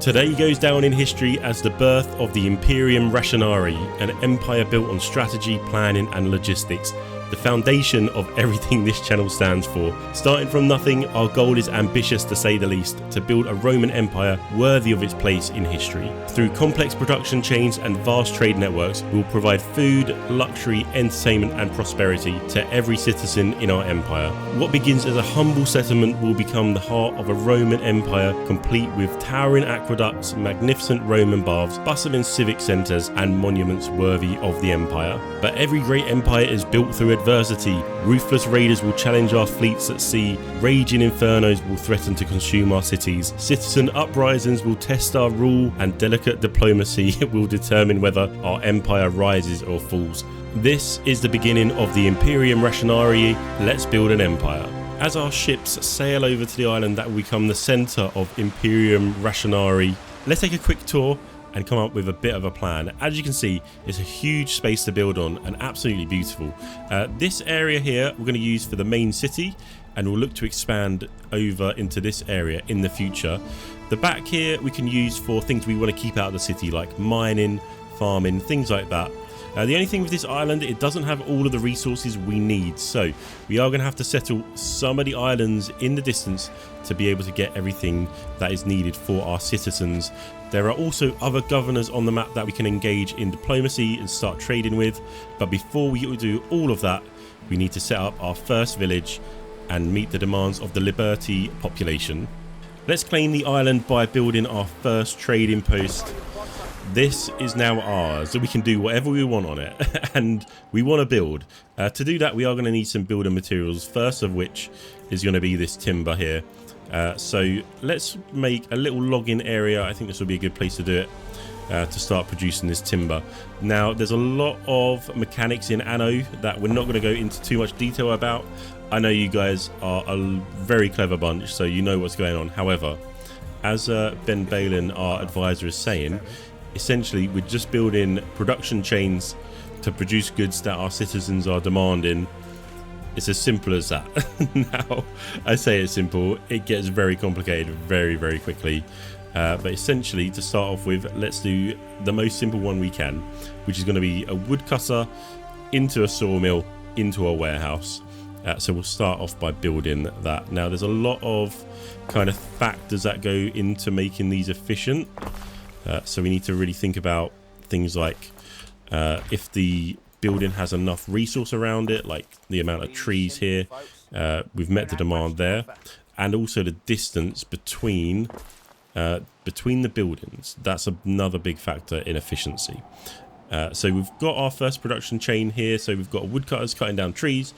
Today goes down in history as the birth of the Imperium Rationarii, an empire built on strategy, planning and logistics, the foundation of everything this channel stands for. Starting from nothing, our goal is ambitious to say the least, to build a Roman empire worthy of its place in history. Through complex production chains and vast trade networks, we will provide food, luxury, entertainment and prosperity to every citizen in our empire. What begins as a humble settlement will become the heart of a Roman empire, complete with towering aqueducts, magnificent Roman baths, bustling civic centres and monuments worthy of the empire. But every great empire is built through adversity. Ruthless raiders will challenge our fleets at sea, raging infernos will threaten to consume our cities, citizen uprisings will test our rule, and delicate diplomacy will determine whether our empire rises or falls. This is the beginning of the Imperium Rationarii. Let's build an empire. As our ships sail over to the island that will become the centre of Imperium Rationarii, let's take a quick tour and come up with a bit of a plan. As you can see, it's a huge space to build on and absolutely beautiful. This area here we're going to use for the main city, and we'll look to expand over into this area in the future. The back here we can use for things we want to keep out of the city, like mining, farming, things like that. The only thing with this island, it doesn't have all of the resources we need, so we are going to have to settle some of the islands in the distance to be able to get everything that is needed for our citizens. There are also other governors on the map that we can engage in diplomacy and start trading with, but before we do all of that, we need to set up our first village and meet the demands of the Liberty population. Let's claim the island by building our first trading post. This is now ours, so we can do whatever we want on it, and we want to build. To do that, we are going to need some building materials, first of which is going to be this timber here. So let's make a little logging area. I think this will be a good place to do it, to start producing this timber. Now, there's a lot of mechanics in Anno that we're not going to go into too much detail about. I know you guys are a very clever bunch, so you know what's going on. However, as Ben Balin, our advisor, is saying, essentially we're just building production chains to produce goods that our citizens are demanding. It's as simple as that. Now, I say it's simple, it gets very complicated very quickly. But essentially, to start off with, let's do the most simple one we can, which is going to be a woodcutter into a sawmill into a warehouse. So we'll start off by building that. Now, there's a lot of kind of factors that go into making these efficient. So we need to really think about things like if the building has enough resource around it, like the amount of trees here, we've met the demand there, and also the distance between the buildings. That's another big factor in efficiency. So we've got our first production chain here. So we've got woodcutters cutting down trees.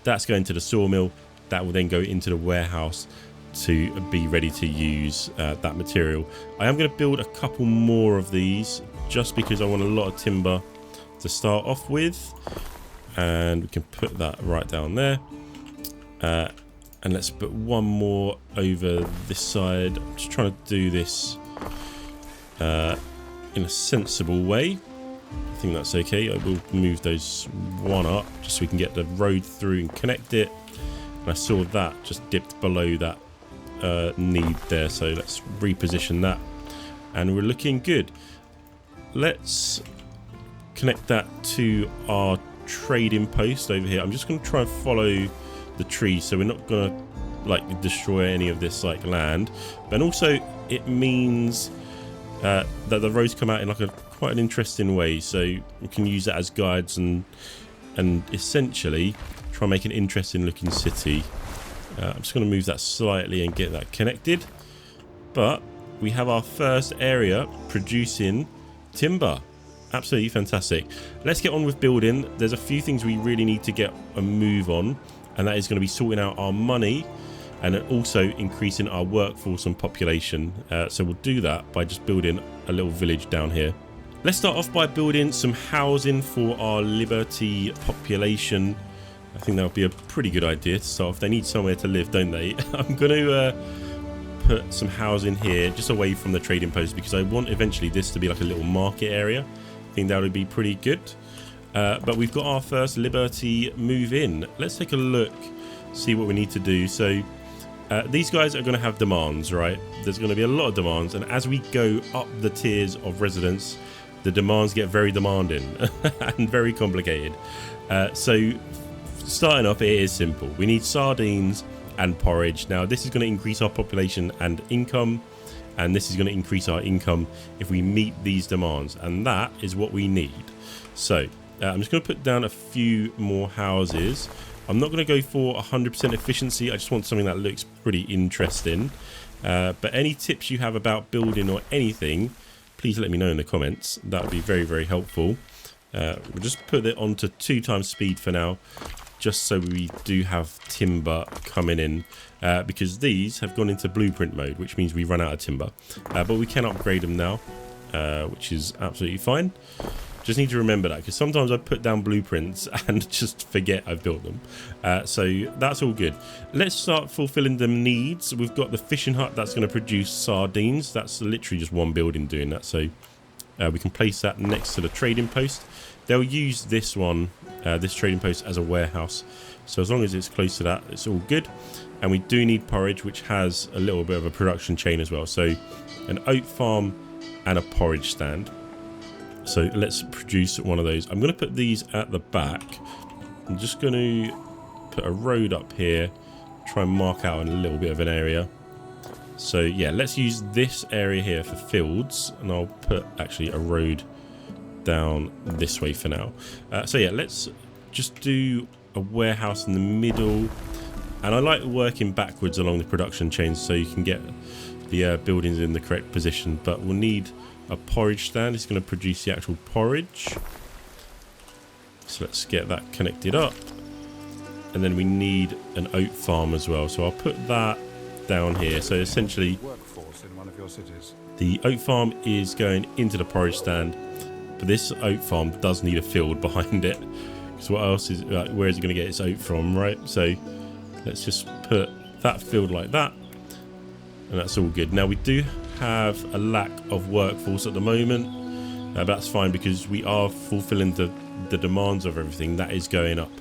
That's going to the sawmill. That will then go into the warehouse to be ready to use that material. I am going to build a couple more of these just because I want a lot of timber to start off with, and we can put that right down there, and let's put one more over this side. I'm just trying to do this in a sensible way. I think that's okay. I will move those one up just so we can get the road through and connect it. And I saw that just dipped below that need there, so let's reposition that, and we're looking good. Let's connect that to our trading post over here. I'm just going to try and follow the tree, so we're not going to like destroy any of this like land, but also it means that the roads come out in like quite an interesting way, so we can use that as guides and essentially try and make an interesting looking city. I'm just going to move that slightly and get that connected. But we have our first area producing timber. Absolutely fantastic. Let's get on with building. There's a few things we really need to get a move on, and that is going to be sorting out our money and also increasing our workforce and population. So we'll do that by just building a little village down here. Let's start off by building some housing for our Liberty population. I think that would be a pretty good idea to start off. They need somewhere to live, don't they? I'm going to put some housing here just away from the trading post because I want eventually this to be like a little market area. I think that would be pretty good. But we've got our first Liberty move in. Let's take a look, see what we need to do. So These guys are going to have demands, right? There's going to be a lot of demands, and as we go up the tiers of residence, the demands get very demanding and very complicated. So starting off, it is simple. We need sardines and porridge. Now this is going to increase our population and income, and this is going to increase our income if we meet these demands, and that is what we need. So I'm just going to put down a few more houses. I'm not going to go for 100% efficiency. I just want something that looks pretty interesting. But any tips you have about building or anything, please let me know in the comments. That would be very, very helpful. We'll just put it onto 2 times speed for now, just so we do have timber coming in, because these have gone into blueprint mode, which means we run out of timber. But we can upgrade them now, which is absolutely fine. Just need to remember that, because sometimes I put down blueprints and just forget I've built them. So that's all good. Let's start fulfilling the needs. We've got the fishing hut that's going to produce sardines. That's literally just one building doing that. So we can place that next to the trading post. They'll use this one, this trading post, as a warehouse. So as long as it's close to that, it's all good. And we do need porridge, which has a little bit of a production chain as well. So an oat farm and a porridge stand. So let's produce one of those. I'm going to put these at the back. I'm just going to put a road up here, try and mark out a little bit of an area. So yeah, let's use this area here for fields, and I'll put actually a road down this way for now. So yeah, let's just do a warehouse in the middle, and I like working backwards along the production chain so you can get the buildings in the correct position. But we'll need a porridge stand. It's going to produce the actual porridge. So let's get that connected up. And then we need an oat farm as well. So I'll put that down here. So essentially, the oat farm is going into the porridge stand, but this oat farm does need a field behind it. Because what else is, where is it going to get its oat from, right? So let's just put that field like that, and that's all good. Now we do have a lack of workforce at the moment, but that's fine because we are fulfilling the demands of everything. That is going up.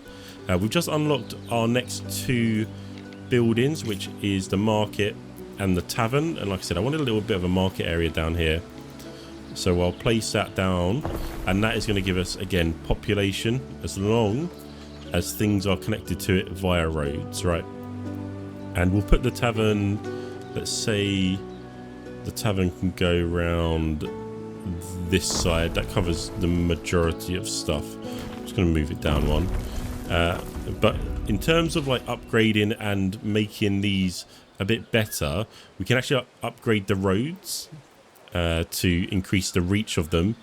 We've just unlocked our next 2 buildings, which is the market and the tavern. And like I said, I wanted a little bit of a market area down here, so I'll place that down, and that is going to give us again population as long as things are connected to it via roads, right? And we'll put the tavern, let's say the tavern can go around this side. That covers the majority of stuff. I'm just going to move it down one. But in terms of like upgrading and making these a bit better, we can actually upgrade the roads to increase the reach of them.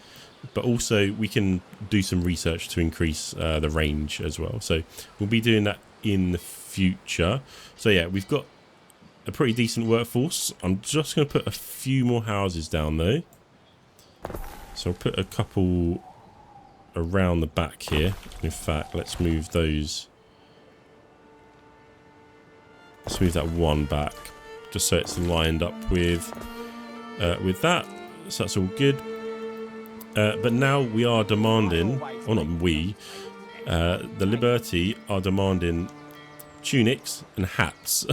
But also we can do some research to increase the range as well. So we'll be doing that in the future. So yeah, we've got a pretty decent workforce. I'm just going to put a few more houses down though. So I'll put a couple around the back here. In fact, let's move those. Let's move that one back, just so it's lined up with that. So that's all good. But now we are demanding, or not we, the Liberty are demanding tunics and hats.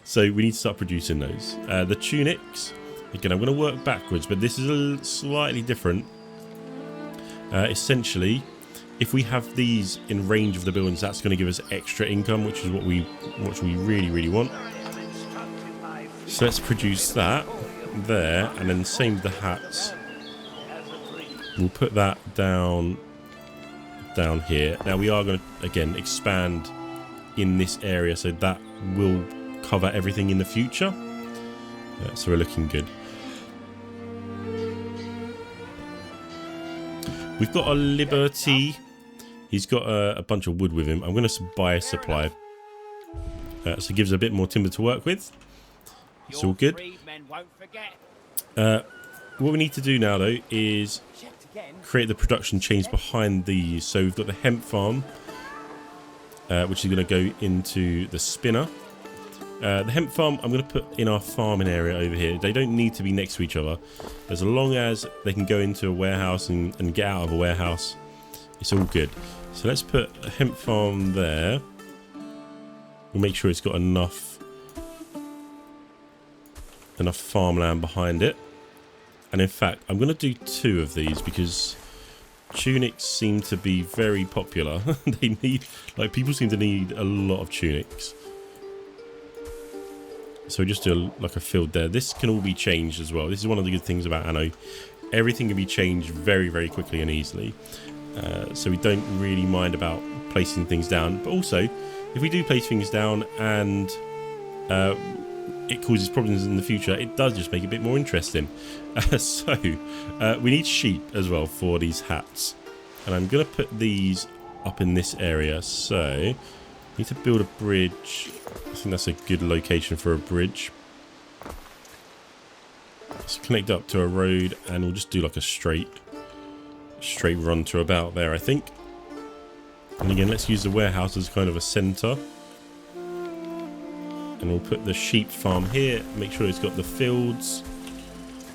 So we need to start producing those. The tunics, again, I'm going to work backwards, but this is a slightly different. Essentially, if we have these in range of the buildings, that's going to give us extra income, which is what we really want. So let's produce that there, and then same with the hats. We'll put that down here. Now we are going to again expand in this area, so that will cover everything in the future. So we're looking good. We've got a Liberty. He's got a bunch of wood with him. I'm going to buy a supply. So it gives a bit more timber to work with. It's all good. What we need to do now, though, is create the production chains behind these. So we've got the hemp farm, which is going to go into the spinner. The hemp farm, I'm going to put in our farming area over here. They don't need to be next to each other. As long as they can go into a warehouse and get out of a warehouse, it's all good. So let's put a hemp farm there. We'll make sure it's got enough enough farmland behind it. And in fact, I'm going to do 2 of these because tunics seem to be very popular. They need, like, people seem to need a lot of tunics. So just do like a field there. This can all be changed as well. This is one of the good things about Anno. Everything can be changed very, very quickly and easily. So we don't really mind about placing things down. But also, if we do place things down and it causes problems in the future, it does just make it a bit more interesting. So we need sheep as well for these hats. And I'm going to put these up in this area. So I need to build a bridge. I think that's a good location for a bridge. Let's connect up to a road and we'll just do like a straight run to about there, I think. And again, let's use the warehouse as kind of a center. And we'll put the sheep farm here, make sure it's got the fields.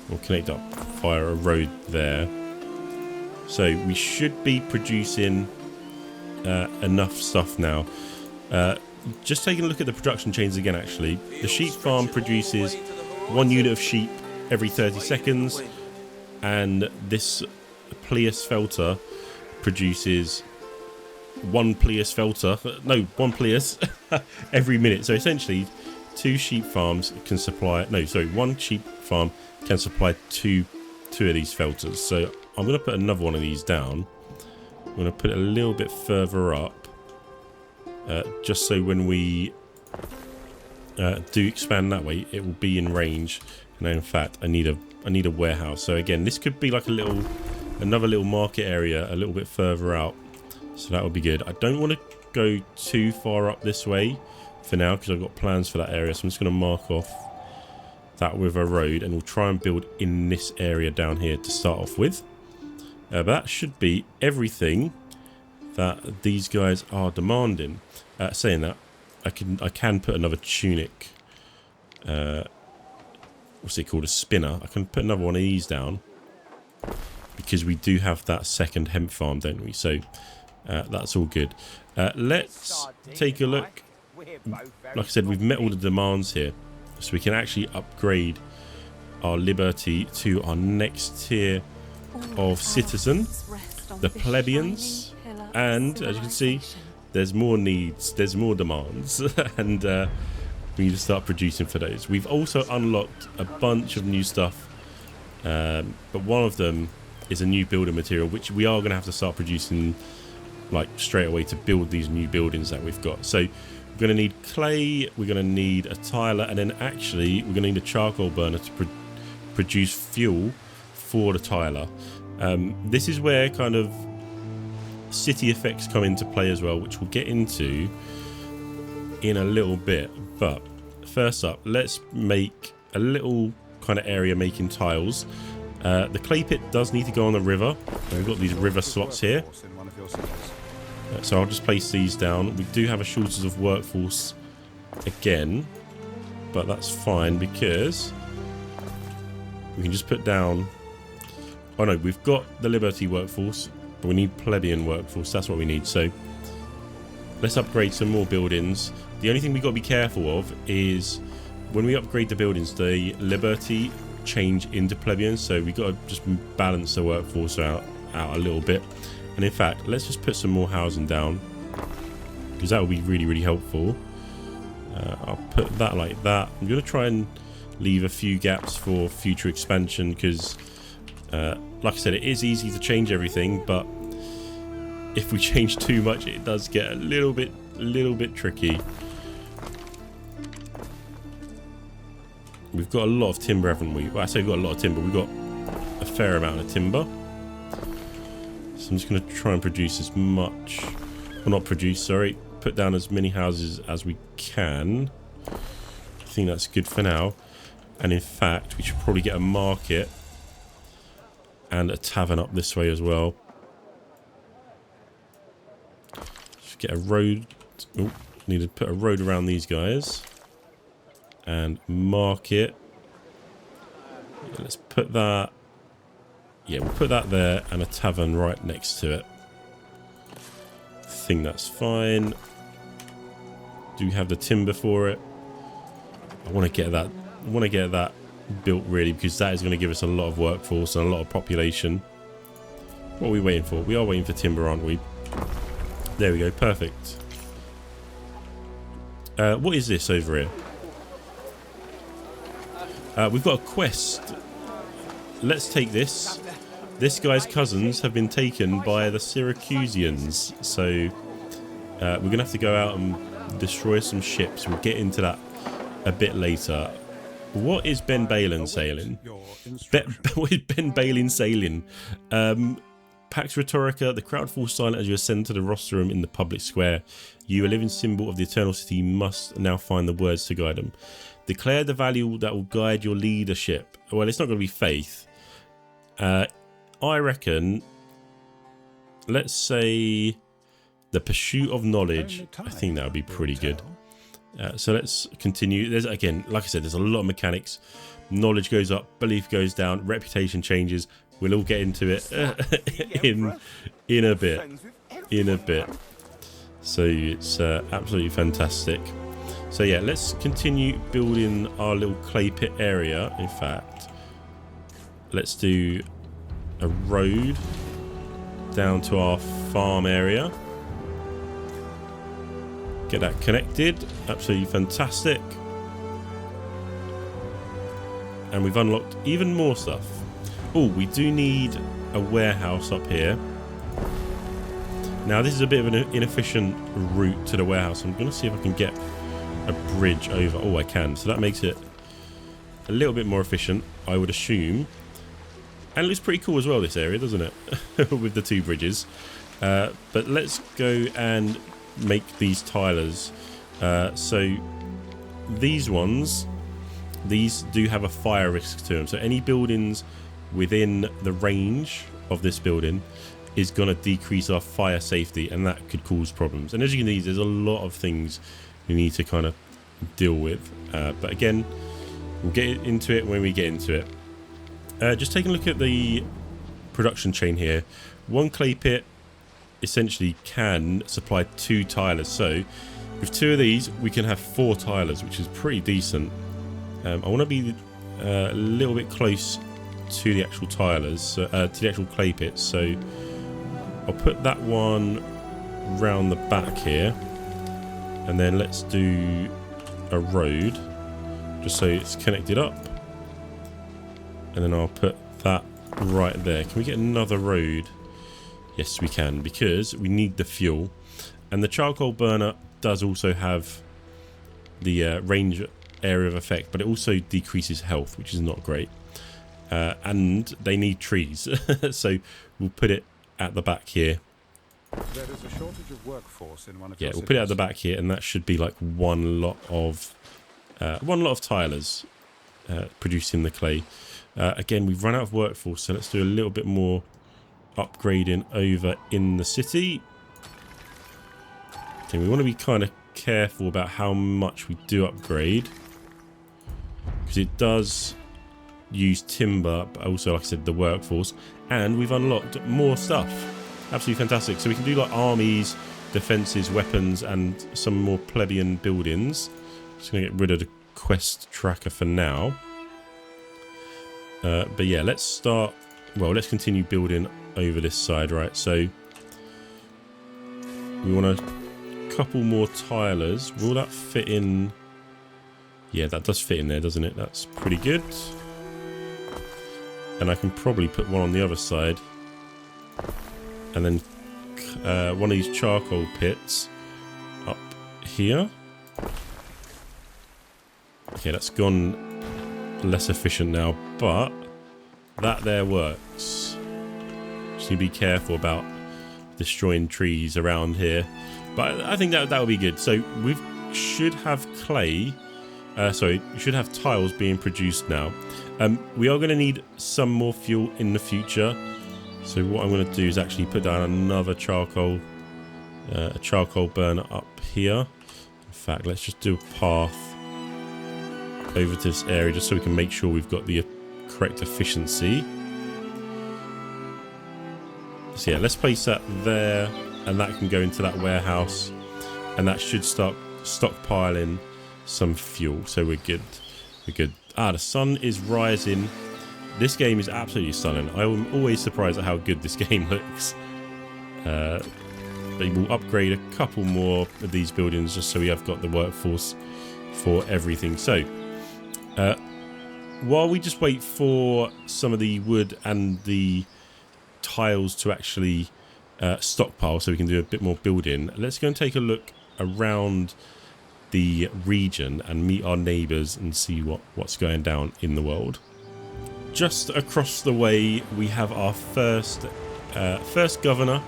We'll connect up via a road there. So we should be producing enough stuff now. Just taking a look at the production chains again, actually. The sheep farm produces 1 unit of sheep every 30 seconds. And this Pleus Felter produces 1 Pleus Felter. No, 1 Pleus every minute. So essentially, 2 sheep farms can supply... No, sorry, 1 sheep farm can supply two of these Felters. So I'm going to put another one of these down. I'm going to put it a little bit further up. Just so when we do expand that way, it will be in range. And in fact, I need a warehouse. So again, this could be like another little market area a little bit further out. So that would be good. I don't want to go too far up this way for now because I've got plans for that area. So I'm just going to mark off that with a road, and we'll try and build in this area down here to start off with. But that should be everything that these guys are demanding. Saying that, I can put another tunic. What's it called? A spinner. I can put another one of these down because we do have that second hemp farm, don't we? So that's all good. Let's take a look. Like I said, we've met all the demands here, so we can actually upgrade our liberty to our next tier of citizen, the Plebians. And as you can see, there's more needs, there's more demands, and we need to start producing for those. We've also unlocked a bunch of new stuff, but one of them is a new building material, which we are going to have to start producing like straight away to build these new buildings that we've got. So we're going to need clay, we're going to need a tiler, and then actually we're going to need a charcoal burner to produce fuel for the tiler. This is where kind of city effects come into play as well, which we'll get into in a little bit. But first up, let's make a little kind of area making tiles. The clay pit does need to go on the river. We've got these river slots here, so I'll just place these down. We do have a shortage of workforce again, but that's fine because we can just put down... Oh no, we've got the Liberty workforce, but we need Plebian workforce. That's what we need. So let's upgrade some more buildings. The only thing we've got to be careful of is when we upgrade the buildings, the Liberty change into Plebians. So we've got to just balance the workforce out a little bit. And in fact, let's just put some more housing down because that will be really, really helpful. I'll put that like that. I'm going to try and leave a few gaps for future expansion because like I said, it is easy to change everything, but if we change too much, it does get a little bit tricky. We've got a lot of timber, haven't we? Well, I say we've got a lot of timber. We've got a fair amount of timber. So I'm just going to try and produce as much, or not produce, sorry, put down as many houses as we can. I think that's good for now. And in fact, we should probably get a market and a tavern up this way as well. Just get a road. Oh, need to put a road around these guys. And market. Let's put that... Yeah, we'll put that there and a tavern right next to it. I think that's fine. Do we have the timber for it? I want to get that built really, because that is going to give us a lot of workforce and a lot of population. What are we waiting for? We are waiting for timber, aren't we? There we go, perfect. What is this over here? We've got a quest. Let's take this. This guy's cousins have been taken by the Syracusans, so we're going to have to go out and destroy some ships. We'll get into that a bit later. What is Ben Balin sailing? What is Ben Balin sailing? Pax Rhetorica, the crowd falls silent as you ascend to the rostrum in the public square. You, a living symbol of the eternal city, must now find the words to guide them. Declare the value that will guide your leadership. Well, it's not going to be faith. I reckon, let's say the pursuit of knowledge. I think that would be pretty good. So let's continue. There's, again, like I said, there's a lot of mechanics. Knowledge goes up, belief goes down, reputation changes. We'll all get into it in a bit. So it's absolutely fantastic. So yeah, let's continue building our little clay pit area. In fact, let's do a road down to our farm area. Get that connected. Absolutely fantastic. And we've unlocked even more stuff. Oh, we do need a warehouse up here. Now, this is a bit of an inefficient route to the warehouse. I'm going to see if I can get a bridge over. Oh, I can. So that makes it a little bit more efficient, I would assume. And it looks pretty cool as well, this area, doesn't it? With the two bridges. But let's go and make these tilers. So these ones, these do have a fire risk to them. So any buildings within the range of this building is going to decrease our fire safety, and that could cause problems. And as you can see, there's a lot of things you need to kind of deal with. But again, we'll get into it when we get into it. Just taking a look at the production chain here. One clay pit essentially can supply 2 tilers. So with 2 of these, we can have 4 tilers, which is pretty decent. I want to be a little bit close to the actual tilers, to the actual clay pits. So I'll put that one round the back here, and then let's do a road just so it's connected up, and then I'll put that right there. Can we get another road? Yes, we can, because we need the fuel, and the charcoal burner does also have the range area of effect, but it also decreases health, which is not great. And they need trees, so we'll put it at the back here. There is a shortage of workforce in one of we'll put it at the back here, and that should be like one lot of tilers producing the clay. Again, we've run out of workforce, so let's do a little bit more upgrading over in the city. Okay, we want to be kind of careful about how much we do upgrade, because it does use timber, but also, like I said, the workforce, and we've unlocked more stuff. Absolutely fantastic. So we can do like armies, defenses, weapons, and some more plebeian buildings. Just gonna get rid of the quest tracker for now. But yeah, let's start. Well, let's continue building over this side, right? So we want a couple more tilers. Will that fit in? Yeah, that does fit in there, doesn't it? That's pretty good. And I can probably put one on the other side, and then one of these charcoal pits up here. Okay, that's gone less efficient now, but that there works. Just need to be careful about destroying trees around here, but I think that will be good. So we should have clay. Sorry, we should have tiles being produced now. We are going to need some more fuel in the future. So what I'm going to do is actually put down another charcoal, a charcoal burner up here. In fact, let's just do a path over to this area just so we can make sure we've got the correct efficiency. So yeah, let's place that there, and that can go into that warehouse, and that should start stockpiling some fuel. So we're good. We're good. The sun is rising. This game is absolutely stunning. I'm always surprised at how good this game looks. They will upgrade a couple more of these buildings just so we have got the workforce for everything. So, while we just wait for some of the wood and the tiles to actually stockpile so we can do a bit more building, let's go and take a look around the region and meet our neighbours and see what's going down in the world. Just across the way we have our first governor.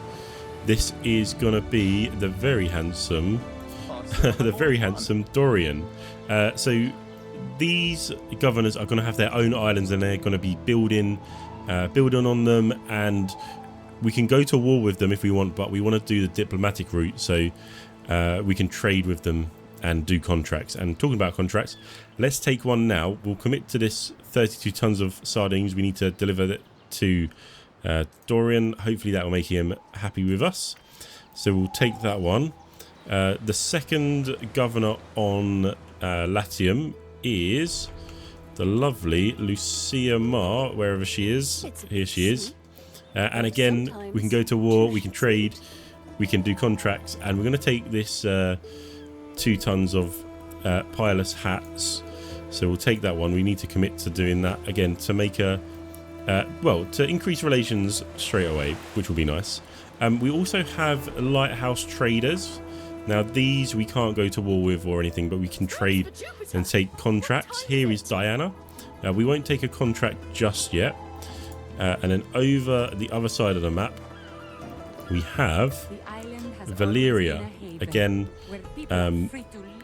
This is going to be the very handsome Dorian. So these governors are going to have their own islands and they're going to be building on them, and we can go to war with them if we want, but we want to do the diplomatic route so we can trade with them and do contracts. And talking about contracts, let's take one now. We'll commit to this 32 tons of sardines. We need to deliver that to Dorian. Hopefully that will make him happy with us, so we'll take that one. The second governor on Latium is the lovely Lucia Mar, wherever she is. Here she is. And again, we can go to war, we can trade, we can do contracts, and we're going to take this 2 tons of pileless hats. So we'll take that one. We need to commit to doing that again to make to increase relations straight away, which will be nice. We also have lighthouse traders. Now these we can't go to war with or anything, but we can trade and take contracts. Here is Diana. We won't take a contract just yet. And then over the other side of the map, we have Valeria. Again,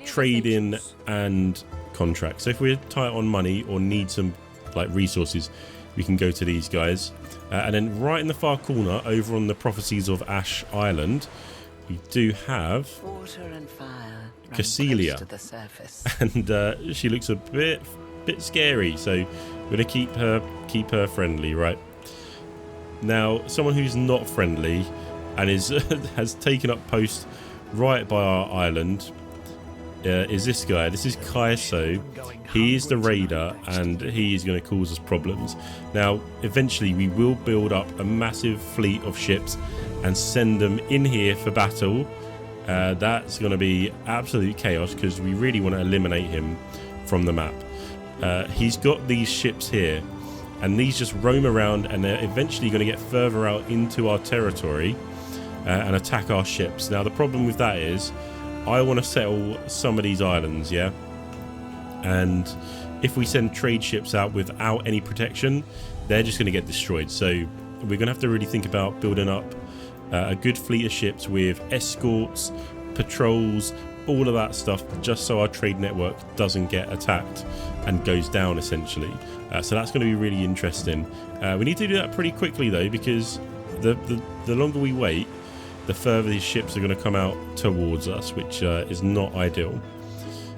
trading and contracts. So if we're tight on money or need some like resources, we can go to these guys. And then right in the far corner, over on the Prophecies of Ash Island, we do have Cassilia, and she looks a bit scary. So we're gonna keep her friendly, right? Now, someone who's not friendly and is has taken up post right by our island is this guy. This is Kaiso. He is the raider and he is going to cause us problems. Now, eventually we will build up a massive fleet of ships and send them in here for battle. That's going to be absolute chaos because we really want to eliminate him from the map. He's got these ships here, and these just roam around, and they're eventually going to get further out into our territory and attack our ships. Now, the problem with that is I want to settle some of these islands, yeah? And if we send trade ships out without any protection, they're just going to get destroyed. So we're going to have to really think about building up a good fleet of ships with escorts, patrols, all of that stuff, just so our trade network doesn't get attacked and goes down, essentially. So that's going to be really interesting. We need to do that pretty quickly, though, because the longer we wait, the further these ships are going to come out towards us, which is not ideal.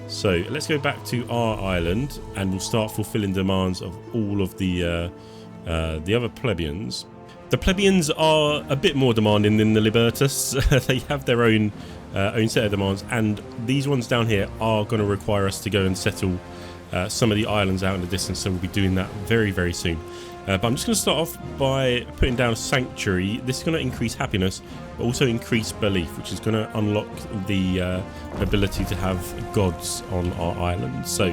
So let's go back to our island and we'll start fulfilling demands of all of the other plebeians. The plebeians are a bit more demanding than the Libertus. They have their own set of demands, and these ones down here are going to require us to go and settle some of the islands out in the distance, so we'll be doing that very, very soon. But I'm just going to start off by putting down a sanctuary. This is going to increase happiness, but also increase belief, which is going to unlock the ability to have gods on our island. So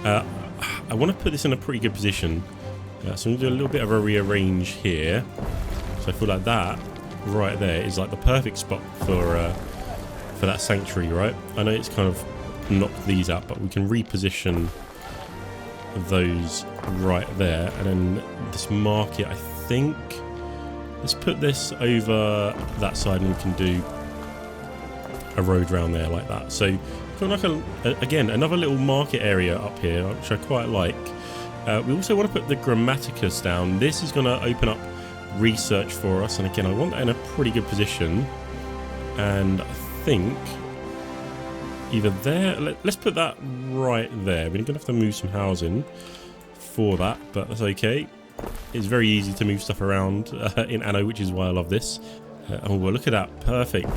I want to put this in a pretty good position. So I'm going to do a little bit of a rearrange here. So I feel like that right there is like the perfect spot for that sanctuary, right? I know it's kind of knocked these out, but we can reposition those right there. And then this market, I think, let's put this over that side and we can do a road round there like that. So kind of like again another little market area up here, which I quite like. We also want to put the Grammaticus down. This is going to open up research for us, and again I want that in a pretty good position, and I think either there, let's put that right there. We're going to have to move some housing for that, but that's okay. It's very easy to move stuff around in Anno, which is why I love this. Oh well, look at that, perfect,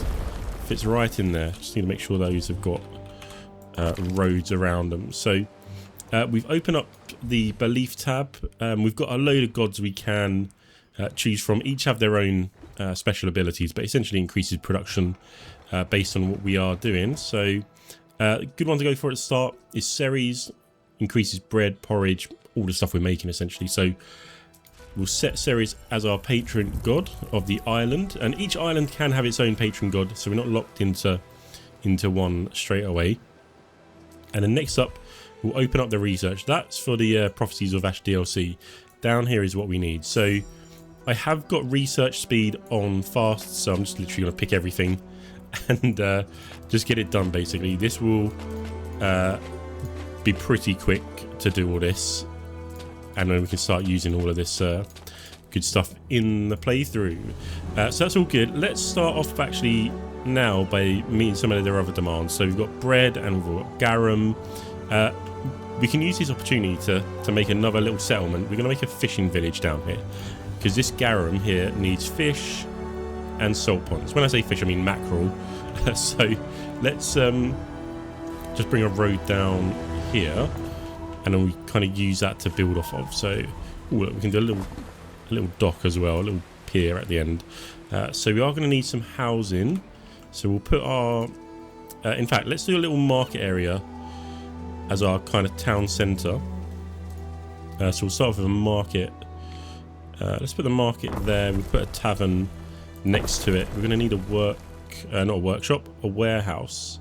fits right in there. Just need to make sure those have got roads around them. So we've opened up the belief tab. We've got a load of gods we can choose from. Each have their own special abilities, but essentially increases production based on what we are doing. So good one to go for at the start is Ceres. Increases bread, porridge, all the stuff we're making essentially. So we'll set Ceres as our patron god of the island, and each island can have its own patron god, so we're not locked into one straight away. And then next up, we'll open up the research. That's for the Prophecies of Ash DLC. Down here is what we need. So I have got research speed on fast, so I'm just literally going to pick everything and just get it done basically. This will be pretty quick to do all this, and then we can start using all of this good stuff in the playthrough. So that's all good. Let's start off actually now by meeting some of their other demands. So we've got bread and we've got garum. We can use this opportunity to make another little settlement. We're going to make a fishing village down here because this garum here needs fish and salt ponds. When I say fish, I mean mackerel. So let's just bring a road down here, and then we kind of use that to build off of. So look, we can do a little dock as well, a little pier at the end. So we are going to need some housing. So we'll put our in fact, let's do a little market area as our kind of town centre. So we'll start with a market. Let's put the market there. We'll put a tavern next to it. We're going to need a not a workshop, a warehouse.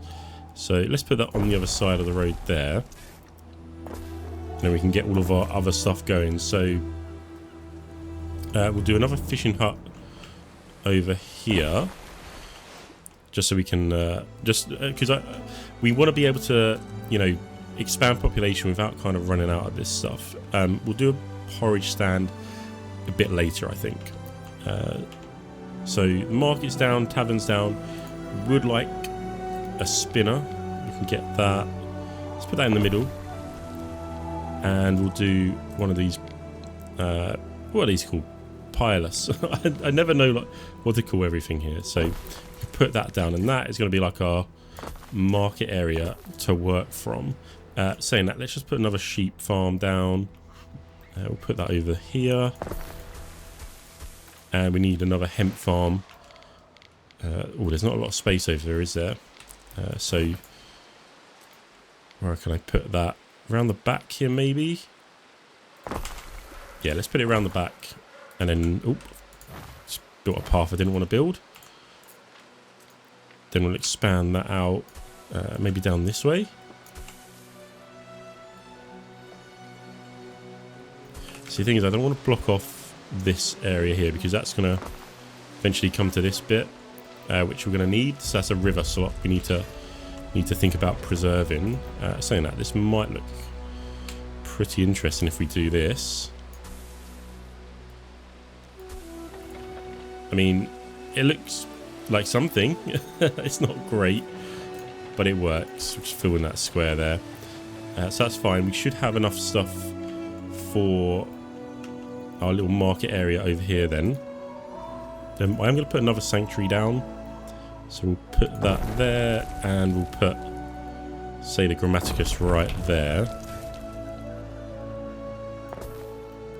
So let's put that on the other side of the road there. And then we can get all of our other stuff going. So we'll do another fishing hut over here. Just so we can, because we want to be able to, you know, expand population without kind of running out of this stuff. We'll do a porridge stand a bit later, I think. So the market's down, tavern's down. Would like a spinner. We can get that. Let's put that in the middle. And we'll do one of these, what are these called? Pilus. I never know like what to call everything here. So put that down, and that is going to be like our market area to work from. Saying that, let's just put another sheep farm down. We'll put that over here. And we need another hemp farm. Oh, there's not a lot of space over there, is there? So where can I put that? Around the back here, maybe? Yeah, let's put it around the back. And then, oh, just built a path I didn't want to build. Then we'll expand that out, maybe down this way. So the thing is, I don't want to block off this area here because that's going to eventually come to this bit, which we're going to need. So that's a river slot we need to think about preserving. Saying that, this might look pretty interesting if we do this. I mean, it looks like something. It's not great, but it works. Just fill in that square there. So that's fine. We should have enough stuff for our little market area over here then. I am going to put another sanctuary down. So we'll put that there, and we'll put, say, the Grammaticus right there.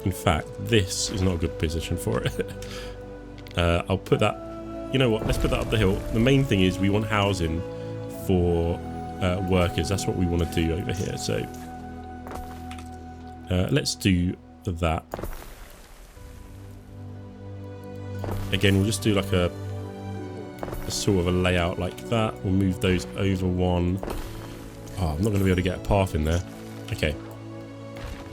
In fact, this is not a good position for it. I'll put that, you know what, let's put that up the hill. The main thing is we want housing for workers. That's what we want to do over here. So let's do that. Again, we'll just do like a sort of a layout like that. We'll move those over one. Oh, I'm not going to be able to get a path in there. Okay.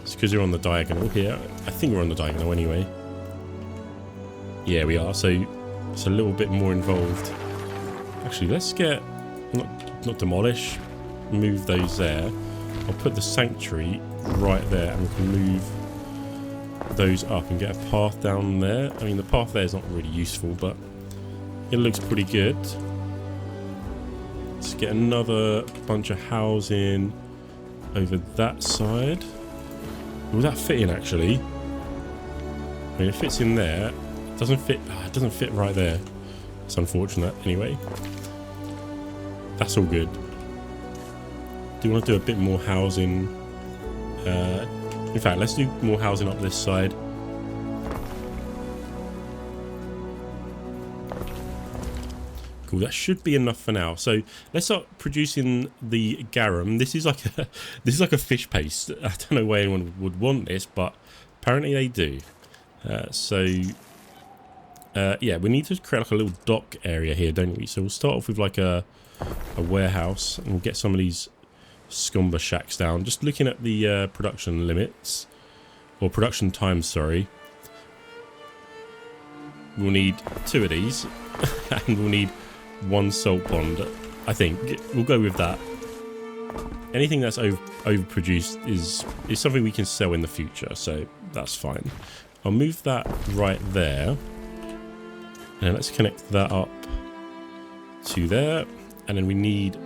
It's because we're on the diagonal here. I think we're on the diagonal anyway. Yeah, we are. So it's a little bit more involved. Actually, let's get not demolish. Move those there. I'll put the sanctuary right there, and we can move those up and get a path down there. I mean, the path there is not really useful, but it looks pretty good. Let's get another bunch of housing over that side. Will that fit in, actually? I mean, it fits in there. It doesn't fit. It doesn't fit right there. It's unfortunate. Anyway, that's all good. Do you want to do a bit more housing In fact, let's do more housing up this side. Cool, that should be enough for now. So let's start producing the garum. This is like a fish paste. I don't know why anyone would want this, but apparently they do. Yeah, we need to create like a little dock area here, don't we? So we'll start off with like a warehouse, and we'll get some of these scumber shacks down. Just looking at the production limits, or production times, sorry. We'll need 2 of these, and we'll need 1 salt pond. I think we'll go with that. Anything that's overproduced is something we can sell in the future, so that's fine. I'll move that right there, and let's connect that up to there, and then we need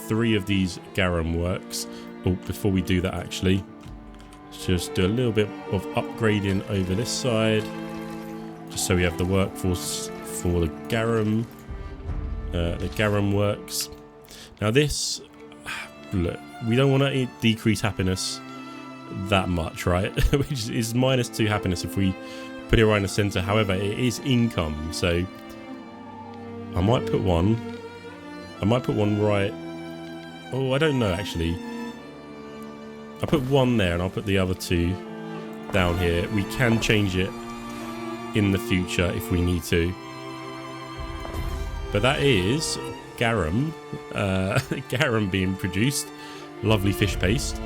3 of these garum works. Oh, before we do that, actually, let's just do a little bit of upgrading over this side, just so we have the workforce for the garum works. Now this, look, we don't want to decrease happiness that much, right? Which is -2 happiness if we put it right in the center. However, it is income, so I might put one right. Oh, I don't know, actually. I'll put 1 there, and I'll put the other 2 down here. We can change it in the future if we need to. But that is garum, garum being produced. Lovely fish paste.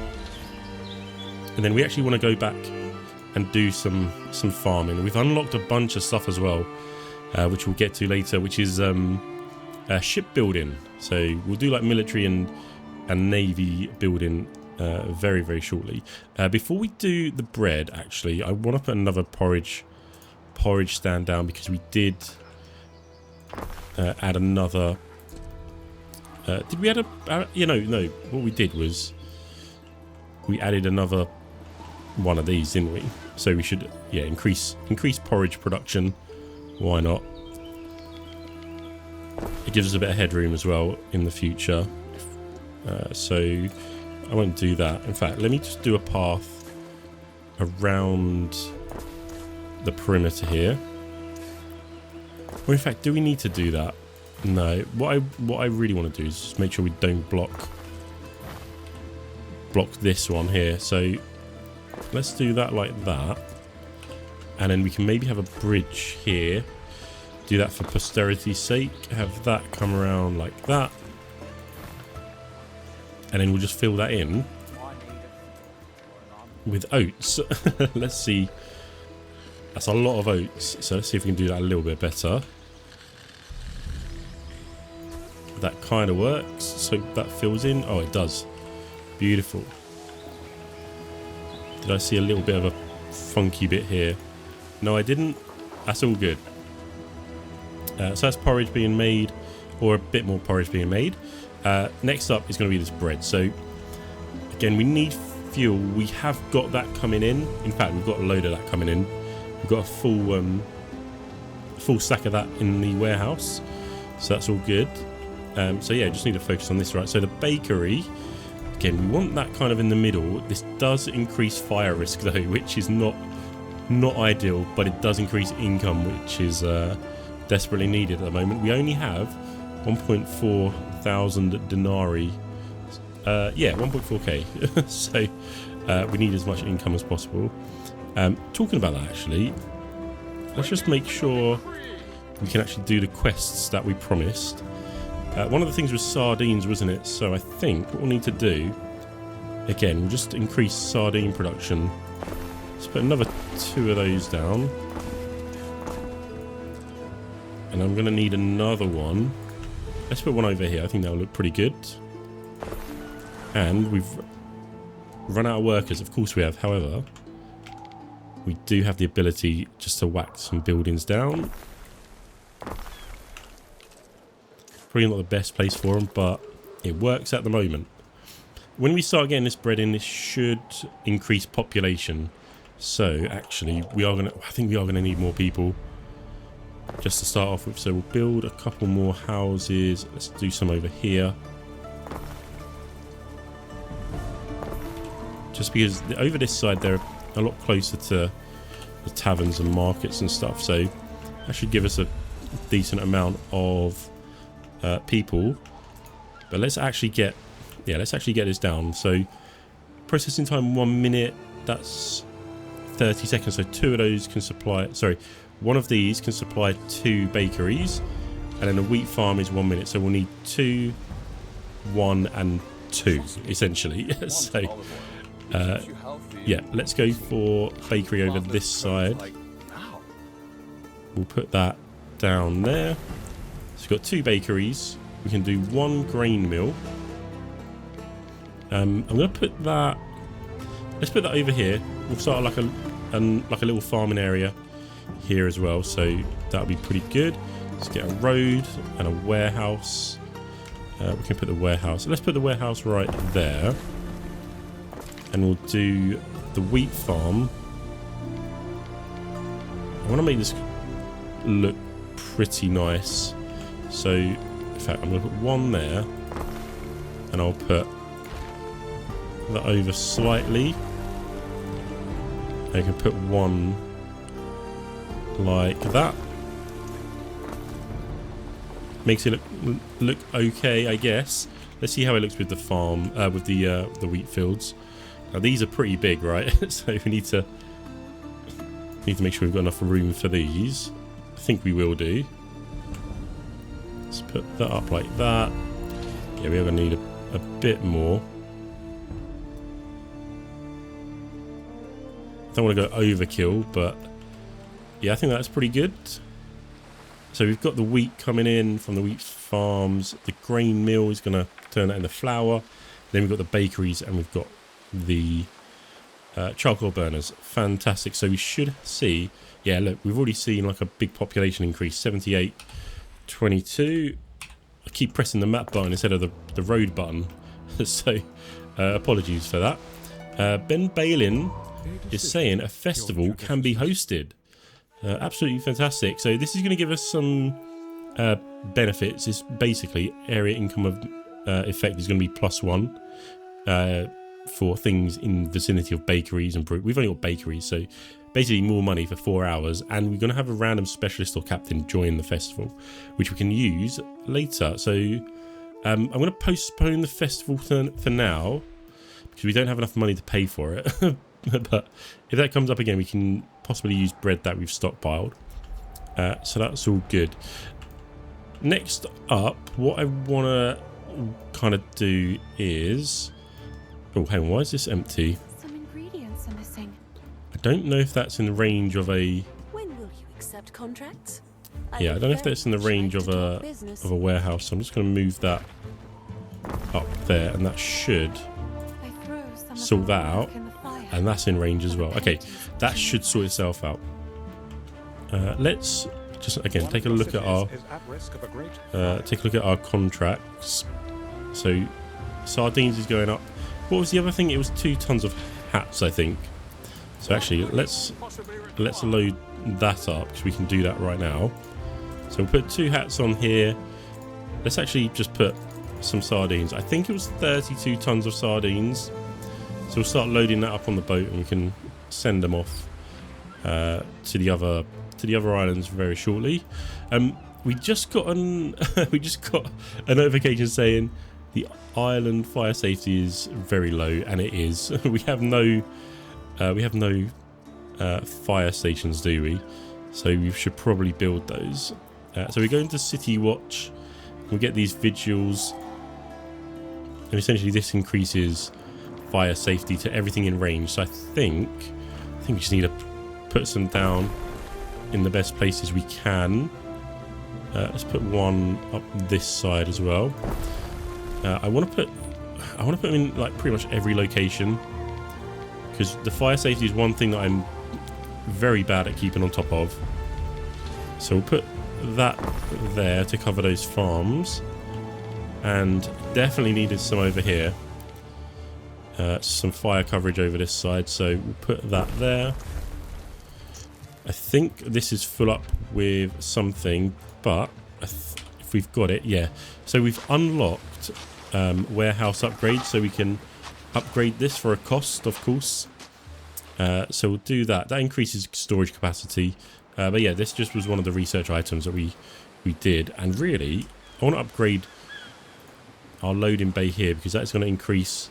And then we actually want to go back and do some farming. We've unlocked a bunch of stuff as well, which we'll get to later, which is shipbuilding. So we'll do like military and navy building very, very shortly. Before we do the bread, actually, I want to put another porridge stand down, because we did add another. Did we add a? No. What we did was we added another one of these, didn't we? So we should, yeah, increase porridge production. Why not? It gives us a bit of headroom as well in the future. So I won't do that. In fact, let me just do a path around the perimeter here. Or in fact, do we need to do that? No. What I really want to do is just make sure we don't block this one here. So let's do that like that, and then we can maybe have a bridge here. Do that for posterity's sake. Have that come around like that, and then we'll just fill that in with oats. Let's see. That's a lot of oats, so let's see if we can do that a little bit better. That kind of works. So that fills in. Oh, it does. Beautiful. Did I see a little bit of a funky bit here? No, I didn't. That's all good. So that's porridge being made, or a bit more porridge being made. Next up is going to be this bread. So again, we need fuel. We have got that coming in. In fact, we've got a load of that coming in. We've got a full stack of that in the warehouse, so that's all good. So yeah, just need to focus on this, right? So the bakery, again, we want that kind of in the middle. This does increase fire risk though, which is not ideal, but it does increase income, which is desperately needed at the moment. We only have 1.4 thousand denarii. Yeah, 1.4k. So we need as much income as possible. Talking about that, actually, let's just make sure we can actually do the quests that we promised. One of the things was sardines, wasn't it? So I think what we'll need to do, again, we'll just increase sardine production. Let's put another 2 of those down. And I'm going to need another one. Let's put one over here. I think that'll look pretty good. And we've run out of workers. Of course we have. However, we do have the ability just to whack some buildings down. Probably not the best place for them, but it works at the moment. When we start getting this bread in, this should increase population. So actually, I think we are gonna need more people just to start off with. So we'll build a couple more houses. Let's do some over here. just because over this side they're a lot closer to the taverns and markets and stuff, so that should give us a decent amount of people. But let's actually get this down. So processing time 1 minute, that's 30 seconds, so two of those can supply, sorry, one of these can supply 2 bakeries, and then a wheat farm is 1 minute, so we'll need 2, 1 and 2 essentially. So yeah, let's go for bakery over this side. We'll put that down there. So we've got 2 bakeries. We can do 1 grain mill. I'm going to put that, let's put that over here. We'll start like a little farming area here as well, so that'll be pretty good. Let's get a road and a warehouse. We can put the warehouse, let's put the warehouse right there, and we'll do the wheat farm. I want to make this look pretty nice, so in fact I'm going to put 1 there, and I'll put that over slightly. I can put 1 like that. Makes it look okay, I guess. Let's see how it looks with the farm, with the wheat fields. Now these are pretty big, right? So we need to make sure we've got enough room for these. I think we will do. Let's put that up like that. Yeah, we're going to need a bit more. Don't want to go overkill, but yeah, I think that's pretty good. So we've got the wheat coming in from the wheat farms. The grain mill is going to turn that into flour. Then we've got the bakeries, and we've got the charcoal burners. Fantastic. So we should see, yeah, look, we've already seen like a big population increase, 78, 22. I keep pressing the map button instead of the road button. So apologies for that. Ben Balin is saying a festival can be hosted. Absolutely fantastic. So this is going to give us some benefits. It's basically area income of effect is going to be +1 for things in vicinity of bakeries and we've only got bakeries, so basically more money for 4 hours, and we're going to have a random specialist or captain join the festival, which we can use later. So I'm going to postpone the festival for now because we don't have enough money to pay for it. But if that comes up again, we can possibly use bread that we've stockpiled. So that's all good. Next up, what I want to kind of do is... Oh, hang on, why is this empty? Some ingredients are missing. I don't know if that's in the range of a... When will you accept contracts? Yeah, I don't know if that's in the range of a warehouse. So I'm just going to move that up there, and that should sort that out. And that's in range as well. Okay, that should sort itself out. Let's just again take a look at our contracts. So sardines is going up. What was the other thing? It was 2 tons of hats, I think. So actually, let's load that up because we can do that right now. So we'll put 2 hats on here. Let's actually just put some sardines. I think it was 32 tons of sardines. So we'll start loading that up on the boat, and we can send them off to the other islands very shortly. We just got a notification saying the island fire safety is very low, and it is. we have no fire stations, do we? So we should probably build those. So we go into City Watch. We get these vigils, and essentially this increases fire safety to everything in range. So I think we just need to put some down in the best places we can. Let's put 1 up this side as well. I want to put them in like pretty much every location, because the fire safety is one thing that I'm very bad at keeping on top of. So we'll put that there to cover those farms, and definitely needed some over here. Some fire coverage over this side, so we'll put that there. I think this is full up with something, but if we've got it, yeah. So we've unlocked warehouse upgrades, so we can upgrade this for a cost, of course. So we'll do that. That increases storage capacity. But yeah, this just was one of the research items that we did. And really, I want to upgrade our loading bay here because that's going to increase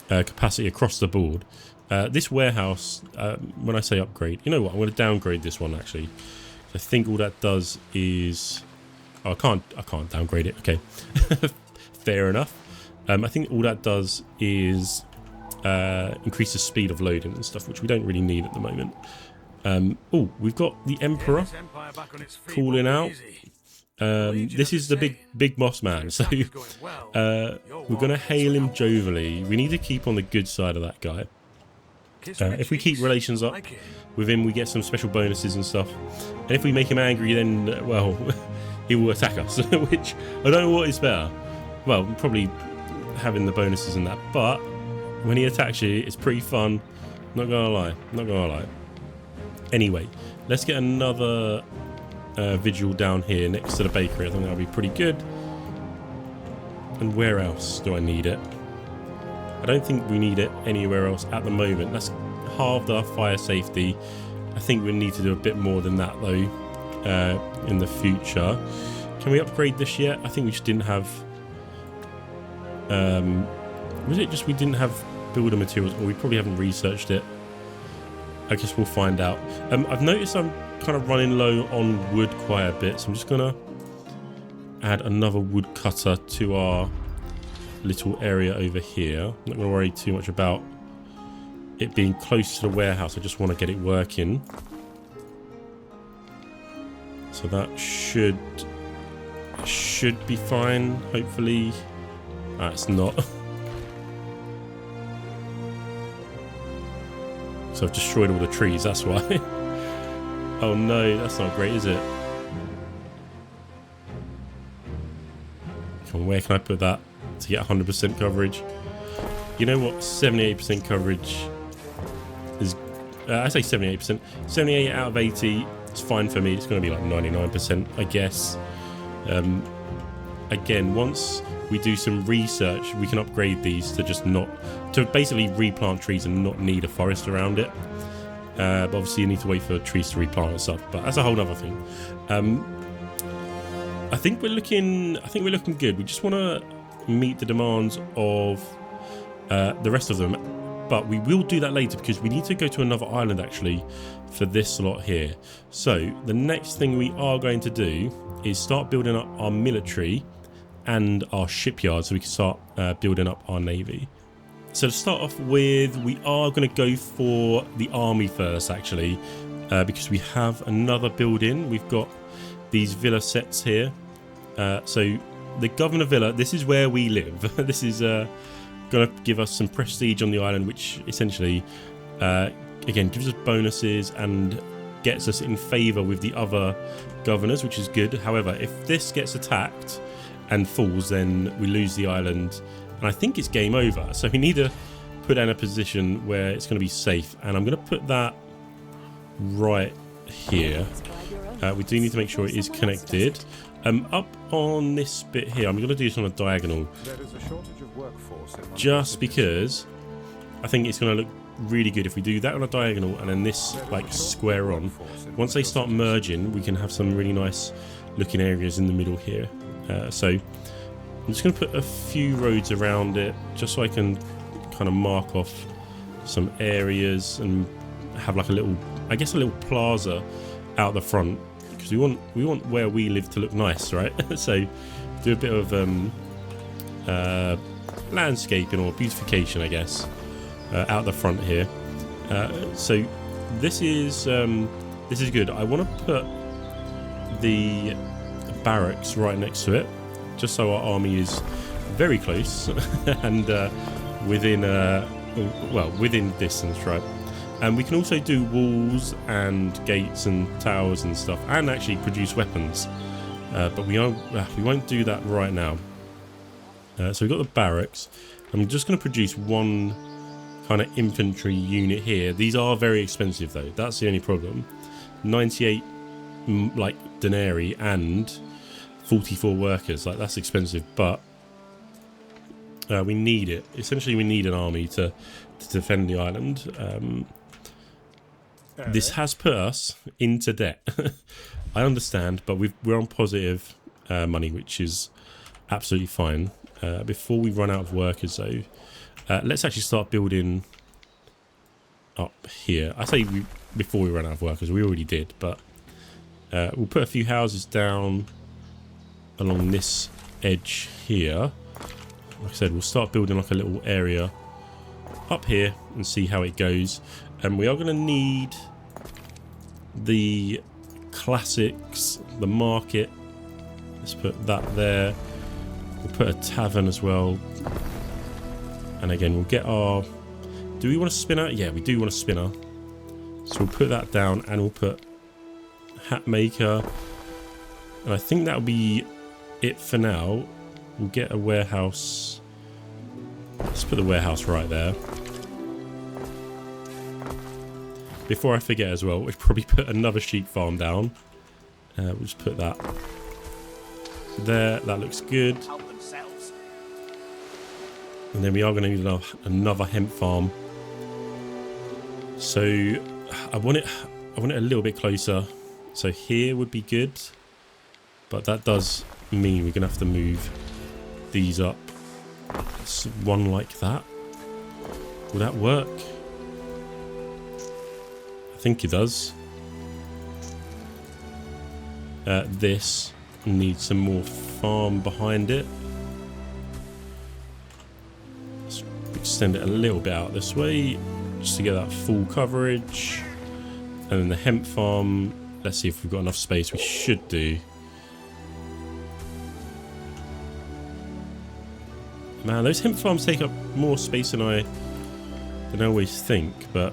capacity across the board. This warehouse, when I say upgrade, you know what? I'm going to downgrade this one actually. I think all that does is... Oh, I can't downgrade it. Okay. Fair enough. I think all that does is increase the speed of loading and stuff, which we don't really need at the moment. Oh, we've got the Emperor calling out. This is the big boss man, so we're going to hail him jovially. We need to keep on the good side of that guy. If we keep relations up with him, we get some special bonuses and stuff. And if we make him angry, then, well, he will attack us, which I don't know what is better. Well, probably having the bonuses and that, but when he attacks you, it's pretty fun. Not gonna lie. Anyway, let's get another vigil down here next to the bakery. I think that'll be pretty good. And where else do I need it? I don't think we need it anywhere else at the moment. That's halved our fire safety. I think we need to do a bit more than that though in the future. Can we upgrade this yet? I think we just didn't have... was it just we didn't have builder materials, or we probably haven't researched it? I guess we'll find out. I've noticed I'm kind of running low on wood quite a bit, so I'm just gonna add another wood cutter to our little area over here. I'm not gonna worry too much about it being close to the warehouse. I just want to get it working. So that should be fine, hopefully. Ah, it's not. So I've destroyed all the trees, that's why. Oh no, that's not great, is it? Come on, where can I put that to get 100% coverage? You know what? 78% coverage is... I say 78%. 78 out of 80 is fine for me. It's going to be like 99%, I guess. Again, once we do some research, we can upgrade these to just not... to basically replant trees and not need a forest around it. But obviously you need to wait for trees to replant and stuff, but that's a whole other thing. I think we're looking good. We just want to meet the demands of the rest of them, but we will do that later because we need to go to another island actually for this slot here. So the next thing we are going to do is start building up our military and our shipyard so we can start building up our navy. So to start off with, we are going to go for the army first actually, because we have another building. We've got these villa sets here. So the Governor Villa, this is where we live. This is going to give us some prestige on the island, which essentially, again, gives us bonuses and gets us in favour with the other governors, which is good. However, if this gets attacked and falls, then we lose the island. And I think it's game over. So we need to put that in a position where it's going to be safe. And I'm going to put that right here. We do need to make sure it is connected. Up on this bit here, I'm going to do this on a diagonal. Just because I think it's going to look really good if we do that on a diagonal and then this like square on. Once they start merging, we can have some really nice looking areas in the middle here. So I'm just going to put a few roads around it just so I can kind of mark off some areas and have like a little, I guess a little plaza out the front, because we want where we live to look nice, right? So do a bit of landscaping or beautification, I guess, out the front here. So this is good. I want to put the barracks right next to it, just so our army is very close and within distance, right? And we can also do walls and gates and towers and stuff, and actually produce weapons. But we won't do that right now. So we've got the barracks. I'm just going to produce one kind of infantry unit here. These are very expensive though. That's the only problem. 98 like denarii and 44 workers. Like that's expensive, but We need it. Essentially, we need an army to defend the island. This has put us into debt. I understand, but we're on positive money, which is absolutely fine. Before we run out of workers, though, let's actually start building up here. I say before we run out of workers. We already did, but we'll put a few houses down along this edge here. Like I said, we'll start building like a little area up here and see how it goes. And we are going to need the classics, the market. Let's put that there. We'll put a tavern as well. And again, we'll get our... Do we want a spinner? Yeah, we do want a spinner. So we'll put that down and we'll put hat maker. And I think that'll be it for now. We'll get a warehouse. Let's put the warehouse right there. Before I forget as well, we'll probably put another sheep farm down. We'll just put that there. That looks good. And then we are going to need another hemp farm. So I want it a little bit closer. So here would be good. But that does mean we're going to have to move these up. It's one like that. Will that work? I think it does. This needs some more farm behind it. Let's extend it a little bit out this way just to get that full coverage. And then the hemp farm, let's see if we've got enough space. We should do. Man, those hemp farms take up more space than I always think, but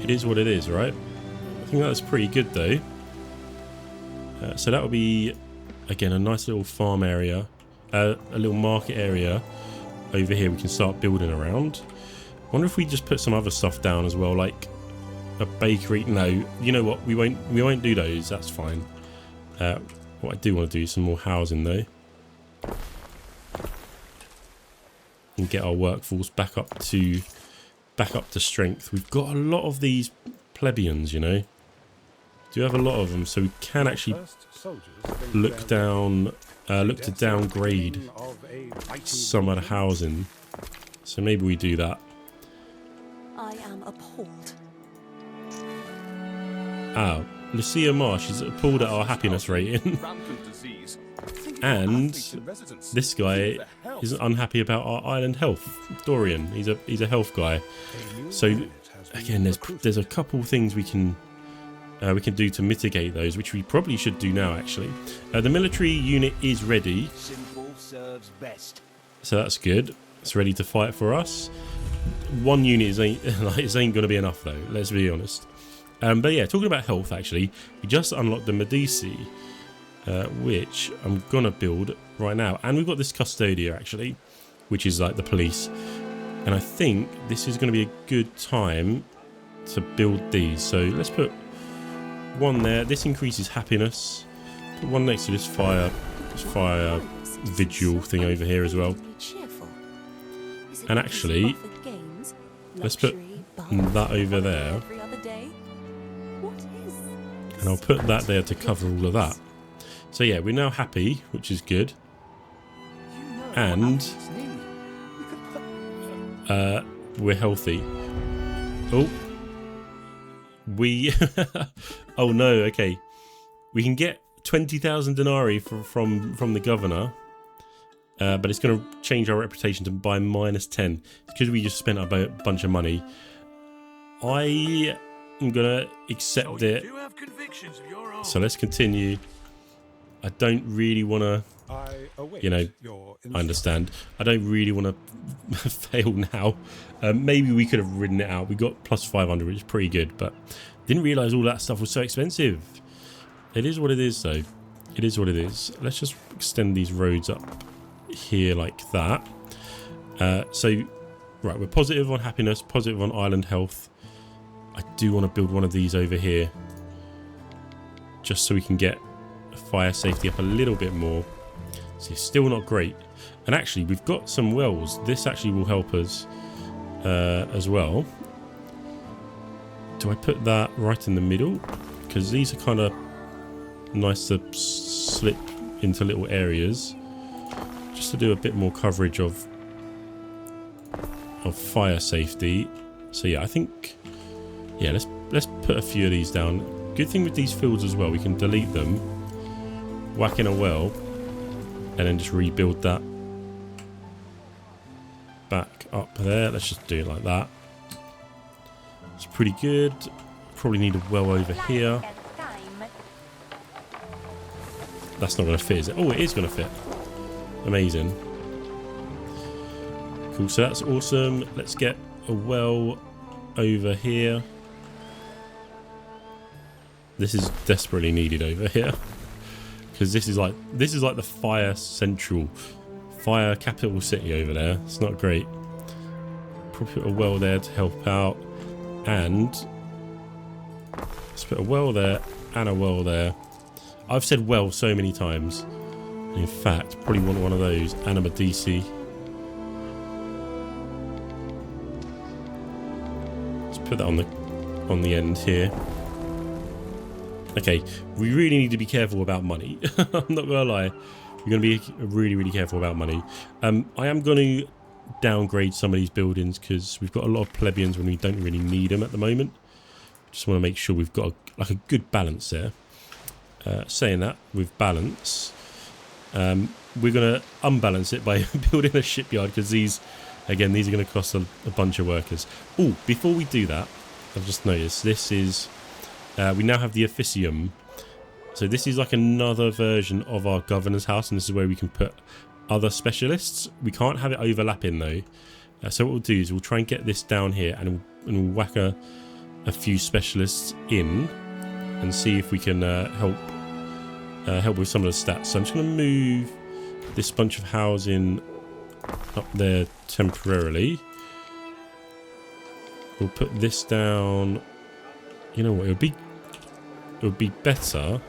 it is what it is, right? I think that's pretty good though. So that will be, again, a nice little farm area, a little market area over here we can start building around. I wonder if we just put some other stuff down as well, like a bakery. No, you know what? We won't do those. That's fine. What I do want to do is some more housing though. And get our workforce back up to strength. We've got a lot of these plebians, you know. Do have a lot of them, so we can actually look to downgrade some of the housing. So maybe we do that. I am appalled. Ah, Lucia Marsh is appalled at our happiness rating. And this guy is unhappy about our island health. Dorian, he's a health guy. So again, there's a couple things we can do to mitigate those, which we probably should do now actually. The military unit is ready, so that's good. It's ready to fight for us. One unit ain't going to be enough though. Let's be honest. But yeah, talking about health actually, we just unlocked the Medici. Which I'm gonna build right now, and we've got this Custodia actually, which is like the police, and I think this is going to be a good time to build these. So let's put one there. This increases happiness. Put one next to this fire vigil thing over here as well. And actually, let's put that over there, and I'll put that there to cover all of that. So yeah, we're now happy, which is good. And we're healthy. Oh. Oh no, okay. We can get 20,000 denarii from the governor. But it's going to change our reputation by -10. Because we just spent a bunch of money. I am going to accept it. So let's continue. I don't really want to, you know, I understand. I don't really want to fail now. Maybe we could have ridden it out. We got plus 500, which is pretty good, but didn't realise all that stuff was so expensive. It is what it is, though. It is what it is. Let's just extend these roads up here like that. So, right, we're positive on happiness, positive on island health. I do want to build one of these over here, just so we can get fire safety up a little bit more. So it's still not great. And actually, we've got some wells. This actually will help us as well. Do I put that right in the middle? Because these are kind of nice to slip into little areas, just to do a bit more coverage of fire safety. So yeah, I think, yeah, let's put a few of these down. Good thing with these fields as well, we can delete them, whack in a well, and then just rebuild that back up there. Let's just do it like that. It's pretty good. Probably need a well over here. That's not going to fit, is it? Oh, it is going to fit. Amazing. Cool, so that's awesome. Let's get a well over here. This is desperately needed over here, because this is like the fire capital city over there. It's not great. Probably put a well there to help out, and let's put a well there and a well there. I've said well so many times. In fact, probably want one of those, and I'm a DC. Let's put that on the end here. Okay, we really need to be careful about money. I'm not gonna lie, we're gonna be really, really careful about money. I am going to downgrade some of these buildings because we've got a lot of plebeians when we don't really need them at the moment. Just want to make sure we've got a good balance there. Saying that, with balance, we're going to unbalance it by building a shipyard, because these are going to cost a bunch of workers. Oh, before we do that, I've just noticed this is, we now have the officium. So this is like another version of our governor's house, and this is where we can put other specialists. We can't have it overlapping though. So what we'll do is we'll try and get this down here, and we'll whack a few specialists in and see if we can help with some of the stats. So I'm just going to move this bunch of housing up there temporarily. We'll put this down. You know what? It would be better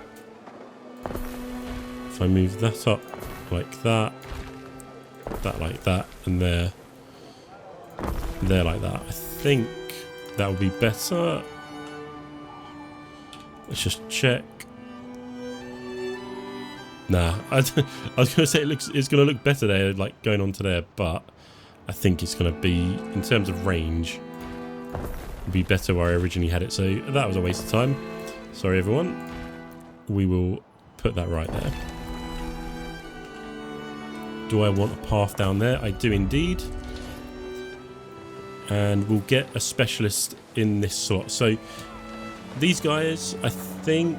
if I move that up like that, that like that, and there like that. I think that would be better. Let's just check. Nah, I was going to say it's going to look better there, like going on to there, but I think it's going to be, in terms of range, be better where I originally had it. So that was a waste of time. Sorry, everyone. We will put that right there. Do I want a path down there? I do indeed. And we'll get a specialist in this slot. So these guys, I think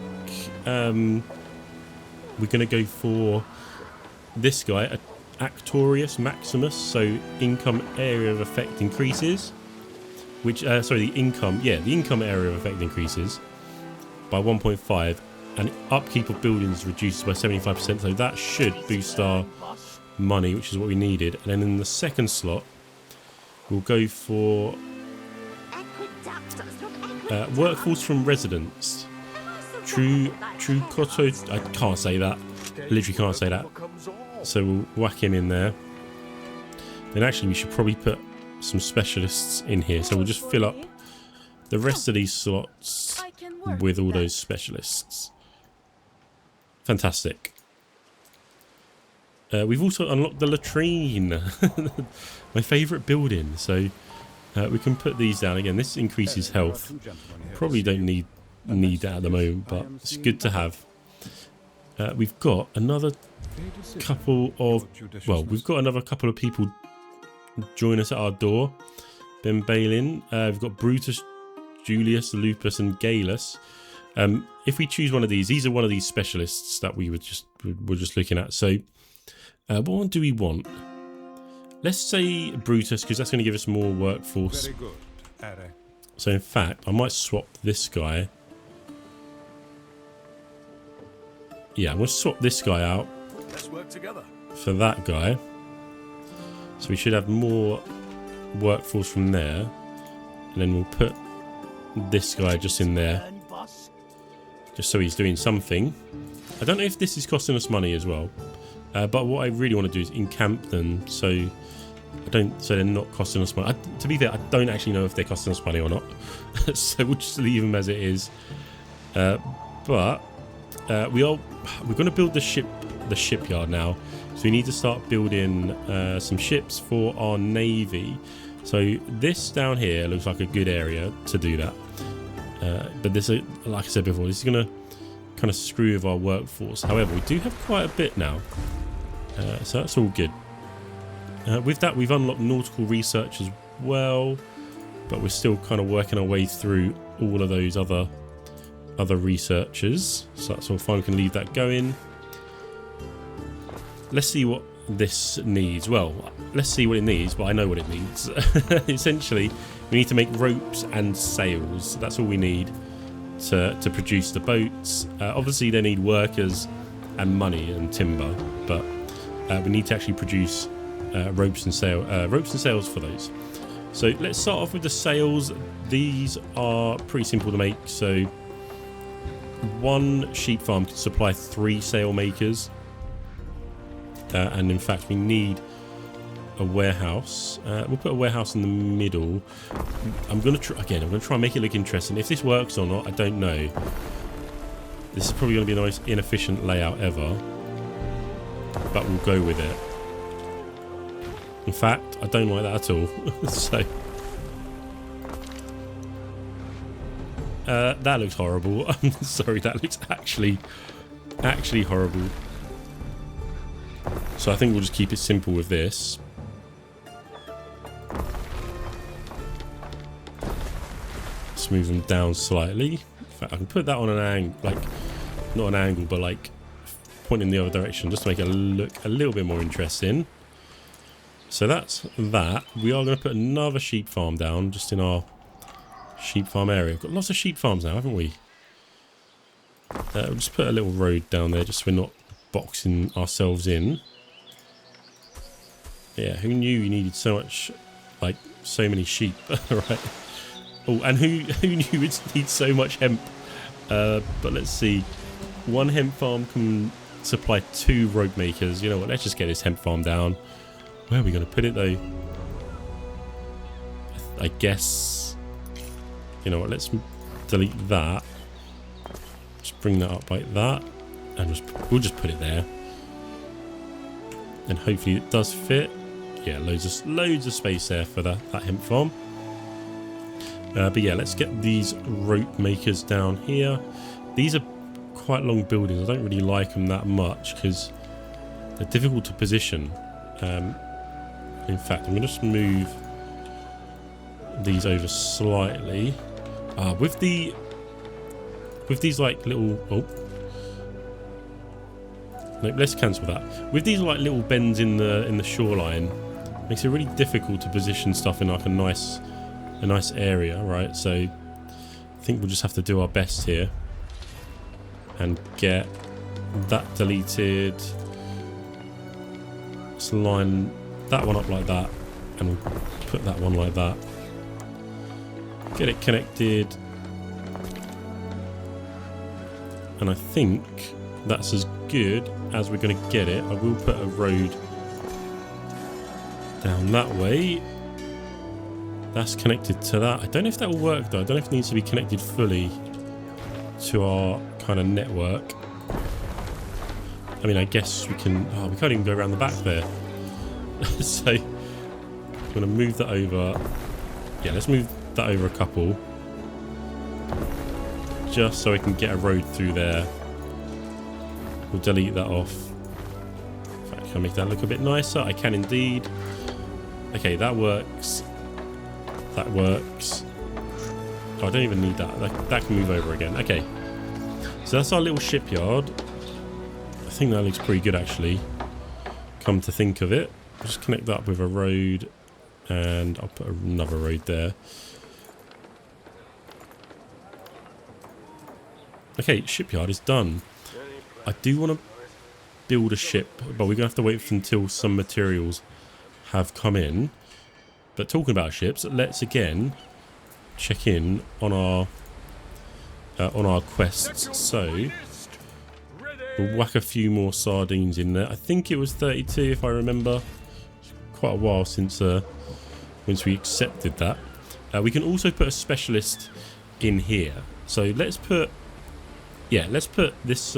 we're going to go for this guy, Actorius Maximus. So income area of effect increases. Which, sorry, the income area of effect increases by 1.5, and upkeep of buildings reduces by 75%. So that should boost our money, which is what we needed. And then in the second slot, we'll go for workforce from residents. True Cotto. I can't say that. Literally can't say that. So we'll whack him in there. Then actually, we should probably put some specialists in here. So we'll just fill up the rest of these slots with all those specialists. Fantastic. We've also unlocked the latrine. My favourite building. So we can put these down again. This increases health. Probably don't need that at the moment, but it's good to have. We've got another couple of people join us at our door. Ben Balin. We've got Brutus, Julius, Lupus, and Galus. If we choose one of these are one of these specialists that we're just looking at. So what one do we want? Let's say Brutus, because that's going to give us more workforce. Very good. So in fact, I might swap this guy. Yeah, I'm going to swap this guy out. Let's work together. For that guy. So we should have more workforce from there. And then we'll put this guy just in there. Just so he's doing something. I don't know if this is costing us money as well. But what I really want to do is encamp them so they're not costing us money. To be fair, I don't actually know if they're costing us money or not. So we'll just leave them as it is. But we're going to build the shipyard now. So we need to start building some ships for our navy. So this down here looks like a good area to do that. But this, like I said before, this is going to kind of screw with our workforce. However, we do have quite a bit now. So that's all good. With that, we've unlocked nautical research as well, but we're still kind of working our way through all of those other researchers. So that's all fine. We can leave that going. Let's see what this needs. Well, let's see what it needs, but I know what it needs. Essentially, we need to make ropes and sails. That's all we need to produce the boats. Obviously, they need workers and money and timber, but we need to actually produce ropes and sails for those. So let's start off with the sails. These are pretty simple to make. So one sheep farm can supply 3 sail makers, and in fact we need a warehouse. We'll put a warehouse in the middle. I'm gonna try and make it look interesting. If this works or not, I don't know. This is probably going to be the most inefficient layout ever, but we'll go with it. In fact, I don't like that at all. So that looks horrible. I'm sorry, that looks actually horrible. So I think we'll just keep it simple with this. Let's move them down slightly. In fact, I can put that on an angle, like not an angle, but like pointing the other direction, just to make it look a little bit more interesting. So that's that. We are going to put another sheep farm down, just in our sheep farm area. We've got lots of sheep farms now, haven't we? We'll just put a little road down there, just so we're not boxing ourselves in. Yeah, who knew you needed so much, like, so many sheep, right? Oh, and who knew it needs so much hemp? But let's see. One hemp farm can supply 2 rope makers. You know what, let's just get this hemp farm down. Where are we going to put it, though? I guess... You know what, let's delete that. Just bring that up like that. And we'll just put it there. And hopefully it does fit. Yeah, loads of space there for that hemp farm. But yeah, let's get these rope makers down here. These are quite long buildings. I don't really like them that much because they're difficult to position. In fact, I'm going to just move these over slightly. With these like little... Oh. No, let's cancel that. With these like little bends in the shoreline, makes it really difficult to position stuff in like a nice area, right? So I think we'll just have to do our best here and get that deleted. Let's line that one up like that, and we'll put that one like that. Get it connected, and I think that's as good as we're going to get it. I will put a road down that way. That's connected to that. I don't know if that will work though. I don't know if it needs to be connected fully to our kind of network. I mean, I guess we can... Oh, we can't even go around the back there. So I'm going to move that over. Yeah, let's move that over a couple. Just so we can get a road through there. We'll delete that off. In fact, can I make that look a bit nicer? I can indeed. Okay, that works. That works. Oh, I don't even need that. That can move over again. Okay. So that's our little shipyard. I think that looks pretty good, actually. Come to think of it. I'll just connect that up with a road. And I'll put another road there. Okay, shipyard is done. I do want to build a ship, but we're going to have to wait until some materials have come in. But talking about ships, let's again check in on our quests. So We'll whack a few more sardines in there. I think it was 32 if I remember. It's quite a while since we accepted that. We can also put a specialist in here. So let's put this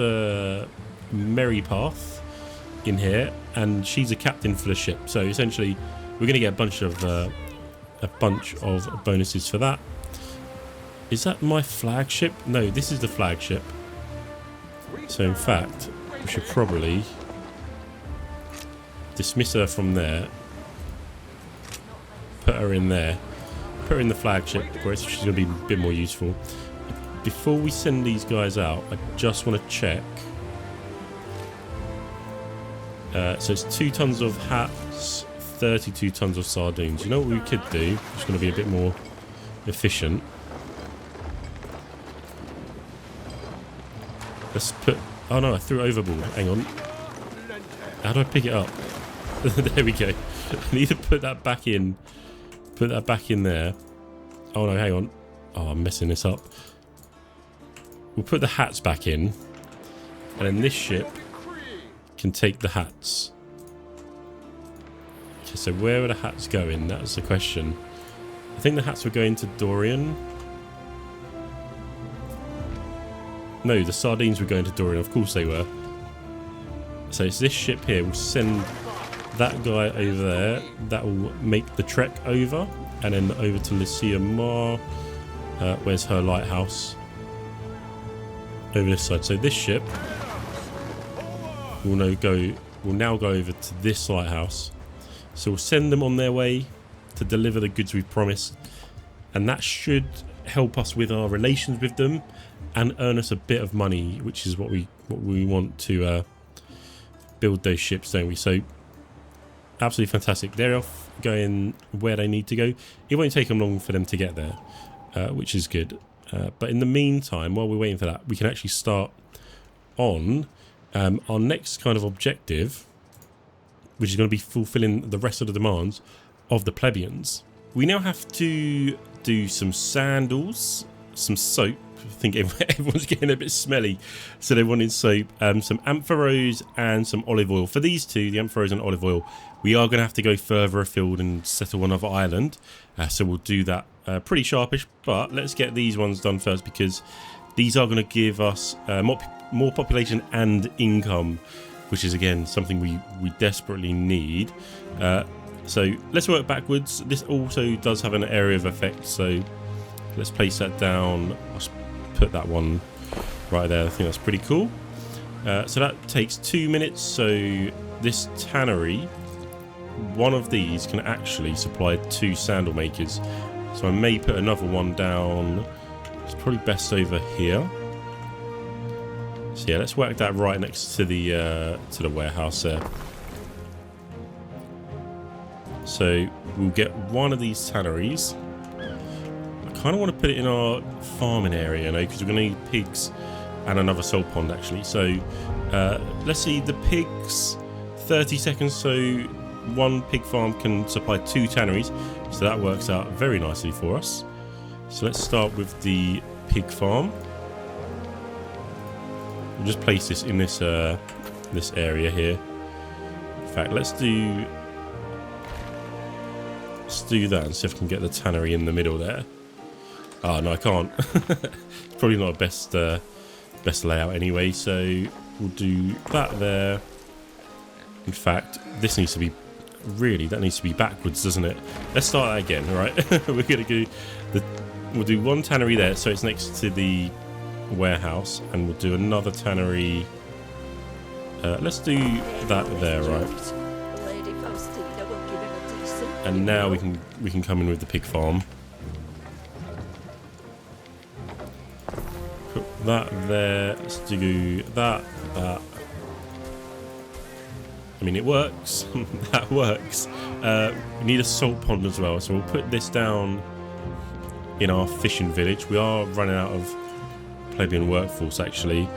Merry Path in here, and she's a captain for the ship. So essentially, we're going to get a bunch of bonuses for that. Is that my flagship? No, this is the flagship. So in fact, we should probably dismiss her from there. Put her in there. Put her in the flagship, where she's going to be a bit more useful. Before we send these guys out, I just want to check. So it's 2 tons of hats, 32 tons of sardines. You know what we could do? It's going to be a bit more efficient. Let's put... Oh no, I threw it overboard. Hang on. How do I pick it up? There we go. I need to put that back in. Put that back in there. Oh no, hang on. Oh, I'm messing this up. We'll put the hats back in. And then this ship can take the hats. Okay, so where are the hats going? That was the question. I think the hats were going to Dorian. No, the sardines were going to Dorian. Of course they were. So it's this ship here. We'll send that guy over there. That will make the trek over. And then over to Lycia Mar. Where's her lighthouse? Over this side. So this ship will now go over to this lighthouse. So we'll send them on their way to deliver the goods we've promised. And that should help us with our relations with them and earn us a bit of money, which is what we want to build those ships, don't we? So absolutely fantastic. They're off going where they need to go. It won't take them long for them to get there, which is good. But in the meantime, while we're waiting for that, we can actually start on our next kind of objective, which is going to be fulfilling the rest of the demands of the Plebians. We now have to do some sandals, some soap. I think everyone's getting a bit smelly, so they wanted soap, some amphoros and some olive oil. For these two, the amphoros and olive oil, we are going to have to go further afield and settle another island, so we'll do that pretty sharpish. But let's get these ones done first, because these are going to give us more population and income, which is again something we desperately need. So let's work backwards. This also does have an area of effect, so let's place that down. I'll put that one right there. I think that's pretty cool. So that takes 2 minutes. So this tannery, one of these can actually supply 2 sandal makers. So I may put another one down. It's probably best over here. So yeah, let's work that right next to the warehouse there. So we'll get one of these tanneries. I kind of want to put it in our farming area, you know, because we're going to need pigs and another salt pond actually. So let's see, the pigs, 30 seconds. So one pig farm can supply 2 tanneries. So that works out very nicely for us. So let's start with the pig farm. We'll just place this in this this area here. In fact, let's do that and see if I can get the tannery in the middle there. Oh no, I can't. It's probably not the best layout anyway, so we'll do that there. In fact, this needs to be that needs to be backwards, doesn't it? Let's start that again. All right. We're gonna go we'll do one tannery there, so it's next to the warehouse, and we'll do another tannery. Let's do that there, right? And now we can come in with the pig farm. Put that there. Let's do that. I mean, it works. That works. We need a salt pond as well, so we'll put this down in our fishing village. We are running out of Plebian workforce actually,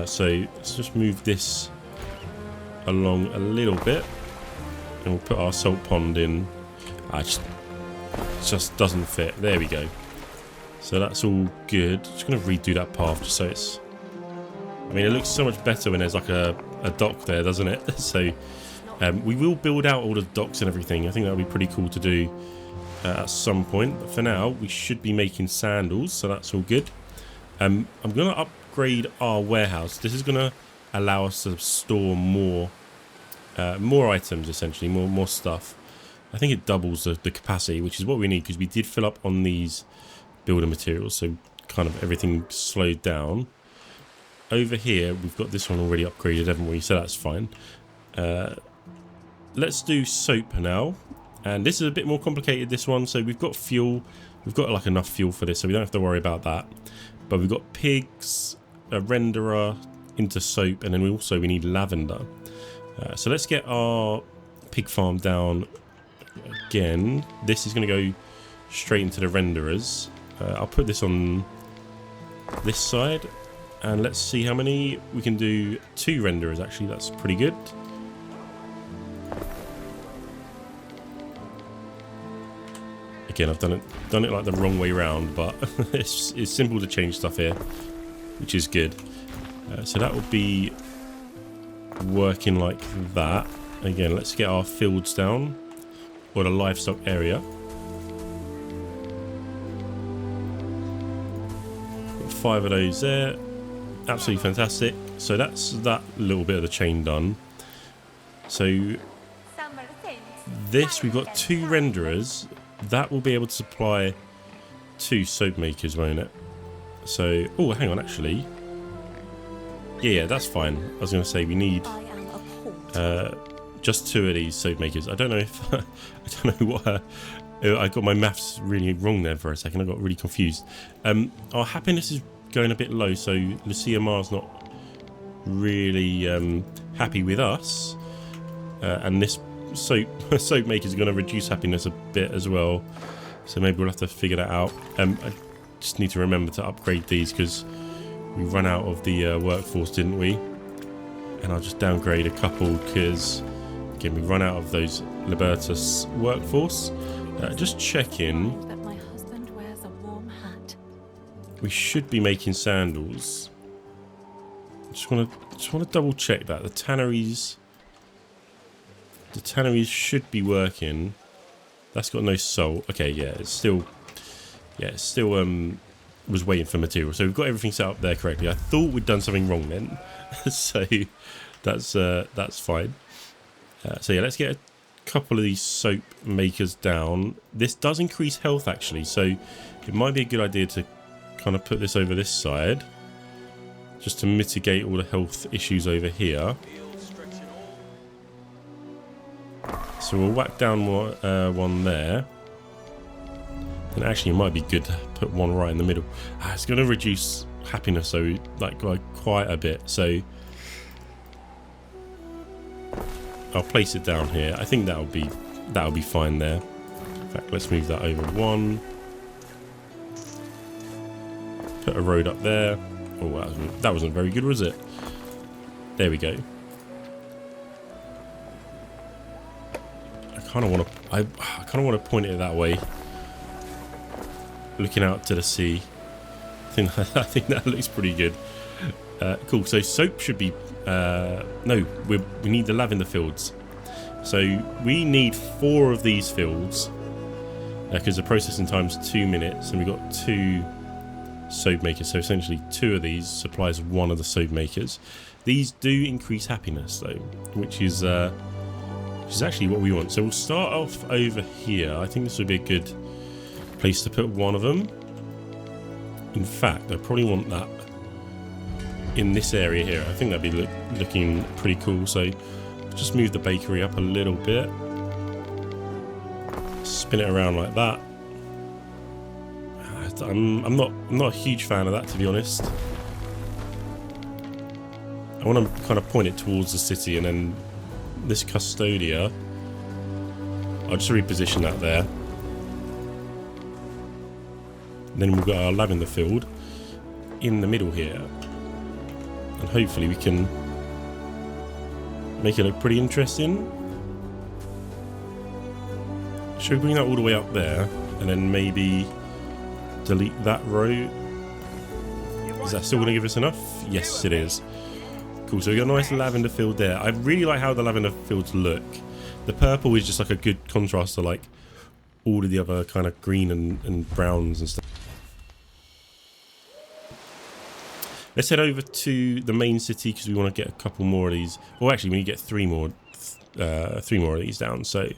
so let's just move this along a little bit, and we'll put our salt pond in. It just doesn't fit. There we go. So that's all good. Just going to redo that path just so it's I mean, it looks so much better when there's like a dock there, doesn't it? So we will build out all the docks and everything. I think that would be pretty cool to do at some point. But for now, we should be making sandals, so that's all good. I'm going to upgrade our warehouse. This is going to allow us to store more items, essentially, more stuff. I think it doubles the capacity, which is what we need, because we did fill up on these builder materials, so kind of everything slowed down. Over here, we've got this one already upgraded, haven't we? So that's fine. Let's do soap now. And this is a bit more complicated, this one. So we've got fuel. We've got like enough fuel for this, so we don't have to worry about that. But we've got pigs, a renderer, into soap, and then we need lavender. So let's get our pig farm down again. This is going to go straight into the renderers. I'll put this on this side. And let's see how many we can do. 2 renderers, actually. That's pretty good. Again, I've done it like the wrong way round, but it's simple to change stuff here, which is good. So that will be working like that. Again, let's get our fields down, or the livestock area. Got 5 of those there. Absolutely fantastic. So that's that little bit of the chain done. So this, we've got 2 renderers. That will be able to supply 2 soap makers, won't it? So, oh, hang on, actually. Yeah, that's fine. I was going to say we need just 2 of these soap makers. I don't know if I don't know what. I got my maths really wrong there for a second. I got really confused. Our happiness is going a bit low, so Lucia Mar's not really happy with us, and this soap maker is going to reduce happiness a bit as well, so maybe we'll have to figure that out. I just need to remember to upgrade these because we ran out of the workforce, didn't we? And I'll just downgrade a couple because again we run out of those Libertus workforce. Just check in. We should be making sandals. Just want to double check that the tanneries should be working. That's got no salt. Okay, yeah, it's still was waiting for material. So we've got everything set up there correctly. I thought we'd done something wrong then, so that's fine. So yeah, let's get a couple of these soap makers down. This does increase health actually, so it might be a good idea to kind of put this over this side just to mitigate all the health issues over here. So we'll whack down one there, and actually it might be good to put one right in the middle. It's going to reduce happiness so like quite a bit, so I'll place it down here. I think that'll be fine there. In fact, let's move that over 1. Put a road up there. Oh, that wasn't very good, was it? There we go. I kind of want to point it that way, looking out to the sea. I think that looks pretty good. Cool. So soap should be no. We need the lavender fields. So we need 4 of these fields because the processing time's 2 minutes, and we've got 2 soap makers. So essentially 2 of these supplies 1 of the soap makers. These do increase happiness though, which is actually what we want. So we'll start off over here. I think this would be a good place to put 1 of them. In fact, I probably want that in this area here. I think that'd be looking pretty cool. So just move the bakery up a little bit, spin it around like that. I'm not a huge fan of that, to be honest. I want to kind of point it towards the city, and then this custodia, I'll just reposition that there. And then we've got our lavender field in the middle here, and hopefully we can make it look pretty interesting. Should we bring that all the way up there, and then maybe delete that row? Is that still going to give us enough? Yes, it is. Cool, so we got a nice lavender field there. I really like how the lavender fields look. The purple is just like a good contrast to like all of the other kind of green and browns and stuff. Let's head over to the main city because we want to get a couple more of these. Well, actually, we need to get three more of these down. So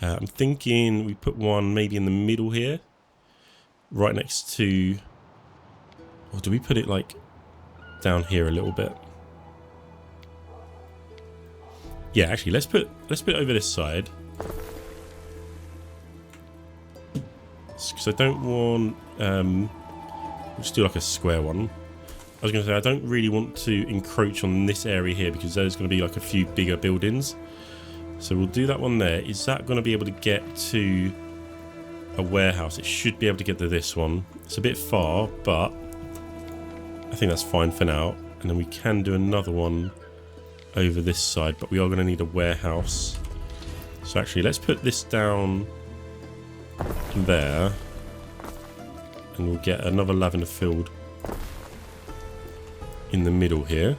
I'm thinking we put one maybe in the middle here, right next to. Or do we put it like down here a little bit? Yeah, actually, let's put it over this side. Because I don't want. Let's do like a square one. I was going to say, I don't really want to encroach on this area here because there's going to be like a few bigger buildings. So we'll do that one there. Is that going to be able to get to a warehouse? It should be able to get to this one. It's a bit far, but I think that's fine for now. And then we can do another one over this side, but we are going to need a warehouse. So actually, let's put this down there. And we'll get another lavender field in the middle here,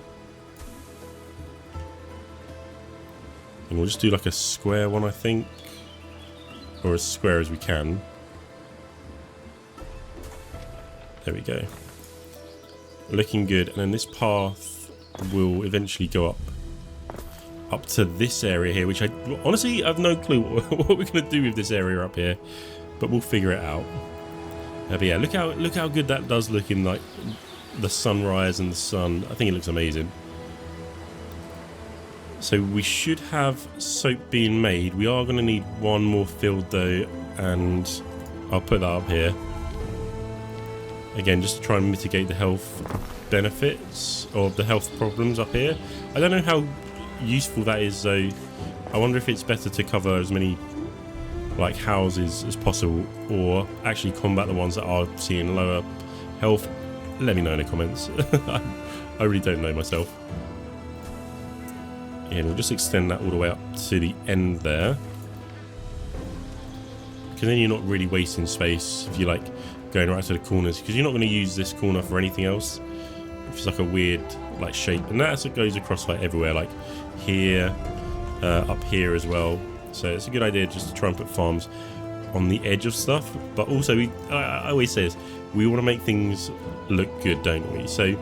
and we'll just do like a square one, I think, or as square as we can. There we go, looking good. And then this path will eventually go up to this area here, which I honestly have no clue what we're going to do with this area up here, but we'll figure it out. But yeah, look how good that does look in like the sunrise and the sun. I think it looks amazing. So we should have soap being made. We are going to need one more field though, and I'll put that up here again just to try and mitigate the health benefits or the health problems up here. I don't know how useful that is though. I wonder if it's better to cover as many like houses as possible, or actually combat the ones that are seeing lower health. Let me know in the comments. I really don't know myself. And we'll just extend that all the way up to the end there, because then you're not really wasting space if you like going right to the corners, because you're not going to use this corner for anything else. If it's like a weird like shape, and that's what goes across like everywhere, like here, up here as well. So it's a good idea just to try and put farms on the edge of stuff, but also I always say this, we want to make things look good, don't we? So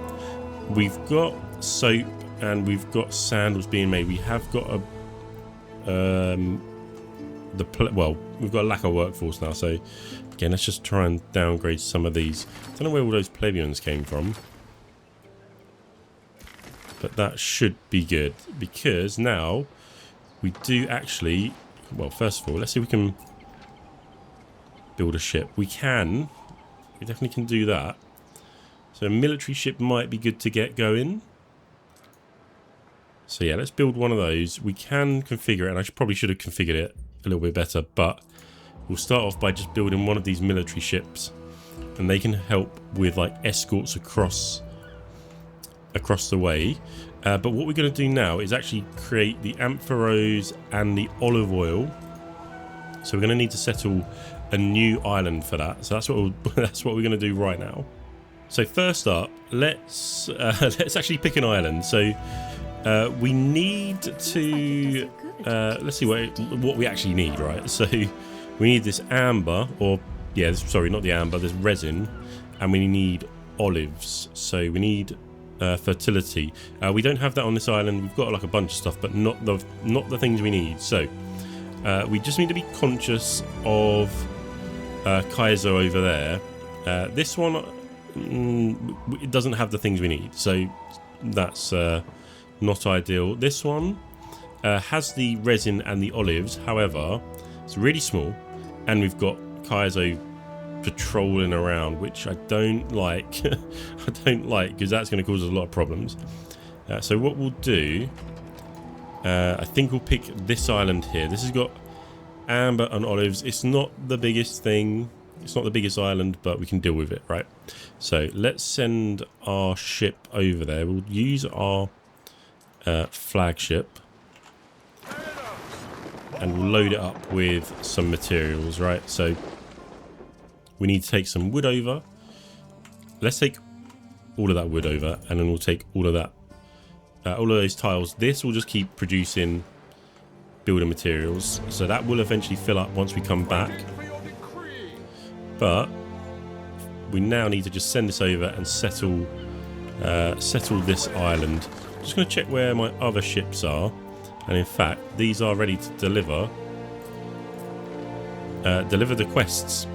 we've got soap and we've got sandals being made. We have got we've got a lack of workforce now. So again, let's just try and downgrade some of these. I don't know where all those Plebians came from, but that should be good, because now we do actually, well, first of all, let's see if we can build a ship. We definitely can do that. So a military ship might be good to get going. So yeah, let's build one of those. We can configure it, and I probably should have configured it a little bit better, but we'll start off by just building one of these military ships, and they can help with like escorts across the way. But what we're going to do now is actually create the amphoros and the olive oil. So we're going to need to settle a new island for that. So that's what we're going to do right now. So first up, let's actually pick an island. So we need to let's see what we actually need, right? So we need this amber, or yeah, sorry, not the amber. There's resin, and we need olives. So we need fertility. We don't have that on this island. We've got like a bunch of stuff, but not the things we need. So we just need to be conscious of Kaiser over there. This one, it doesn't have the things we need, so that's not ideal. This one has the resin and the olives, however it's really small, and we've got Kaiser patrolling around, which I don't like. I don't like, because that's going to cause us a lot of problems. So what we'll do, I think we'll pick this island here. This has got amber and olives. It's not the biggest thing, it's not the biggest island, but we can deal with it, right? So let's send our ship over there. We'll use our flagship, and we'll load it up with some materials, right? So we need to take some wood over. Let's take all of that wood over, and then we'll take all of that all of those tiles. This will just keep producing building materials, so that will eventually fill up once we come back. But we now need to just send this over and settle this island. I'm just going to check where my other ships are, and in fact these are ready to deliver the quests.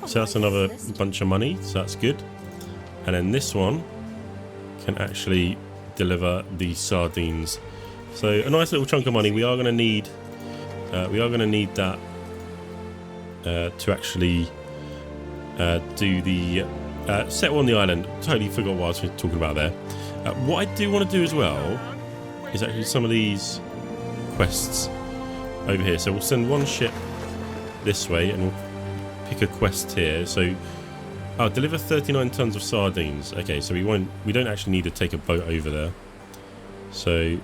So that's another bunch of money, so that's good. And then this one can actually deliver the sardines. So a nice little chunk of money. We are going to need that to actually do the settle on the island. Totally forgot what I was talking about there. What I do want to do as well is actually some of these quests over here. So we'll send one ship this way and we'll pick a quest here. So I'll deliver 39 tons of sardines. Okay, so we don't actually need to take a boat over there. So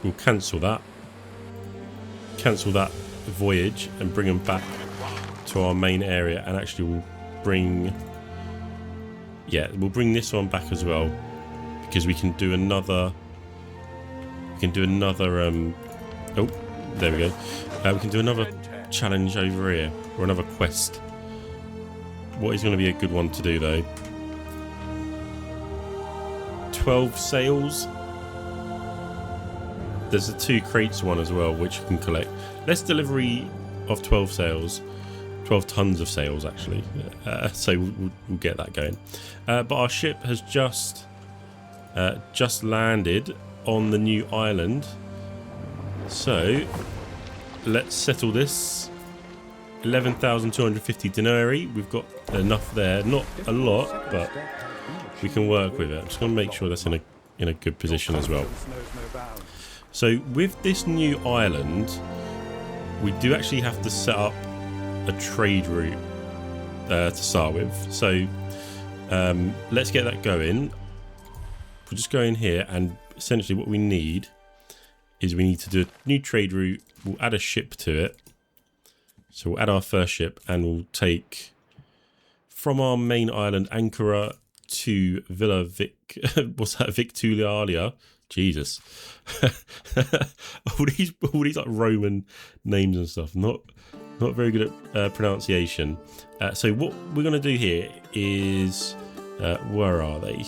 we'll cancel that voyage and bring them back to our main area, and actually we'll bring this one back as well, because we can do another oh, there we go. We can do another challenge over here, or another quest. What is going to be a good one to do though? 12 sails. There's a 2 crates one as well, which you can collect. Less delivery of 12 sails. 12 tons of sails, actually. So we'll get that going. But our ship has just landed on the new island. So let's settle this. 11,250 denarii. We've got enough there. Not a lot, but we can work with it. I'm just going to make sure that's in a good position as well. So with this new island, we do actually have to set up a trade route to start with. So let's get that going. We'll just go in here, and essentially what we need is we need to do a new trade route. We'll add a ship to it. So we'll add our first ship, and we'll take from our main island Anchora to Villa Vic. What's that? Victualia. Jesus. all these like Roman names and stuff. Not very good at pronunciation. So what we're going to do here is, where are they?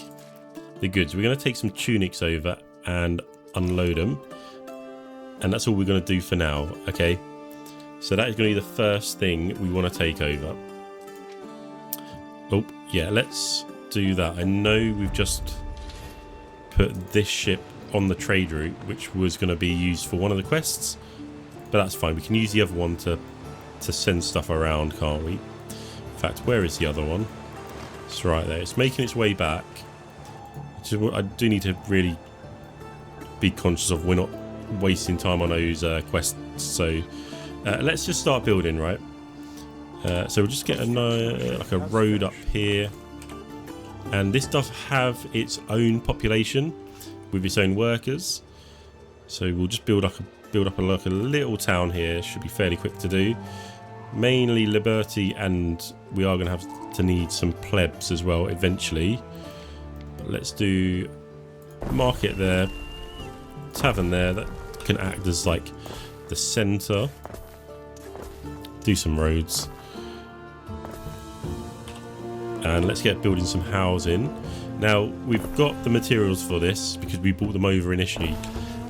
The goods. We're going to take some tunics over and unload them, and that's all we're going to do for now. Okay. So that is going to be the first thing we want to take over. Oh yeah, let's do that. I know we've just put this ship on the trade route, which was going to be used for one of the quests, but that's fine. We can use the other one to send stuff around, can't we? In fact, where is the other one? It's right there. It's making its way back. I do need to really be conscious of we're not wasting time on those quests. So let's just start building, right? So we'll just get like a road up here, and this does have its own population with its own workers. So we'll just build up like a little town here. Should be fairly quick to do. Mainly Liberty, and we are going to have to need some plebs as well eventually. But let's do market there, tavern there. That can act as like the centre. Do some roads, and let's get building some housing. Now we've got the materials for this because we bought them over initially.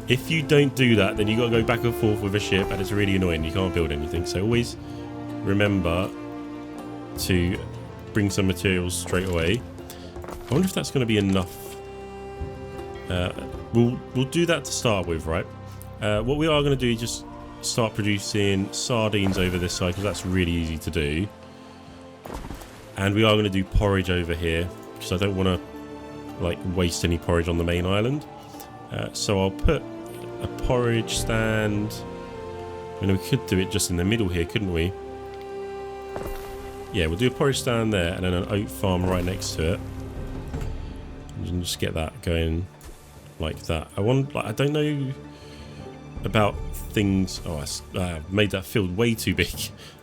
If you don't do that, then you got to go back and forth with a ship, and it's really annoying. You can't build anything. So always remember to bring some materials straight away. I wonder if that's going to be enough. We'll do that to start with, right? What we are going to do is just start producing sardines over this side, because that's really easy to do. And we are going to do porridge over here, because I don't want to like waste any porridge on the main island. So I'll put a porridge stand. I mean, we could do it just in the middle here, couldn't we? Yeah, we'll do a porridge stand there, and then an oat farm right next to it. And just get that going like that. I don't know about things. Oh, I made that field way too big.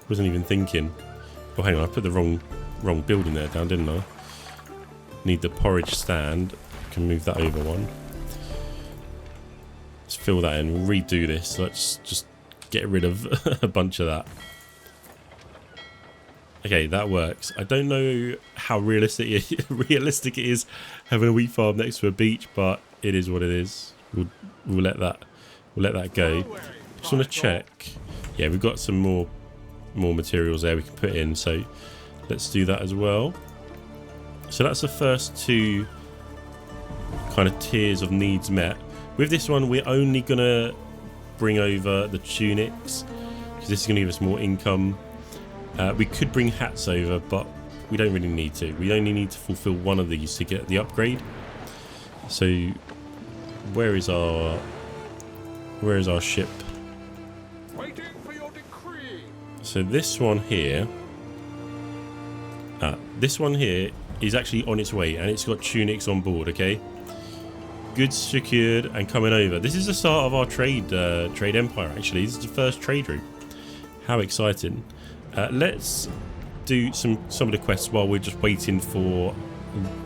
Wasn't even thinking. Oh, hang on, I put the wrong building there down, didn't I? Need the porridge stand. Can move that over one. Let's fill that in. We'll redo this. Let's just get rid of a bunch of that. Okay, that works. I don't know how realistic it is having a wheat farm next to a beach, but it is what it is. We'll let that go. Just want to check. Yeah, we've got some more materials there we can put in, so let's do that as well. So that's the first two kind of tiers of needs met. With this one, we're only gonna bring over the tunics because this is gonna give us more income. We could bring hats over, but we don't really need to. We only need to fulfill one of these to get the upgrade. So where is our ship? Waiting for your decree. So this one here is actually on its way, and it's got tunics on board. Okay, goods secured and coming over. This is the start of our trade empire. Actually, this is the first trade route. How exciting! Let's do some of the quests while we're just waiting for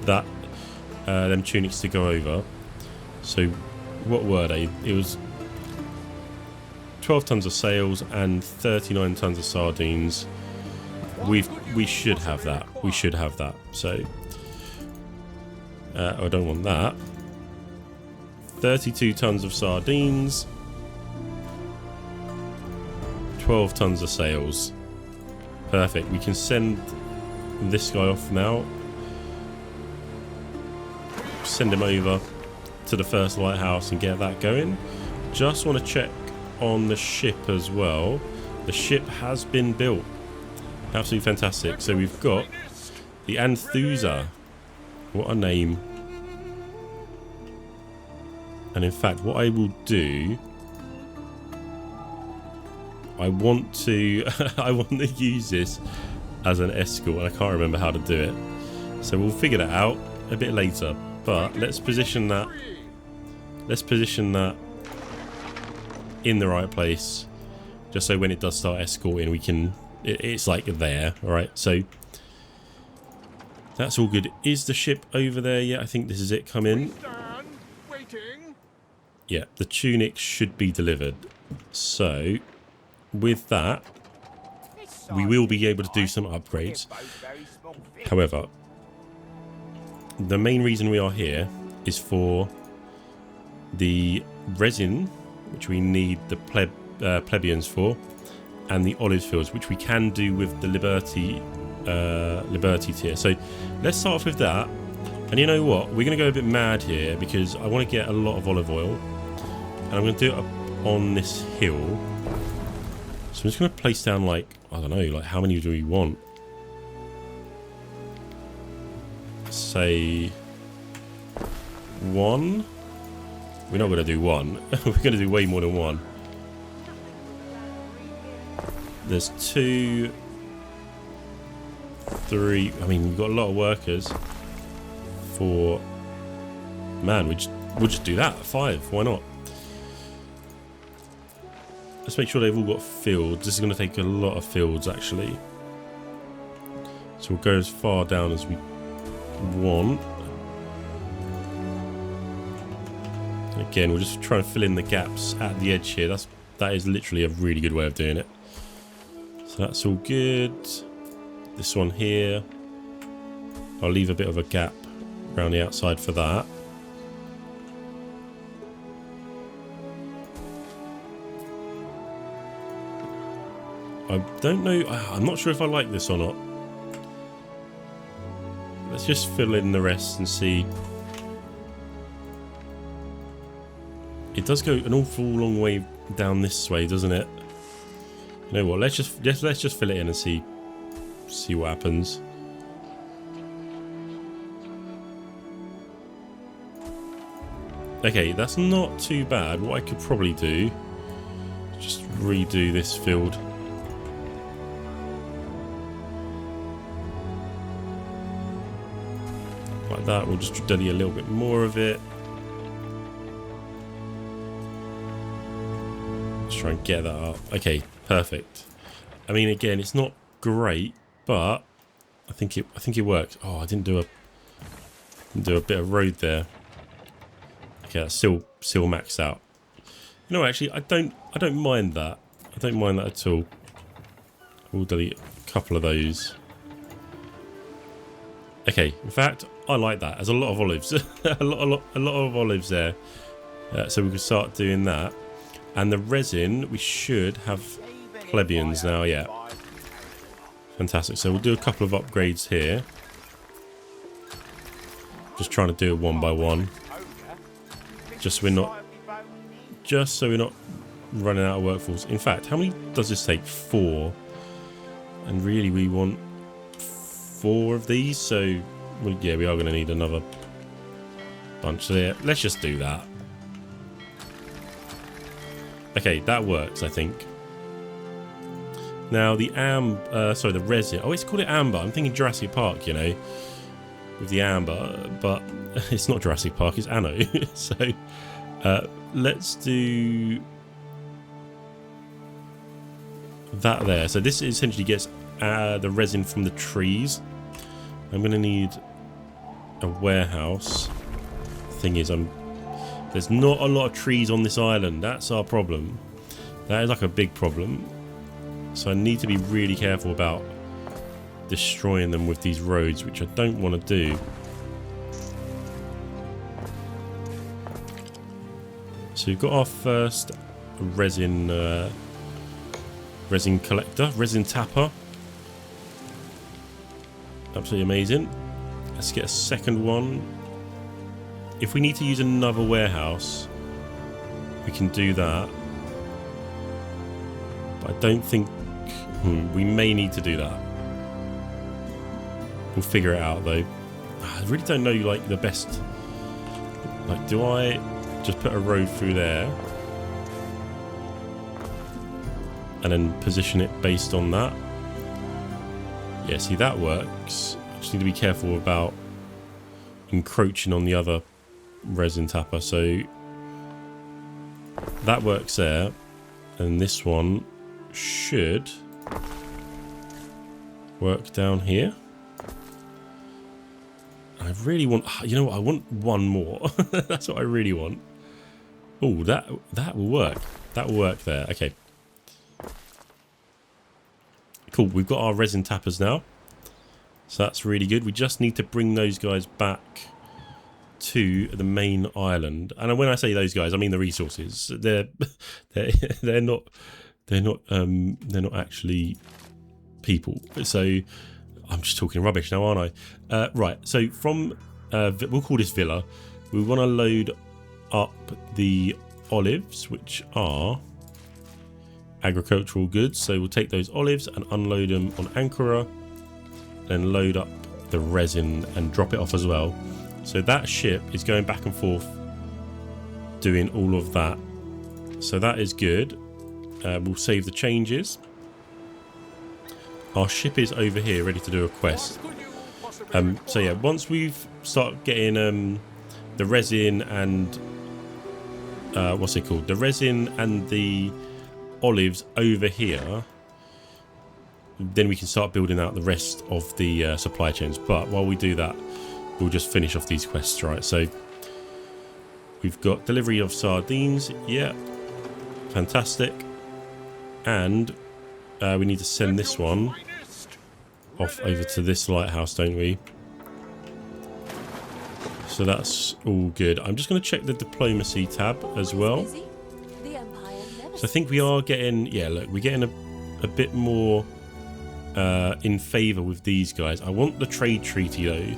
that them tunics to go over. So what were they? It was 12 tons of sails and 39 tons of sardines. We should have that. We should have that. So I don't want that. 32 tons of sardines. 12 tons of sails. Perfect. We can send this guy off now. Send him over to the first lighthouse and get that going. Just want to check on the ship as well. The ship has been built. Absolutely fantastic. So we've got the Anthusa. What a name. And in fact, what I will do, I want to use this as an escort, and I can't remember how to do it. So we'll figure that out a bit later. But let's position that. Let's position that in the right place, just so when it does start escorting, we can. It's like there. All right. So that's all good. Is the ship over there yet? I think this is it. Come in. Yeah, the tunic should be delivered. So with that, we will be able to do some upgrades. However, the main reason we are here is for the resin, which we need the Plebians for, and the olive fields, which we can do with the Liberty tier. So let's start off with that. And you know what? We're going to go a bit mad here because I want to get a lot of olive oil. And I'm going to do it up on this hill. So I'm just going to place down, like, I don't know, like how many do we want? Say 1. We're not going to do 1. We're going to do way more than 1. There's 2, 3. I mean, we've got a lot of workers. 4. Man, we'll just do that. 5. Why not? Let's make sure they've all got fields. This is going to take a lot of fields, actually. So we'll go as far down as we want. And again, we'll just try and fill in the gaps at the edge here. That is literally a really good way of doing it. So that's all good. This one here, I'll leave a bit of a gap around the outside for that. I don't know, I'm not sure if I like this or not. Let's just fill in the rest and see. It does go an awful long way down this way, doesn't it? You know what, let's just fill it in and see what happens. Okay, that's not too bad. What I could probably do is just redo this field. Like that, we'll just delete a little bit more of it. Let's try and get that up. Okay, perfect. I mean, again, it's not great, but I think it works. Oh, I didn't do a bit of road there. Okay, that's still maxed out. No, actually, I don't mind that. I don't mind that at all. We'll delete a couple of those. Okay, in fact, I like that. There's a lot of olives. a lot of olives there. So we can start doing that. And the resin, we should have Plebians now, yeah. Fantastic. So we'll do a couple of upgrades here. Just trying to do it one by one. Just so we're not running out of workforce. In fact, how many does this take? 4. And really we want 4 of these, so well, yeah, we are going to need another bunch there. Let's just do that. Okay, that works, I think. Now the the resin. Oh, it's called it amber. I'm thinking Jurassic Park, you know, with the amber, but it's not Jurassic Park. It's Anno. So let's do that there. So this essentially gets the resin from the trees. I'm going to need a warehouse. Thing is, there's not a lot of trees on this island. That's our problem. That is like a big problem. So I need to be really careful about destroying them with these roads, which I don't want to do. So we've got our first resin collector, resin tapper. Absolutely amazing. Let's get a second one. If we need to use another warehouse, we can do that. But I don't think we may need to do that. We'll figure it out though. I really don't know like the best. Like, do I just put a road through there and then position it based on that? Yeah, see, that works. I just need to be careful about encroaching on the other resin tapper. So that works there, and this one should work down here. I really want, you know what, I want one more. That's what I really want. Oh, that will work. That will work there. Okay. Cool, we've got our resin tappers now. So that's really good. We just need to bring those guys back to the main island. And when I say those guys, I mean the resources. They're not actually people. So I'm just talking rubbish now, aren't I? Right, so from we'll call this villa. We want to load up the olives, which are agricultural goods. So we'll take those olives and unload them on Anchora, then load up the resin and drop it off as well. So that ship is going back and forth doing all of that. So that is good. We'll save the changes. Our ship is over here ready to do a quest. So yeah, once we've started getting the resin and what's it called? The resin and the olives over here, then we can start building out the rest of the supply chains. But while we do that, we'll just finish off these quests, right? So we've got delivery of sardines. Yeah, fantastic. And we need to send this one off over to this lighthouse, don't we? So that's all good. I'm just going to check the diplomacy tab as well. So I think we are getting, yeah, look, we're getting a bit more in favour with these guys. I want the trade treaty though.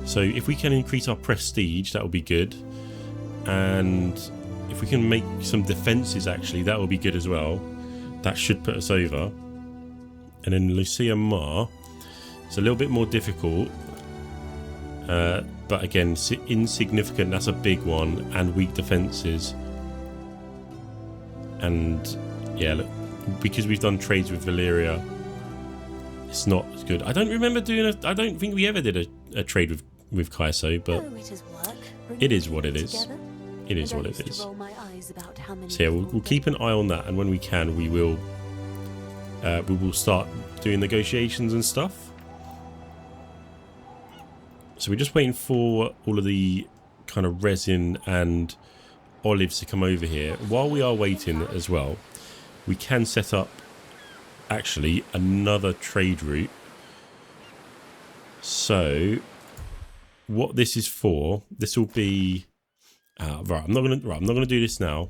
So if we can increase our prestige, that will be good. And if we can make some defences, actually, that will be good as well. That should put us over. And then Lucia Mar, it's a little bit more difficult. But again, insignificant, that's a big one. And weak defences. And yeah, look, because we've done trades with Valyria, it's not as good. I don't remember doing I don't think we ever did a trade with Kaiso, but it is what it is. It is what it is. So yeah, we'll keep an eye on that, and when we can, we will start doing negotiations and stuff. So we're just waiting for all of the kind of resin and olives to come over here. While we are waiting as well, we can set up actually another trade route. So what this is for, this will be right, I'm not gonna do this now.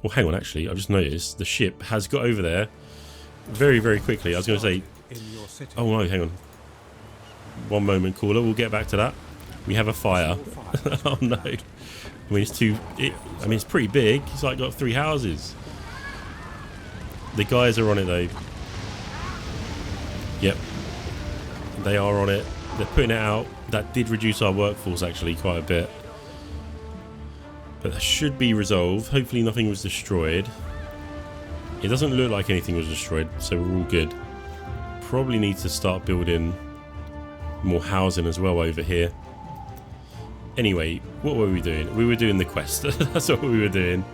Well, hang on, actually, I've just noticed the ship has got over there very, very quickly. I was going to say, oh no, hang on. One moment, caller. We'll get back to that. We have a fire. Oh no. I mean, it's pretty big. It's like got 3 houses. The guys are on it though. Yep. They are on it. They're putting it out. That did reduce our workforce actually quite a bit. But that should be resolved. Hopefully nothing was destroyed. It doesn't look like anything was destroyed, so we're all good. Probably need to start building more housing as well over here. Anyway, what were we doing? We were doing the quest. That's what we were doing.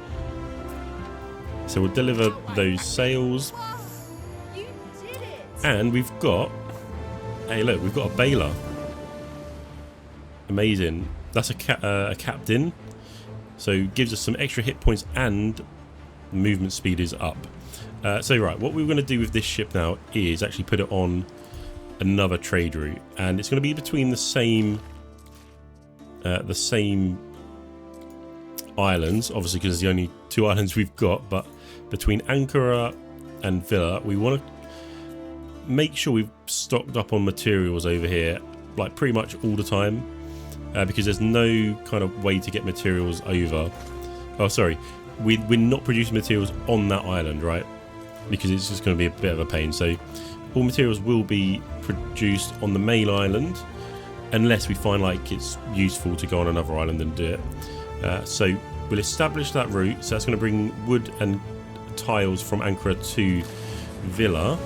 So we'll deliver those sails. And we've got... Hey look, we've got a baler. Amazing. That's a captain. So gives us some extra hit points and movement speed is up. So right, what we're going to do with this ship now is actually put it on another trade route, and it's going to be between the same islands, obviously because it's the only 2 islands we've got. But between Anchora and Villa, we want to make sure we've stocked up on materials over here, like pretty much all the time. Because there's no kind of way to get materials over. Oh, sorry. We're not producing materials on that island, right? Because it's just going to be a bit of a pain. So all materials will be produced on the main island, unless we find like it's useful to go on another island and do it. So we'll establish that route. So that's going to bring wood and tiles from Anchora to Villa.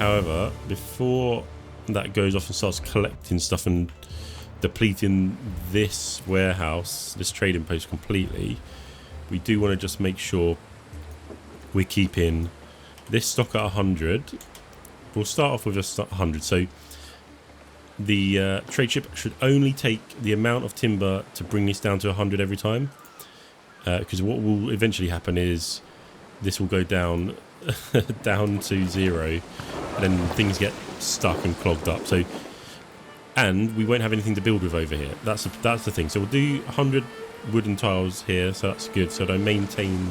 However, before that goes off and starts collecting stuff and depleting this warehouse, this trading post completely, we do want to just make sure we're keeping this stock at 100. We'll start off with just 100. So the trade ship should only take the amount of timber to bring this down to 100 every time. Because what will eventually happen is this will go down down to 0, and then things get stuck and clogged up. So, and we won't have anything to build with over here. That's the thing. So we'll do 100 wooden tiles here, so that's good. So I maintain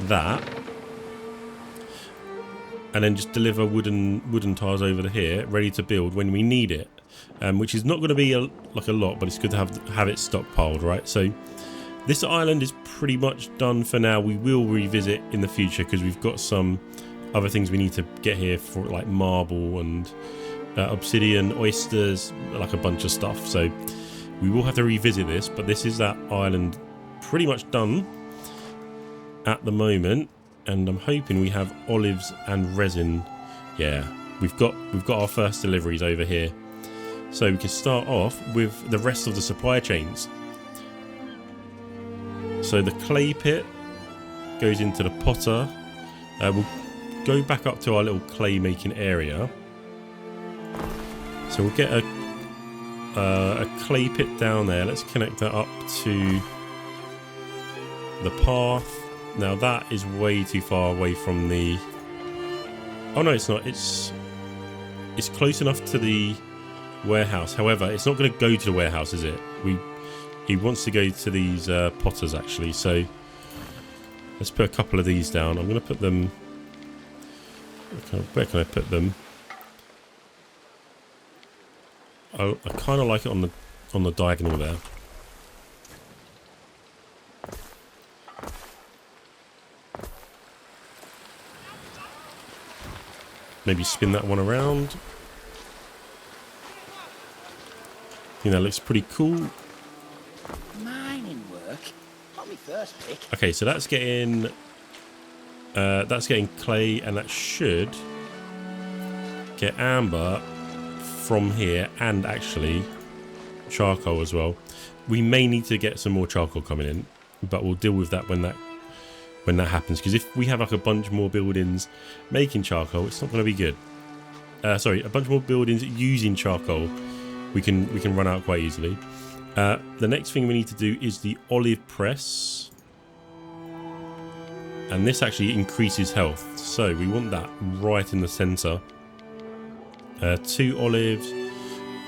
that, and then just deliver wooden tiles over to here, ready to build when we need it. Which is not going to be a lot, but it's good to have it stockpiled, right? So this island is pretty much done for now. We will revisit in the future because we've got some other things we need to get here for, like marble and obsidian, oysters, like a bunch of stuff. So we will have to revisit this, but this is that island pretty much done at the moment, and I'm hoping we have olives and resin. Yeah, we've got our first deliveries over here, so we can start off with the rest of the supply chains. So the clay pit goes into the potter. We'll go back up to our little clay making area. So we'll get a clay pit down there. Let's connect that up to the path. Now that is way too far away from the... Oh no, it's not. It's close enough to the warehouse. However, it's not going to go to the warehouse, is it? He wants to go to these potters actually. So let's put a couple of these down. I'm going to put them... Where can I put them? I kind of like it on the diagonal there. Maybe spin that one around. I think that looks pretty cool. Mining work. Not my first pick. Okay, so that's getting clay, and that should get amber from here, and actually charcoal as well. We may need to get some more charcoal coming in, but we'll deal with that when that happens, because if we have like a bunch more buildings making charcoal, it's not going to be good. Sorry, a bunch more buildings using charcoal, we can run out quite easily. The next thing we need to do is the olive press. And this actually increases health. So we want that right in the centre. 2 olives.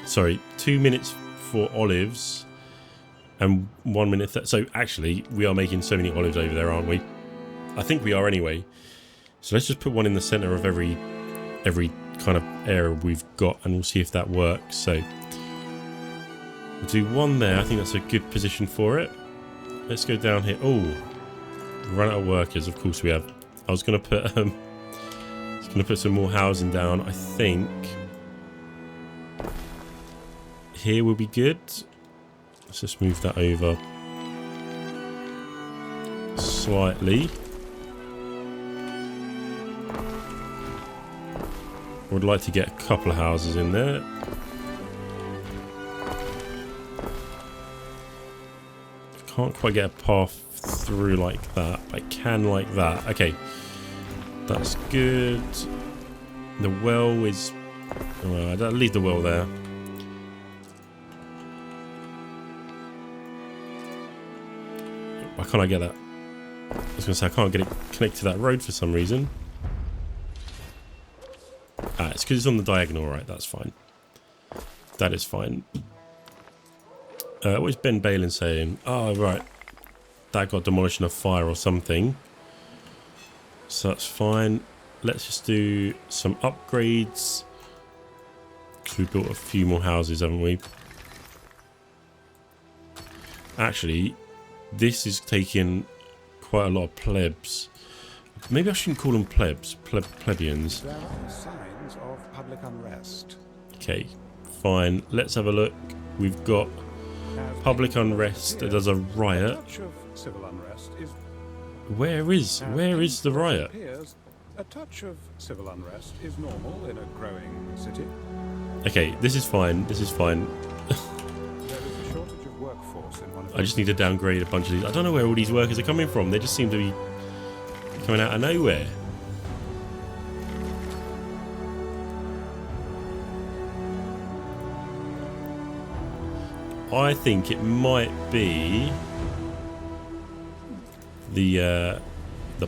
Sorry, 2 minutes for olives. And 1 minute. So actually, we are making so many olives over there, aren't we? I think we are anyway. So let's just put one in the centre of every kind of area we've got, and we'll see if that works. So we'll do one there. I think that's a good position for it. Let's go down here. Oh, run out of workers. Of course we have. I was going to put some more housing down. I think here will be good. Let's just move that over slightly. I would like to get a couple of houses in there. Can't quite get a path through like that. I can like that. Okay, that's good. The well is... well, I'll leave the well there. Why can't I get that? I was going to say I can't get it connected to that road for some reason. Ah, it's because it's on the diagonal, right? That's fine. That is fine. What is Ben Balin saying? Oh, right. That got demolished in a fire or something. So that's fine. Let's just do some upgrades. Because we've built a few more houses, haven't we? Actually, this is taking quite a lot of plebs. Maybe I shouldn't call them plebs. Plebians. There are signs of public unrest. Okay, fine. Let's have a look. We've got public unrest. There's a riot. A touch of civil unrest is... Where is the riot? A touch of civil unrest is normal in a growing city. Okay, this is fine. This is fine. There is a shortage of workforce in one of I just need to downgrade a bunch of these. I don't know where all these workers are coming from. They just seem to be coming out of nowhere. I think it might be the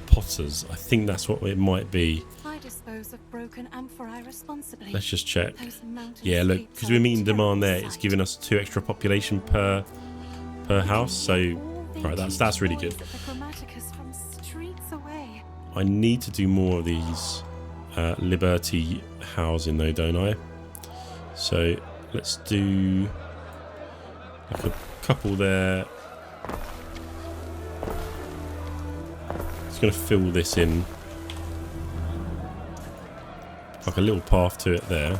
potters. I think that's what it might be. I dispose of broken amphorae responsibly. Let's just check. Those mountain Yeah, look, streets because are we're a meeting demand there. terrible It's sight. giving us 2 extra population per house. So, right, that's really good. Boys at the Grammaticus from streets away. I need to do more of these Liberty housing though, don't I? So let's do like a couple there. Just going to fill this in. Like a little path to it there.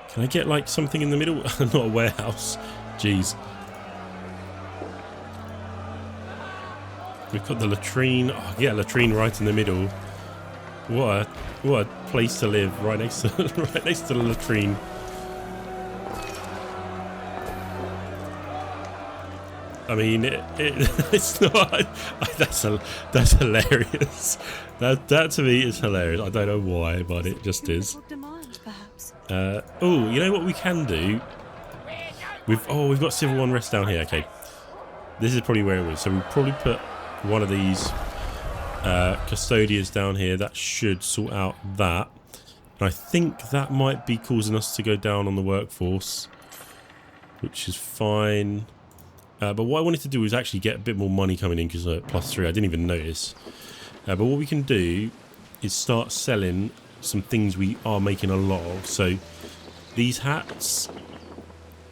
Can I get like something in the middle? Not a warehouse. Jeez. We've got the latrine. Oh, yeah, latrine right in the middle. What a place to live, right next to right next to the latrine. I mean, it's not. That's hilarious. That to me is hilarious. I don't know why, but it just is. Little demand, perhaps. Oh, you know what we can do? We've got civil unrest down here. Okay, this is probably where it was. So we'll probably put one of these custodians down here. That should sort out that. And I think that might be causing us to go down on the workforce, which is fine. But what I wanted to do was actually get a bit more money coming in because +3. I didn't even notice. But what we can do is start selling some things we are making a lot of. So these hats,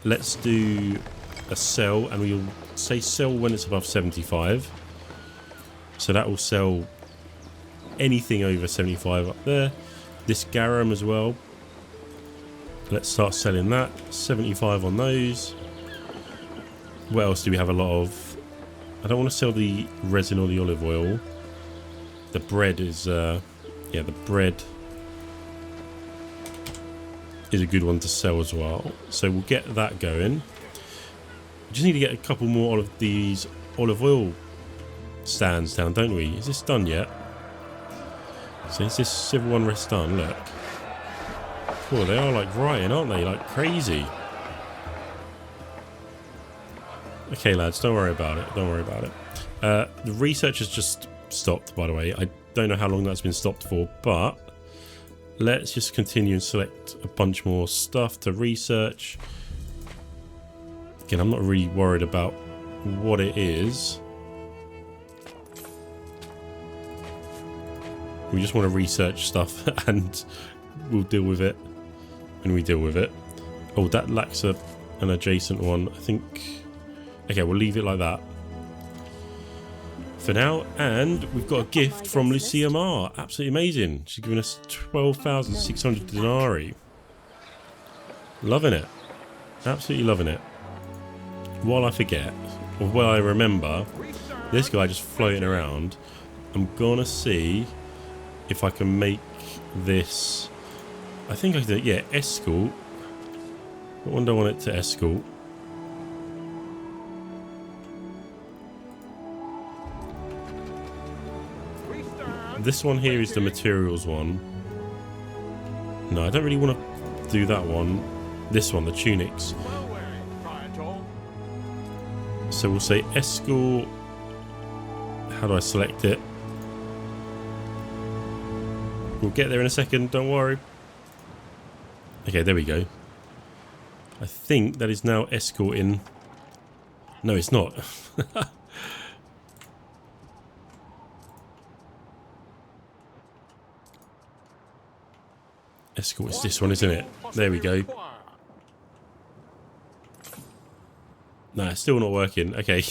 let's do a sell, and we'll say sell when it's above 75. So that will sell anything over 75 up there. This garum as well. Let's start selling that. 75 on those. What else do we have a lot of? I don't want to sell the resin or the olive oil. The bread is, yeah, the bread is a good one to sell as well. So we'll get that going. We just need to get a couple more of these olive oil stands down, don't we? Is this done yet? So is this civil unrest done? Look. Cool, they are like rioting, aren't they? Like crazy. Okay, lads, don't worry about it. Don't worry about it. The research has just stopped, by the way. I don't know how long that's been stopped for, but let's just continue and select a bunch more stuff to research. Again, I'm not really worried about what it is. We just want to research stuff and we'll deal with it when we deal with it. Oh, that lacks an adjacent one. I think... Okay, we'll leave it like that for now. And we've got a gift from Lucia Mar. Absolutely amazing. She's given us 12,600 denarii. Loving it. Absolutely loving it. While I forget, or while I remember, this guy just floating around, I'm gonna see if I can make this... I think I can do it, yeah, escort. What one do I want it to escort? This one here is the materials one. No, I don't really want to do that one. This one, the tunics. So we'll say escort. How do I select it? We'll get there in a second, don't worry. Okay, there we go. I think that is now escorting. No, it's not. Escort is this one, isn't it? There we go. Nah, it's still not working. Okay.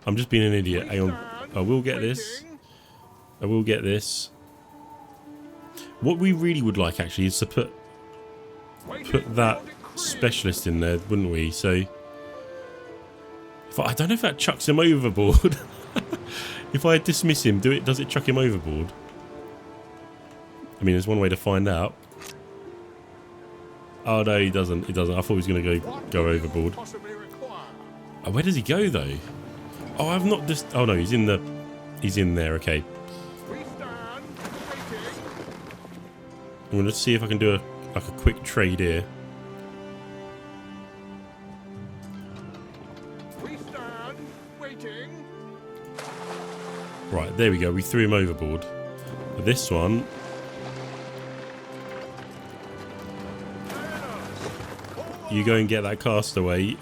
I'm just being an idiot. Hang on. I will get this. I will get this. What we really would like, actually, is to put that specialist in there, wouldn't we? So... I don't know if that chucks him overboard. If I dismiss him, does it chuck him overboard? I mean, there's one way to find out. Oh no, he doesn't. He doesn't. I thought he was going to go overboard. Oh, where does he go though? Oh, I've not just. Oh no, he's in the. He's in there. Okay. I'm going to see if I can do a quick trade here. Right, there we go. We threw him overboard. But this one. You go and get that castaway.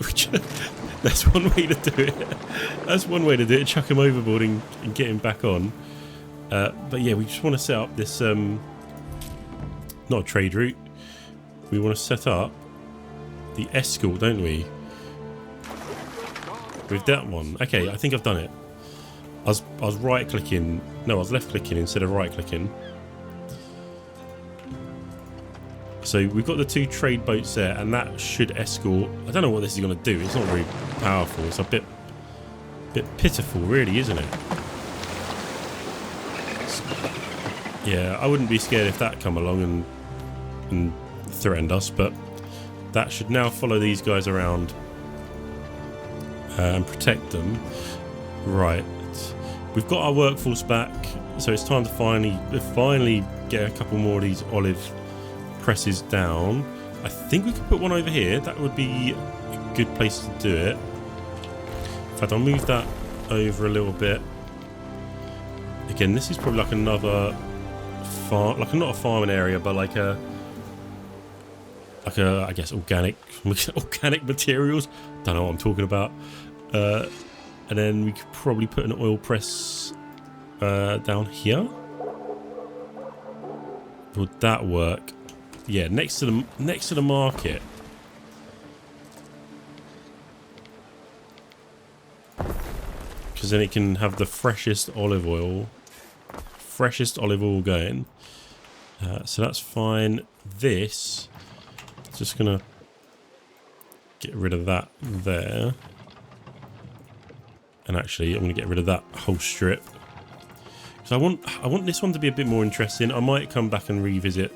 That's one way to do it. That's one way to do it. Chuck him overboard and get him back on. But yeah, we just want to set up this... not a trade route. We want to set up the escort, don't we? With that one. Okay, I think I've done it. I was right clicking. No, I was left clicking instead of right clicking. So we've got the two trade boats there, and that should escort. I don't know what this is going to do. It's not very powerful. It's a bit pitiful, really, isn't it? Yeah, I wouldn't be scared if that come along and threatened us, but that should now follow these guys around and protect them. Right, we've got our workforce back, so it's time to finally get a couple more of these olive presses down. I think we could put one over here. That would be a good place to do it. In fact, I'll move that over a little bit. Again, this is probably like another farm, like not a farming area, but like a I guess organic materials. Don't know what I'm talking about. And then we could probably put an oil press down here. Would that work? Yeah, next to the market. Because then it can have the freshest olive oil going. So that's fine. This, just gonna get rid of that there. And actually, I'm gonna get rid of that whole strip. So I want this one to be a bit more interesting. I might come back and revisit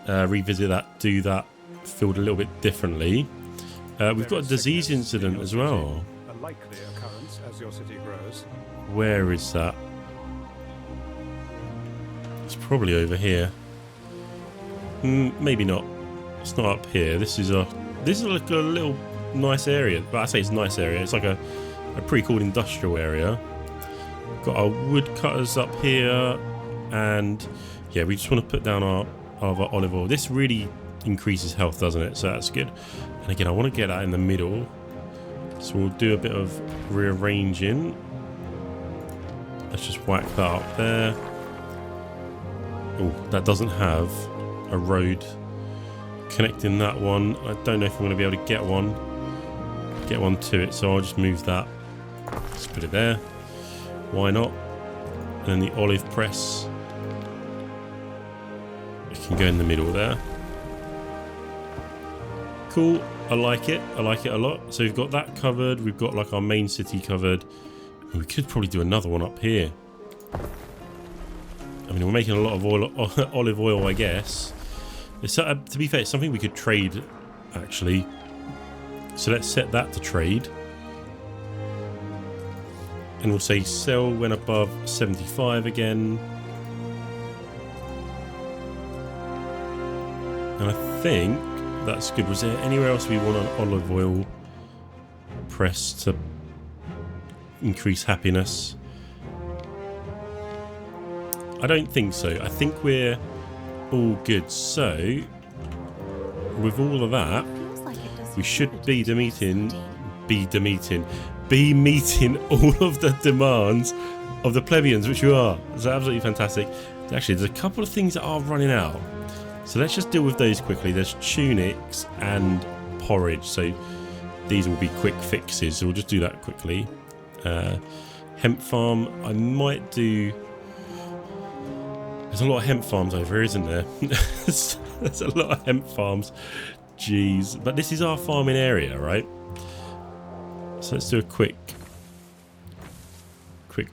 that, do that field a little bit differently. We've got a disease incident as well. A likely occurrence as your city grows. Where is that? It's probably over here. Maybe not. It's not up here. This is like a little nice area. But I say it's a nice area. It's like a pretty cool industrial area. Got our woodcutters up here, and yeah, we just want to put down our olive oil. This really increases health, doesn't it? So that's good. And again, I want to get that in the middle. So we'll do a bit of rearranging. Let's just whack that up there. Oh, that doesn't have a road connecting that one. I don't know if I'm going to be able to get one to it, so I'll just move that. Let's put it there. Why not? And then the olive press, it can go in the middle there. Cool. I like it. I like it a lot. So we've got that covered. We've got like our main city covered. And we could probably do another one up here. I mean, we're making a lot of olive oil, I guess. It's, to be fair, it's something we could trade, actually. So let's set that to trade. And we'll say sell when above 75 again. And I think that's good. Was there anywhere else we want an olive oil press to increase happiness? I don't think so. I think we're all good. So with all of that, we should be meeting all of the demands of the Plebians, which we are. It's absolutely fantastic. Actually, there's a couple of things that are running out. So let's just deal with those quickly. There's tunics and porridge. So these will be quick fixes. So we'll just do that quickly. Hemp farm. I might do... There's a lot of hemp farms over here, isn't there? There's a lot of hemp farms. Jeez. But this is our farming area, right? So let's do a quick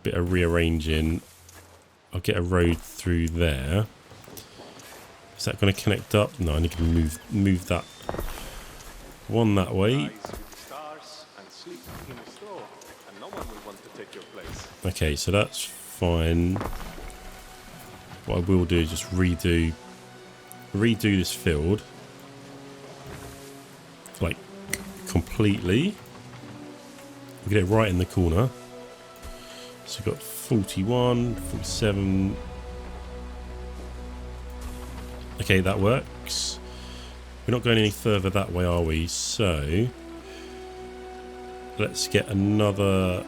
bit of rearranging. I'll get a road through there. Is that going to connect up? No, I need to move that one that way. Okay, so that's fine. What I will do is just redo this field, like completely. We'll get it right in the corner. So we've got 41, 47. Okay, that works. We're not going any further that way, are we? So let's get another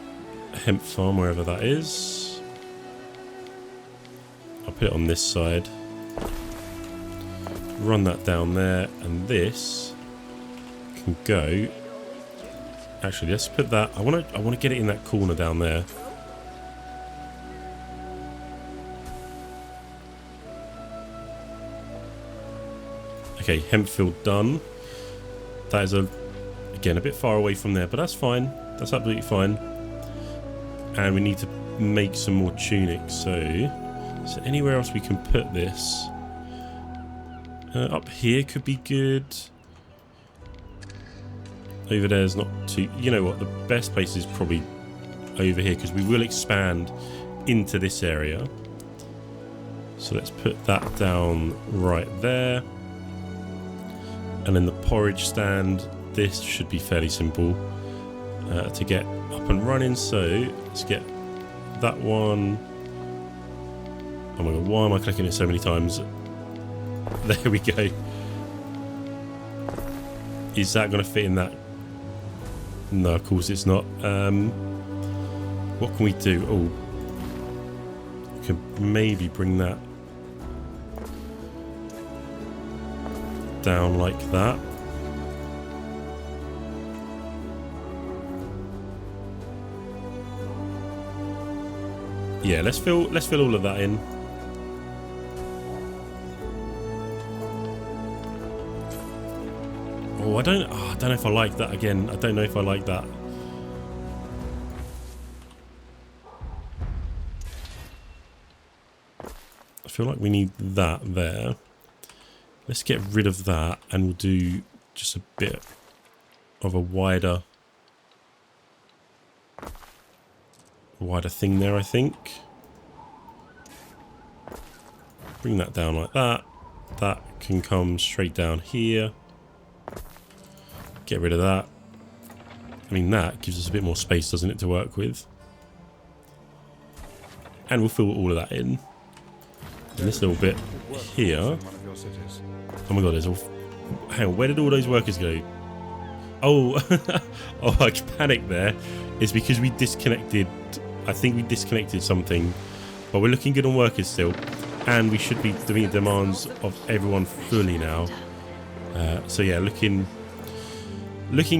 hemp farm wherever that is. I'll put it on this side. Run that down there, and this can go. Actually, let's put that. I want to get it in that corner down there. Okay, hemp field done. That is again a bit far away from there, but that's fine. That's absolutely fine. And we need to make some more tunics. So anywhere else we can put this? Up here could be good. Over there is not too... You know what? The best place is probably over here, because we will expand into this area. So let's put that down right there. And then the porridge stand. This should be fairly simple to get up and running. So let's get that one. Oh my god, why am I clicking it so many times? There we go. Is that going to fit in that? No, of course it's not. What can we do? Oh, we could maybe bring that down like that. Yeah, let's fill all of that in. Oh, I don't know if I like that again. I don't know if I like that. I feel like we need that there. Let's get rid of that, and we'll do just a bit of a wider thing there, I think. Bring that down like that. That can come straight down here. Get rid of that. I mean, that gives us a bit more space, doesn't it, to work with? And we'll fill all of that in. And this little bit here. Oh my god, there's all... Hang on, where did all those workers go? Oh, oh, I panicked there. It's because we disconnected... I think we disconnected something. But we're looking good on workers still. And we should be doing demands of everyone fully now. So yeah, looking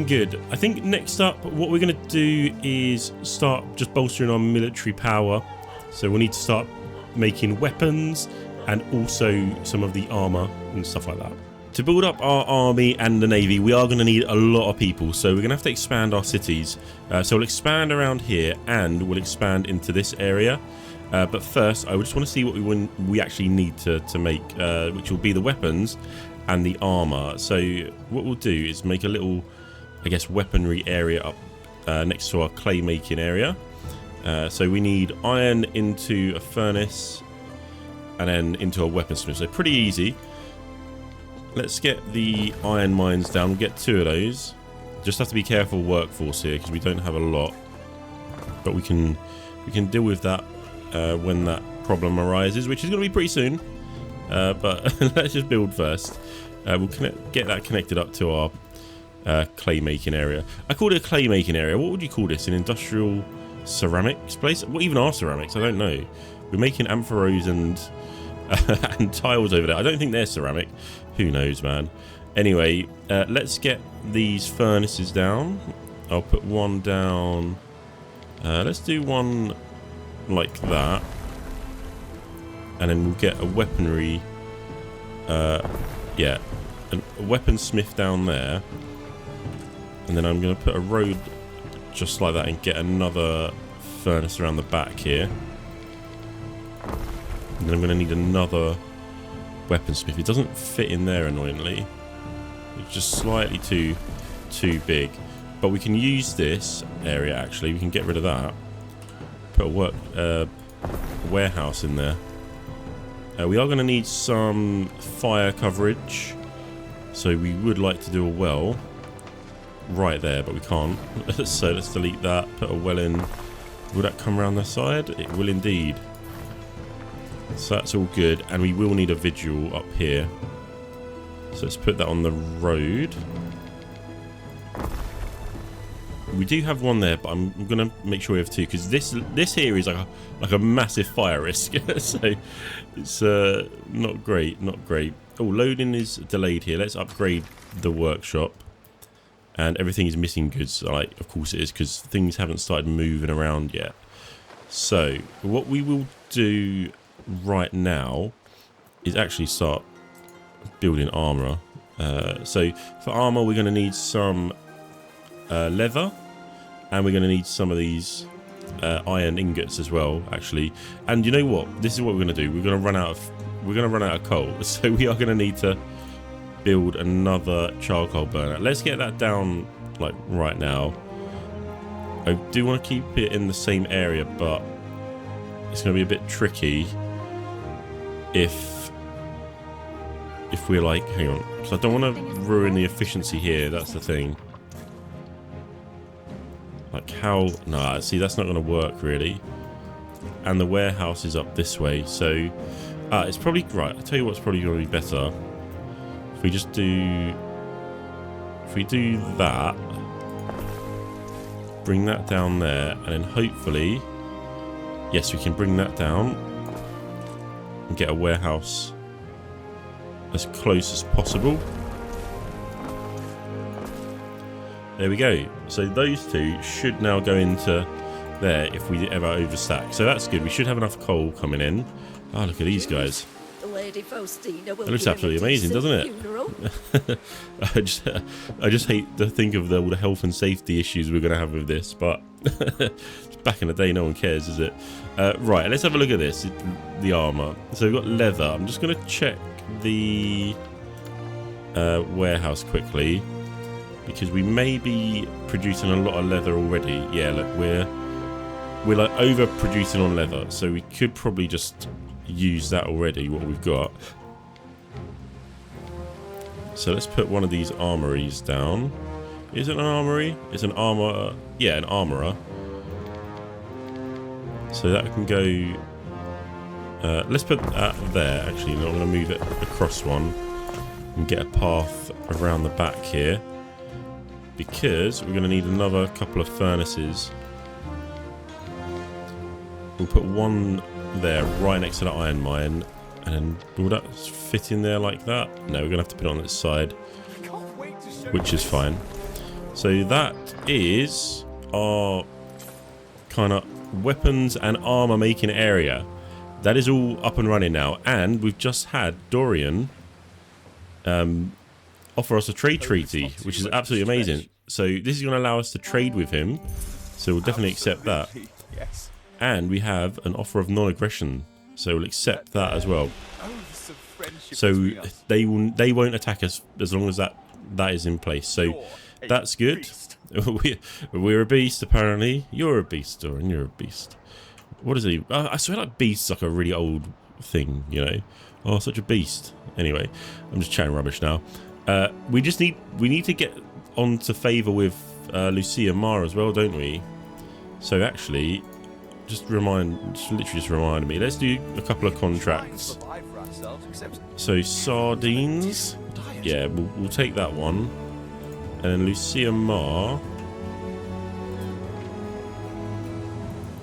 good. I think next up, what we're going to do is start just bolstering our military power. So we need to start making weapons and also some of the armour and stuff like that. To build up our army and the navy, we are going to need a lot of people. So we're going to have to expand our cities. So we'll expand around here and we'll expand into this area. But first, I just want to see what we actually need to make, which will be the weapons and the armour. So what we'll do is make a little, I guess, weaponry area up next to our clay making area. So we need iron into a furnace and then into a weaponsmith. So pretty easy. Let's get the iron mines down. We'll get 2 of those. Just have to be careful workforce here because we don't have a lot. But we can deal with that when that problem arises, which is going to be pretty soon. But let's just build first. We'll get that connected up to our clay making area. I called it a clay making area. What would you call this? An industrial ceramics place? What even are ceramics? I don't know. We're making amphoros and tiles over there. I don't think they're ceramic. Who knows, man. Anyway, let's get these furnaces down. I'll put one down. Let's do one like that. And then we'll get a weaponry. Yeah, a weaponsmith down there. And then I'm going to put a road just like that and get another furnace around the back here. And then I'm going to need another weaponsmith. It doesn't fit in there, annoyingly. It's just slightly too big. But we can use this area, actually. We can get rid of that. Put a warehouse in there. We are going to need some fire coverage. So we would like to do a well right there, but we can't. So let's delete that. Put a well in. Will that come around the side? It will indeed. So that's all good, and we will need a vigil up here. So let's put that on the road. We do have one there, but I'm gonna make sure we have 2 because this here is like a massive fire risk. So it's not great. Oh, loading is delayed here. Let's upgrade the workshop, and everything is missing goods. Like, of course it is, because things haven't started moving around yet. So what we will do right now is actually start building armour. So for armour we're going to need some leather, and we're going to need some of these iron ingots as well, actually. And you know what, this is what we're going to do. We're going to run out of coal, so we are going to need to build another charcoal burner. Let's get that down like right now. I do want to keep it in the same area, but it's going to be a bit tricky if we're like, hang on, because I don't want to ruin the efficiency here. That's the thing. Like how? Nah, see, that's not going to work really. And the warehouse is up this way, so it's probably right. I'll tell you what's probably going to be better. If we just do, that, bring that down there, and then hopefully, yes, we can bring that down and get a warehouse as close as possible. There we go. So those 2 should now go into there if we ever overstack. So that's good. We should have enough coal coming in. Oh, look at these guys. It looks absolutely amazing, doesn't it? I just hate to think of all the health and safety issues we're going to have with this, but back in the day, no one cares, is it? Right, let's have a look at this, the armour. So we've got leather. I'm just going to check the warehouse quickly, because we may be producing a lot of leather already. Yeah, look, we're like over producing on leather, so we could probably just use that already, what we've got. So let's put one of these armories down. Is it an armory? It's an armor. Yeah, an armourer. So that can go. Let's put that there. Actually, no, I'm going to move it across one and get a path around the back here, because we're going to need another couple of furnaces. We'll put one there right next to the iron mine, and then will that fit in there like that? No, we're going to have to put it on its side, which is fine. So that is our kind of weapons and armor making area. That is all up and running now, and we've just had Dorian offer us a trade treaty, which is absolutely amazing. So this is going to allow us to trade with him, so we'll definitely accept that. And we have an offer of non-aggression, so we'll accept that as well. So they won't attack us as long as that is in place. So that's good. We're a beast, apparently. You're a beast, Dorian. You're a beast. What is he? I swear that beast's like a really old thing, you know. Oh, such a beast. Anyway, I'm just chatting rubbish now. We need to get on to favour with Lucia Mar as well, don't we? So actually, literally reminded me. Let's do a couple of contracts. So sardines. Yeah, we'll take that one. And then Lucia Mar.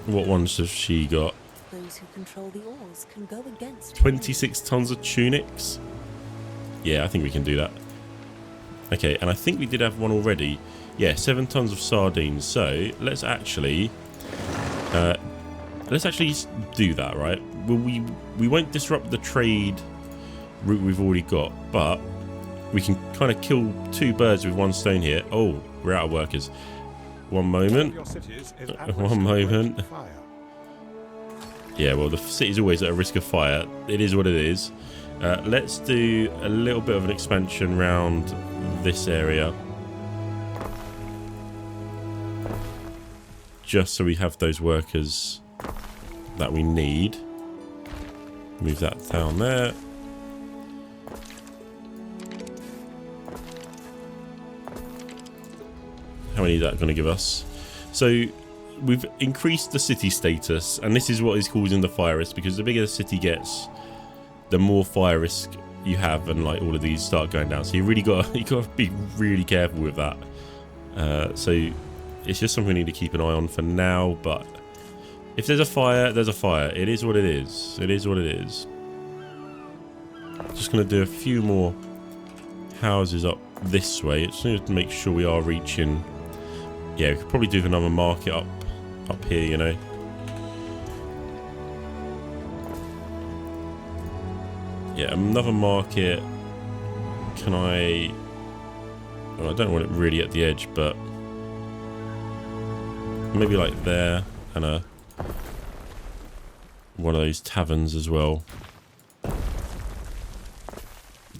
What ones has she got? Those who control the oars can go against 26 tons of tunics. Yeah, I think we can do that. Okay, and I think we did have one already. Yeah, 7 tons of sardines. So let's actually do that, right? We won't disrupt the trade route we've already got, but we can kind of kill 2 birds with 1 stone here. Oh, we're out of workers. One moment. One moment. Yeah, well, the city's always at a risk of fire. It is what it is. Let's do a little bit of an expansion around this area, just so we have those workers that we need. Move that down there. How many is that going to give us? So we've increased the city status, and this is what is causing the fire risk, because the bigger the city gets, the more fire risk you have, and like all of these start going down. So you got to be really careful with that. So it's just something we need to keep an eye on for now. But if there's a fire, there's a fire. It is what it is. It is what it is. Just going to do a few more houses up this way. Just need to make sure we are reaching. Yeah, we could probably do another market up here, you know. Yeah, another market. Can I... Well, I don't want it really at the edge, but maybe like there, and one of those taverns as well.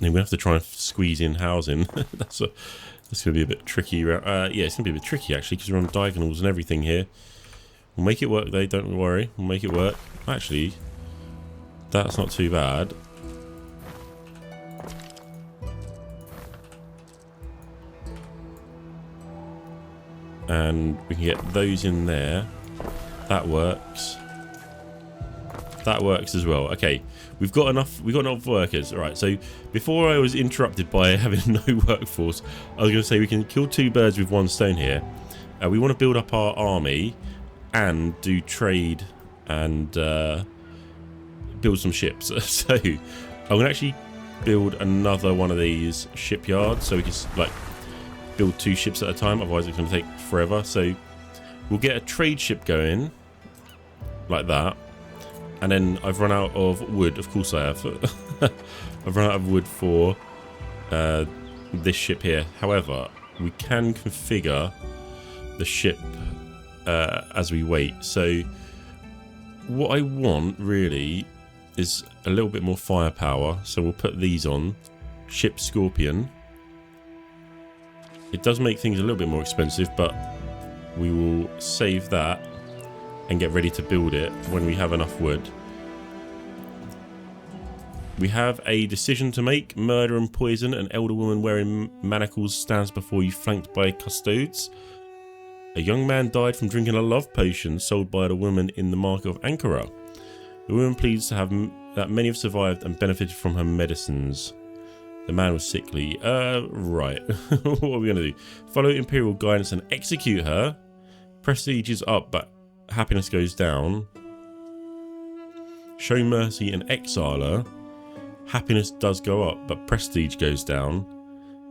And we have to try and squeeze in housing. That's going to be a bit tricky. Yeah, it's going to be a bit tricky actually, because we're on diagonals and everything here. We'll make it work though, don't worry. We'll make it work. Actually, that's not too bad. And we can get those in there. That works. That works as well. Okay, we've got enough workers. All right, so before I was interrupted by having no workforce, I was going to say we can kill 2 birds with 1 stone here. We want to build up our army and do trade and build some ships. So I'm going to actually build another one of these shipyards, so we can like build 2 ships at a time. Otherwise, it's going to take forever. So we'll get a trade ship going like that. And then I've run out of wood. Of course I have. I've run out of wood for this ship here. However, we can configure the ship as we wait. So what I want really is a little bit more firepower. So we'll put these on. Ship Scorpion. It does make things a little bit more expensive, but we will save that and get ready to build it when we have enough wood. We have a decision to make. Murder and poison. An elder woman wearing manacles stands before you, flanked by custodes. A young man died from drinking a love potion sold by the woman in the market of Anchora. The woman pleads to have that many have survived and benefited from her medicines. The man was sickly. Right. What are we going to do? Follow Imperial guidance and execute her. Prestige is up, but happiness goes down. Show mercy and exile her. Happiness does go up, but prestige goes down.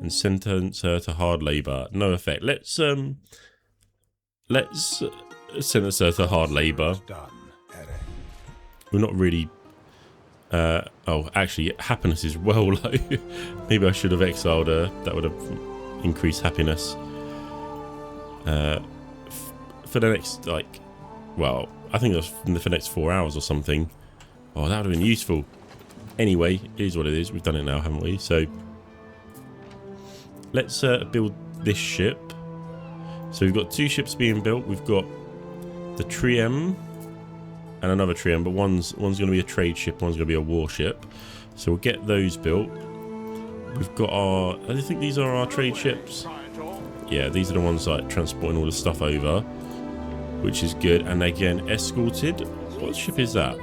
And sentence her to hard labour. No effect. Let's sentence her to hard labour. We're not really... oh, actually, happiness is well low. Maybe I should have exiled her. That would have increased happiness. For the next, like... Well, I think it was for the next 4 hours or something. Oh, that would have been useful. Anyway, it is what it is. We've done it now, haven't we? So, let's build this ship. So we've got 2 ships being built. We've got the Trium and another Trium, but one's going to be a trade ship, one's going to be a warship. So we'll get those built. We've got our... I think these are our trade ships. Yeah, these are the ones like transporting all the stuff over, which is good. And again, escorted. What ship is that?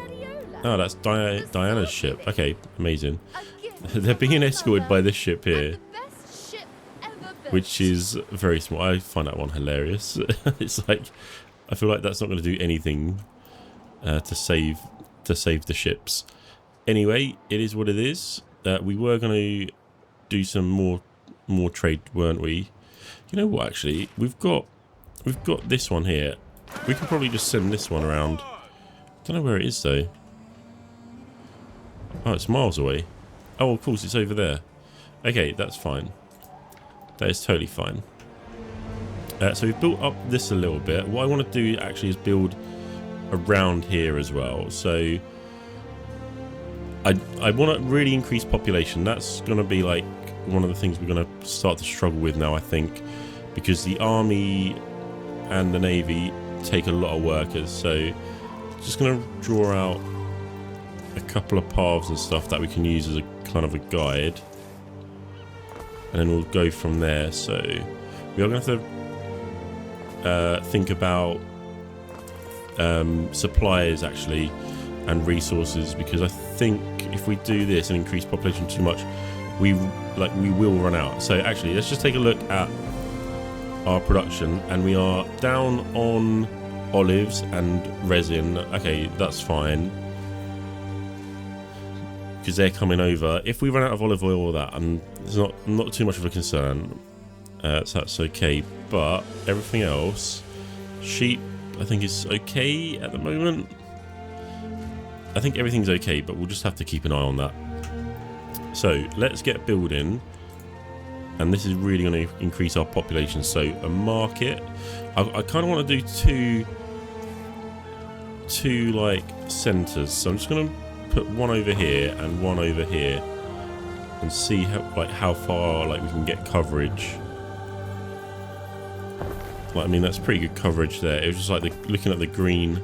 Oh, that's Diana's ship. Okay, amazing. They're being escorted by this ship here, which is very small. I find that one hilarious. It's like, I feel like that's not going to do anything to save the ships. Anyway, it is what it is. We were going to do some more trade, weren't we? You know what? Actually, we've got this one here. We can probably just send this one around. Don't know where it is though. Oh, it's miles away. Oh, of course, it's over there. Okay, that's fine. That is totally fine. So we've built up this a little bit. What I want to do actually is build around here as well. So I want to really increase population. That's going to be like one of the things we're going to start to struggle with now, I think, because the army and the navy take a lot of workers. So just going to draw out a couple of paths and stuff that we can use as a kind of a guide, and then we'll go from there. So we are going to have to think about suppliers actually and resources, because I think if we do this and increase population too much, we will run out. So actually, let's just take a look at our production, and we are down on olives and resin. Okay, that's fine, because they're coming over. If we run out of olive oil or that, it's not too much of a concern. So that's okay. But everything else, sheep, I think is okay at the moment. I think everything's okay, but we'll just have to keep an eye on that. So let's get building, and this is really going to increase our population. So a market. I kind of want to do two like centers. So I'm just going to put one over here and one over here, and see how far we can get coverage. I mean, that's pretty good coverage there. It was just like looking at the green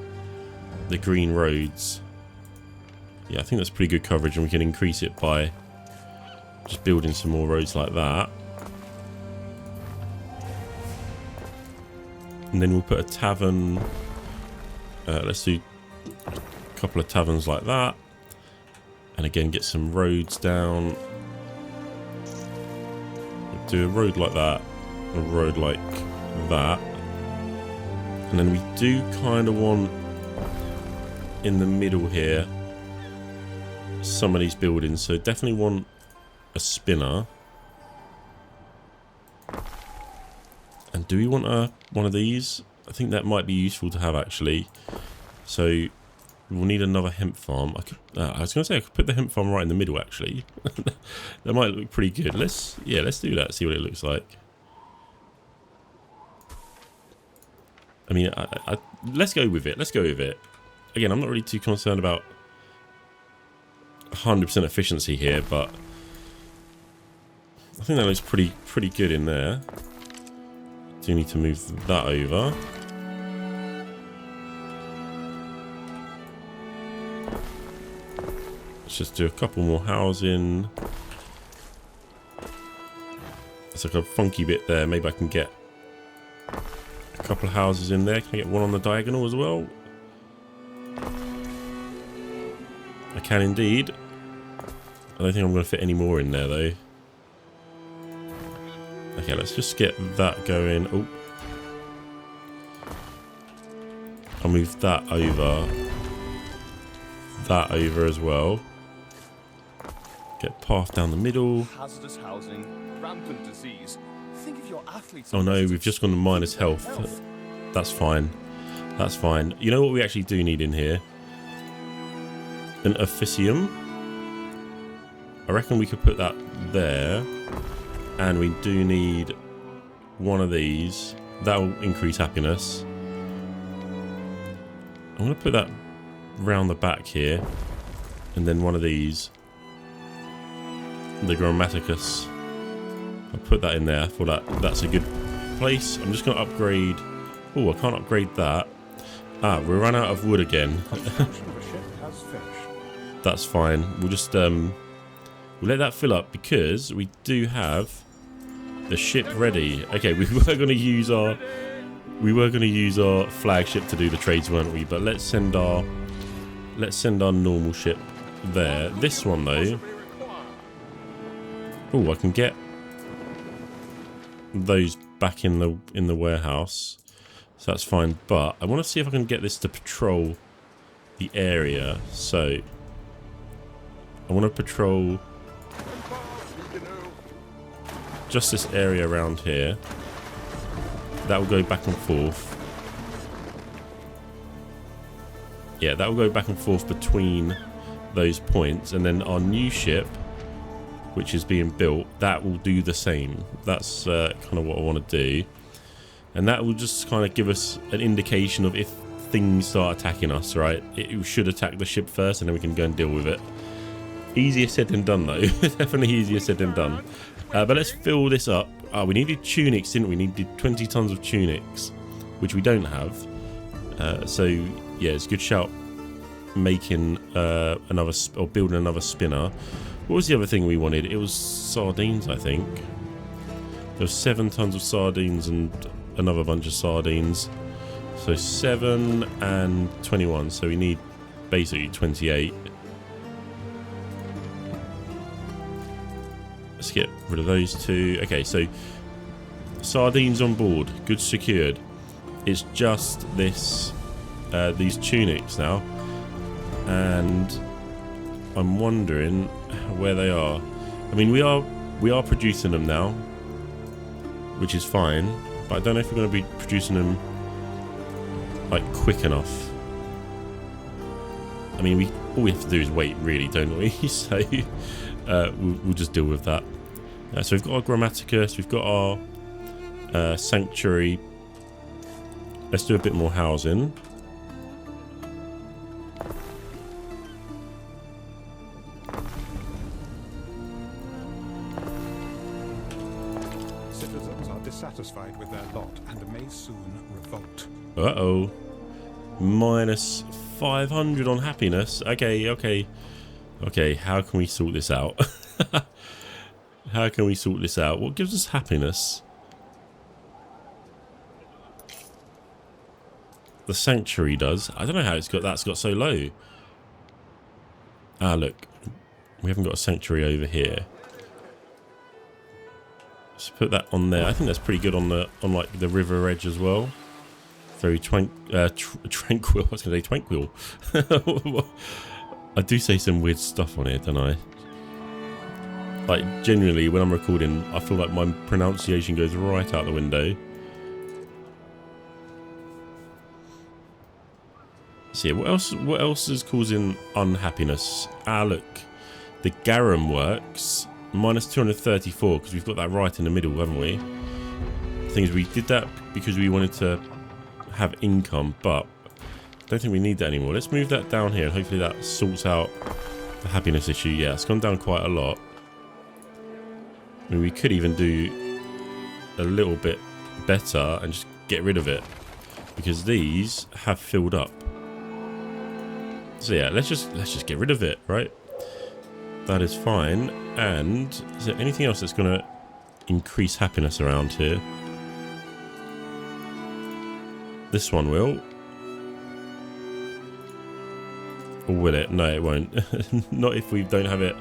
roads. Yeah, I think that's pretty good coverage, and we can increase it by just building some more roads like that. And then we'll put a tavern. Let's do a couple of taverns like that. And again, get some roads down. We'll do a road like that, a road like that. And then we do kind of want in the middle here some of these buildings, so definitely want a spinner. And do we want one of these? I think that might be useful to have actually. So we'll need another hemp farm. I was going to say I could put the hemp farm right in the middle actually. That might look pretty good. Let's do that, see what it looks like. I mean, let's go with it. Let's go with it. Again, I'm not really too concerned about 100% efficiency here, but I think that looks pretty good in there. Do need to move that over. Let's just do a couple more housing. It's like a funky bit there. Maybe I can get a couple of houses in there. Can I get one on the diagonal as well? I can indeed. I don't think I'm going to fit any more in there though. Okay, let's just get that going. Oh, I'll move that over. That over as well. Get path down the middle. Hazardous housing, rampant disease. Think of your athletes. Oh no, we've just gone to minus health. That's fine. That's fine. You know what we actually do need in here? An officium. I reckon we could put that there. And we do need one of these. That'll increase happiness. I'm going to put that round the back here. And then one of these. The Grammaticus. I'll put that in there. I thought that's a good place. I'm just going to upgrade. Oh, I can't upgrade that. Ah, we ran out of wood again. That's fine. We'll just we'll let that fill up because we do have the ship ready. Okay, we were going to use our flagship to do the trades, weren't we? But let's send our normal ship there. This one though. Oh, I can get those back in the warehouse, so that's fine. But I want to see if I can get this to patrol the area. So I want to patrol just this area around here. That will go back and forth. Yeah, that will go back and forth between those points, and then our new ship, which is being built, that will do the same. That's kind of what I want to do, and that will just kind of give us an indication of if things start attacking us. Right, it should attack the ship first, and then we can go and deal with it. Easier said than done though. Definitely easier said than done. But let's fill this up. We needed tunics, didn't we? We needed 20 tons of tunics, which we don't have. So yeah, it's a good shout making another or building another spinner. What was the other thing we wanted? It was sardines, I think. There was 7 tons of sardines and another bunch of sardines. So 7 and 21. So we need basically 28. Let's get rid of those 2. Okay, so sardines on board. Goods secured. It's just this, these tunics now. And I'm wondering where they are. I mean, we are producing them now, which is fine, but I don't know if we're going to be producing them like quick enough. I mean, all we have to do is wait, really, don't we? So we'll just deal with that. So we've got our Grammaticus, we've got our sanctuary. Let's do a bit more housing. Dissatisfied with their lot and may soon revolt. Uh-oh. Minus 500 on happiness. Okay. How can we sort this out? How can we sort this out? What gives us happiness? The sanctuary does. I don't know how that's got so low. Ah, look. We haven't got a sanctuary over here. Let's put that on there. I think that's pretty good on like the river edge as well. Very tranquil. I was going to say tranquil. I do say some weird stuff on here, don't I? Like, genuinely, when I'm recording, I feel like my pronunciation goes right out the window. So yeah, what else is causing unhappiness? Ah, look. The garum works. Minus 234, because we've got that right in the middle, haven't we? The thing is, we did that because we wanted to have income, but I don't think we need that anymore. Let's move that down here, and hopefully that sorts out the happiness issue. Yeah, it's gone down quite a lot. I mean, we could even do a little bit better and just get rid of it, because these have filled up. So yeah, let's just get rid of it, right? That is fine. And is there anything else that's going to increase happiness around here? This one will. Or will it? No, it won't. Not if we don't have it.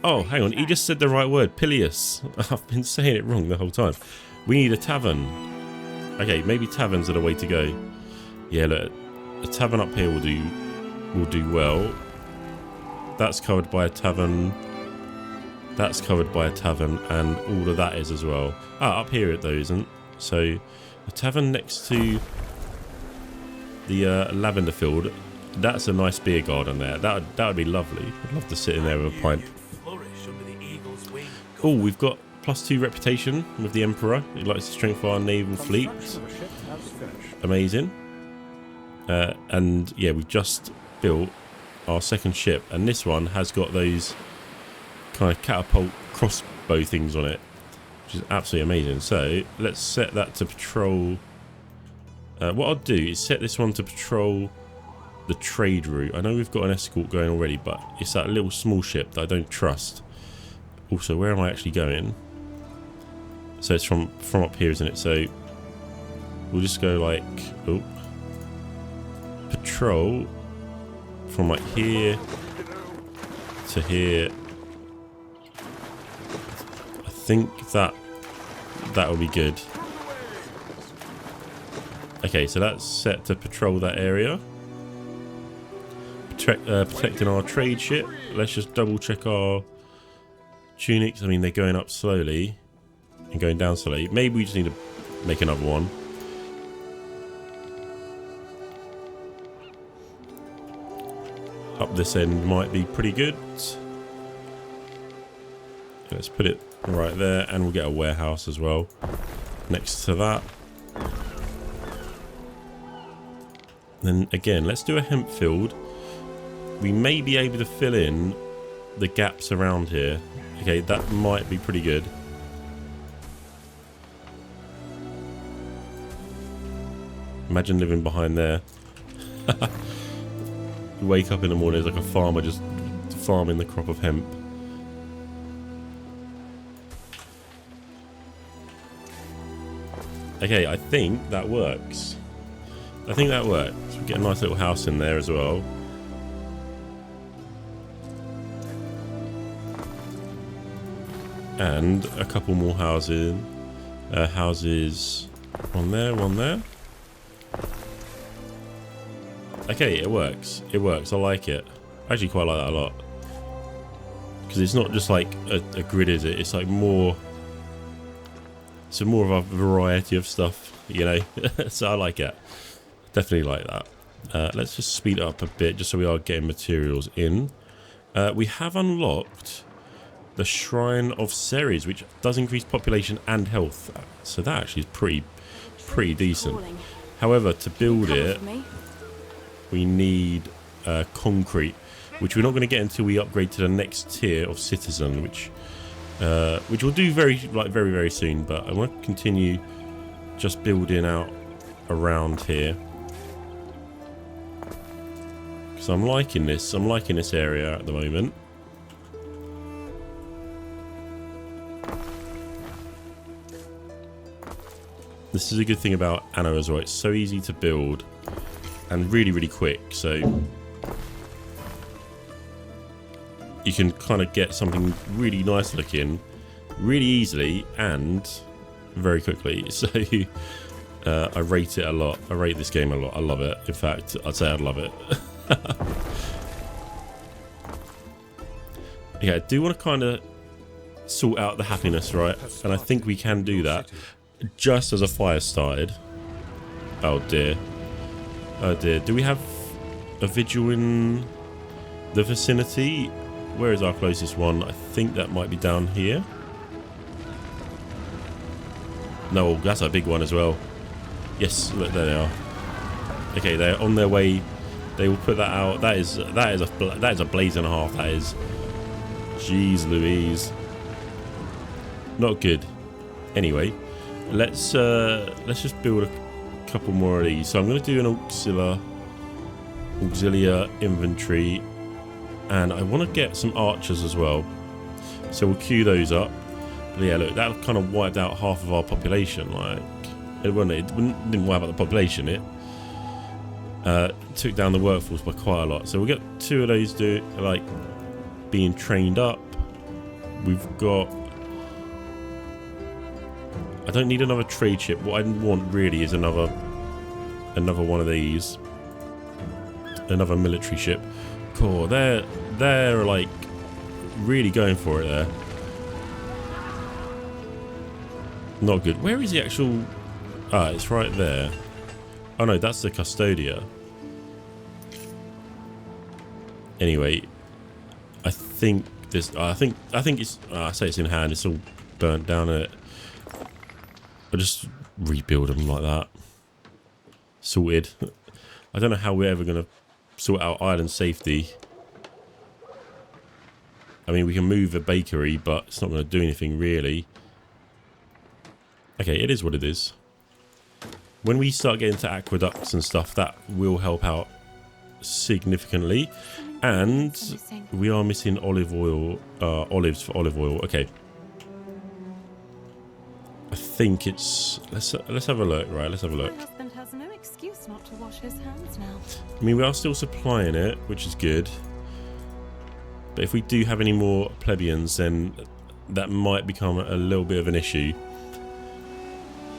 Oh, hang on. He just said the right word. Pilius. I've been saying it wrong the whole time. We need a tavern. Okay, maybe taverns are the way to go. Yeah, look. A tavern up here will do well. That's covered by a tavern. That's covered by a tavern, and all of that is as well. Ah, up here it though isn't. So, a tavern next to the lavender field. That's a nice beer garden there. That would be lovely. I'd love to sit in there with a pint. Oh, we've got +2 reputation with the Emperor. He likes to strengthen our naval fleet. Amazing. And yeah, we've just built our second ship, and this one has got those kind of catapult crossbow things on it, which is absolutely amazing. So let's set that to patrol. What I'll do is set this one to patrol the trade route. I know we've got an escort going already, but it's that little small ship that I don't trust. Also, where am I actually going? So it's from up here, isn't it? So we'll just go like, oh, patrol from like here to here. I think that will be good. Okay, so that's set to patrol that area. Protecting our trade ship. Let's just double check our tunics. I mean, they're going up slowly and going down slowly. Maybe we just need to make another one. Up this end might be pretty good. Let's put it right there, and we'll get a warehouse as well next to that. Then again, let's do a hemp field. We may be able to fill in the gaps around here. Okay, that might be pretty good. Imagine living behind there. You wake up in the morning, there's like a farmer just farming the crop of hemp. Okay, I think that works. I think that works. We get a nice little house in there as well. And a couple more houses. Houses, one there, one there. Okay, it works. It works. I like it. I actually quite like that a lot. Because it's not just like a grid, is it? It's like more... It's more of a variety of stuff, you know? So I like it. Definitely like that. Let's just speed it up a bit just so we are getting materials in. We have unlocked the Shrine of Ceres, which does increase population and health. So that actually is pretty decent. However, to build it, we need concrete, which we're not going to get until we upgrade to the next tier of citizen, which we'll do very soon. But I want to continue just building out around here because I'm liking this. I'm liking this area at the moment. This is a good thing about Anno as well. It's so easy to build and really quick. So you can kind of get something really nice looking really easily and very quickly. So I rate it a lot. I rate this game a lot. I love it. In fact, I'd say I'd love it. Yeah, I do want to kind of sort out the happiness, right? And I think we can do that just as a fire started. Oh dear. Oh dear. Do we have a vigil in the vicinity? Where is our closest one? I think that might be down here. No, that's a big one as well. Yes, look, there they are. Okay, they're on their way. They will put that out. That is a blaze and a half. That is. Jeez Louise. Not good. Anyway, let's just build a couple more of these. So I'm going to do an auxiliary. auxiliary infantry, and I want to get some archers as well. So we'll queue those up. But yeah, look, that kind of wiped out half of our population. Like, it didn't wipe out the population. It took down the workforce by quite a lot. So we'll get 2 of those being trained up. We've got. I don't need another trade ship. What I want really is another one of these. Another military ship. Cool. They're like really going for it there. Not good. Where is the actual? Ah, it's right there. Oh no, that's the Custodia. Anyway, I think this. I think it's. I say it's in hand. It's all burnt down. I'll just rebuild them like that. Sorted. I don't know how we're ever gonna sort out island safety. I mean, we can move a bakery, but it's not going to do anything really. Okay, it is what it is. When we start getting to aqueducts and stuff, that will help out significantly. And we are missing olive oil, olives for olive oil. Okay. I think it's... Let's have a look, right? Let's have a look. My husband has no excuse not to wash his hands now. I mean, we are still supplying it, which is good. But if we do have any more Plebians, then that might become a little bit of an issue.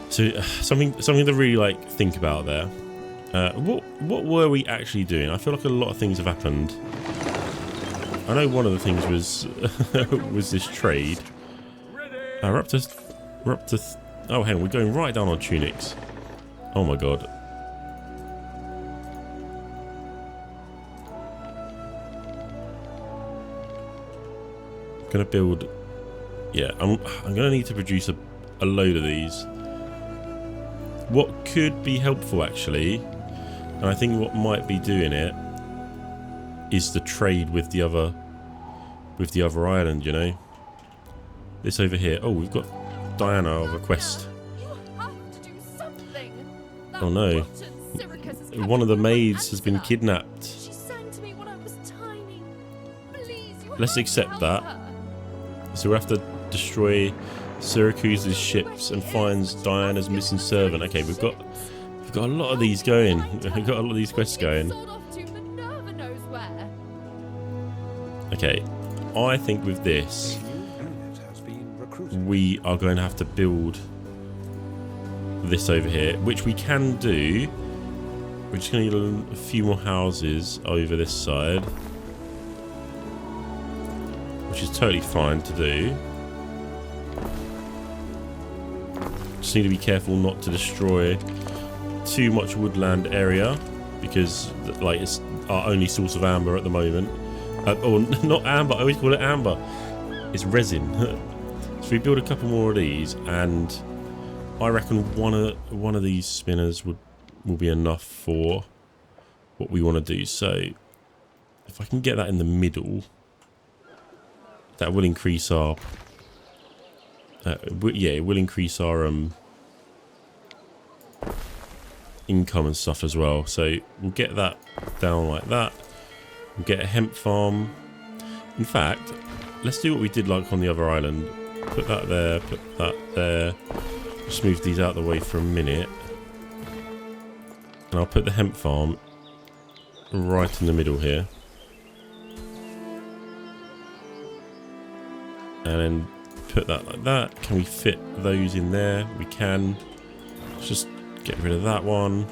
So something to really think about there. What were we actually doing? I feel like a lot of things have happened. I know one of the things was was this trade. Ruthless. Oh, hang on, we're going right down on tunics. Oh my god. Gonna build. Yeah, I'm gonna need to produce a load of these. What could be helpful actually, and I think what might be doing it, is the trade with the other island. You know, this over here. Oh, we've got Diana of a quest. Oh no, one of the maids has been kidnapped. Let's accept that. So we have to destroy Syracuse's ships and finds Diana's missing servant. Okay, we've got a lot of these going. We've got a lot of these quests going. Okay, I think with this we are going to have to build this over here, which we can do. We're just going to need a few more houses over this side, which is totally fine to do. Just need to be careful not to destroy too much woodland area, because it's our only source of amber at the moment. Or not amber, I always call it amber. It's resin. So we build a couple more of these, and I reckon one of these spinners will be enough for what we want to do. So if I can get that in the middle, that will increase our it will increase our income and stuff as well. So we'll get that down like that. We'll get a hemp farm. In fact, let's do what we did like on the other island. Put that there, put that there. Just move these out of the way for a minute. And I'll put the hemp farm right in the middle here. And then put that like that. Can we fit those in there? We can. Let's just get rid of that one.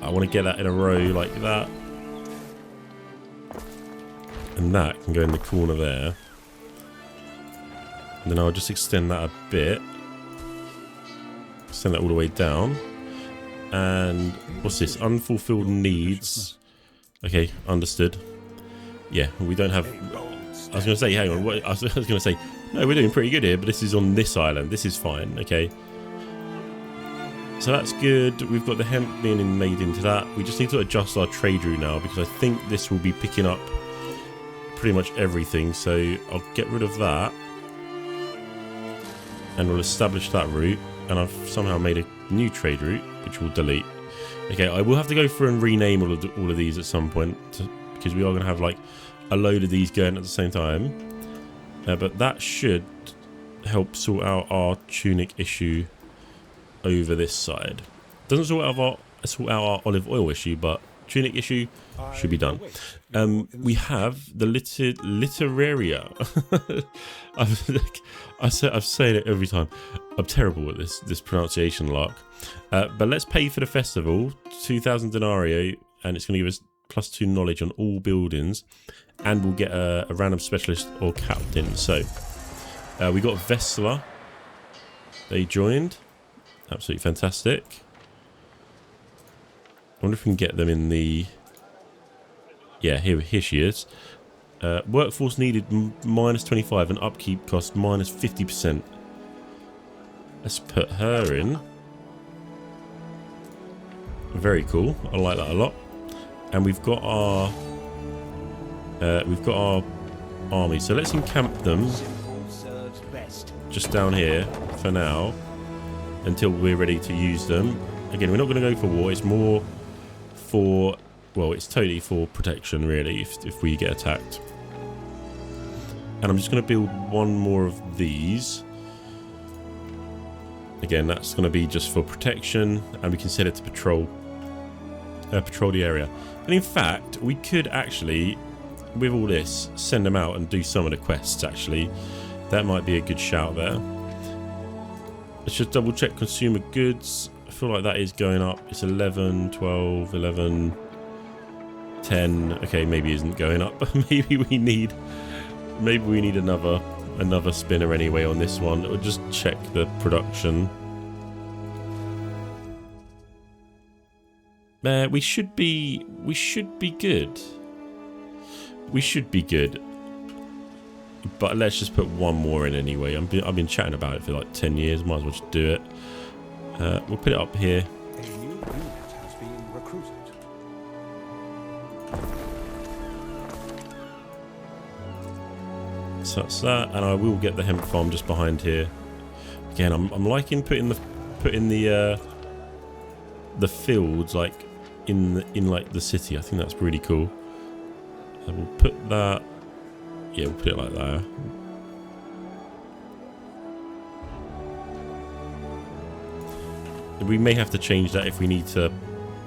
I want to get that in a row like that. And that can go in the corner there. And then I'll just extend that a bit. Extend that all the way down. And what's this? Unfulfilled needs. Okay, understood. Yeah, we don't have... I was going to say, hang on. I was going to say, no, we're doing pretty good here, but this is on this island. This is fine, okay. So that's good. We've got the hemp being made into that. We just need to adjust our trade route now, because I think this will be picking up pretty much everything. So I'll get rid of that. And we'll establish that route. And I've somehow made new trade route, which we'll delete. Okay, I will have to go through and rename all of these at some point because we are going to have like a load of these going at the same time. But that should help sort out our tunic issue over this side. Doesn't sort out our olive oil issue, but tunic issue should be done. We have the literaria. I've said it every time. I'm terrible at this pronunciation lark. But let's pay for the festival, 2,000 denarii, and it's going to give us +2 knowledge on all buildings, and we'll get a random specialist or captain. So we got Vessela. They joined. Absolutely fantastic. I wonder if we can get them in the... Yeah, here she is. Workforce needed -25 and upkeep cost -50%. Let's put her in. Very cool. I like that a lot. And we've got our army. So let's encamp them just down here for now until we're ready to use them. Again, we're not going to go for war. It's more for, well, it's totally for protection really if we get attacked. And I'm just going to build one more of these. Again, that's going to be just for protection, and we can set it to patrol the area. And in fact, we could actually, with all this, send them out and do some of the quests actually. That might be a good shout there. Let's just double check consumer goods. I feel like that is going up. It's 11, 12, 11, 10. Okay, maybe it isn't going up. maybe we need another spinner anyway on this one. Or just check the production. We should be good. We should be good. But let's just put one more in anyway. I've been chatting about it for like 10 years. Might as well just do it. We'll put it up here. A new unit has been recruited. So that's that, and I will get the hemp farm just behind here. Again, I'm liking putting the fields like in like the city. I think that's really cool. And we'll put that. Yeah, we'll put it like that. We may have to change that if we need to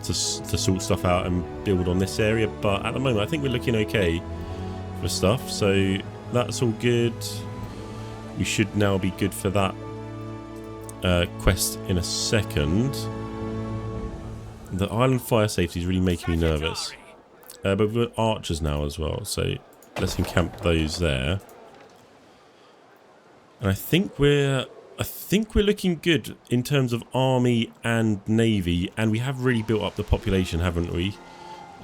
sort stuff out and build on this area, but at the moment I think we're looking okay for stuff, so that's all good. We should now be good for that quest in a second. The island fire safety is really making me nervous, but we've got archers now as well, so let's encamp those there. And I think we're looking good in terms of army and navy, and we have really built up the population, haven't we?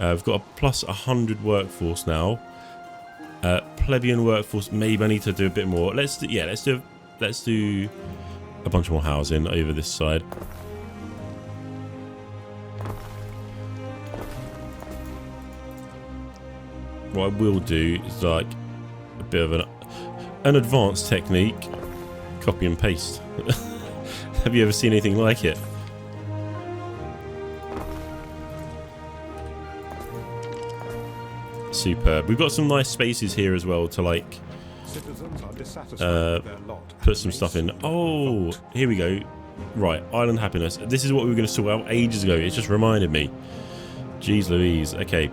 We've got a +100 workforce now. Plebian workforce. Maybe I need to do a bit more. Let's do a bunch more housing over this side. What I will do is like a bit of an advanced technique. Copy and paste. Have you ever seen anything like it? Superb. We've got some nice spaces here as well to like put some stuff in. Oh, here we go. Right, island happiness. This is what we were going to sort out ages ago. It just reminded me. Jeez Louise. Okay.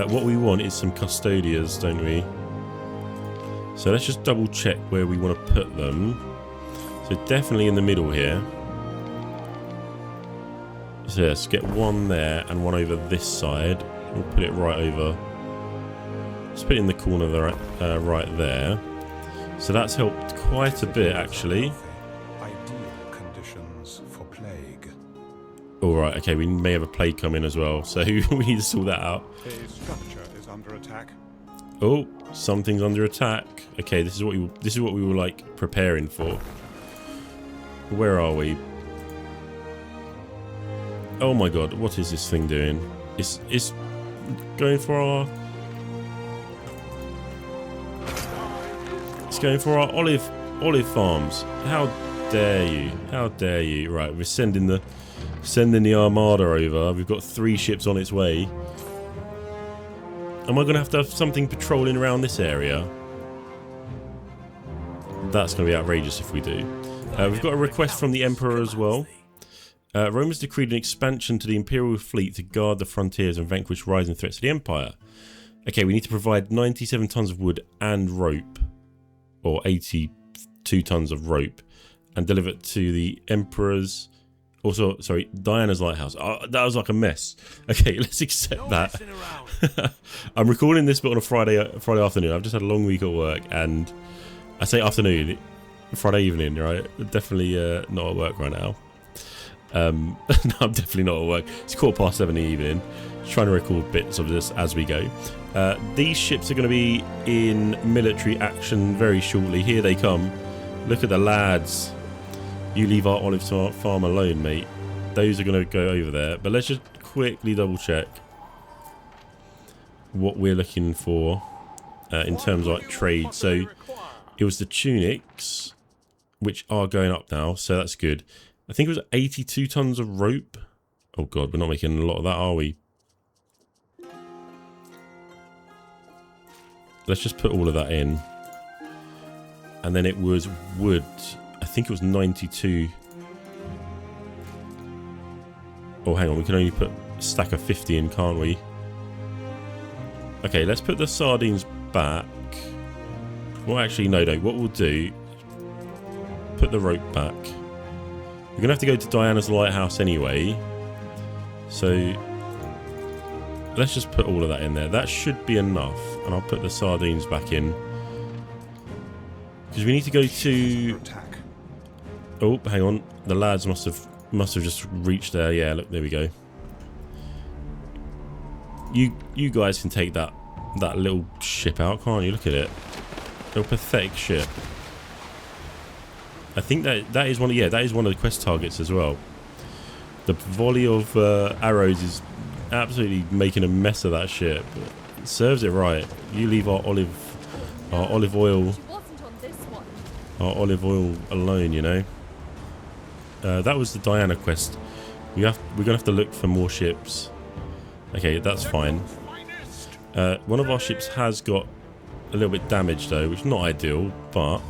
What we want is some custodians, don't we? So let's just double check where we want to put them. So definitely in the middle here. So let's get one there and one over this side. We'll put it right over. Let's put it in the corner there, right there. So that's helped quite a bit actually. Ideal conditions for plague. All right, okay, we may have a plague come in as well, so we need to sort that out. A structure is under attack. Oh, something's under attack. Okay, this is what we were like preparing for. Where are we? Oh my god, what is this thing doing? It's going for our olive farms. How dare you? How dare you? Right, we're sending the armada over. We've got 3 ships on its way. Am I going to have something patrolling around this area? That's going to be outrageous if we do. We've got a request from the Emperor as well. Rome has decreed an expansion to the Imperial fleet to guard the frontiers and vanquish rising threats to the Empire. Okay, we need to provide 97 tons of wood and rope, or 82 tons of rope, and deliver it to the Emperor's, also, sorry, Diana's lighthouse. Oh, that was like a mess. Okay, let's accept that. I'm recording this bit on a Friday afternoon. I've just had a long week at work, and I say afternoon, Friday evening, right? Definitely not at work right now. No, I'm definitely not at work. It's 7:15 in the evening. Just trying to record bits of this as we go. These ships are going to be in military action very shortly. Here they come. Look at the lads. You leave our olive farm alone, mate. Those are going to go over there. But let's just quickly double check what we're looking for in terms of like trade. So it was the tunics, which are going up now. So that's good. I think it was 82 tons of rope. Oh god, we're not making a lot of that, are we? Let's just put all of that in. And then it was wood. I think it was 92. Oh, hang on. We can only put a stack of 50 in, can't we? Okay, let's put the sardines back. Well, actually, no. What we'll do, put the rope back. We're going to have to go to Diana's lighthouse anyway. So let's just put all of that in there. That should be enough. And I'll put the sardines back in. Because we need to go to... Oh, hang on. The lads must have just reached there. Yeah, look, there we go. You guys can take that little ship out, can't you? Look at it. Little pathetic ship. I think that is one of the quest targets as well. The volley of arrows is absolutely making a mess of that ship. It serves it right. You leave our olive oil alone, you know. That was the Diana quest. We're gonna have to look for more ships. Okay, that's fine. One of our ships has got a little bit damaged though, which is not ideal, but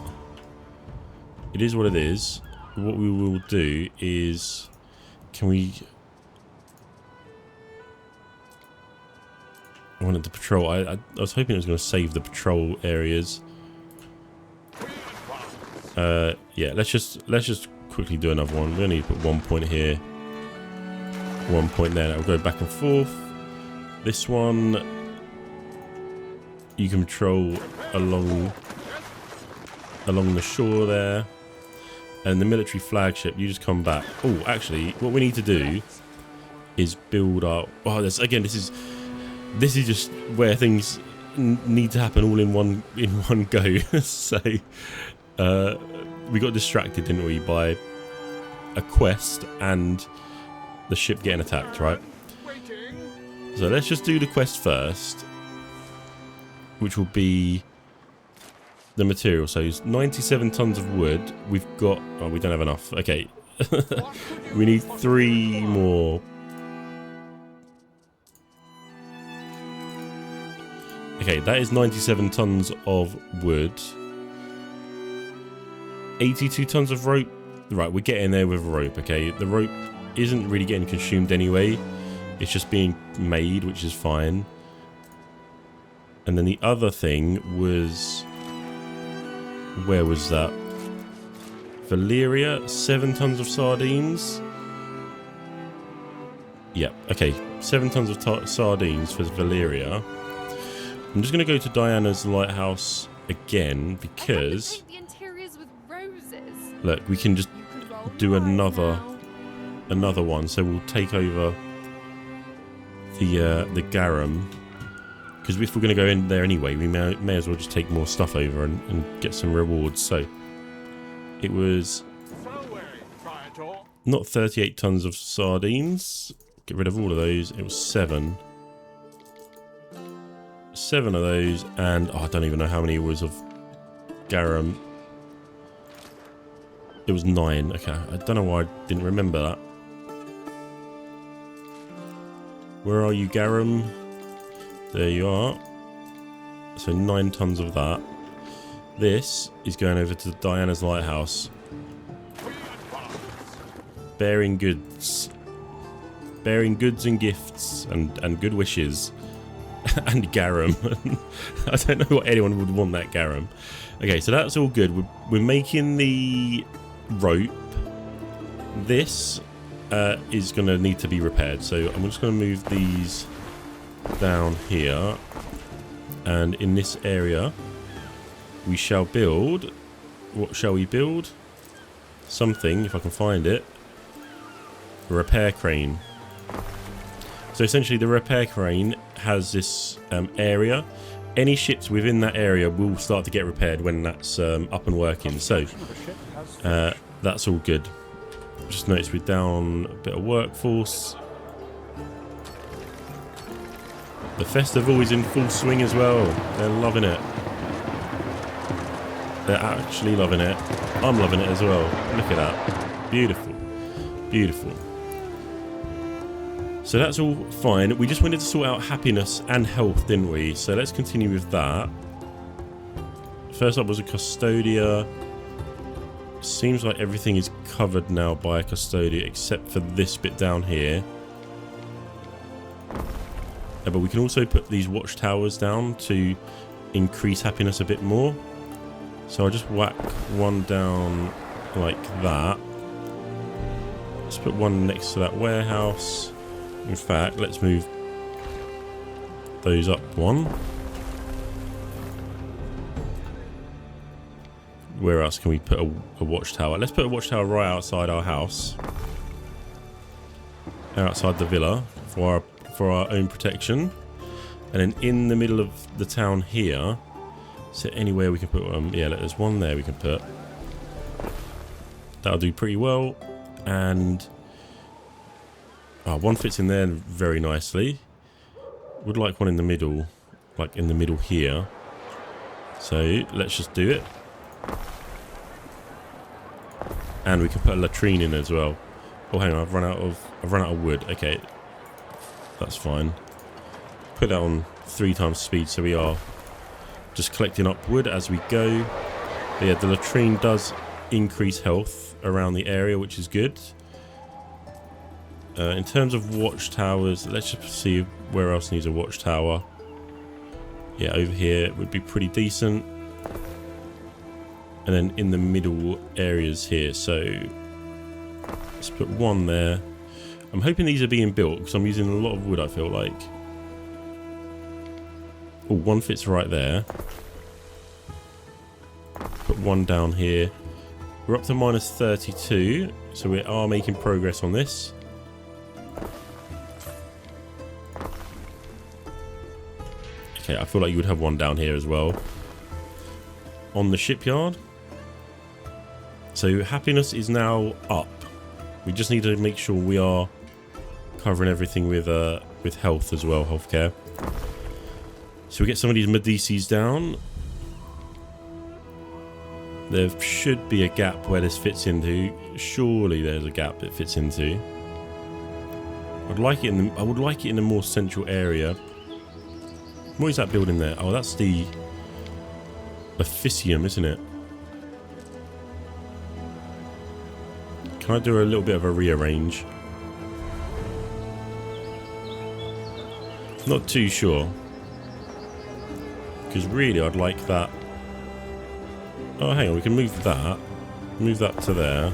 it is what it is. What we will do is, I wanted to patrol. I was hoping it was going to save the patrol areas. Yeah, let's just quickly do another one. We only need to put 1 point here, 1 point there. We'll go back and forth. This one you can patrol along the shore there, and the military flagship you just come back. Oh, actually, what we need to do is build up. Oh, this is just where things need to happen all in one go. So we got distracted, didn't we, by a quest and the ship getting attacked, right? So let's just do the quest first, which will be the material. So it's 97 tons of wood. We've got... Oh, we don't have enough. Okay. We need 3 more. Okay, that is 97 tons of wood. 82 tons of rope. Right, we're getting there with rope, okay? The rope isn't really getting consumed anyway. It's just being made, which is fine. And then the other thing was... Where was that? Valyria, 7 tons of sardines. Yep, okay. 7 tons of sardines for Valyria. I'm just going to go to Diana's lighthouse again because... Look, we can just do another one. So we'll take over the garum. Because if we're going to go in there anyway, we may as well just take more stuff over and get some rewards. So it was not 38 tons of sardines. Get rid of all of those. It was 7. 7 of those, and I don't even know how many it was of garum. It was 9. Okay, I don't know why I didn't remember that. Where are you, Garum? There you are. So 9 tons of that. This is going over to Diana's Lighthouse. Bearing goods. Bearing goods and gifts and good wishes. And Garum. I don't know what anyone would want that Garum. Okay, so that's all good. We're making the rope. This is going to need to be repaired. So I'm just going to move these down here. And in this area, we shall build... What shall we build? Something, if I can find it. A repair crane. So essentially the repair crane has this area. Any ships within that area will start to get repaired when that's up and working. So that's all good. Just notice we're down a bit of workforce. The festival is in full swing as well. They're loving it. They're actually loving it. I'm loving it as well. Look at that. Beautiful. Beautiful. So that's all fine. We just wanted to sort out happiness and health, didn't we? So let's continue with that. First up was a Custodia. Seems like everything is covered now by a Custodia except for this bit down here. But we can also put these watchtowers down to increase happiness a bit more. So I'll just whack one down like that. Let's put one next to that warehouse. In fact, let's move those up one. Where else can we put a watchtower? Let's put a watchtower right outside our house. Outside the villa for our own protection. And then in the middle of the town here, so anywhere we can put one. Yeah, there's one there we can put. That'll do pretty well. And one fits in there very nicely. Would like one in the middle, like in the middle here. So let's just do it. And we can put a latrine in as well. Oh, hang on, I've run out of wood. Okay, that's fine. Put that on 3 times speed, so we are just collecting up wood as we go. But yeah, the latrine does increase health around the area, which is good. In terms of watchtowers, let's just see where else needs a watchtower. Yeah, over here would be pretty decent. And then in the middle areas here, so let's put one there. I'm hoping these are being built because I'm using a lot of wood, I feel like. Oh, one fits right there. Put one down here. We're up to minus 32, so we are making progress on this. Okay, I feel like you would have one down here as well. On the shipyard. So happiness is now up. We just need to make sure we are covering everything with health as well, healthcare. So we get some of these Medicis down. There should be a gap where this fits into. Surely there's a gap it fits into. I would like it in the more central area. What is that building there? Oh, that's the Officium, isn't it? Can I do a little bit of a rearrange? Not too sure. Because really I'd like that. Oh, hang on, we can move that. Move that to there.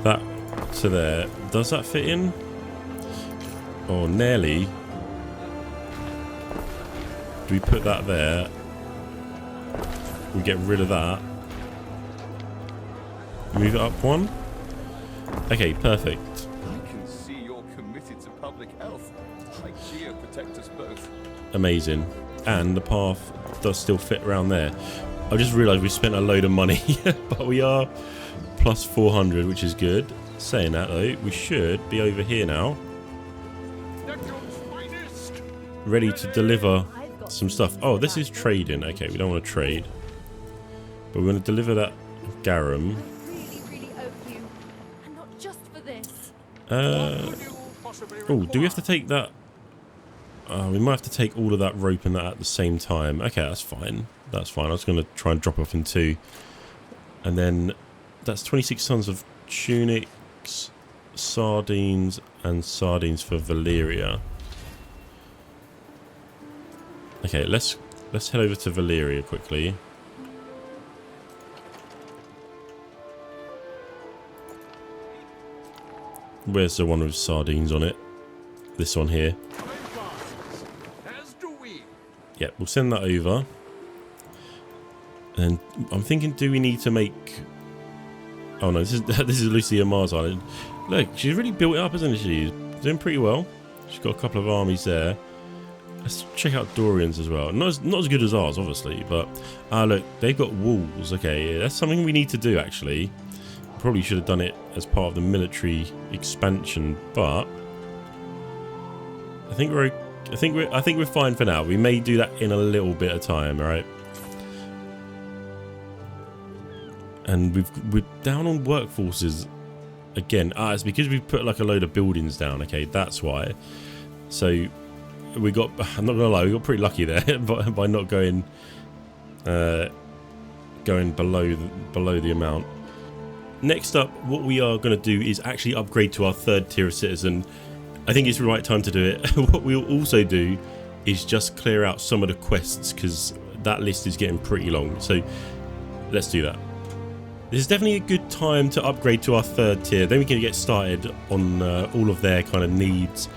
That to there. Does that fit in? Oh, nearly. Do we put that there? We get rid of that. Move it up one. Okay, perfect. I can see you're committed to public health. Like Geo protect us both. Amazing. And the path does still fit around there. I just realised we spent a load of money, but we are plus 400, which is good. Saying that though, we should be over here now. Ready to deliver some stuff. Oh, this is trading. Okay, we don't want to trade. But we want to deliver that garum. Oh, do we have to take that? We might have to take all of that rope and that at the same time. Okay, that's fine. That's fine. I was going to try and drop off in 2. And then that's 26 tons of tunics, sardines, and sardines for Valeria. Okay, let's head over to Valeria quickly. Where's the one with sardines on it? This one here. Yeah, we'll send that over. And I'm thinking, do we need to make... Oh no, this is Lucia Mars Island. Look, she's really built it up, hasn't she? She's doing pretty well. She's got a couple of armies there. Let's check out Dorian's as well. Not as good as ours, obviously, but... look, they've got walls. Okay, that's something we need to do, actually. Probably should have done it as part of the military expansion, but... I think we're fine for now. We may do that in a little bit of time, alright? And we're down on workforces again. It's because we've put like a load of buildings down. Okay, that's why. So we got. I'm not gonna lie, we got pretty lucky there by not going below the amount. Next up, what we are going to do is actually upgrade to our 3rd tier of citizen. I think it's the right time to do it. What we'll also do is just clear out some of the quests because that list is getting pretty long. So let's do that. This is definitely a good time to upgrade to our 3rd tier. Then we can get started on all of their kind of needs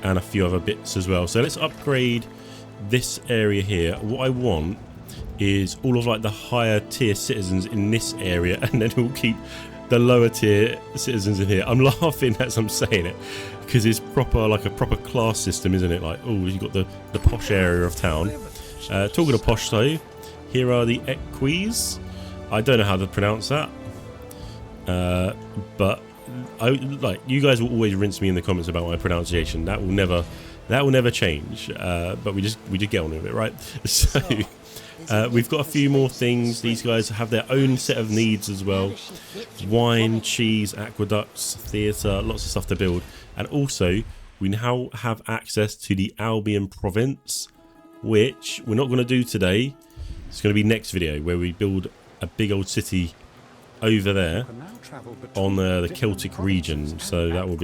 and a few other bits as well. So let's upgrade this area here. What I want is all of like the higher tier citizens in this area, and then we'll keep the lower tier citizens in here. I'm laughing as I'm saying it because it's proper, like a proper class system, isn't it? Like, oh, you've got the posh area of town. Talking of posh though, here are the Equites. I don't know how to pronounce that, but you guys will always rinse me in the comments about my pronunciation. That will never change. But we just get on with it, right? So we've got a few more things. These guys have their own set of needs as well: wine, cheese, aqueducts, theatre, lots of stuff to build. And also, we now have access to the Albion province, which we're not going to do today. It's going to be next video where we build a big old city over there on the Celtic region, so that will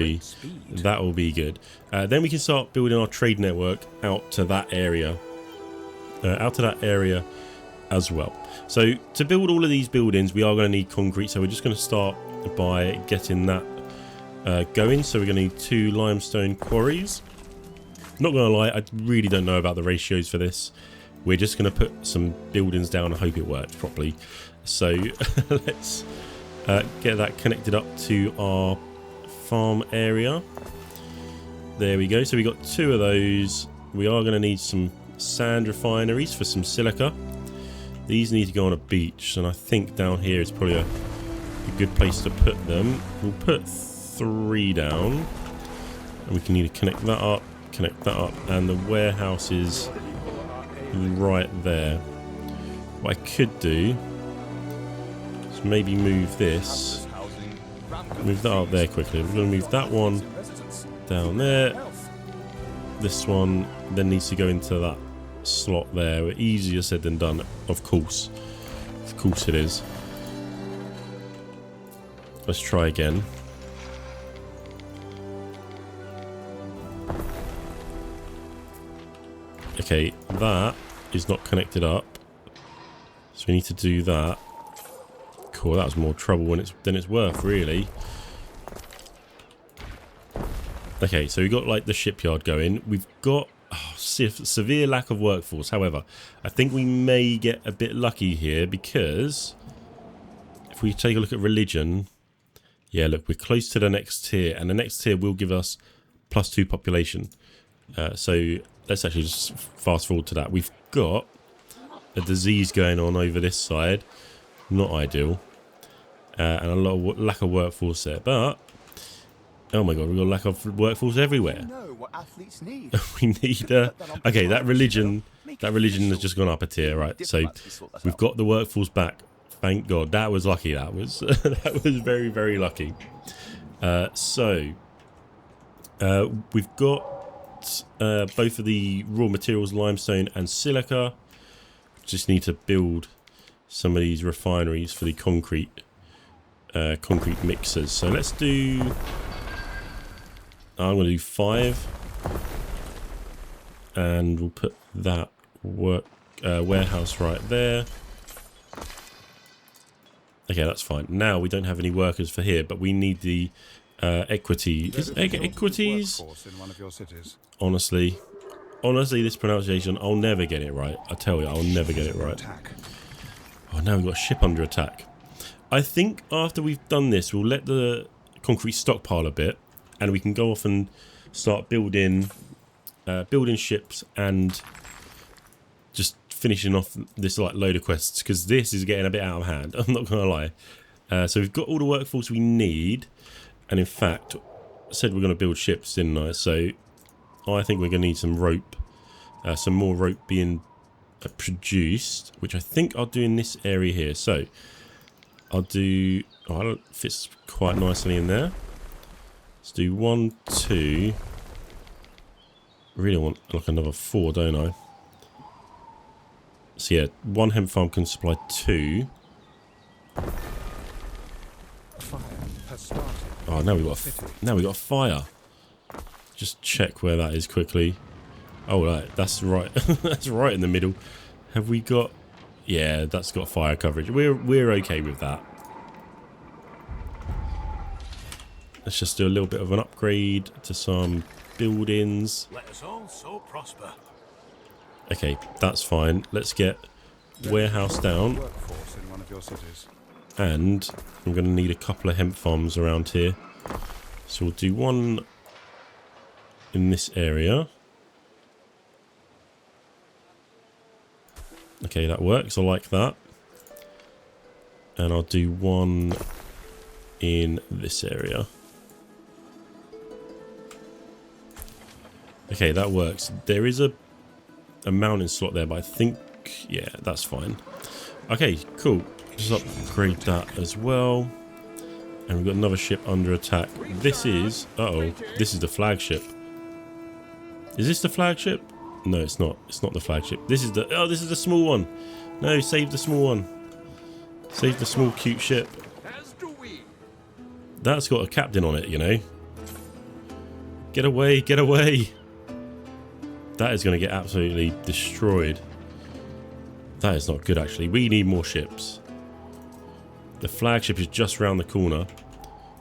be good. Then we can start building our trade network out to that area as well. So to build all of these buildings, we are going to need concrete, so we're just going to start by getting that going. So we're going to need 2 limestone quarries. Not going to lie, I really don't know about the ratios for this. We're just going to put some buildings down and hope it works properly. So let's get that connected up to our farm area. There we go. So we got 2 of those. We are going to need some sand refineries for some silica. These need to go on a beach, and I think down here is probably a good place to put them. We'll put 3 down, and we can either connect that up, and the warehouse is right there. What I could do is maybe move this, move that up there quickly. We're going to move that one down there. This one then needs to go into that slot there. Easier said than done, of course. Of course it is. Let's try again. Okay, that is not connected up, so we need to do that. Cool, that was more trouble than it's worth, really. Okay, so we got like the shipyard going. We've got severe lack of workforce. However, I think we may get a bit lucky here, because if we take a look at religion, yeah, look, we're close to the next tier, and the next tier will give us +2 population. So let's actually just fast forward to that. We've got a disease going on over this side, not ideal, and a lot of lack of workforce there. But oh my god, we've got a lack of workforce everywhere. What athletes need. We need okay, that religion has just gone up a tier, right? So we've got the workforce back. Thank God. That was lucky. That was that was very, very lucky. So We've got both of the raw materials, limestone and silica. Just need to build some of these refineries for the concrete mixers. So let's do... I'm going to do 5. And we'll put that warehouse right there. Okay, that's fine. Now we don't have any workers for here, but we need the equity. Is Equities? Honestly, this pronunciation, I'll never get it right. I tell you, I'll never get it right. Oh, now we've got a ship under attack. I think after we've done this, we'll let the concrete stockpile a bit, and we can go off and start building ships and just finishing off this like load of quests, because this is getting a bit out of hand. I'm not gonna lie. So we've got all the workforce we need, and in fact, I said we're gonna build ships, didn't I? So I think we're gonna need some rope, some more rope being produced, which I think I'll do in this area here. So I'll do. Oh, it fits quite nicely in there. Let's do 1, 2. Really want like another 4, don't I? So yeah, 1 hemp farm can supply 2. Fire has started. Oh, now we got fire. Just check where that is quickly. Oh, that's right. That's right in the middle. Have we got? Yeah, that's got fire coverage. We're okay with that. Let's just do a little bit of an upgrade to some buildings. Let us all so prosper. Okay, that's fine. Let's get warehouse down. Workforce in one of your cities. And I'm going to need a couple of hemp farms around here. So we'll do one in this area. Okay, that works. I like that. And I'll do one in this area. Okay, that works. There is a mountain slot there, but I think, yeah, that's fine. Okay, cool. Just upgrade that as well. And we've got another ship under attack. This is, this is the flagship. Is this the flagship? No, it's not. It's not the flagship. This is the small one. No, save the small one. Save the small cute ship. That's got a captain on it, you know. Get away, get away. That is going to get absolutely destroyed. That is not good, actually. We need more ships. The flagship is just round the corner.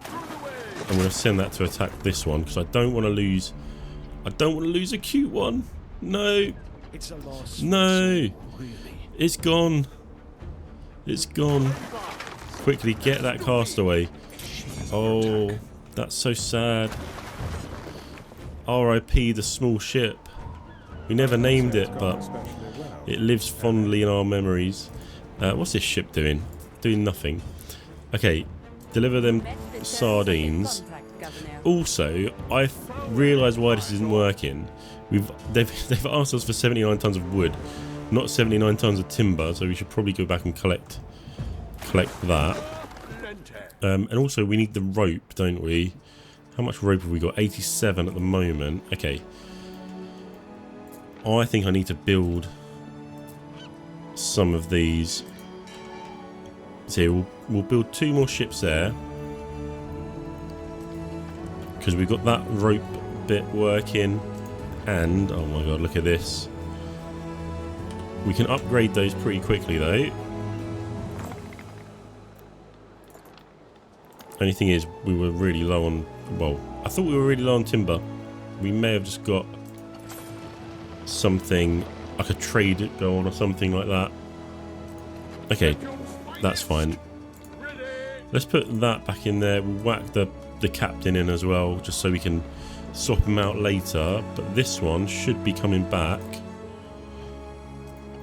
I'm going to send that to attack this one because I don't want to lose. I don't want to lose a cute one. No. It's a loss. No. Really. It's gone. It's gone. Quickly get that castaway. Oh, that's so sad. R.I.P. the small ship. We never named it, but it lives fondly in our memories. What's this ship doing? Doing nothing. Okay, deliver them sardines. Also, I've realised why this isn't working. They've asked us for 79 tons of wood, not 79 tons of timber. So we should probably go back and collect that. And also we need the rope, don't we? How much rope have we got? 87 at the moment. Okay. I think I need to build some of these. So we'll build 2 more ships there. Because we've got that rope bit working. And, oh my god, look at this. We can upgrade those pretty quickly though. Only thing is, we were really low on... Well, I thought we were really low on timber. We may have just got something like a trade go on or something like that. Okay, that's fine. Let's put that back in there. We'll whack the captain in as well, just so we can swap him out later. But this one should be coming back.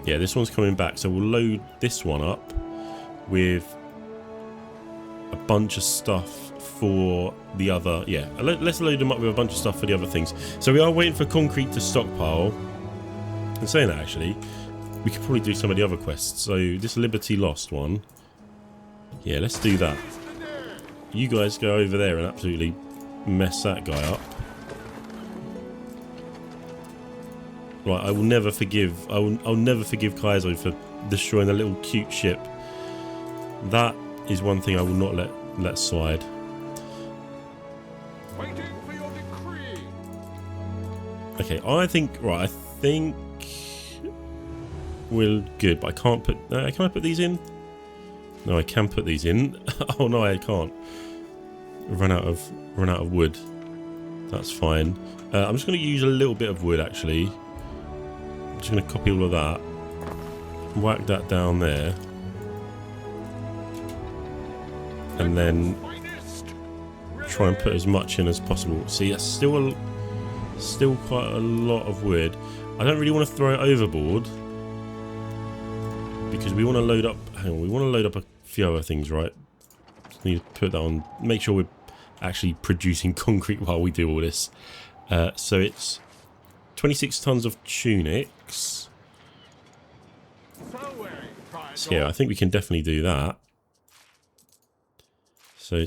Yeah, this one's coming back. So we'll load this one up with a bunch of stuff for the other. Yeah, let's load them up with a bunch of stuff for the other things. So we are waiting for concrete to stockpile. And saying that, actually, we could probably do some of the other quests. So this Liberty Lost one, yeah, let's do that. You guys go over there and absolutely mess that guy up. Right, I will never forgive. I'll never forgive Kaizo for destroying the little cute ship. That is one thing I will not let slide. Waiting for your decree. Okay, I think we're good, but I can't put. Can I put these in? No, I can put these in. Oh no, I can't. Run out of wood. That's fine. I'm just going to use a little bit of wood actually. I'm just going to copy all of that. Whack that down there. And then try and put as much in as possible. See, that's still quite a lot of wood. I don't really want to throw it overboard because we want to load up. Hang on, we want to load up a few other things, right? Just need to put that on. Make sure we're actually producing concrete while we do all this. So it's 26 tons of tunics. So yeah, I think we can definitely do that. So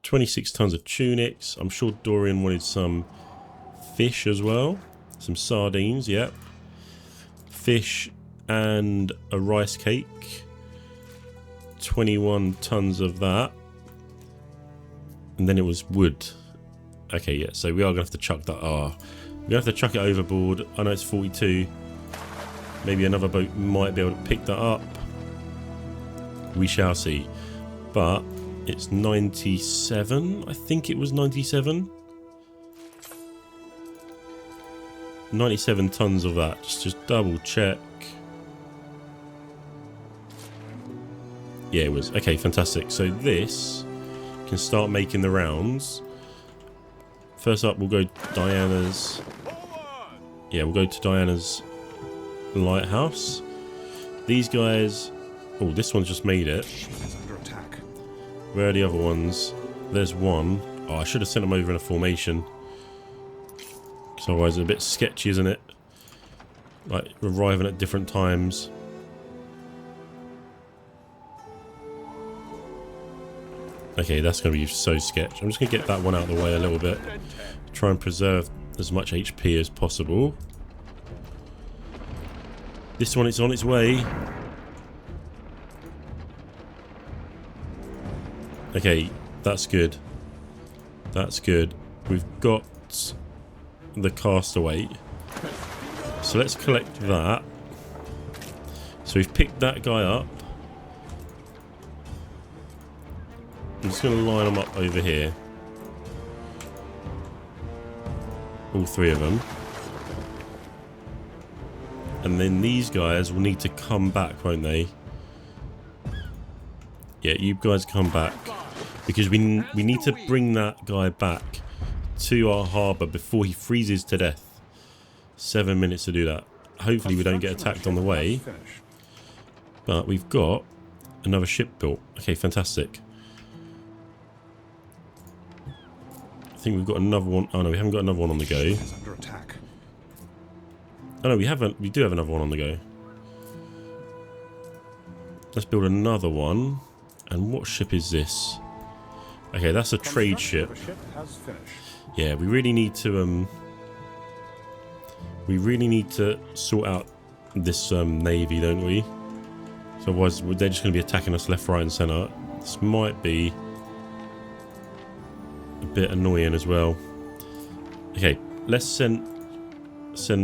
26 tons of tunics. I'm sure Dorian wanted some fish as well. Some sardines, yep. Fish and a rice cake. 21 tons of that. And then it was wood. Okay, yeah, so we are going to have to chuck that. We're going to have to chuck it overboard. I know it's 42. Maybe another boat might be able to pick that up. We shall see. But it's 97. I think it was 97. 97 tons of that. Just double check. Yeah, it was. Okay, fantastic. So this can start making the rounds. First up, we'll go Diana's. Yeah, we'll go to Diana's lighthouse. These guys. Oh, this one's just made it. Where are the other ones? There's one. Oh, I should have sent them over in a formation. Because otherwise it's a bit sketchy, isn't it? Like, arriving at different times. Okay, that's going to be so sketch. I'm just going to get that one out of the way a little bit. Try and preserve as much HP as possible. This one is on its way. Okay, that's good. That's good. We've got the castaway. So let's collect that. So we've picked that guy up. I'm just going to line them up over here. All three of them. And then these guys will need to come back, won't they? Yeah, you guys come back. Because we need to bring that guy back to our harbour before he freezes to death. 7 minutes to do that. Hopefully we don't get attacked on the way. But we've got another ship built. Okay, fantastic. I think we've got another one. Oh no, we haven't got another one on the go. Oh no, we haven't. We do have another one on the go. Let's build another one. And what ship is this? Okay, that's a trade ship. Yeah, we really need to sort out this navy, don't we? So otherwise they're just going to be attacking us left, right, and centre. This might be a bit annoying as well. Okay, let's send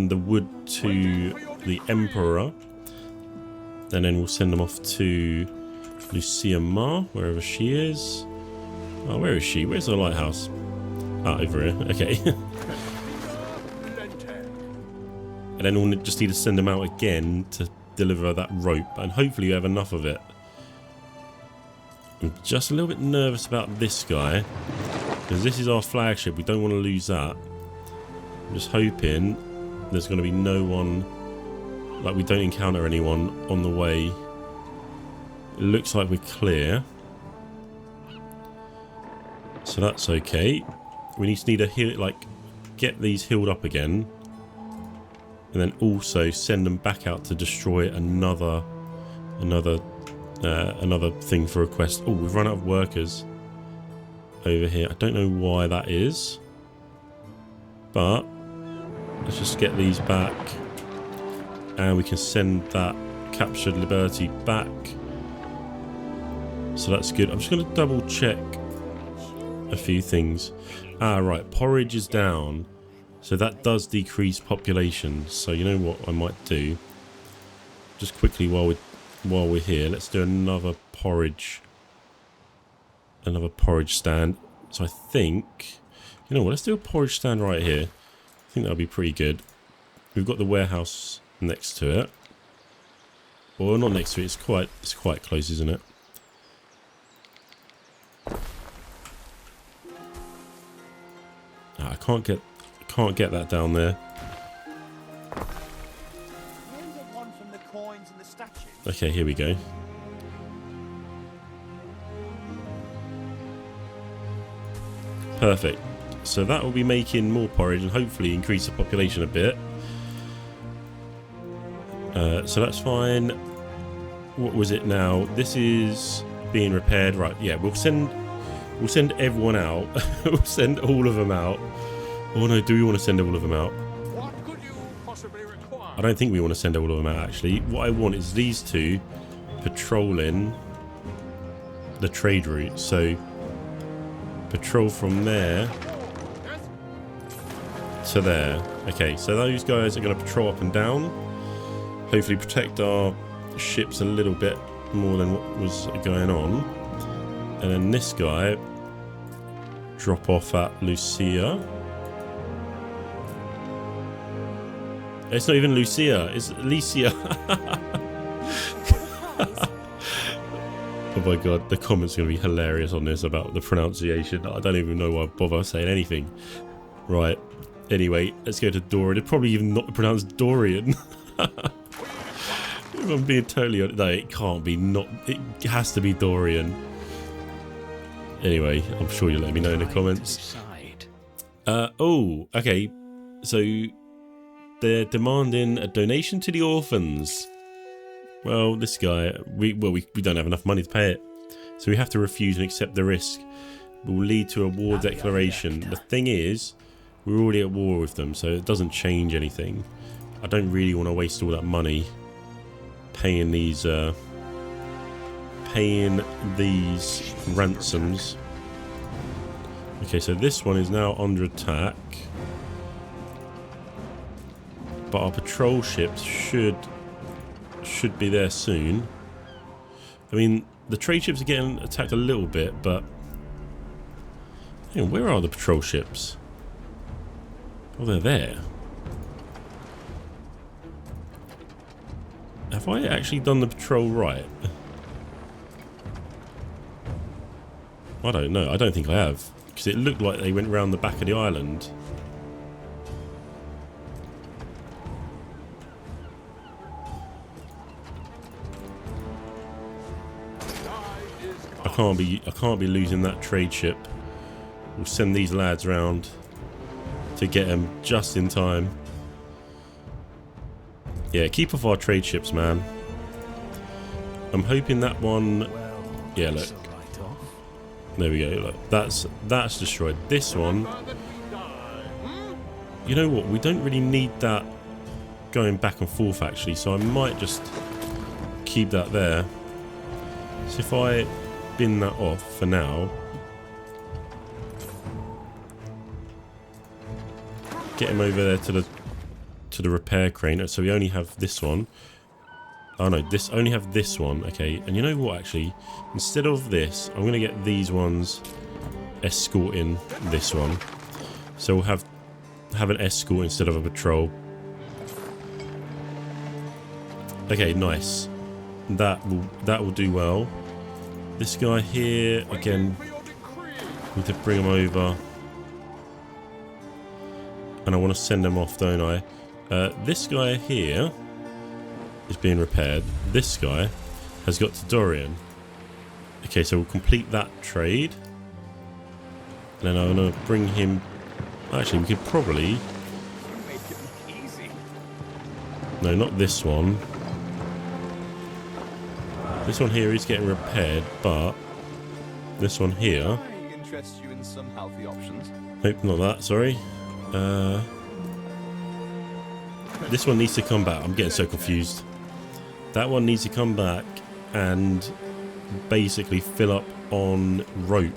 the wood to the Emperor, and then we'll send them off to Lucia Mar, wherever she is. Oh, where is she? Where's the lighthouse? Ah, over here. Okay. And then we'll just need to send them out again to deliver that rope, and hopefully you have enough of it. I'm just a little bit nervous about this guy, because this is our flagship. We don't want to lose that. I'm just hoping there's going to be no one, like we don't encounter anyone on the way. It looks like we're clear. So that's okay. We need to heal, like, get these healed up again, and then also send them back out to destroy another thing for a quest. Oh, we've run out of workers over here. I don't know why that is, but Let's just get these back. And we can send that captured Liberty back. So that's good. I'm just going to double check a few things. Right, porridge is down. So that does decrease population. So you know what I might do? Just quickly while we're here, let's do another porridge stand. So I think, you know what, let's do a porridge stand right here. I think that'll be pretty good. We've got the warehouse next to it. Well, not next to it, it's quite close, isn't it? I can't get that down there. Okay, here we go. Perfect. So that will be making more porridge and hopefully increase the population a bit. So that's fine. What was it now? This is being repaired. Right, yeah, we'll send everyone out. We'll send all of them out. Oh no, do we want to send all of them out? What could you possibly require? I don't think we want to send all of them out, actually. What I want is these two patrolling the trade route. So, patrol from there to there. Okay, so those guys are going to patrol up and down. Hopefully protect our ships a little bit more than what was going on. And then this guy drop off at Lucia. It's not even Lucia, it's Alicia. Oh my god, the comments are going to be hilarious on this about the pronunciation. I don't even know why I bother saying anything. Right, anyway, let's go to Dorian. It's probably even not pronounced Dorian. If I'm being totally honest, no, it can't be. It has to be Dorian. Anyway, I'm sure you'll let me know in the comments. Oh, okay. So they're demanding a donation to the orphans. Well, this guy, we don't have enough money to pay it, so we have to refuse and accept the risk. It will lead to a war declaration. The thing is, we're already at war with them, so it doesn't change anything. I don't really want to waste all that money paying these ransoms. Okay, so this one is now under attack, but our patrol ships should be there soon. I mean, the trade ships are getting attacked a little bit, but hang on, where are the patrol ships? Oh, they're there. Have I actually done the patrol right? I don't know. I don't think I have, because it looked like they went round the back of the island. I can't be losing that trade ship. We'll send these lads round to get them just in time. Yeah, keep off our trade ships, man. I'm hoping that one. Yeah, look. There we go. Look, that's destroyed. This one. You know what? We don't really need that going back and forth, actually. So I might just keep that there. So if I bin that off for now, get him over there to the repair crane. So we only have this one. Oh no, only have this one. Okay, and you know what, actually, instead of this, I'm gonna get these ones escorting this one, so we'll have an escort instead of a patrol. Okay, nice. That will do well. This guy here, again, need to bring him over. And I want to send him off, don't I? This guy here is being repaired. This guy has got to Dorian. Okay, so we'll complete that trade. And then I'm going to bring him... Actually, we could probably... No, not this one. This one here is getting repaired, but this one here... Interest you in some healthy options? Nope, not that, sorry. This one needs to come back. I'm getting so confused. That one needs to come back and basically fill up on rope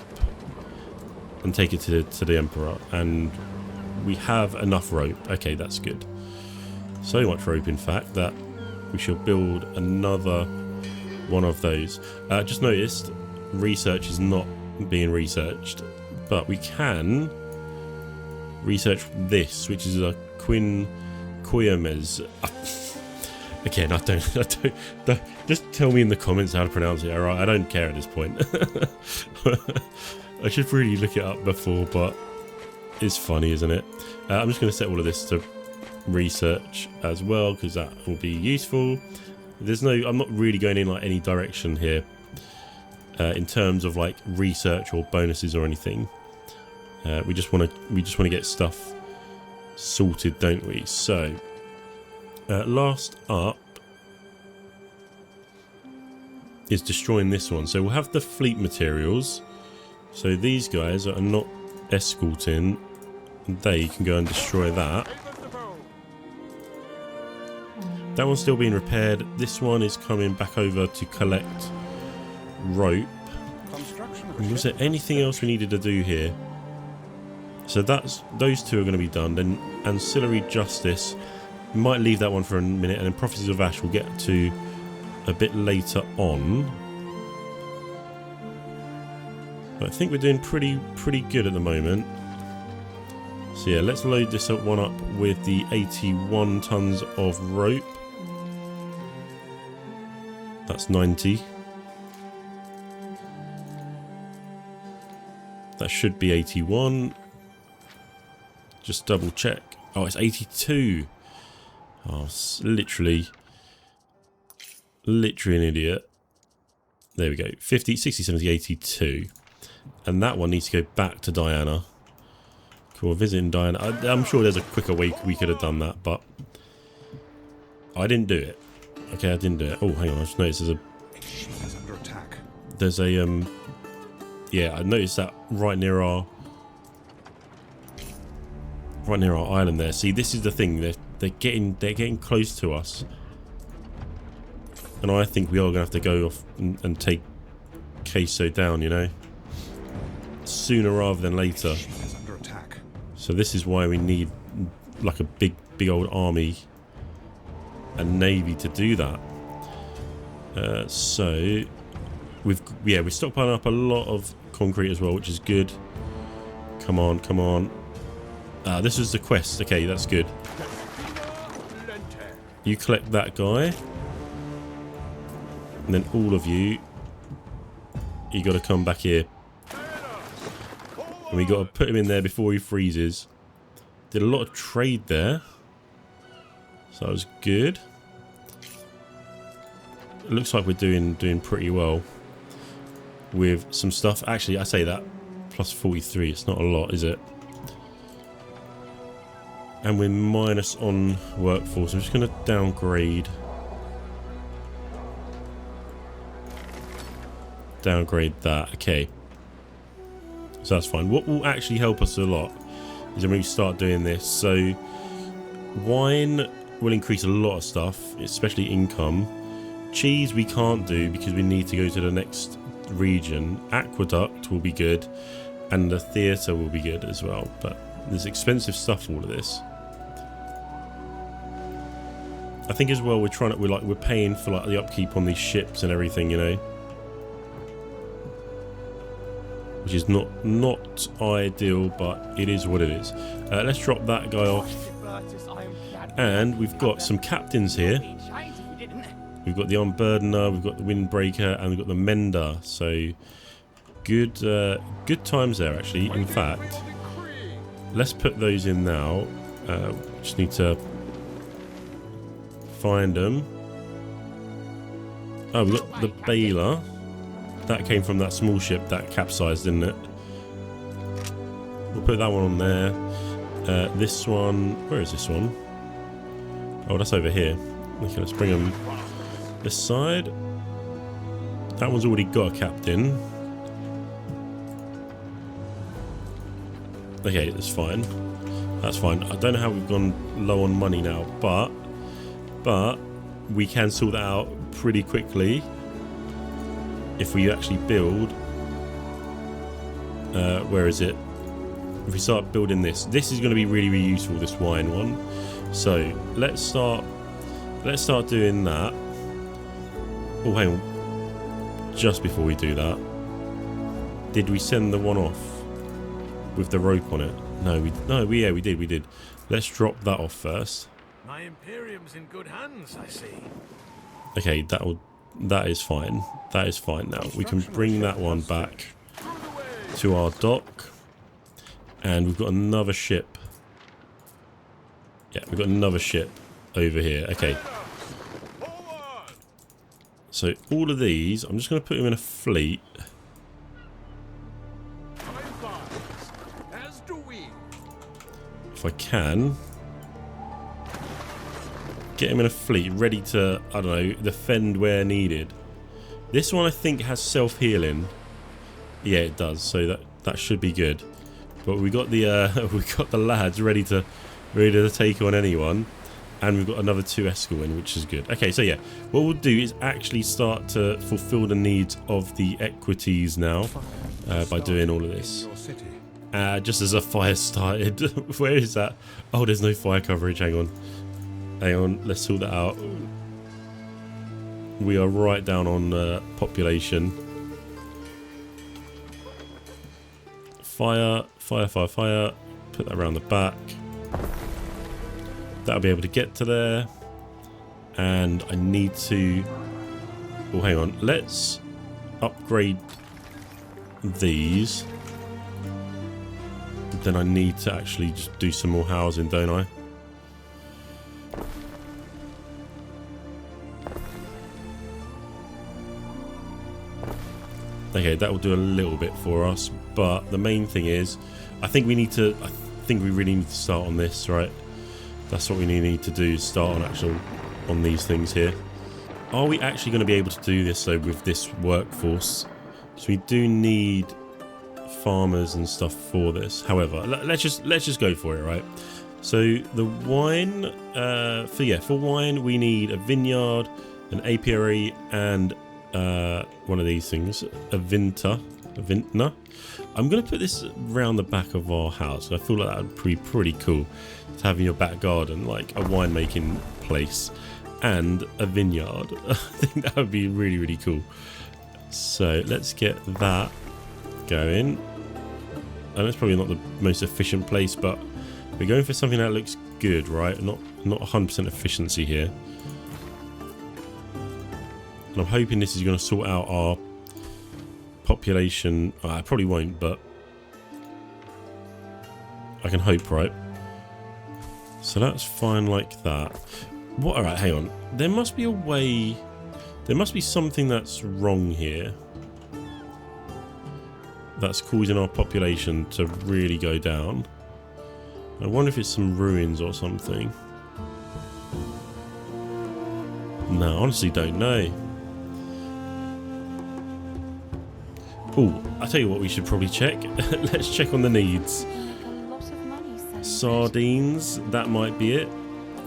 and take it to the Emperor. And we have enough rope. Okay, that's good. So much rope, in fact, that we shall build another one of those. Just noticed research is not being researched, but we can research this, which is a Quinquiomes. Again, I don't. Just tell me in the comments how to pronounce it. All right, I don't care at this point. I should really look it up before, but it's funny, isn't it? I'm just going to set all of this to research as well, because that will be useful. I'm not really going in like any direction here in terms of like research or bonuses or anything. We just want to get stuff sorted, don't we? So last up is destroying this one. So we'll have the fleet materials. So these guys are not escorting, they can go and destroy that. That one's still being repaired. This one is coming back over to collect rope. Was there anything else we needed to do here? So those two are going to be done. Then ancillary justice, we might leave that one for a minute, and then prophecies of ash we'll get to a bit later on. But I think we're doing pretty good at the moment. So yeah, let's load this one up with the 81 tons of rope. That's 90. That should be 81. Just double check. Oh, it's 82. Oh, literally an idiot. There we go. 50, 60, 70, 82. And that one needs to go back to Diana. Cool, visiting Diana. I'm sure there's a quicker way we could have done that, but I didn't do it. Okay, I didn't do it. Oh, hang on. I just noticed there's a yeah, I noticed that right near our island there. See, this is the thing. They're getting close to us, and I think we are gonna have to go off and take Queso down. You know, sooner rather than later. So this is why we need like a big old army and navy to do that. So we're stockpiling up a lot of concrete as well, which is good. Come on. This was the quest. Okay, that's good. You collect that guy, and then all of you got to come back here. And we got to put him in there before he freezes. Did a lot of trade there, so that was good. It looks like we're doing pretty well with some stuff. Actually, I say that plus 43. It's not a lot, is it? And we're minus on workforce. I'm just going to downgrade that. Okay. So that's fine. What will actually help us a lot is when we start doing this. So wine will increase a lot of stuff, especially income. Cheese we can't do because we need to go to the next region. Aqueduct will be good, and the theatre will be good as well. But there's expensive stuff, all of this. I think as well we're paying for like the upkeep on these ships and everything, you know. Which is not ideal, but it is what it is. Let's drop that guy off. And we've got some captains here. We've got the Unburdener, we've got the Windbreaker, and we've got the Mender. So good times there, actually. In fact, let's put those in now. Just need to find them. Oh, we've got the Baler. That came from that small ship that capsized, didn't it? We'll put that one on there. This one, where is this one? Oh, that's over here. Okay, let's bring them this side. That one's already got a captain. Okay, that's fine. That's fine. I don't know how we've gone low on money now, but we can sort that out pretty quickly if we actually build. Where is it? If we start building this is going to be really, really useful, this wine one. So let's start doing that. Oh, hang on. Just before we do that, did we send the one off with the rope on it? No, we did. Let's drop that off first. My Imperium's in good hands, I see. Okay, that is fine. That is fine now. We can bring that one back to our dock. And we've got another ship. Yeah, we've got another ship over here. Okay. So all of these, I'm just going to put them in a fleet. If I can. Get him in a fleet ready to, I don't know, defend where needed. This one I think has self-healing. Yeah, it does. So that should be good. But we got the lads ready to take on anyone, and we've got another 2 escorting, which is good. Okay, so yeah, what we'll do is actually start to fulfill the needs of the Equities now by doing all of this. Just as a fire started, where is that? Oh, there's no fire coverage. Hang on. Let's sort that out. We are right down on population. Fire. Put that around the back. That'll be able to get to there. And I need to... Oh, hang on. Let's upgrade these. Then I need to actually just do some more housing, don't I? Okay, that will do a little bit for us, but the main thing is, I think we really need to start on this, right? That's what we need to do, is start on these things here. Are we actually going to be able to do this though with this workforce? So we do need farmers and stuff for this. However, let's just go for it, right? So the wine, for wine we need a vineyard, an apiary, and one of these things, a vintner. I'm going to put this around the back of our house. I feel like that would be pretty cool to have in your back garden, like a winemaking place and a vineyard. I think that would be really, really cool. So let's get that going. And it's probably not the most efficient place, but we're going for something that looks good, right? Not 100% efficiency here. And I'm hoping this is going to sort out our population. It probably won't, but I can hope, right? So that's fine like that. What? Alright, hang on. There must be a way... There must be something that's wrong here. That's causing our population to really go down. I wonder if it's some ruins or something. No, I honestly don't know. Oh, I tell you what we should probably check. Let's check on the needs. Sardines, that might be it.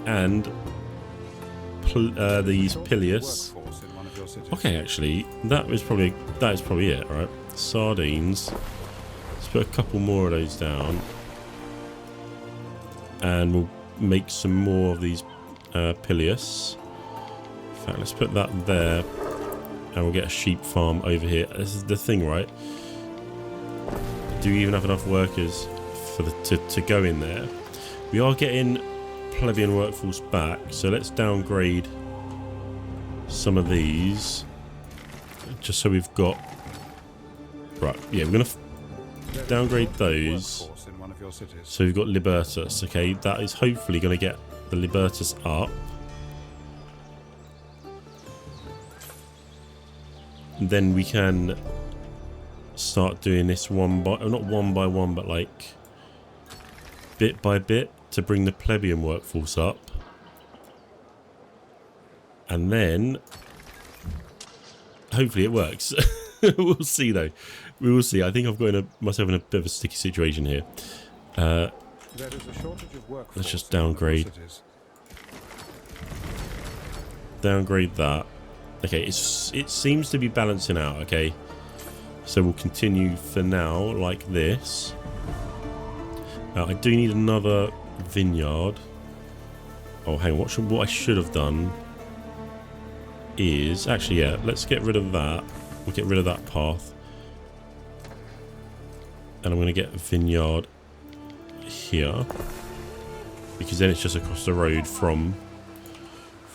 And these Pilius. Okay, actually, that is probably it, right? Sardines. Let's put a couple more of those down. And we'll make some more of these Pilius. In fact, let's put that there. And we'll get a sheep farm over here. This is the thing, right? Do we even have enough workers for to go in there? We are getting Plebian workforce back, so let's downgrade some of these, just so we've got... Right, yeah, we're going to downgrade those. So we've got Libertus, okay? That is hopefully going to get the Libertus up. Then we can start doing this not one by one, but like bit by bit to bring the Plebian workforce up. And then hopefully it works. We'll see though. We will see. I think I've got myself in a bit of a sticky situation here. There is a shortage of workforce. Let's just in the downgrade. cities. Downgrade that. Okay, it seems to be balancing out, okay? So we'll continue for now like this. I do need another vineyard. Oh, hang on. What I should have done is... Actually, yeah, let's get rid of that. We'll get rid of that path. And I'm going to get a vineyard here. Because then it's just across the road from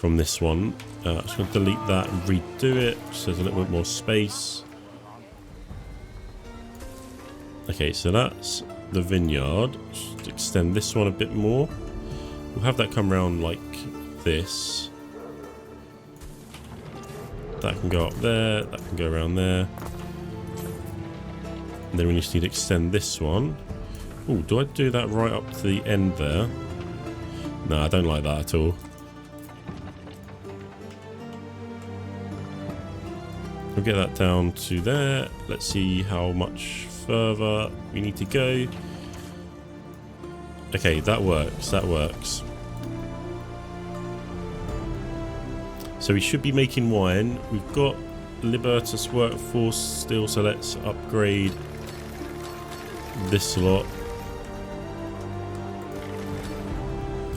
this one. I'm just going to delete that and redo it so there's a little bit more space. Okay, so that's the vineyard. Just extend this one a bit more. We'll have that come around like this. That can go up there. That can go around there. And then we just need to extend this one. Oh, do I do that right up to the end there? No, I don't like that at all. We'll get that down to there. Let's see how much further we need to go. Okay, that works. That works. So we should be making wine. We've got Libertus workforce still, so let's upgrade this lot.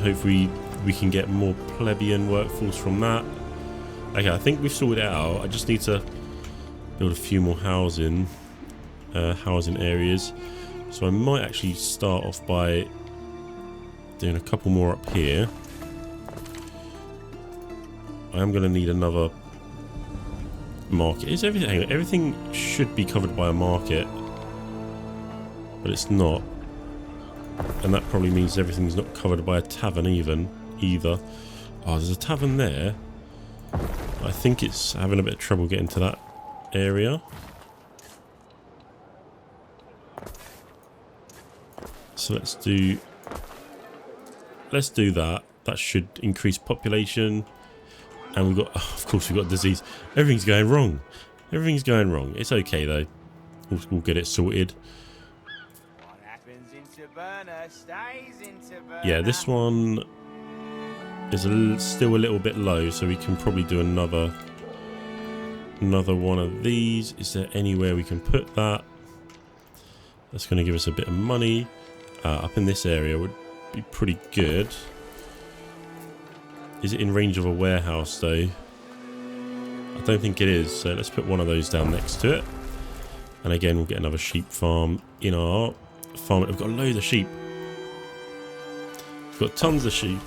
Hopefully we can get more Plebian workforce from that. Okay, I think we've sorted it out. I just need to build a few more housing areas. So I might actually start off by doing a couple more up here. I am going to need another market. Is everything? Hang on, everything should be covered by a market, but it's not. And that probably means everything's not covered by a tavern either. Oh, there's a tavern there. I think it's having a bit of trouble getting to that area. So let's do that. That should increase population. And we've got, oh, of course, we've got disease. Everything's going wrong. Everything's going wrong. It's okay though. We'll get it sorted. What happens in Taberna stays in Taberna. Yeah, this one is still a little bit low, so we can probably do another one of these. Is there anywhere we can put that? That's going to give us a bit of money. Up in this area would be pretty good. Is it in range of a warehouse though? I don't think it is, so let's put one of those down next to it. And again, we'll get another sheep farm in our farm. We've got loads of sheep. We've got tons of sheep.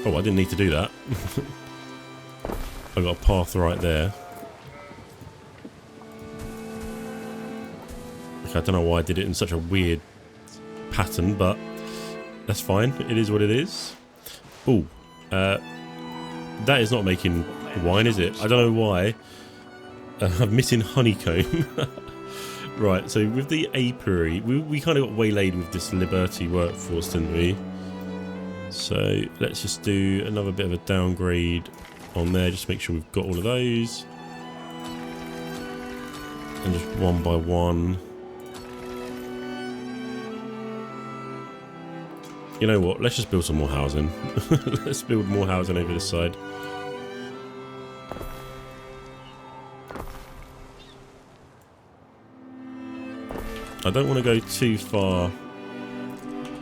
Oh, I didn't need to do that. I've got a path right there. Okay, I don't know why I did it in such a weird pattern, but that's fine. It is what it is. Oh, that is not making wine, is it? I don't know why. I'm missing honeycomb. Right, so with the apiary, we kind of got waylaid with this Liberty workforce, didn't we? So let's just do another bit of a downgrade on there. Just make sure we've got all of those. And just one by one. You know what? Let's just build some more housing. Let's build more housing over this side. I don't want to go too far.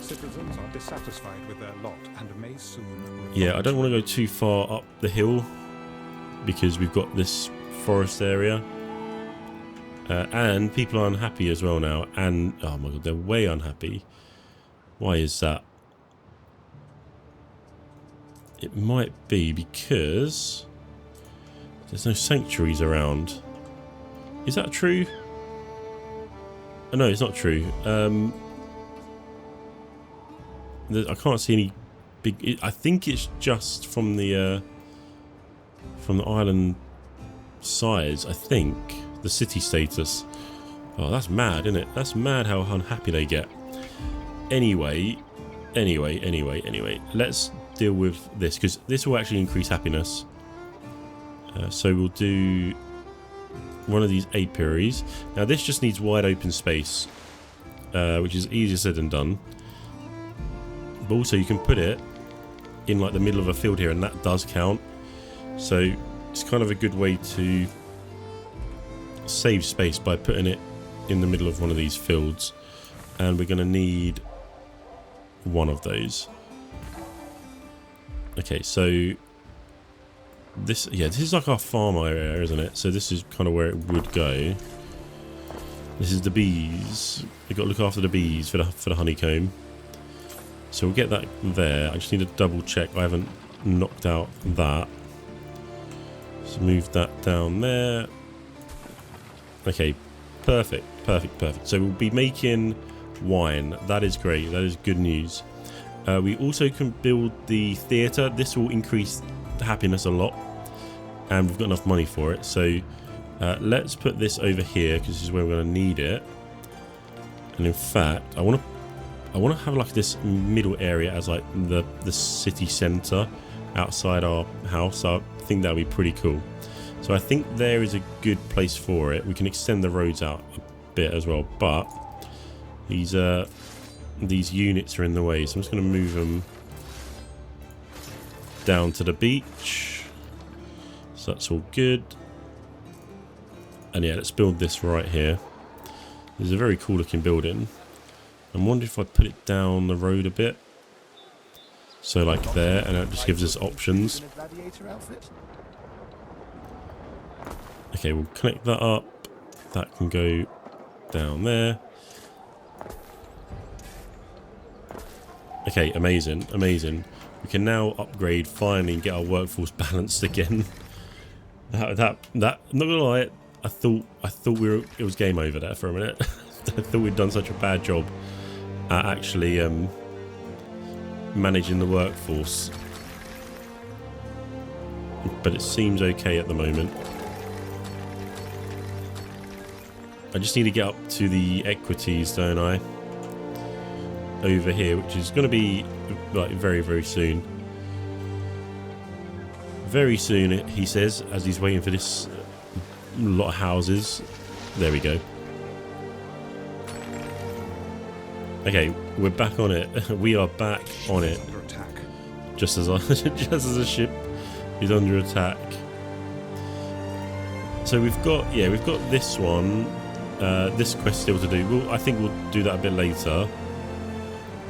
Citizens are dissatisfied with their lot and may soon revolt. Yeah, I don't want to go too far up the hill because we've got this forest area. And people are unhappy as well now. And, oh my god, they're way unhappy. Why is that? It might be because there's no sanctuaries around. Is that true? Oh, no, it's not true. I can't see any big... I think it's just from the island size, I think. The city status. Oh, that's mad, isn't it? That's mad how unhappy they get. Anyway. Let's deal with this, because this will actually increase happiness. So we'll do one of these apiaries. Now this just needs wide open space. which is easier said than done. But also you can put it in like the middle of a field here, and that does count. So it's kind of a good way to save space by putting it in the middle of one of these fields. And we're going to need one of those. Okay, so this is like our farm area, isn't it? So this is kind of where it would go. This is the bees. We've got to look after the bees for the honeycomb. So we'll get that there. I just need to double check I haven't knocked out that. So move that down there. Okay, perfect. So we'll be making wine. That is great. That is good news. We also can build the theatre. This will increase the happiness a lot, and we've got enough money for it. So let's put this over here because this is where we're going to need it. And in fact, I want to have like this middle area as like the city centre outside our house. I think that would be pretty cool. So I think there is a good place for it. We can extend the roads out a bit as well, but these units are in the way, so I'm just going to move them down to the beach. So that's all good. And yeah, let's build this right here. This is a very cool looking building. I'm wondering if I put it down the road a bit. So like there, and that just gives us options. Okay, we'll connect that up. That can go down there. Okay, amazing. We can now upgrade finally and get our workforce balanced again. That not gonna lie, I thought it was game over there for a minute. I thought we'd done such a bad job at actually managing the workforce. But it seems okay at the moment. I just need to get up to the Equities, don't I? Over here, which is going to be like very soon. Very soon, he says, as he's waiting for this lot of houses. There we go. Okay, we're back on it. We are back on it. Under attack. Just as a ship is under attack. So we've got this one. This quest still to do. I think we'll do that a bit later.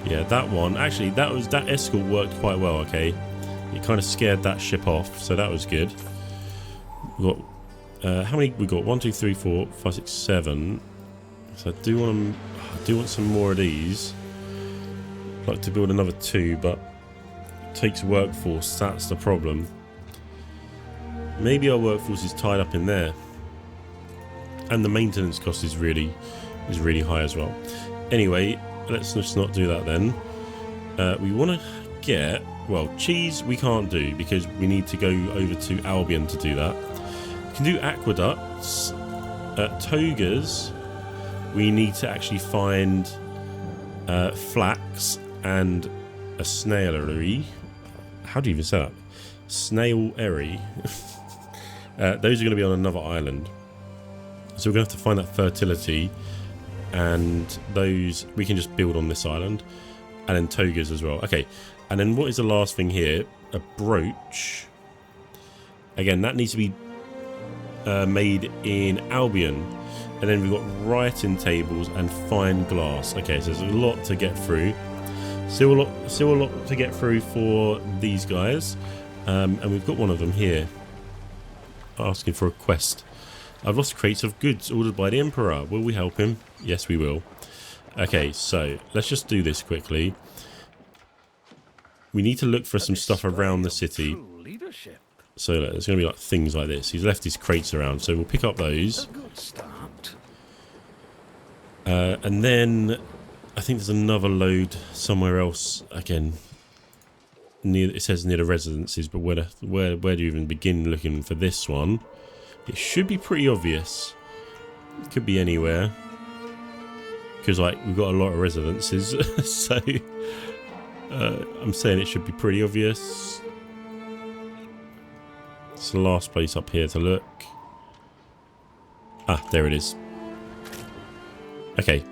Yeah, that one. Actually, that escort worked quite well, okay. It kind of scared that ship off, so that was good. We got how many we got? 1, 2, 3, 4, 5, 6, 7. So I do want some more of these. I'd like to build another 2, but it takes workforce, that's the problem. Maybe our workforce is tied up in there. And the maintenance cost is really high as well. Anyway, let's just not do that then. We want to get... Well, cheese we can't do because we need to go over to Albion to do that. We can do aqueducts. Togas, we need to actually find flax and a snailery. How do you even say that? Snailery. Those are going to be on another island. So we're going to have to find that fertility, and those we can just build on this island, and then togas as well. Okay, and then what is the last thing here? A brooch. Again, that needs to be made in Albion, and then we've got writing tables and fine glass. Okay, so there's a lot to get through. Still a lot to get through for these guys, and we've got one of them here asking for a quest. I've lost crates of goods ordered by the Emperor. Will we help him? Yes, we will. Okay, so let's just do this quickly. We need to look for some stuff around the city. So there's going to be like things like this. He's left his crates around, so we'll pick up those. And then I think there's another load somewhere else. Again, it says near the residences, but where do you even begin looking for this one? It should be pretty obvious. It could be anywhere. Because, like, we've got a lot of residences. So, I'm saying it should be pretty obvious. It's the last place up here to look. Ah, there it is. Okay,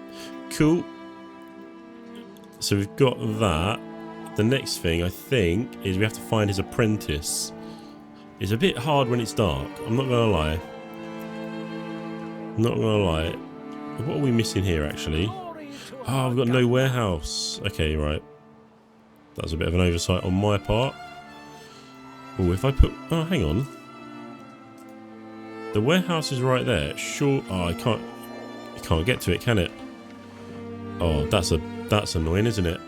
cool. So we've got that. The next thing I think is we have to find his apprentice. It's a bit hard when it's dark. I'm not gonna lie. Not gonna lie. What are we missing here actually? Oh, we've got no warehouse. Okay, right. That was a bit of an oversight on my part. Oh, if I put... Oh, hang on. The warehouse is right there. Sure. Oh, I can't... You can't get to it, can it? Oh, that's annoying, isn't it?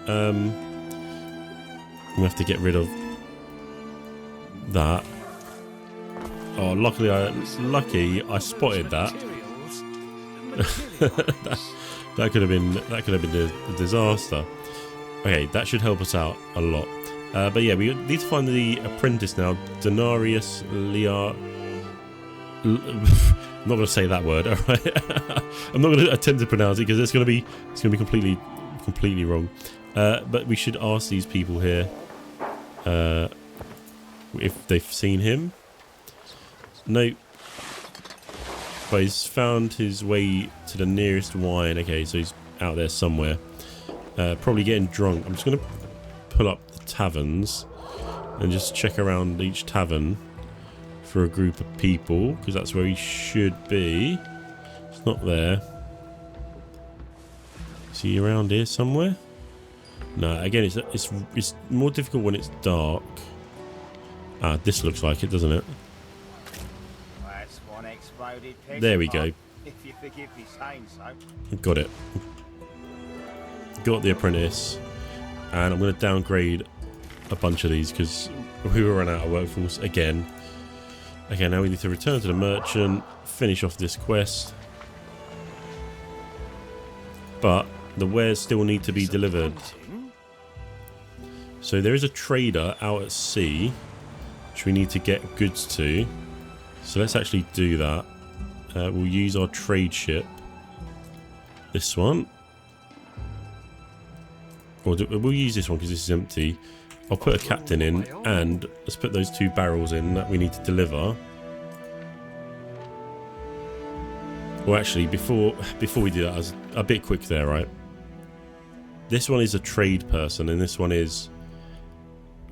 We have to get rid of that. Oh, lucky I spotted that. that could have been a disaster. Okay, that should help us out a lot. But yeah, we need to find the apprentice now. Denarius Liar. I'm not going to say that word. All right, I'm not going to attempt to pronounce it because it's going to be completely wrong. But we should ask these people here if they've seen him. No. But he's found his way to the nearest wine. Okay, so he's out there somewhere. Probably getting drunk. I'm just going to pull up the taverns and just check around each tavern for a group of people, because that's where he should be. It's not there. Is he around here somewhere? No, again, it's more difficult when it's dark. Ah, this looks like it, doesn't it? That's one exploded piss There we go. if you forgive me saying so. Got it. Got the apprentice. And I'm going to downgrade a bunch of these because we were running out of workforce again. Okay, now we need to return to the merchant, finish off this quest. But the wares still need to be delivered. So there is a trader out at sea, which we need to get goods to. So let's actually do that. We'll use our trade ship. This one. Or we'll use this one because this is empty. I'll put a captain in, and let's put those 2 barrels in that we need to deliver. Well, actually, before we do that, I was a bit quick there, right? This one is a trade person, and this one is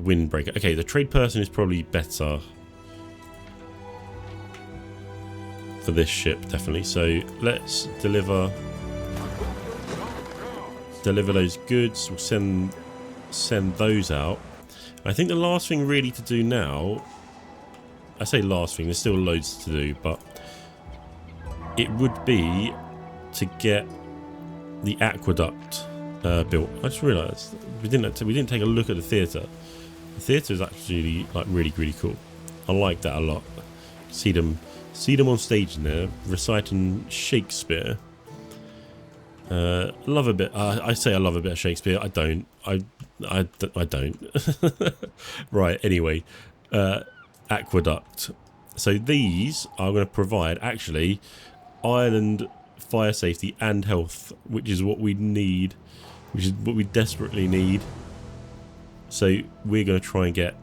windbreaker. Okay, the trade person is probably better for this ship, definitely. So let's deliver those goods. We'll send those out. I think the last thing really to do now, I say last thing, there's still loads to do, but it would be to get the aqueduct built. I just realised we didn't take a look at the theatre. The theatre is actually like really cool. I like that a lot. See them on stage in there reciting Shakespeare. Love a bit. I say I love a bit of Shakespeare. I don't. I don't. Right. Anyway, aqueduct. So these are going to provide actually island fire safety and health, which is what we need, which is what we desperately need. So we're going to try and get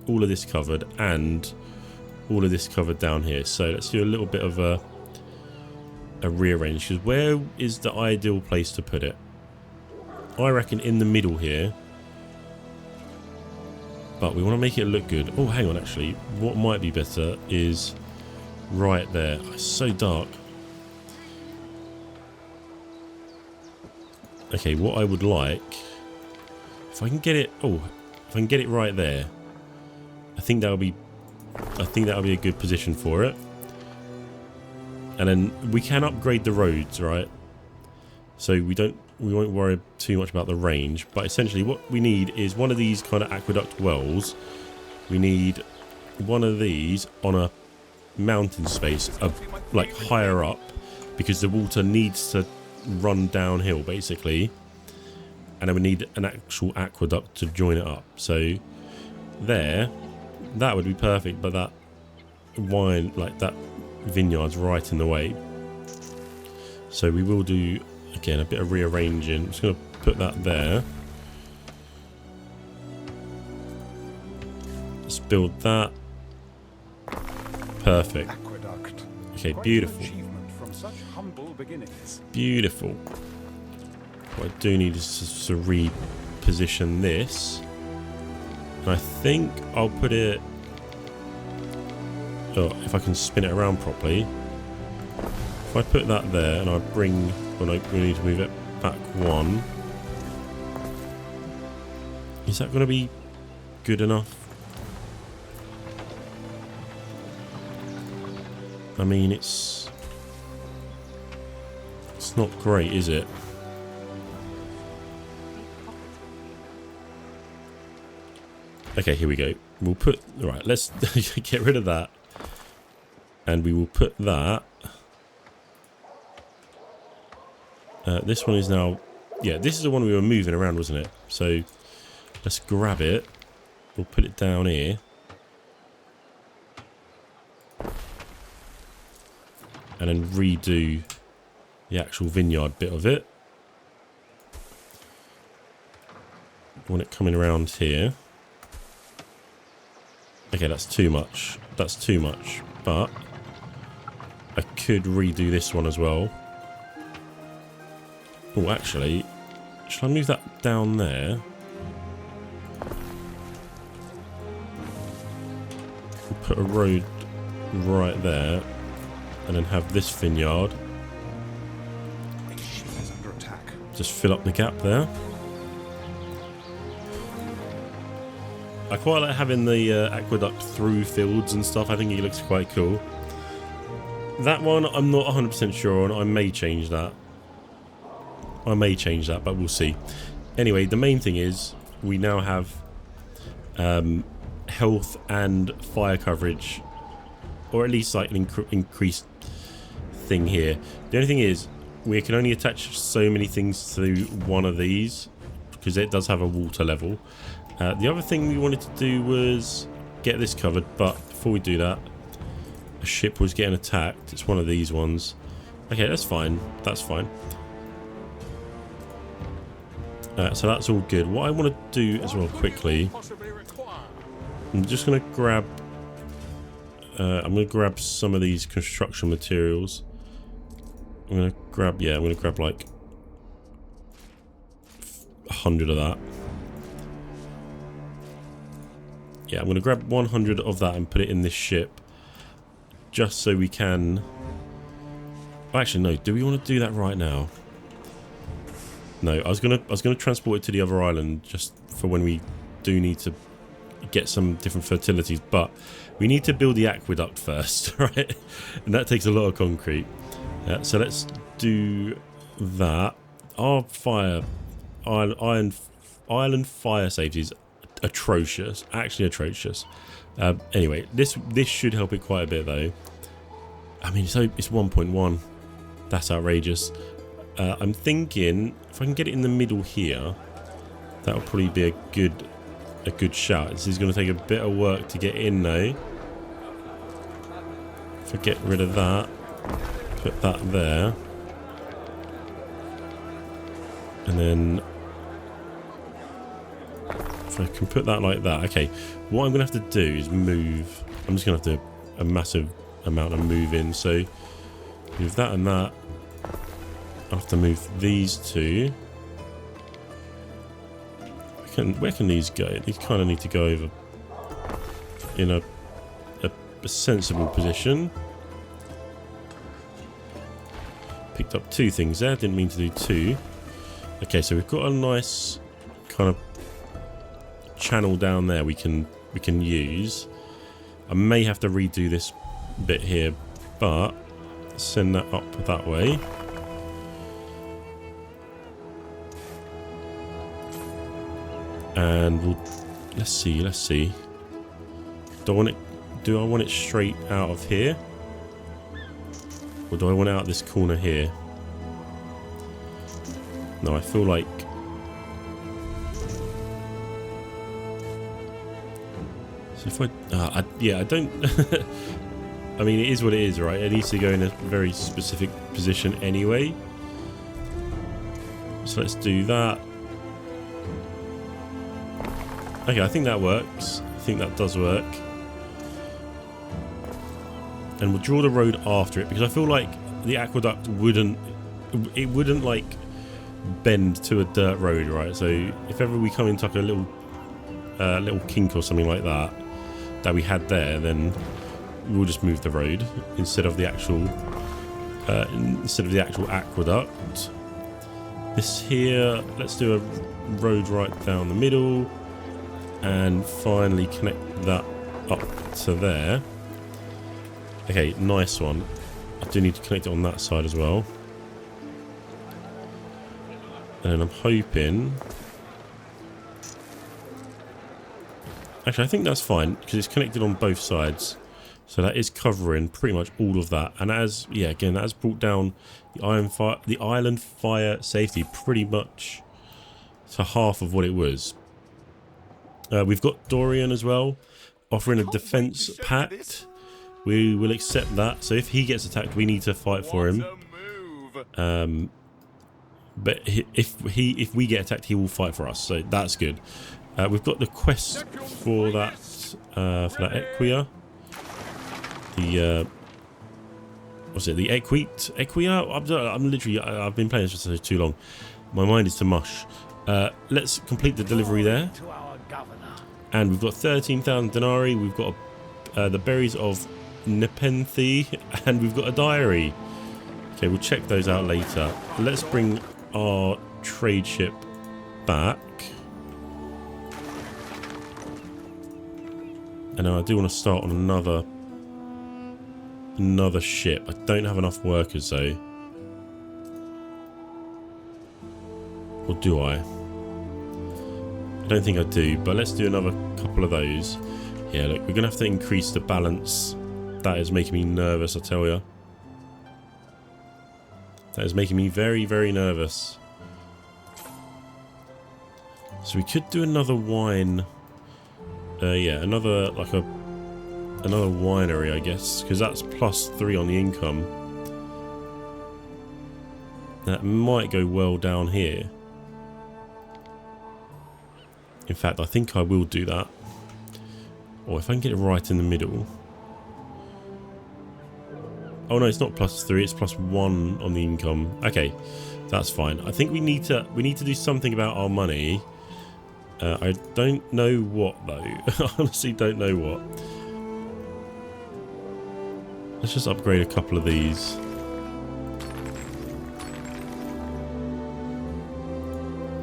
all of this covered and all of this covered down here. So let's do a little bit of a rearrange, because where is the ideal place to put it? I reckon in the middle here, but we want to make it look good. Oh, hang on, actually, what might be better is right there. Oh, it's so dark. Okay, what I would like, if I can get it, if I can get it right there, I think that'll be a good position for it. And then we can upgrade the roads, right? So we won't worry too much about the range. But essentially what we need is one of these kind of aqueduct wells. We need one of these on a mountain space, like higher up, because the water needs to run downhill basically. And then we need an actual aqueduct to join it up. So there, that would be perfect, but that wine, like that vineyard's right in the way. So we will do again a bit of rearranging. I'm just going to put that there. Let's build that. Perfect. Aqueduct. Okay, Quite beautiful. an achievement from such humble beginnings. Beautiful. What I do need is to reposition this. And I think I'll put it... Oh, if I can spin it around properly. If I put that there and I bring... Well, no, we need to move it back one. Is that going to be good enough? I mean, it's not great, is it? Okay, here we go. We'll put... Right, let's get rid of that. And we will put that... this one is now... Yeah, this is the one we were moving around, wasn't it? So, let's grab it. We'll put it down here. And then redo the actual vineyard bit of it. I want it coming around here. Okay, that's too much. That's too much. But I could redo this one as well. Oh, actually, should I move that down there? We'll put a road right there. And then have this vineyard. Under attack. Just fill up the gap there. I quite like having the aqueduct through fields and stuff. I think it looks quite cool. That one I'm not 100% sure on. I may change that. But we'll see. Anyway, the main thing is we now have health and fire coverage, or at least like an increased thing here. The only thing is we can only attach so many things to one of these because it does have a water level. The other thing we wanted to do was get this covered, but before we do that, a ship was getting attacked. It's one of these ones. Okay, that's fine. That's fine. So that's all good. What I want to do as well quickly, I'm just going to grab some of these construction materials. I'm going to grab like 100 of that. Yeah, I'm going to grab 100 of that and put it in this ship. Just so we can... Actually, no. Do we want to do that right now? No, I was gonna transport it to the other island just for when we do need to get some different fertilities, but we need to build the aqueduct first, right? And that takes a lot of concrete. So let's do that. Our island fire safety is atrocious, actually atrocious. Anyway, this should help it quite a bit though. I mean, it's 1.1. That's outrageous. I'm thinking if I can get it in the middle here, that'll probably be a good shout. This is going to take a bit of work to get in though. If I get rid of that, put that there, and then if I can put that like that. Okay, what I'm going to have to do is move. I'm just going to have to a massive amount of moving. So move that and that. I have to move these two. Where can these go? These kind of need to go over in a sensible position. Picked up two things there. Didn't mean to do two. Okay, so we've got a nice kind of channel down there we can use. I may have to redo this bit here, but send that up that way. And we'll let's see. Do I want it straight out of here? Or do I want it out this corner here? No, I feel like so if I don't I mean, it is what it is, right? It needs to go in a very specific position anyway. So let's do that. Okay, I think that works. I think that does work. And we'll draw the road after it because I feel like the aqueduct wouldn't like bend to a dirt road, right? So if ever we come into like a little kink or something like that we had there, then we'll just move the road instead of the actual aqueduct. This here, let's do a road right down the middle and finally connect that up to there. Okay, nice one. I do need to connect it on that side as well. And I'm hoping... Actually, I think that's fine because it's connected on both sides. So that is covering pretty much all of that. And as, yeah, again, that has brought down the island fire safety pretty much to half of what it was. We've got Dorian as well, offering a defense pact. We will accept that. So if he gets attacked, we need to fight for him. But if we get attacked, he will fight for us. So that's good. We've got the quest for that Equia. The what's it? The Equia? I'm literally. I've been playing this for too long. My mind is to mush. Let's complete the delivery there. And we've got 13,000 denarii. We've got the berries of Nepenthe, and we've got a diary. Okay, we'll check those out later. Let's bring our trade ship back. And I do want to start on another ship. I don't have enough workers though. Or do I? I don't think I do, but let's do another couple of those. Yeah, look, we're going to have to increase the balance. That is making me nervous, I tell you. That is making me very, very nervous. So we could do another wine. Yeah, another winery, I guess, because that's +3 on the income. That might go well down here. In fact, I think I will do that. Or if I can get it right in the middle. Oh no, it's not +3, it's +1 on the income. Okay, that's fine. I think we need to do something about our money. I don't know what though. I honestly don't know what. Let's just upgrade a couple of these.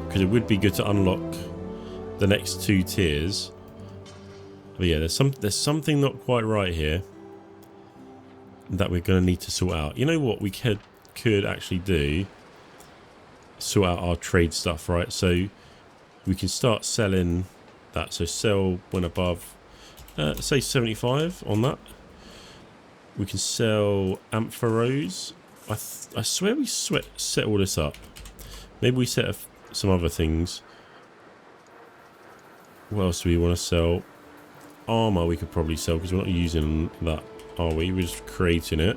Because it would be good to unlock the next 2 tiers. But yeah, there's something not quite right here that we're going to need to sort out. You know what we could actually do? Sort out our trade stuff, right? So we can start selling that. So sell when above, say 75 on that. We can sell amphoros. I swear we set all this up. Maybe we set some other things. What else do we want to sell? Armour we could probably sell because we're not using that, are we? We're just creating it.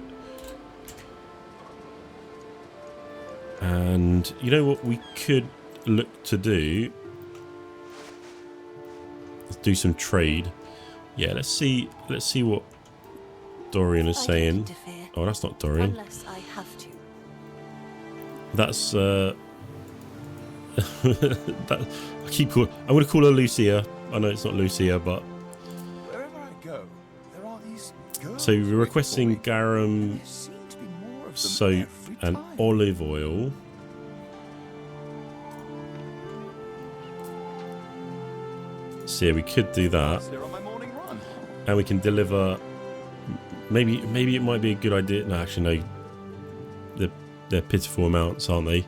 And you know what we could look to do? Let's do some trade. Yeah, let's see what Dorian is saying. Oh, that's not Dorian. Unless I have to. That's that, I'm gonna call her Lucia. I know it's not Lucia, but Wherever I go, there are these girls so we're requesting garum, There seem to be more of them soap, every and time. olive oil. So yeah, we could do that, Here on my morning run. and we can deliver. Maybe it might be a good idea. No, actually, no. They're pitiful amounts, aren't they?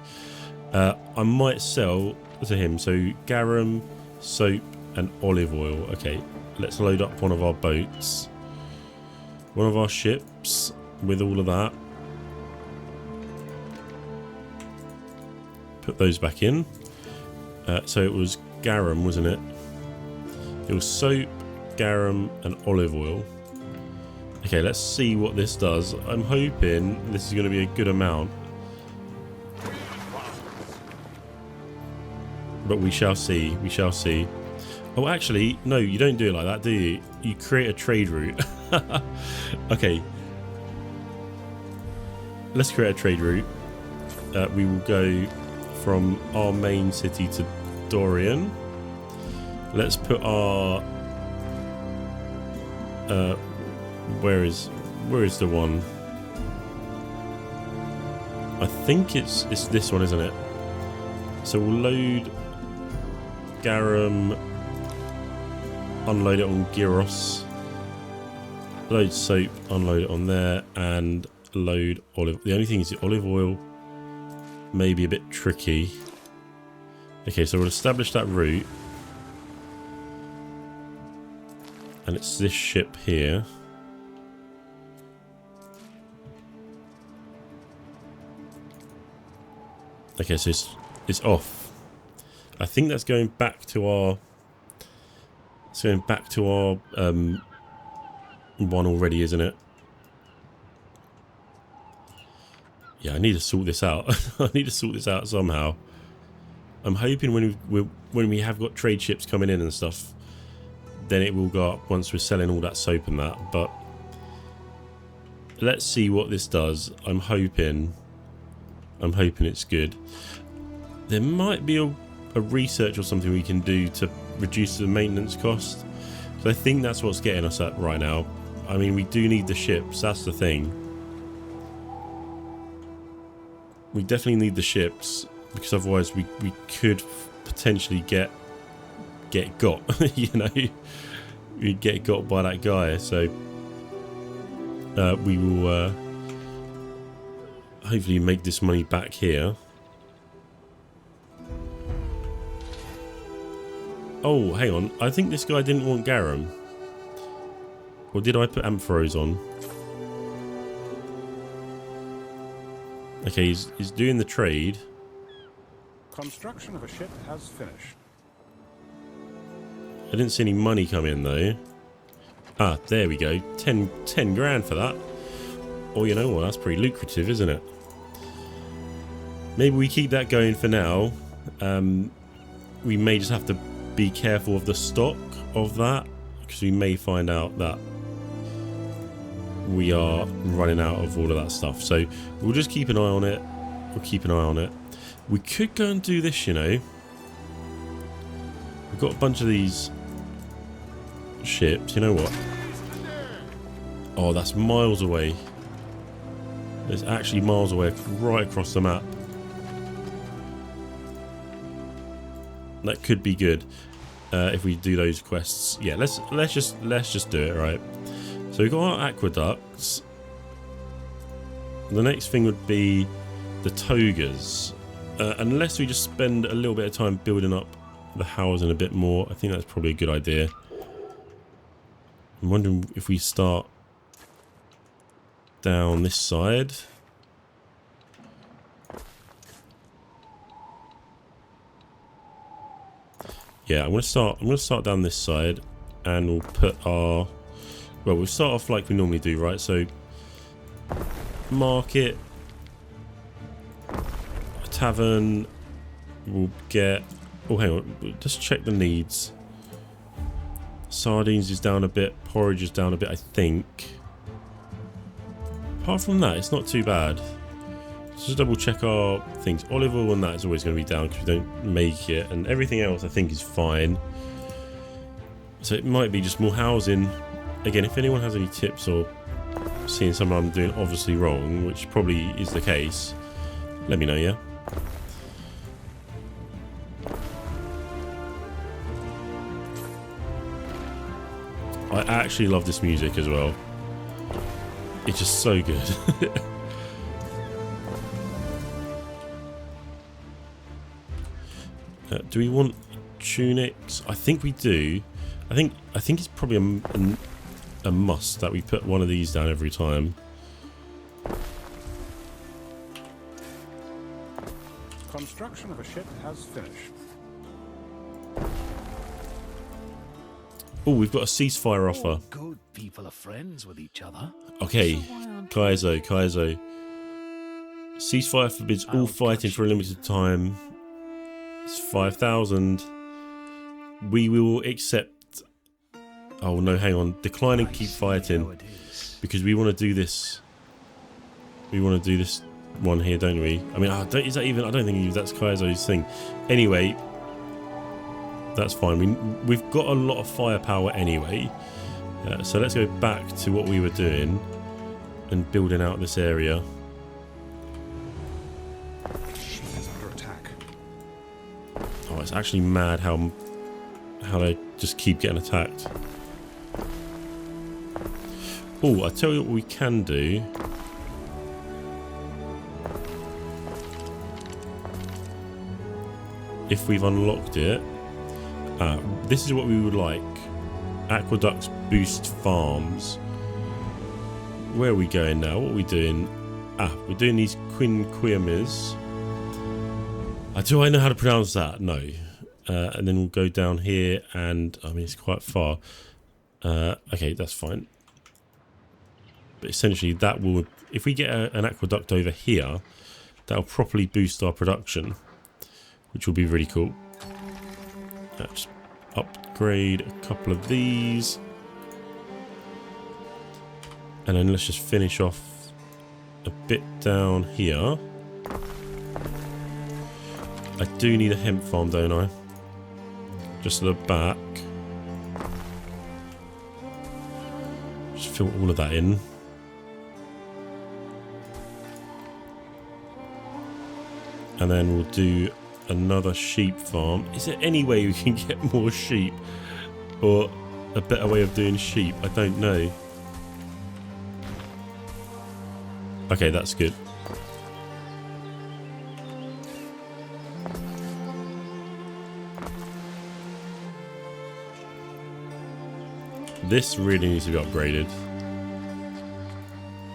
I might sell to him. So garum, soap, and olive oil. Okay, let's load up one of our boats, one of our ships with all of that. Put those back in. So it was garum, wasn't it? It was soap, garum, and olive oil. Okay, let's see what this does. I'm hoping this is going to be a good amount. But we shall see. We shall see. Oh, actually, no, you don't do it like that, do you? You create a trade route. Okay. Let's create a trade route. We will go from our main city to Dorian. Let's put our where is the one? I think it's this one, isn't it? So we'll load Garum, unload it on Gyros, load soap, unload it on there, and load olive. The only thing is the olive oil may be a bit tricky. Okay, so we'll establish that route, and it's this ship here. Okay, so it's off. I think that's going back to our. It's going back to our one already, isn't it? Yeah, I need to sort this out. I need to sort this out somehow. I'm hoping when we have got trade ships coming in and stuff, then it will go up once we're selling all that soap and that. But let's see what this does. I'm hoping it's good. There might be a research or something we can do to reduce the maintenance cost. So I think that's what's getting us up right now. I mean, we do need the ships. That's the thing. We definitely need the ships, because otherwise we could potentially get got. You know, we'd get got by that guy. So we will hopefully make this money back here. Oh, hang on. I think this guy didn't want garum. Or did I put amphoros on? Okay, he's doing the trade. Construction of a ship has finished. I didn't see any money come in though. Ah, there we go. 10 grand for that. Oh, you know what? That's pretty lucrative, isn't it? Maybe we keep that going for now. We may just have to be careful of the stock of that, because we may find out that we are running out of all of that stuff. So we'll just keep an eye on it. We'll keep an eye on it. We could go and do this, you know. We've got a bunch of these ships. You know what? Oh, that's miles away. It's actually miles away, right across the map. That could be good if we do those quests. Yeah, let's just do it, right? So we've got our aqueducts. The next thing would be the togas. Unless we just spend a little bit of time building up the housing a bit more, I think that's probably a good idea. I'm wondering if we start down this side. Yeah, I'm gonna start down this side, and we'll put our. Well, we'll start off like we normally do, right? So, market, a tavern. We'll get. Oh, hang on. Just check the needs. Sardines is down a bit. Porridge is down a bit, I think. Apart from that, it's not too bad. Just double check our things. Olive oil and that is always going to be down because we don't make it, and everything else I think is fine. So it might be just more housing. Again, if anyone has any tips or seeing something I'm doing obviously wrong, which probably is the case, let me know, yeah? I actually love this music as well. It's just so good. Do we want tunics? I think we do. I think it's probably a must that we put one of these down every time. Construction of a ship has finished. Oh, we've got a ceasefire offer. All good people are friends with each other. Okay, Kaizo. Ceasefire forbids all fighting for a limited time. It's 5,000. We will accept. Oh no, hang on. Decline and keep fighting, because we want to do this. We want to do this one here, don't we? I mean, is that even? I don't think that's Kaizo's thing. Anyway, that's fine. We've got a lot of firepower anyway. So let's go back to what we were doing and building out this area. It's under attack. Oh, it's actually mad how they just keep getting attacked. Oh, I tell you what we can do. If we've unlocked it, this is what we would like. Aqueducts boost farms. Where are we going now? What are we doing? We're doing these quinquiamis. Do I know how to pronounce that? No. And then we'll go down here, and I mean it's quite far. Okay, that's fine. But essentially, that will, if we get an aqueduct over here, that'll properly boost our production, which will be really cool. Just upgrade a couple of these, and then let's just finish off a bit down here. I do need a hemp farm, don't I? Just at the back. Just fill all of that in. And then we'll do another sheep farm. Is there any way we can get more sheep? Or a better way of doing sheep? I don't know. Okay, that's good. This really needs to be upgraded.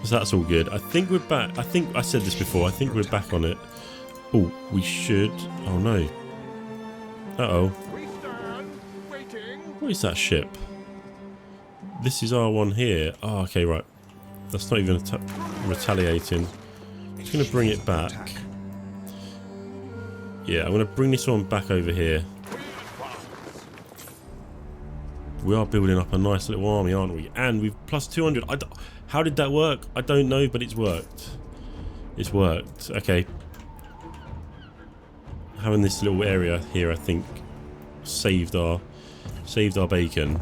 So that's all good. I think we're back. I think I said this before. I think we're back on it. Oh, we should. Oh no. Uh-oh. What is that ship? This is our one here. Oh, okay, right. That's not even retaliating. Just going to bring it back. Yeah, I'm going to bring this one back over here. We are building up a nice little army, aren't we? And we've plus 200. How did that work? I don't know, but it's worked. It's worked. Okay. Having this little area here, I think, saved our bacon.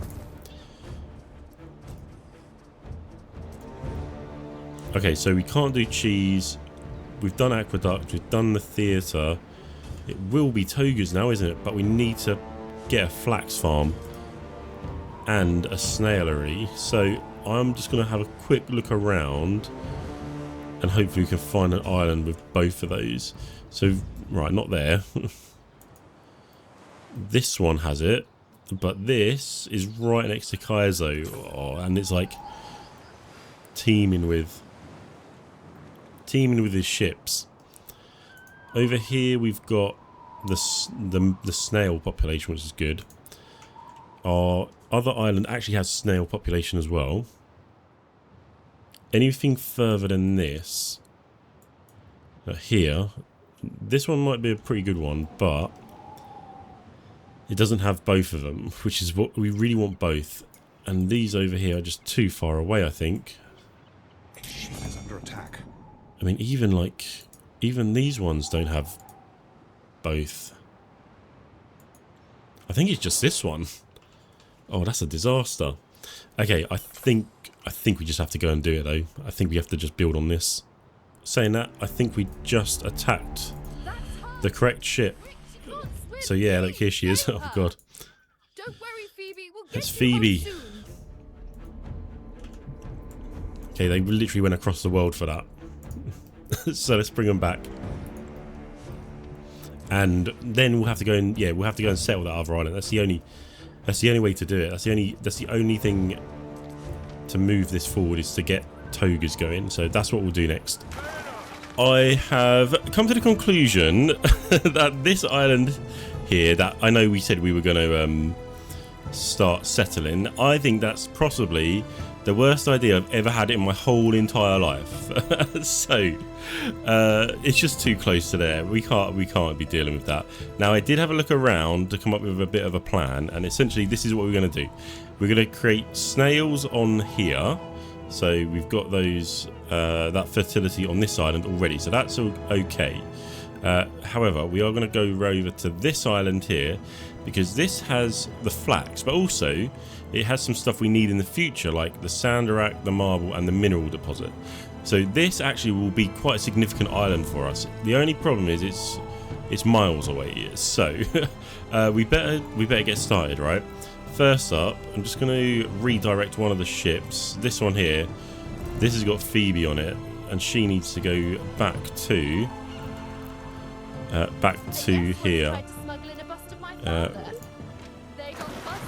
Okay, so we can't do cheese. We've done aqueduct. We've done the theatre. It will be togas now, isn't it? But we need to get a flax farm and a snailery. So I'm just going to have a quick look around, and hopefully we can find an island with both of those. So, right, not there. This one has it, but this is right next to Kaizo. Oh, and it's like teeming with his ships. Over here we've got the snail population, which is good. Our other island actually has snail population as well. Anything further than this here, this one might be a pretty good one, but it doesn't have both of them, which is what we really want, both. And these over here are just too far away, I think. It's under attack. I mean, even these ones don't have both. I think it's just this one. Oh, that's a disaster. Okay, I think we just have to go and do it, though. I think we have to just build on this. Saying that, I think we just attacked the correct ship. So yeah, look, here she is. Oh god. Don't worry, Phoebe. We'll get It's Phoebe. Okay, they literally went across the world for that. So let's bring them back. And then we'll have to go and settle that other island. That's the only way to do it. That's the only thing to move this forward, is to get togas going. So that's what we'll do next. I have come to the conclusion that this island here, that I know we said we were going to start settling, I think that's possibly the worst idea I've ever had in my whole entire life. So it's just too close to there. We can't be dealing with that. Now, I did have a look around to come up with a bit of a plan, and essentially this is what we're going to do. We're going to create snails on here, So we've got those that fertility on this island already, so that's all okay. However, we are going to go over to this island here because this has the flax, but also it has some stuff we need in the future, like the sandarak, the marble, and the mineral deposit. So this actually will be quite a significant island for us. The only problem is it's miles away, so we better get started, right? First up, I'm just going to redirect one of the ships. This one here, this has got Phoebe on it, and she needs to go back to here.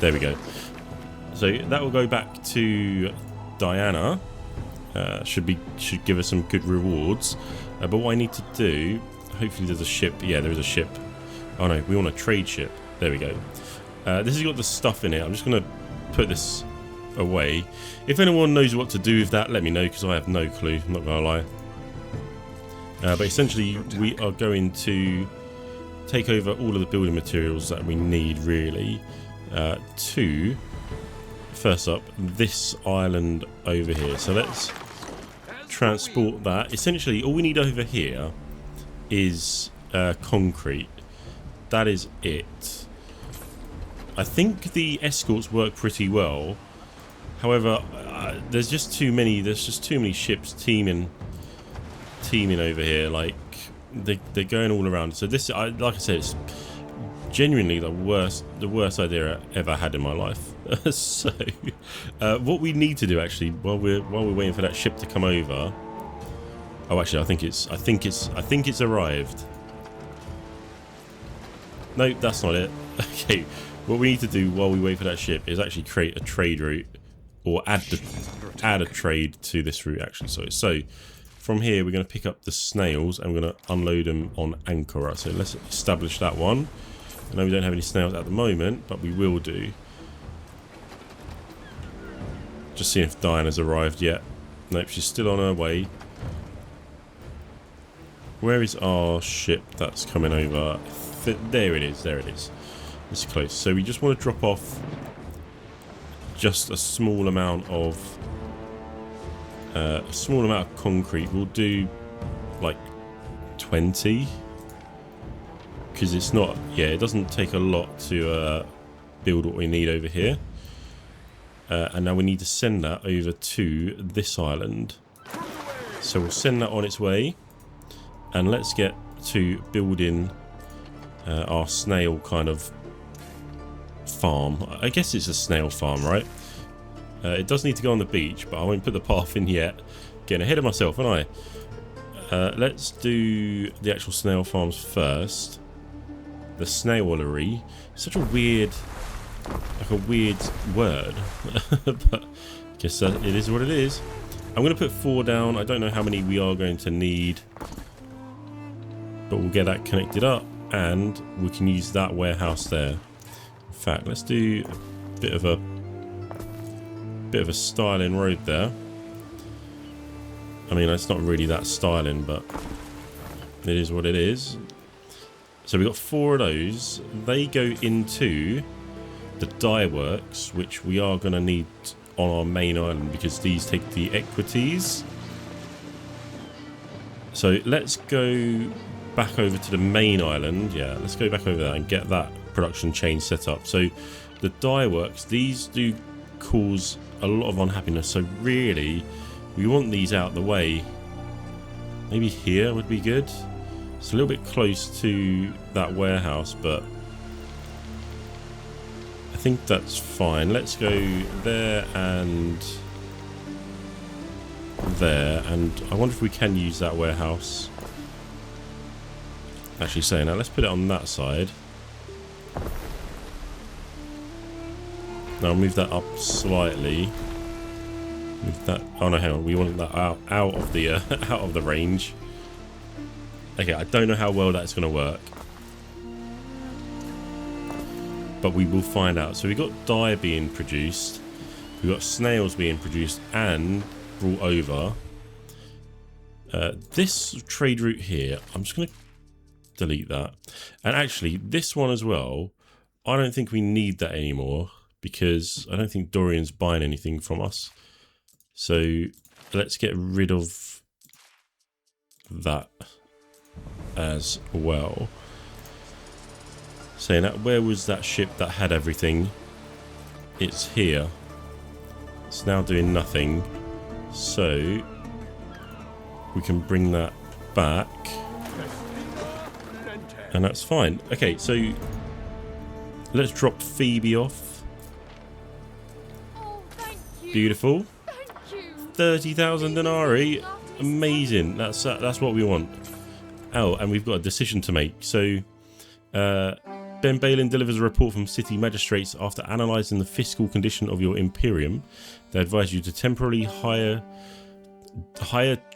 There we go. So that will go back to Diana. Should give us some good rewards. But what I need to do, hopefully there's a ship. Yeah, there is a ship. Oh no, we want a trade ship. There we go. This has got the stuff in it. I'm just going to put this away. If anyone knows what to do with that, let me know, because I have no clue. I'm not going to lie. But essentially, we are going to take over all of the building materials that we need, really, to, first up, this island over here. So let's transport that. Essentially, all we need over here is concrete. That is it. I think the escorts work pretty well. However, there's just too many ships teaming over here. Like they're going all around. So this, like I said, it's genuinely the worst idea I ever had in my life. So what we need to do, actually, while we're waiting for that ship to come over. Oh, actually, I think it's arrived. No, that's not it. Okay, what we need to do while we wait for that ship is actually create a trade route, or add a trade to this route, actually. So from here we're going to pick up the snails and we're going to unload them on Anchora. So let's establish that one. I know we don't have any snails at the moment, but we will do. Just seeing if Diana's arrived yet. Nope, she's still on her way. Where is our ship that's coming over? There it is. It's close. So we just want to drop off just a small amount of concrete. We'll do like 20, because it's not. Yeah, it doesn't take a lot to build what we need over here. And now we need to send that over to this island. So we'll send that on its way, and let's get to building our snail kind of farm. I guess it's a snail farm, right? It does need to go on the beach, but I won't put the path in yet. Getting ahead of myself, aren't I? Let's do the actual snail farms first. The snailery. Such a weird, like a weird word, but I guess it is what it is. I'm going to put 4 down. I don't know how many we are going to need, but we'll get that connected up, and we can use that warehouse there. In fact, let's do a bit of a styling road there. I mean, it's not really that styling, but it is what it is. So we've got 4 of those. They go into the dye works, which we are going to need on our main island, because these take the equities. So let's go back over to the main island. Yeah, let's go back over there and get that production chain set up. So the dye works, these do cause a lot of unhappiness, so really we want these out the way. Maybe here would be good. It's a little bit close to that warehouse, but I think that's fine. Let's go there and there, and I wonder if we can use that warehouse. Actually, saying that, let's put it on that side. Now move that up slightly. Move that. Oh no, hang on. We want that out of the out of the range. Okay, I don't know how well that's going to work, but we will find out. So we've got dye being produced, we've got snails being produced and brought over. This trade route here, I'm just going to delete that. And actually, this one as well, I don't think we need that anymore, because I don't think Dorian's buying anything from us. So let's get rid of that as well. Saying that, where was that ship that had everything? It's here. It's now doing nothing. So we can bring that back. And that's fine. Okay, so let's drop Phoebe off. Oh, thank you. Beautiful. Thank you. 30,000 denarii. Amazing. That's what we want. Oh, and we've got a decision to make. So Ben Balin delivers a report from city magistrates after analysing the fiscal condition of your Imperium. They advise you to temporarily hire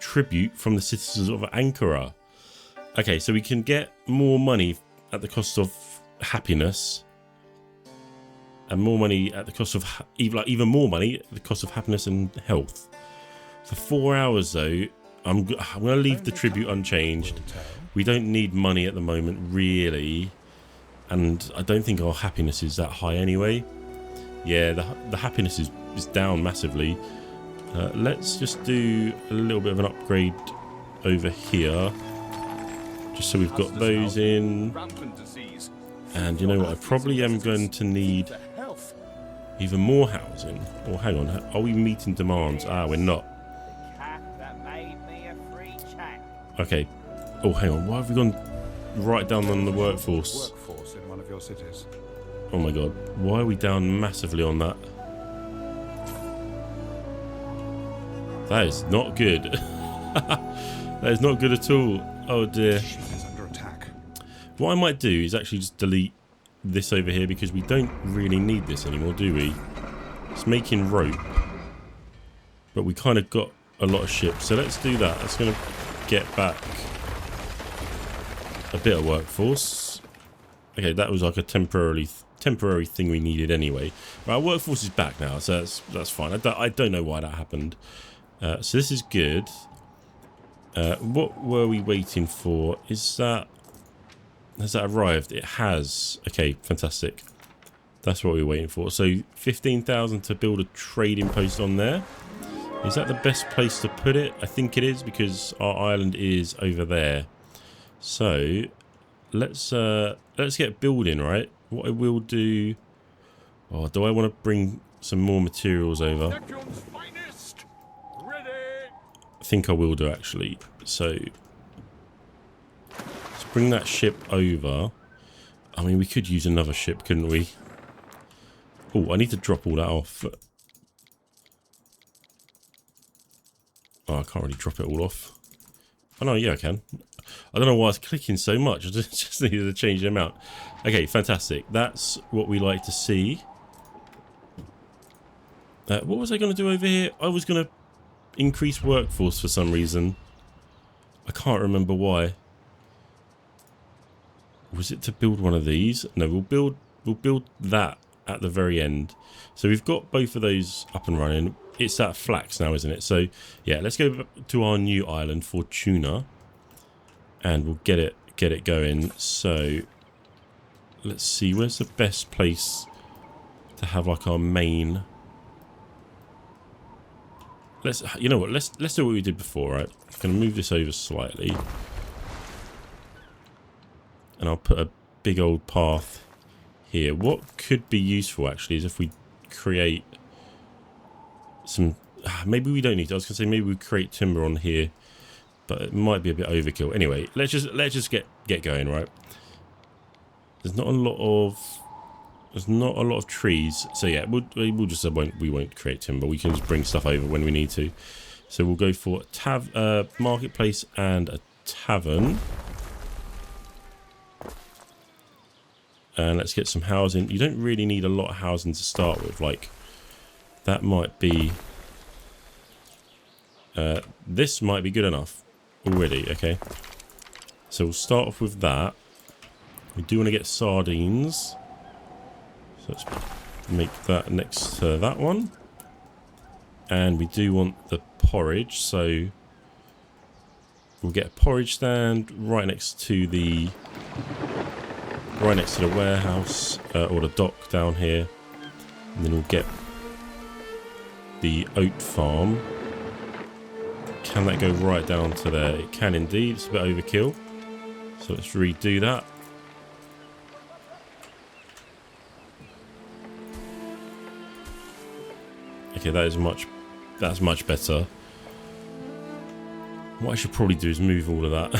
tribute from the citizens of Anchora. Okay, so we can get more money at the cost of happiness, and more money at the cost of even more money at the cost of happiness and health. For 4 hours though, I'm going to leave the tribute unchanged. We don't need money at the moment, really. And I don't think our happiness is that high anyway. Yeah, the happiness is down massively. Let's just do a little bit of an upgrade over here. Just so we've got those in. And you know what? I probably am going to need even more housing. Or hang on, are we meeting demands? Ah, we're not. Okay. Oh, hang on. Why have we gone right down on the workforce? In one of your cities. Oh my god. Why are we down massively on that? That is not good. That is not good at all. Oh dear. It's under attack. What I might do is actually just delete this over here because we don't really need this anymore, do we? It's making rope. But we kind of got a lot of ships. So let's do that. That's going to get back a bit of workforce. Okay, that was like a temporary thing we needed anyway. Right, our workforce is back now, so that's fine. I don't know why that happened. So this is good. What were we waiting for? Has that arrived? It has. Okay, fantastic. That's what we were waiting for. So 15,000 to build a trading post on there. Is that the best place to put it? I think it is because our island is over there. So let's get building, right? What I will do. Oh, do I want to bring some more materials over? I think I will do actually. So let's bring that ship over. I mean, we could use another ship, couldn't we? Oh, I need to drop all that off. Oh, I can't really drop it all off. Oh no, yeah, I can. I don't know why I was clicking so much. I just needed to change the amount. Okay, fantastic. That's what we like to see. What was I going to do over here? I was going to increase workforce for some reason. I can't remember why. Was it to build one of these? No, we'll build that at the very end. So we've got both of those up and running. It's that flax now, isn't it? So yeah, let's go to our new island, Fortuna, and we'll get it going. So let's see, where's the best place to have like our main. You know what? Let's do what we did before, right? I'm gonna move this over slightly, and I'll put a big old path here. What could be useful actually is if we create some. Maybe we don't need to. I was gonna say maybe we create timber on here, but it might be a bit overkill. Anyway, let's just get going, right? There's not a lot of trees, so yeah, we'll just we won't create timber. We can just bring stuff over when we need to. So we'll go for marketplace and a tavern, and let's get some housing. You don't really need a lot of housing to start with. Like that might be. This might be good enough already. Okay, so we'll start off with that. We do want to get sardines. So let's make that next to that one. And we do want the porridge, so we'll get a porridge stand right next to the warehouse or the dock down here. And then we'll get the oat farm. Can that go right down to there? It can indeed. It's a bit overkill. So let's redo that. Okay, that's much better. What I should probably do is move all of that.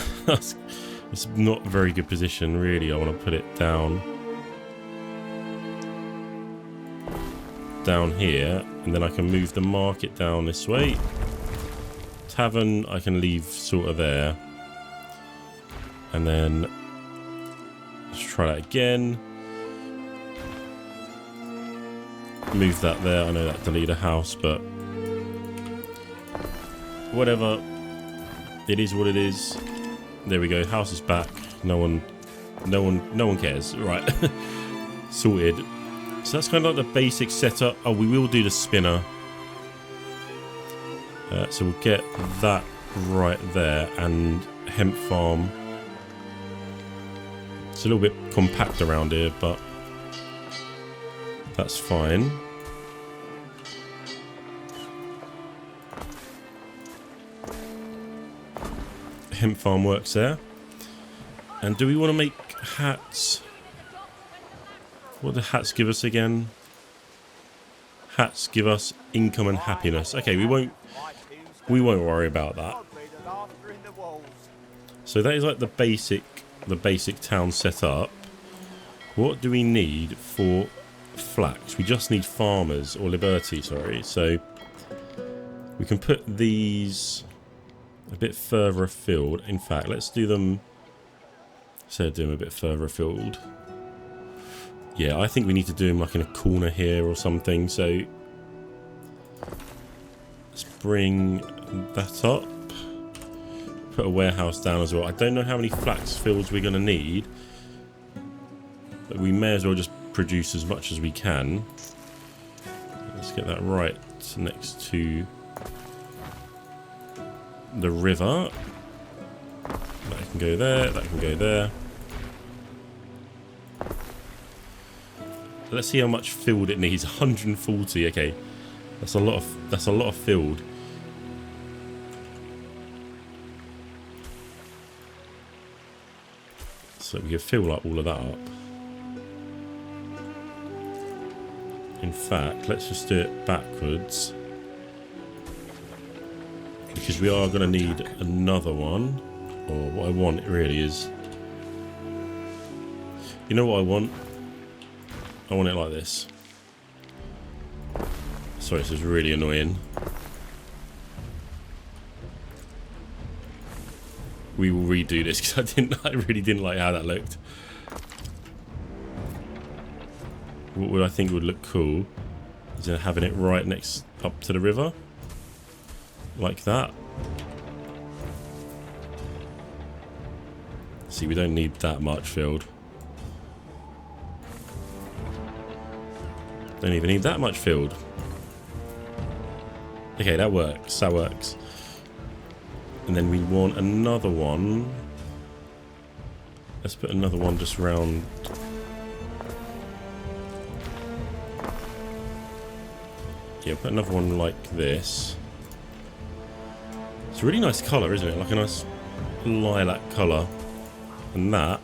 It's not a very good position, really. I want to put it down here, and then I can move the market down this way. Tavern I can leave sort of there, and then let's try that again. Move that there. I know that deleted a house, but whatever. It is what it is. There we go. House is back. No one cares. Right. Sorted. So that's kind of like the basic setup. Oh, we will do the spinner. So we'll get that right there, and hemp farm. It's a little bit compact around here, but that's fine. Hemp farm works there. And do we want to make hats? What do hats give us again? Hats give us income and happiness. Okay, we won't worry about that. So that is like the basic town setup. What do we need for flax? We just need farmers, or liberty, sorry. So we can put these a bit further afield. In fact, let's do them. So do them a bit further afield. Yeah, I think we need to do them like in a corner here or something. So let's bring that up. Put a warehouse down as well. I don't know how many flax fields we're going to need, but we may as well just produce as much as we can. Let's get that right next to the river. That can go there, that can go there. Let's see how much field it needs. 140. Okay, that's a lot of field. So we can fill up all of that up. In fact, let's just do it backwards, because we are going to need another one. Or what I want really is, you know what I want? I want it like this. Sorry, this is really annoying. We will redo this because I really didn't like how that looked. What would I think would look cool is having it right next up to the river, like that. See, we don't need that much field. Don't even need that much field. Okay, that works. That works. And then we want another one. Let's put another one just round. Yeah, put another one like this. It's a really nice colour, isn't it? Like a nice lilac colour. And that,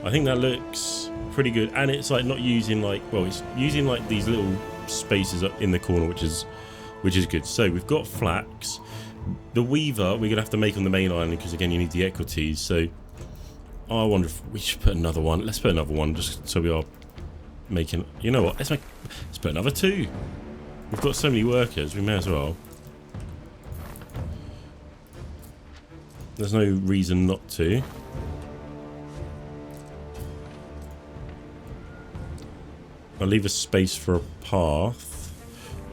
I think that looks pretty good. And it's like not using like, well, it's using like these little spaces up in the corner, which is good. So we've got flax. The weaver we're gonna have to make on the main island, because again you need the equities. So I wonder if we should put another one. Let's put another one just so we are making, you know what, let's put another two. We've got so many workers, we may as well. There's no reason not to. I'll leave a space for a path.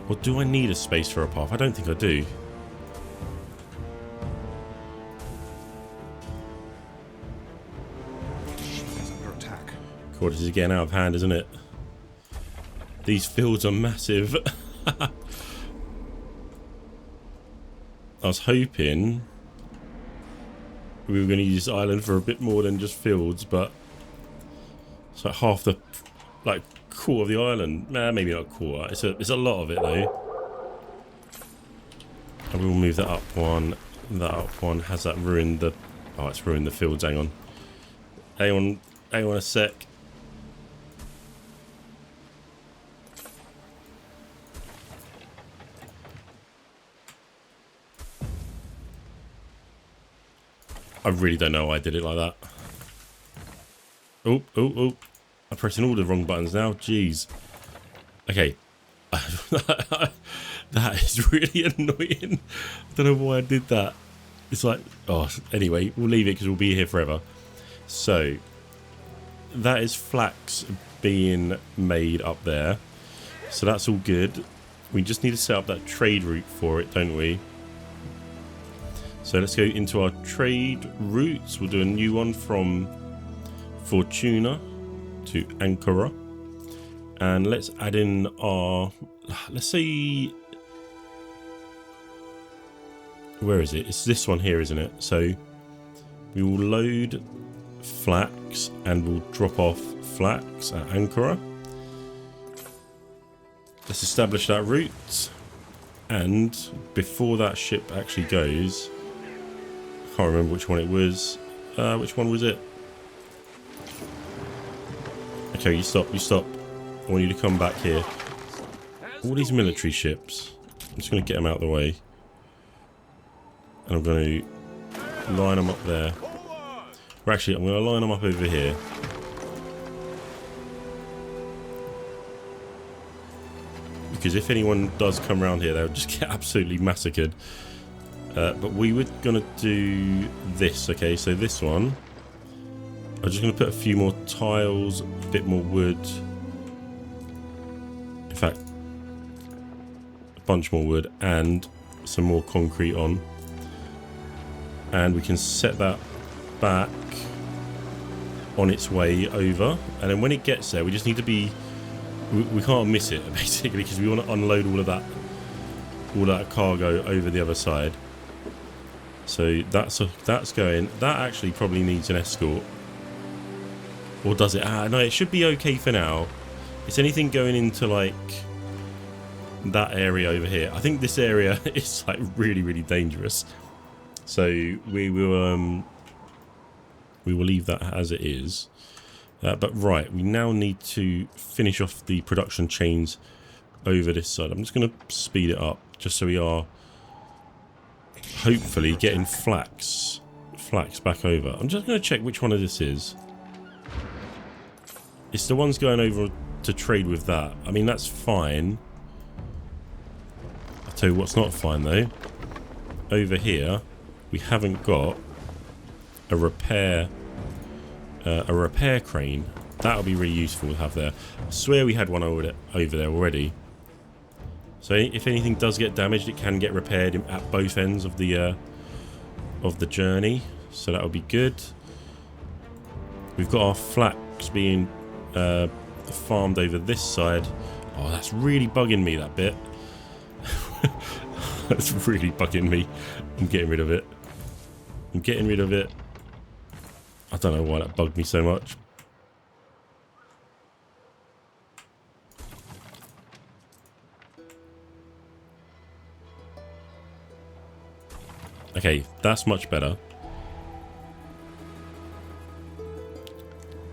Or do I need a space for a path? I don't think I do. God, this is getting out of hand, isn't it? These fields are massive. I was hoping we were going to use this island for a bit more than just fields, but it's like half the, like, quarter of the island. Nah, maybe not quarter. It's a lot of it though. I will move that up one. That up one. Has that ruined the... Oh, it's ruined the fields. Hang on. Hang on a sec. I really don't know why I did it like that. Oh. I'm pressing all the wrong buttons now. Jeez. Okay. That is really annoying. I don't know why I did that. It's like... Oh, anyway, we'll leave it because we'll be here forever. So, that is flax being made up there. So that's all good. We just need to set up that trade route for it, don't we? So let's go into our trade routes. We'll do a new one from Fortuna to Anchora. And let's add in our... Let's say... Where is it? It's this one here, isn't it? So we will load flax and we'll drop off flax at Anchora. Let's establish that route. And before that ship actually goes... I can't remember which one it was. Which one was it? Okay, you stop. I want you to come back here. All these military ships. I'm just going to get them out of the way. And I'm going to line them up there. Or actually, I'm going to line them up over here. Because if anyone does come around here, they'll just get absolutely massacred. But we were going to do this, okay? So this one, I'm just going to put a few more tiles, a bit more wood. In fact, a bunch more wood and some more concrete on. And we can set that back on its way over. And then when it gets there, we just need to be... We can't miss it, basically, because we want to unload all that cargo over the other side. So that's going. That actually probably needs an escort. Or does it? No, it should be okay for now. It's anything going into like that area over here. I think this area is like really, really dangerous. So we will leave that as it is. But right, we now need to finish off the production chains over this side. I'm just going to speed it up just so we are hopefully getting flax back over. I'm just going to check which one of this is. It's the ones going over to trade with that. I mean, that's fine. I'll tell you what's not fine though. Over here, we haven't got a repair crane. That'll be really useful to have there. I swear we had one over there already. So if anything does get damaged, it can get repaired at both ends of the journey. So that'll be good. We've got our flax being farmed over this side. Oh, that's really bugging me, that bit. That's really bugging me. I'm getting rid of it. I don't know why that bugged me so much. Okay, that's much better.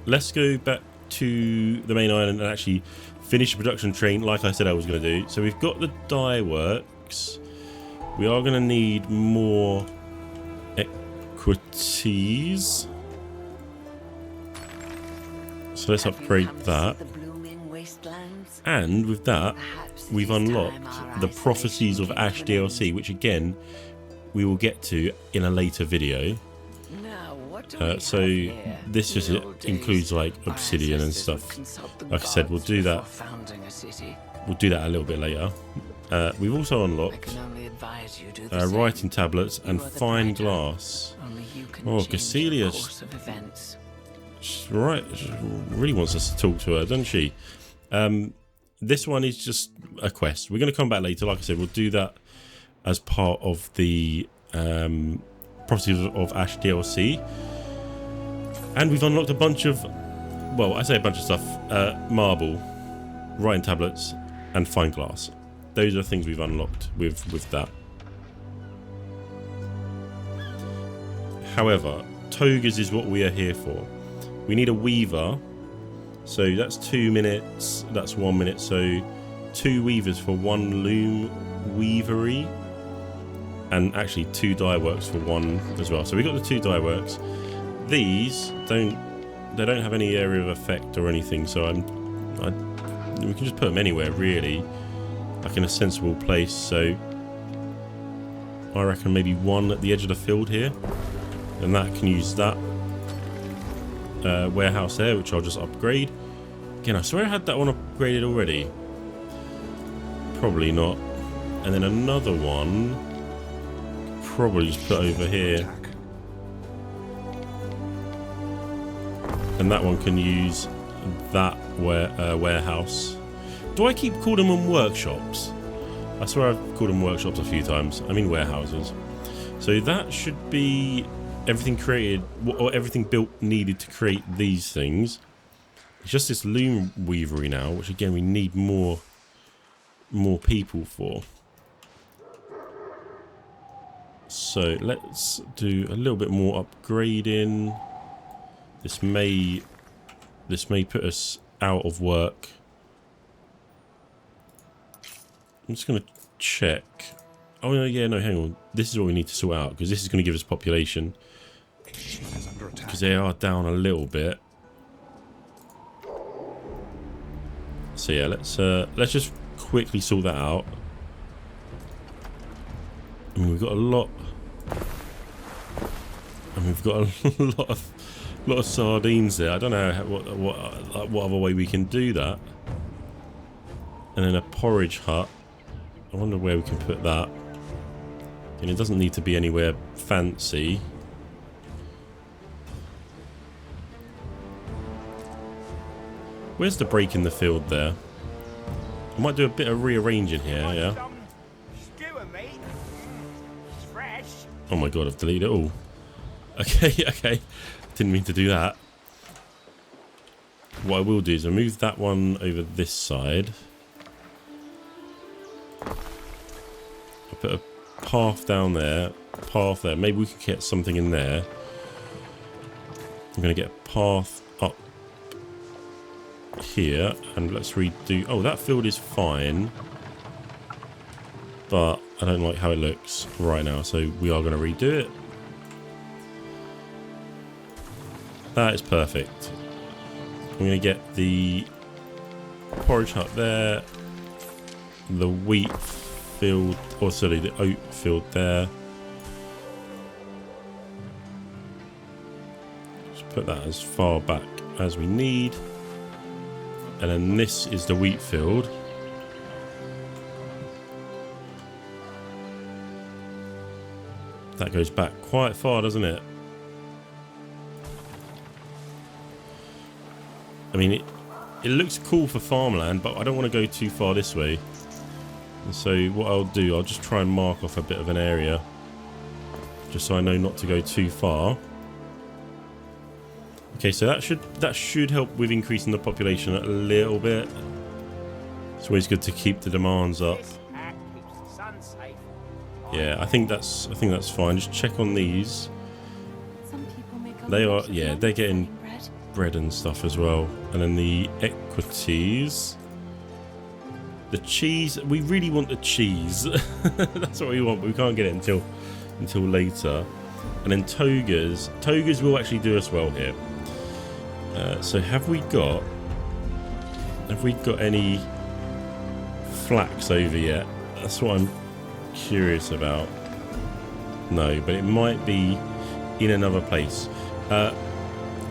Let's go back to the main island and actually finish the production train like I said I was going to do. So we've got the dye works. We are going to need more equities. So let's upgrade that. And with that, we've unlocked the Prophecies of Ash DLC, which again, we will get to in a later video. So this just includes like obsidian and stuff. Like I said, we'll do that a little bit later. We've also unlocked writing tablets and fine glass. Oh, Cassilia really wants us to talk to her, doesn't she? This one is just a quest. We're going to come back later. Like I said, we'll do that as part of the Prophecies of Ash DLC. And we've unlocked a bunch of, well, I say a bunch of stuff. Marble, writing tablets, and fine glass. Those are the things we've unlocked with that. However, togas is what we are here for. We need a weaver. So that's 2 minutes. That's 1 minute. So 2 weavers for 1 loom weavery. And actually 2 dye works for 1 as well. So we got the 2 dye works. These don't have any area of effect or anything. So we can just put them anywhere really, like in a sensible place. So I reckon maybe 1 at the edge of the field here, and that can use that warehouse there, which I'll just upgrade. Again, I swear I had that one upgraded already. Probably not. And then another one, probably just put over here. And that one can use that warehouse. Do I keep calling them workshops? I swear I've called them workshops a few times. I mean warehouses. So that should be everything created, or everything built needed to create these things. It's just this loom weavery now, which again we need more people for. So let's do a little bit more upgrading. This may put us out of work. I'm just going to check. Oh, no, yeah, no, hang on. This is what we need to sort out, because this is going to give us population. Because they are down a little bit. So yeah, let's just quickly sort that out. I mean, we've got a lot. And we've got a lot of sardines there. I don't know what other way we can do that. And then a porridge hut. I wonder where we can put that. And it doesn't need to be anywhere fancy. Where's the break in the field there? I might do a bit of rearranging here, yeah. Oh my god, I've deleted it all. Okay, okay. Didn't mean to do that. What I will do is I'll move that one over this side. I'll put a path down there, path there. Maybe we can get something in there. I'm going to get a path up here, and let's redo. Oh, that field is fine, but I don't like how it looks right now, so we are going to redo it. That is perfect. I'm going to get the porridge hut there, the wheat field, or sorry, the oat field there. Just put that as far back as we need. And then this is the wheat field. That goes back quite far, doesn't it? I mean, it looks cool for farmland, but I don't want to go too far this way. And so what I'll do, I'll just try and mark off a bit of an area, just so I know not to go too far. Okay, so that should help with increasing the population a little bit. It's always good to keep the demands up. Yeah, I think that's fine. Just check on these. They are, yeah, they're getting bread and stuff as well. And then the equities, the cheese, we really want the cheese. That's what we want, but we can't get it until later. And then togas will actually do us well here. So have we got any flax over yet? That's what I'm curious about. No, but it might be in another place.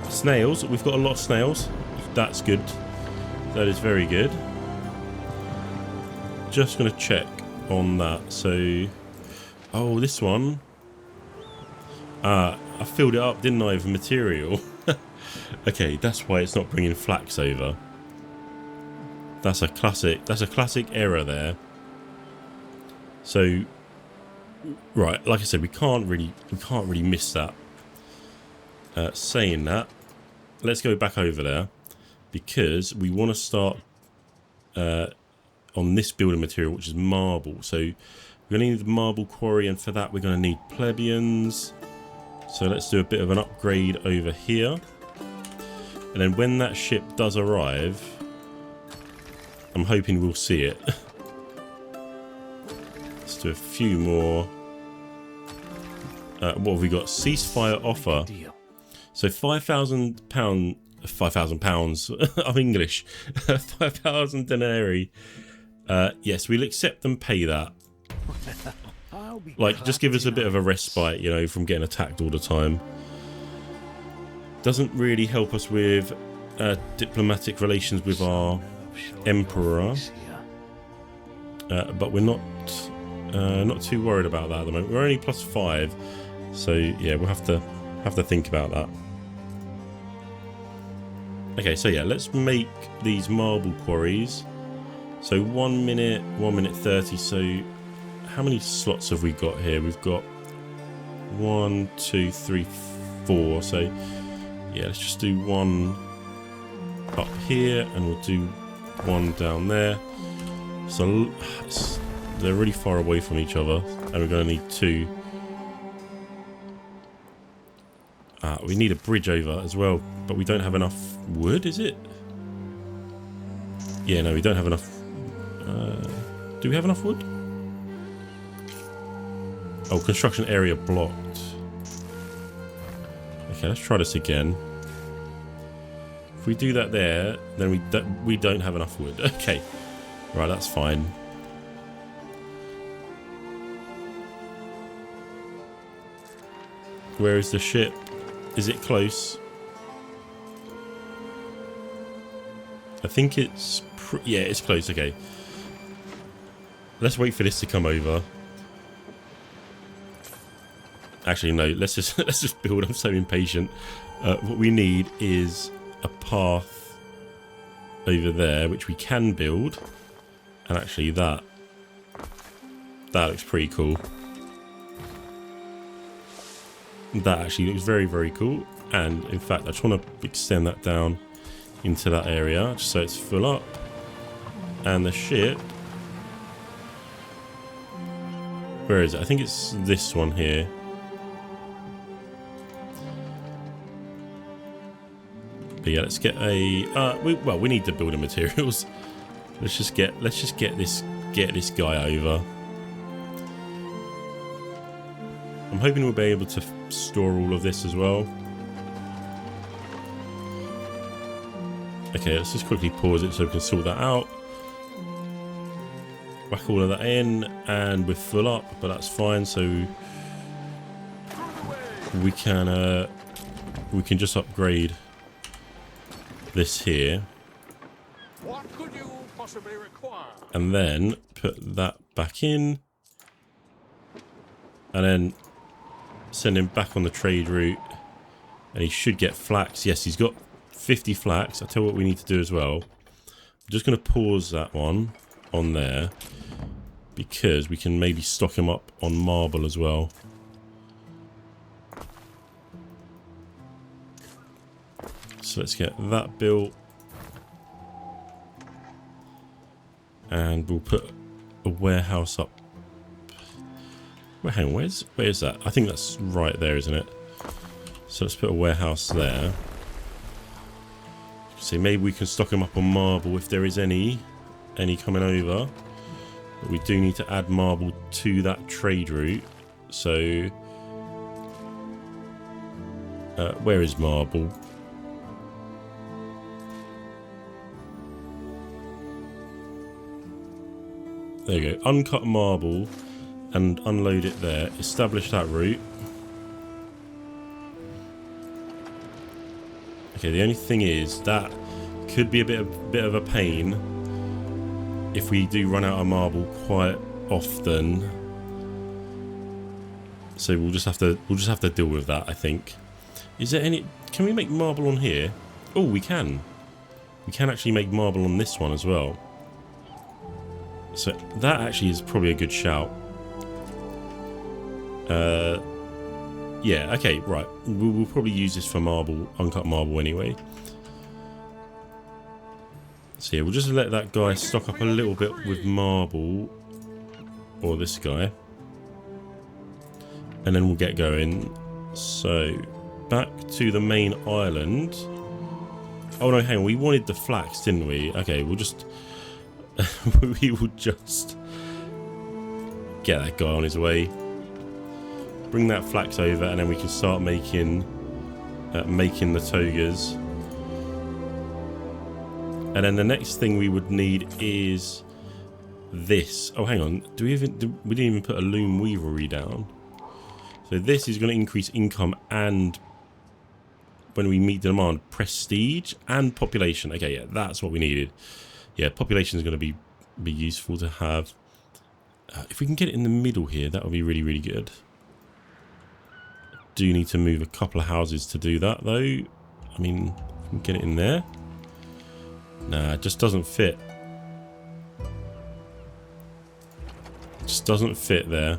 Snails, we've got a lot of snails. That's good. That is very good. Just going to check on that. So, oh, this one. I filled it up, didn't I, with material? Okay, that's why it's not bringing flax over. That's a classic error there. So, right, like I said, we can't really miss that. Saying that, let's go back over there, because we want to start on this building material, which is marble. So we're going to need the marble quarry, and for that we're going to need Plebians. So let's do a bit of an upgrade over here. And then when that ship does arrive, I'm hoping we'll see it. Let's do a few more. What have we got? Ceasefire offer. So £5,000. £5,000. I'm English. 5,000 denarii. Yes, we'll accept and pay that. Like, just give us a bit of a respite, you know, from getting attacked all the time. Doesn't really help us with diplomatic relations with our emperor, but we're not too worried about that at the moment. We're only +5, so yeah, we'll have to think about that. Okay, so yeah, let's make these marble quarries. So 1 minute, 1 minute 30. So how many slots have we got here? We've got 1, 2, 3, 4. So yeah, let's just do one up here, and we'll do one down there. So they're really far away from each other, and we're going to need 2. We need a bridge over as well, but we don't have enough wood, is it? Yeah, no, we don't have enough. Do we have enough wood? Oh, construction area blocked. Okay, let's try this again. If we do that there, then we don't have enough wood. Okay, right, that's fine. Where is the ship? Is it close? I think it's... yeah, it's close. Okay. Let's wait for this to come over. Actually, no. Let's just build. I'm so impatient. What we need is a path over there, which we can build. And actually, that looks pretty cool. That actually looks very, very cool. And in fact, I just want to extend that down into that area, just so it's full up. And the ship, where is it? I think it's this one here. But yeah, let's get a. We need the building materials. Let's just get this guy over. I'm hoping we'll be able to store all of this as well. Okay, let's just quickly pause it so we can sort that out. Whack all of that in, and we're full up, but that's fine. So we can just upgrade this here, What could you possibly require? and then put that back in, and then send him back on the trade route, and he should get flax. Yes, he's got 50 flax. I'll tell you what we need to do as well. I'm just going to pause that one on there, because we can maybe stock him up on marble as well. So let's get that built, and we'll put a warehouse up. Well, hang on, where is that? I think that's right there, isn't it? So let's put a warehouse there. So maybe we can stock them up on marble if there is any coming over. But we do need to add marble to that trade route. So where is marble? There you go. Uncut marble and unload it there. Establish that route. Okay, the only thing is that could be a bit of a pain if we do run out of marble quite often. So we'll just have to deal with that, I think. Is there any? Can we make marble on here? Oh, we can. We can actually make marble on this one as well. So that actually is probably a good shout. Yeah, okay, right. We'll probably use this for marble, uncut marble anyway. So yeah, we'll just let that guy stock up a little bit with marble. Or this guy. And then we'll get going. So, back to the main island. Oh no, hang on, we wanted the flax, didn't we? Okay, we'll just... we will just... get that guy on his way. Bring that flax over, and then we can start making the togas. And then the next thing we would need is this. Oh, hang on. We didn't even put a loom weavery down. So this is going to increase income and, when we meet the demand, prestige and population. Okay, yeah, that's what we needed. Yeah, population is going to be useful to have. If we can get it in the middle here, that would be really, really good. Do need to move a couple of houses to do that, though. I mean, if we can get it in there. Nah, it just doesn't fit. It just doesn't fit there.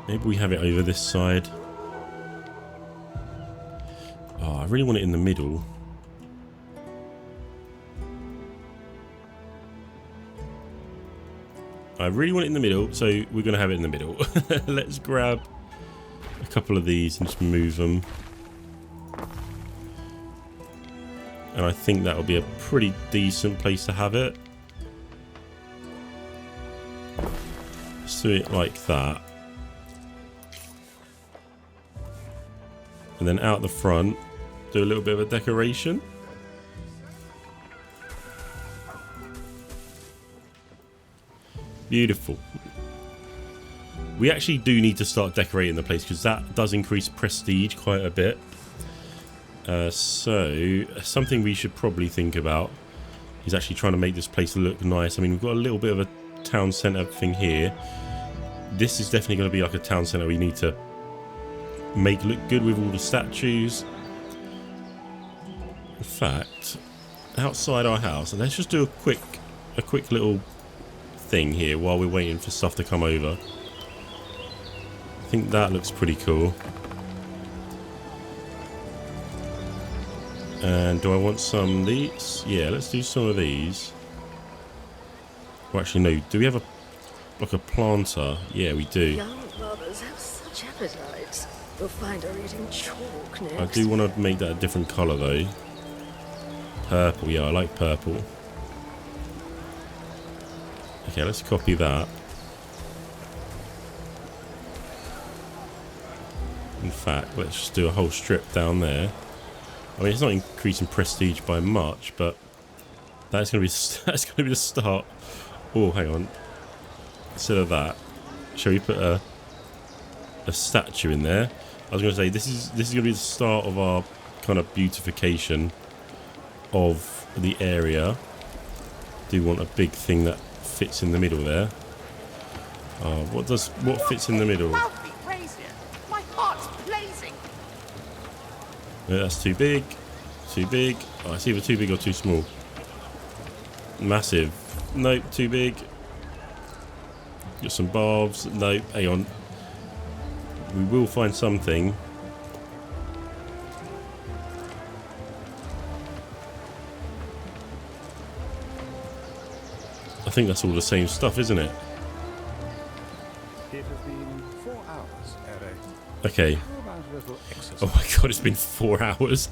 Maybe we have it over this side. Oh, I really want it in the middle. I really want it in the middle, so we're going to have it in the middle. Let's grab a couple of these and just move them. And I think that will be a pretty decent place to have it. Let's do it like that. And then out the front, do a little bit of a decoration. Beautiful. We actually do need to start decorating the place because that does increase prestige quite a bit. So something we should probably think about is actually trying to make this place look nice. I mean, we've got a little bit of a town centre thing here. This is definitely going to be like a town centre we need to make look good with all the statues. In fact, outside our house, let's just do a quick little thing here while we're waiting for stuff to come over. I think that looks pretty cool. And do I want some of these? Yeah, let's do some of these. Well, actually, no. Do we have like a planter? Yeah, we do. Young brothers have such appetites. You'll find her eating chalk next. I do want to make that a different colour though. Purple, yeah, I like purple. Okay, let's copy that. In fact, let's just do a whole strip down there. I mean, it's not increasing prestige by much, but that's going to be the start. Oh, hang on. Instead of that, shall we put a statue in there? I was going to say this is going to be the start of our kind of beautification of the area. Do want a big thing that fits in the middle there. What fits in the middle? My heart's blazing. No, that's too big. Too big. Oh, it's either too big or too small. Massive. Nope, too big. Got some barbs. Nope, hang on. We will find something. I think that's all the same stuff, isn't it? It has been 4 hours, Ere. Okay. How about a little exercise? Oh my god, it's been 4 hours.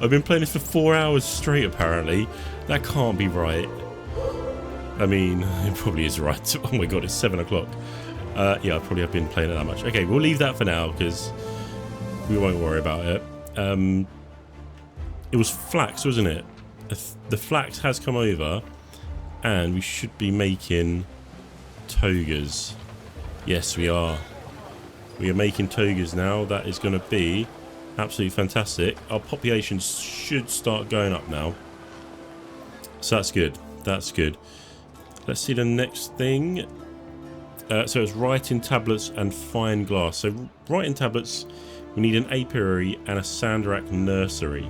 I've been playing this for 4 hours straight, apparently. That can't be right. I mean, it probably is right. Oh my god, it's 7 o'clock. Yeah, I probably have been playing it that much. Okay, we'll leave that for now, because we won't worry about it. It was flax, wasn't it? The flax has come over, and we should be making togas. Yes, we are. We are making togas now. That is going to be absolutely fantastic. Our population should start going up now. So that's good. That's good. Let's see the next thing. So it's writing tablets and fine glass. So writing tablets, we need an apiary and a Sandarak nursery.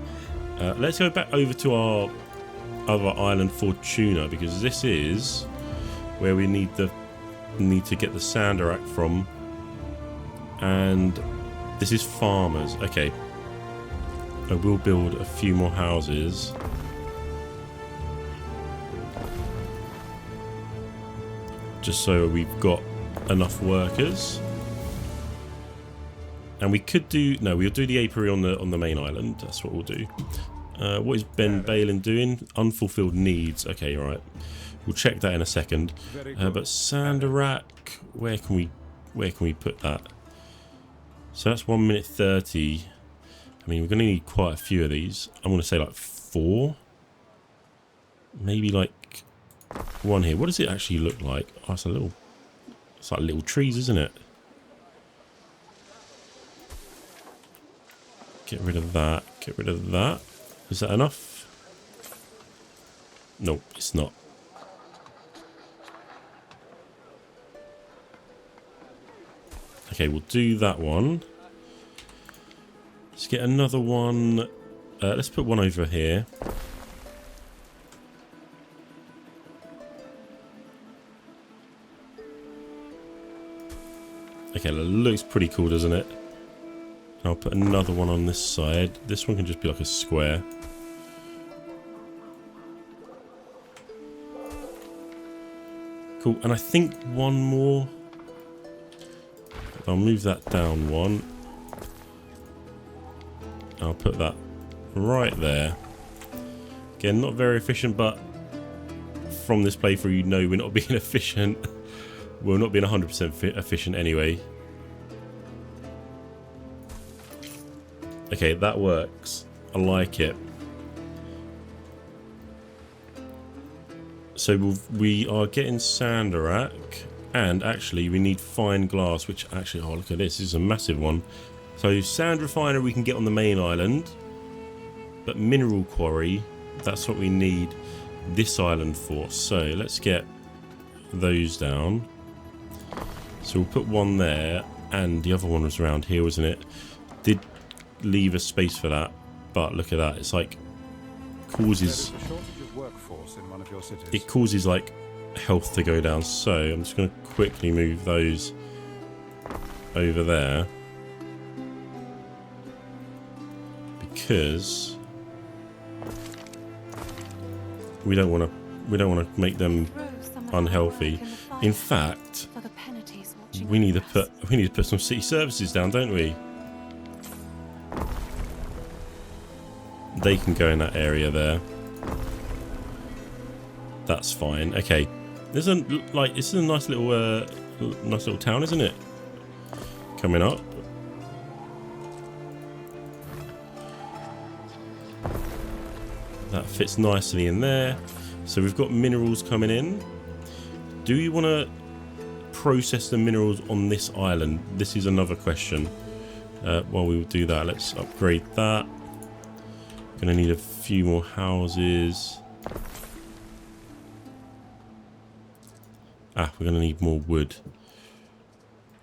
Let's go back over to our other island, Fortuna, because this is where we need to get the Sandarak from. And this is farmers. Okay. I will build a few more houses. Just so we've got enough workers. And we could do... No, we'll do the apiary on the main island. That's what we'll do. What is Ben Balin doing? Unfulfilled needs. Okay, right. We'll check that in a second. But Sandarak, where can we put that? So that's 1 minute 30. I mean, we're going to need quite a few of these. I'm going to say like 4. Maybe like 1 here. What does it actually look like? Oh, it's like little trees, isn't it? Get rid of that. Get rid of that. Is that enough? No, it's not. Okay, we'll do that one. Let's get another one. Let's put one over here. Okay, that looks pretty cool, doesn't it? I'll put another one on this side. This one can just be like a square. Cool, and I think one more. I'll move that down one. I'll put that right there. Again, not very efficient, but from this playthrough, you know we're not being efficient. We're not being 100% efficient anyway. Okay, that works. I like it. So we are getting Sandarak, and actually we need fine glass, which actually, oh look at this, this is a massive one. So sand refiner we can get on the main island, but mineral quarry, that's what we need this island for. So let's get those down. So we'll put one there, and the other one was around here, wasn't it? Did leave a space for that, but look at that, it's like causes it causes like health to go down. So I'm just going to quickly move those over there because we don't want to make them unhealthy. In fact, we need to put some city services down, don't we? They can go in that area there. That's fine. Okay, this is a nice little town, isn't it? Coming up. That fits nicely in there. So we've got minerals coming in. Do you want to process the minerals on this island? This is another question. While we will do that, let's upgrade that. Gonna need a few more houses. Ah, we're gonna need more wood.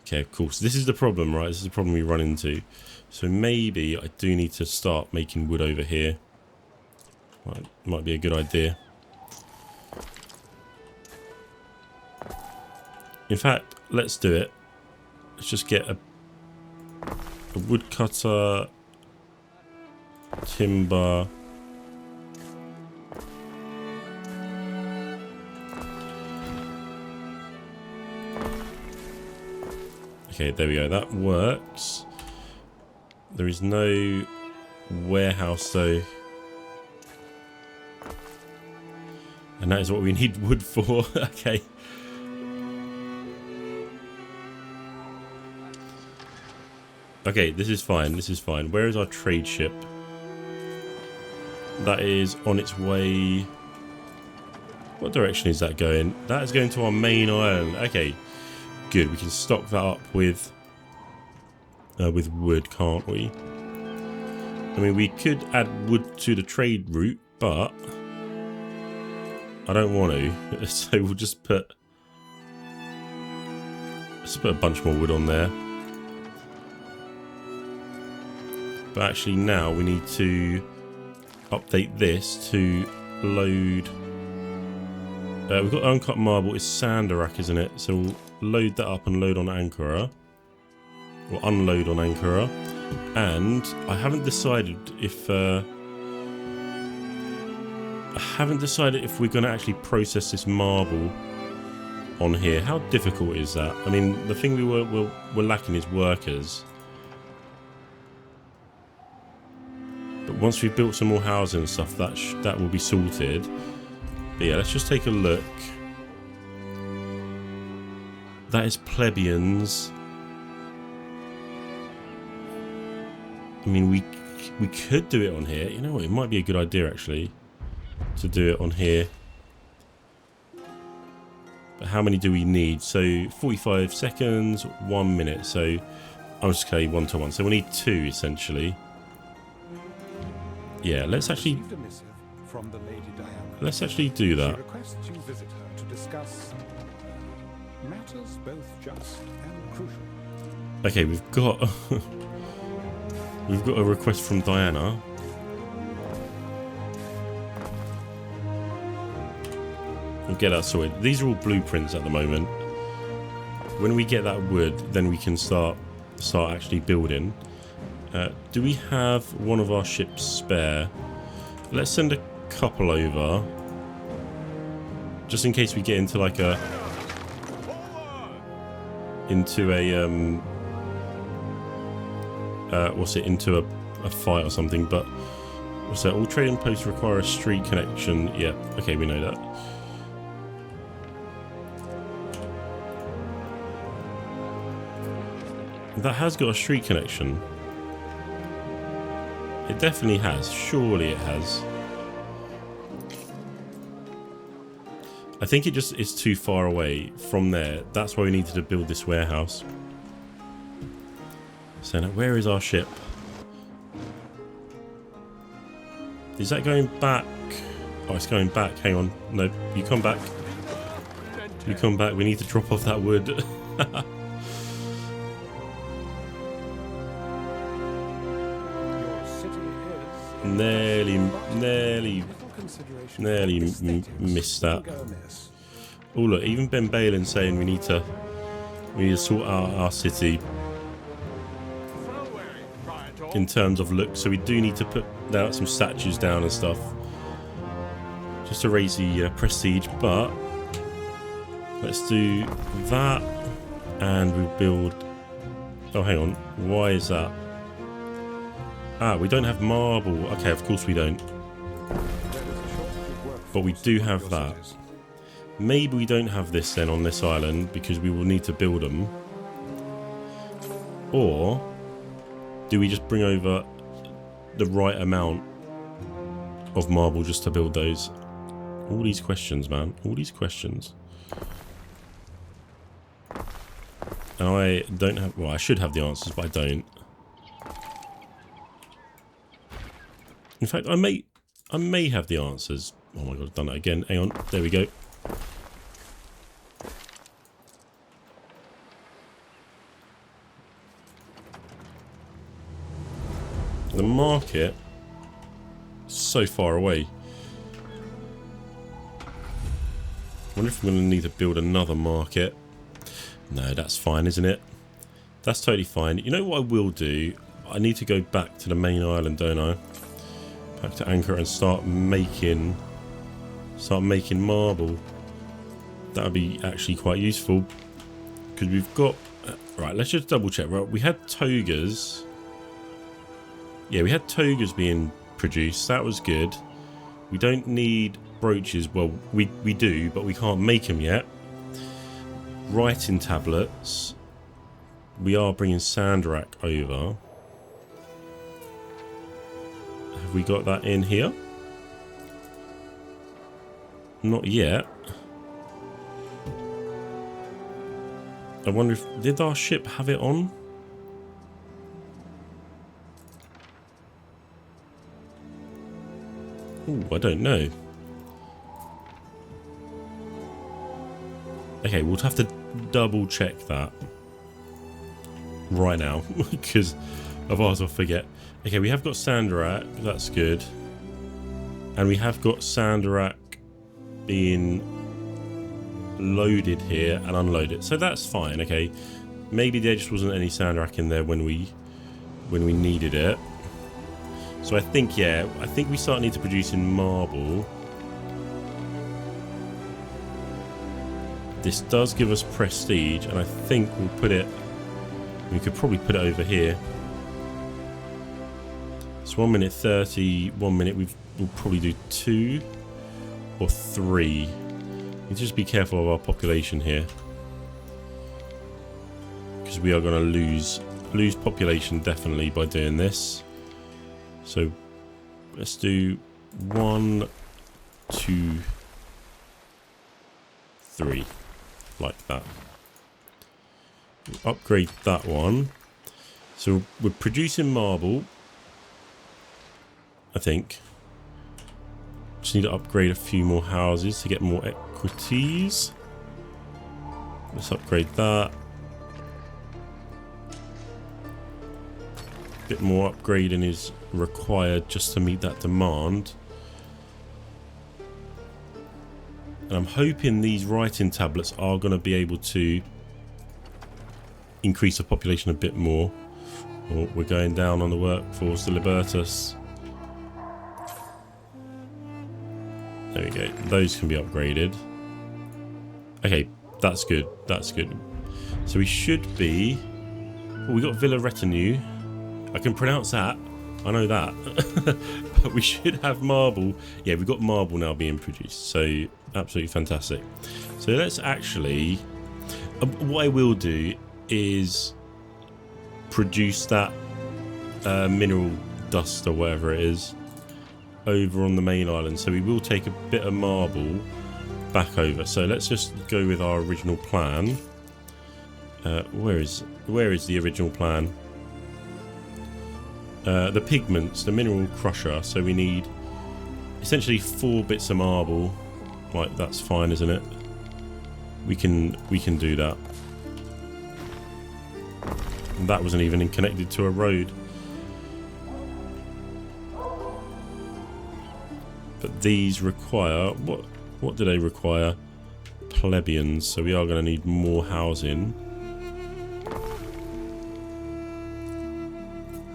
Okay, cool. So this is the problem, right? This is the problem we run into. So maybe I do need to start making wood over here. Might be a good idea. In fact, let's do it. Let's just get a woodcutter, timber. Okay, there we go. That works. There is no warehouse though. And that is what we need wood for. Okay. Okay, this is fine. This is fine. Where is our trade ship? That is on its way. What direction is that going? That is going to our main island. Okay, good. We can stock that up with wood, can't we? I mean, we could add wood to the trade route, but I don't want to. So we'll just put a bunch more wood on there. But actually now we need to update this to load. We've got uncut marble. It's Sandarak, isn't it? So we'll load that up and load on Anchora, or unload on Anchora. And I haven't decided if we're going to actually process this marble on here. How difficult is that? I mean, the thing we're lacking is workers. But once we've built some more housing and stuff, that will be sorted. But yeah, let's just take a look. That is Plebians. I mean, we could do it on here. You know what? It might be a good idea actually to do it on here. But how many do we need? So 45 seconds, 1 minute. So I'll just say 1 to 1. So we need 2 essentially. Yeah, let's actually do that. She requests you visit her to discuss matters both just and crucial. Okay, we've got we've got a request from Diana. We'll get that sorted. These are all blueprints at the moment. When we get that wood, then we can start actually building. Do we have one of our ships spare? Let's send a couple over, just in case we get into like a into a fight or something. But what's that? All trading posts require a street connection. Yeah, okay, we know that. That has got a street connection. It definitely has. Surely it has. I think it just is too far away from there. That's why we needed to build this warehouse. So now, where is our ship? Is that going back? Oh, it's going back. Hang on. No, you come back. You come back. We need to drop off that wood. Nearly missed that. Oh look, even Ben Balin saying we need to sort out our city in terms of look. So we do need to put down some statues down and stuff, just to raise the prestige. But let's do that, and we'll build. Oh, hang on. Why is that? Ah, we don't have marble. Okay, of course we don't. But we do have that. Maybe we don't have this then on this island because we will need to build them. Or do we just bring over the right amount of marble just to build those? All these questions, man. All these questions. And I don't have... Well, I should have the answers, but I don't. In fact, I may have the answers. Oh my god, I've done that again. Hang on. There we go. The market is so far away. I wonder if I'm going to need to build another market. No, that's fine, isn't it? That's totally fine. You know what I will do? I need to go back to the main island, don't I? Back to Anchora and start making marble. That would be actually quite useful because we've got right. Let's just double check. Right, we had togas. Yeah, we had togas being produced. That was good. We don't need brooches. Well, we do, but we can't make them yet. Writing tablets. We are bringing Sandarak over. Have we got that in here? Not yet. I wonder if... Did our ship have it on? Ooh, I don't know. Okay, we'll have to double check that right now because otherwise I'll forget. Okay, we have got Sandarak, that's good. And we have got Sandarak being loaded here and unloaded. So that's fine, okay. Maybe there just wasn't any Sandarak in there when we needed it. So I think, yeah, I think we start need to produce in marble. This does give us prestige, and I think we could probably put it over here. It's 1 minute 30. 1 minute. We'll probably do 2 or 3. You just be careful of our population here, because we are going to lose population definitely by doing this. So let's do 1, 2, 3, like that. We'll upgrade that one. So we're producing marble, I think. Just need to upgrade a few more houses to get more equities. Let's upgrade that. Bit more upgrading is required just to meet that demand. And I'm hoping these writing tablets are going to be able to increase the population a bit more. Oh, we're going down on the workforce, the Libertus. There we go. Those can be upgraded. Okay, that's good. That's good. So we should be... Oh, we got Villa Retinue. I can pronounce that. I know that. But we should have marble. Yeah, we've got marble now being produced. So absolutely fantastic. So let's actually... what I will do is produce that mineral dust or whatever it is over on the main island. So we will take a bit of marble back over. So let's just go with our original plan. Where is the original plan? The pigments, the mineral crusher. So we need essentially 4 bits of marble. Like, that's fine, isn't it? We can do that. And that wasn't even connected to a road. But these require... What do they require? Plebians. So we are going to need more housing.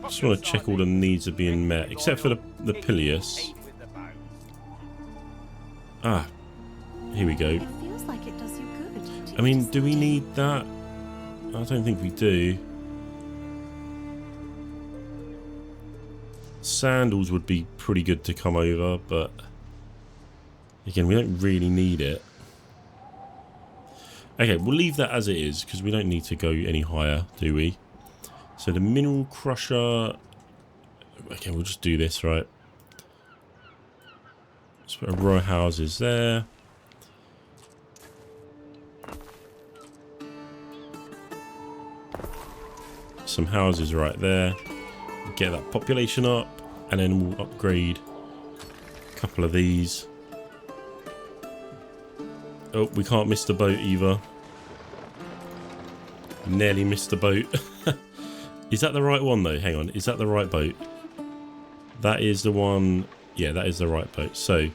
Just want to check all the needs are being met, except for the Pilius. Ah, here we go. It feels like it does you good. I mean, do we need that? I don't think we do. Sandals would be pretty good to come over, but again, we don't really need it. Okay, we'll leave that as it is, because we don't need to go any higher, do we? So the mineral crusher... Okay, we'll just do this, right? Let's put a row of houses there. Some houses right there. Get that population up, and then we'll upgrade a couple of these. Oh, we can't miss the boat either. Nearly missed the boat. Is that the right one though? Hang on, is that the right boat? That is the one. Yeah, that is the right boat. So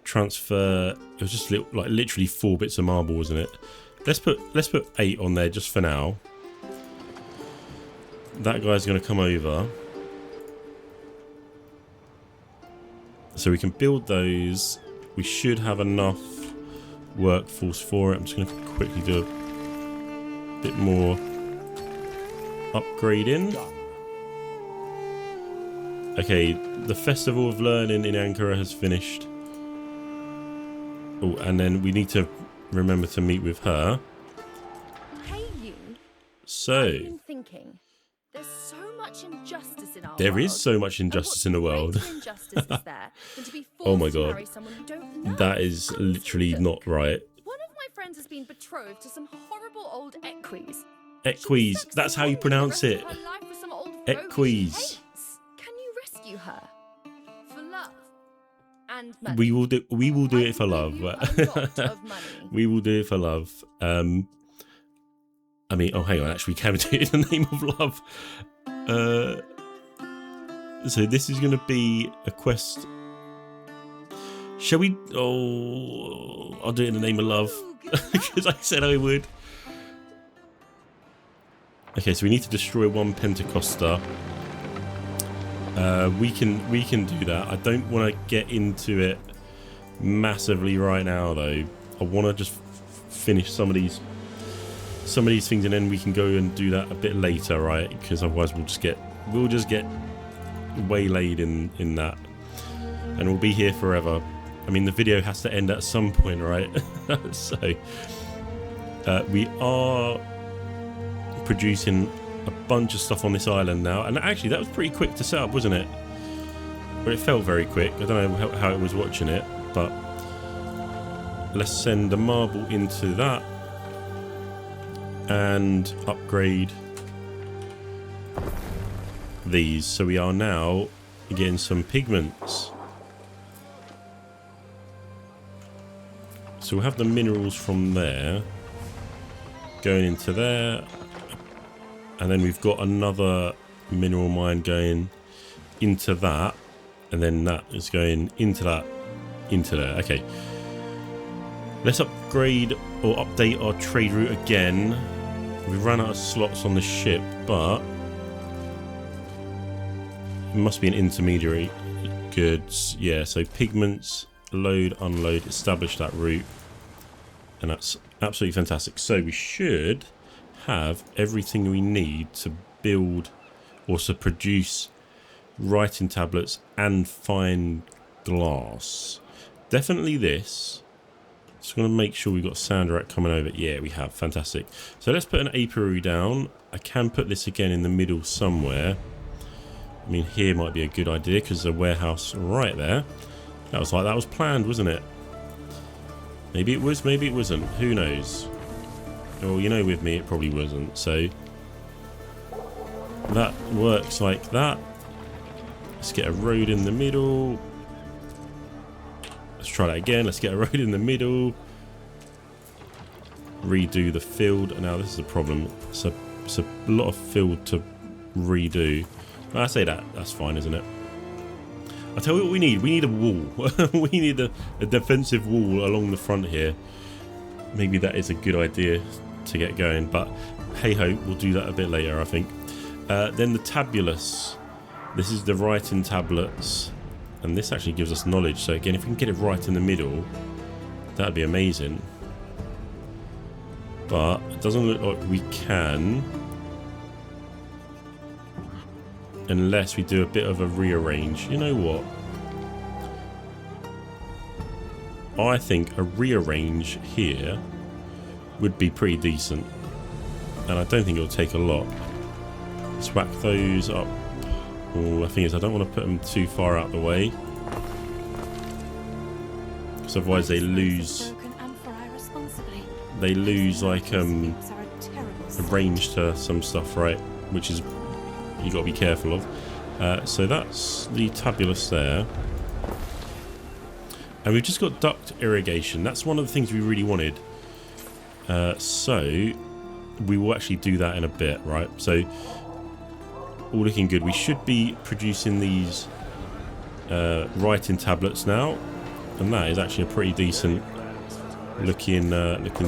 transfer. It was just like literally 4 bits of marble, wasn't it? Let's put 8 on there just for now. That guy's going to come over, so we can build those. We should have enough workforce for it. I'm just going to quickly do a bit more upgrading. Okay, the Festival of Learning in Anchora has finished. Oh, and then we need to remember to meet with her. Hey, you. So, I've been thinking. There's so much injustice in our there world. is so much injustice in the world. Injustice is there than to be forced Oh my to god, marry someone you don't know. that is literally not right. One of my friends has been betrothed to some horrible old Equites. Equites, that's how you pronounce it. Equites. Can you rescue her for love and money? We will do it for love. A lot of money. We will do it for love. I mean, oh, hang on. Actually, we can do it in the name of love. So this is going to be a quest. Shall we? Oh, I'll do it in the name of love because I said I would. Okay, so we need to destroy 1 Pentecosta. We can do that. I don't want to get into it massively right now, though. I want to just finish some of these things, and then we can go and do that a bit later, right? Because otherwise we'll just get waylaid in that, and we'll be here forever. I mean, the video has to end at some point, right? So we are producing a bunch of stuff on this island now, and actually that was pretty quick to set up, wasn't it? But it felt very quick. I don't know how it was watching it, but let's send a marble into that and upgrade these. So we are now getting some pigments. So we'll have the minerals from there going into there, and then we've got another mineral mine going into that, and then that is going into that, into there. Okay, let's upgrade or update our trade route again. We ran out of slots on the ship, but it must be an intermediary goods. Yeah, so pigments, load, unload, establish that route, and that's absolutely fantastic. So we should have everything we need to build or to produce writing tablets and fine glass. Definitely this. Just going to make sure we've got Sandarak coming over. Yeah, we have. Fantastic. So let's put an apiary down. I can put this again in the middle somewhere. I mean, here might be a good idea because there's a warehouse right there. That was like that was planned, wasn't it? Maybe it was, maybe it wasn't. Who knows? Well, you know, with me, it probably wasn't. So that works like that. Let's get a road in the middle. Let's try that again. Let's get a road in the middle. Redo the field. Now this is a problem. It's a lot of field to redo. I say that's fine, isn't it? I'll tell you what we need. We need a wall. We need a defensive wall along the front here. Maybe that is a good idea to get going, but hey ho, we'll do that a bit later, I think. Then the tabulus. This is the writing tablets, and this actually gives us knowledge. So again, if we can get it right in the middle, that'd be amazing. But it doesn't look like we can, unless we do a bit of a rearrange. You know what? I think a rearrange here would be pretty decent, and I don't think it'll take a lot. Let's whack those up. Oh, the thing is, I don't want to put them too far out the way, because otherwise they lose like range to some stuff, right? Which is you got to be careful of. So that's the tabulus there, and we've just got duct irrigation. That's one of the things we really wanted. So we will actually do that in a bit, right? So all looking good. We should be producing these writing tablets now, and that is actually a pretty decent looking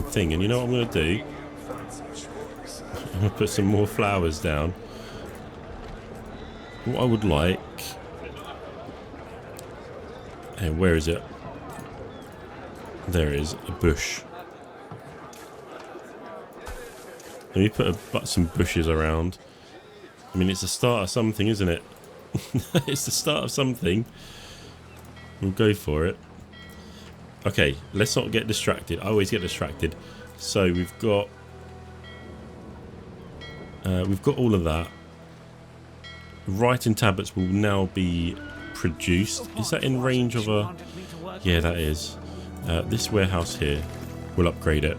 thing. And you know what I'm going to do? I'm going to put some more flowers down. What I would like... Hey, where is it? There is a bush. Let me put some bushes around. I mean, it's the start of something, isn't it? It's the start of something. We'll go for it. Okay, let's not get distracted. I always get distracted. So we've got all of that. Writing tablets will now be produced. Is that in range of a... Yeah, that is. This warehouse here, we'll upgrade it.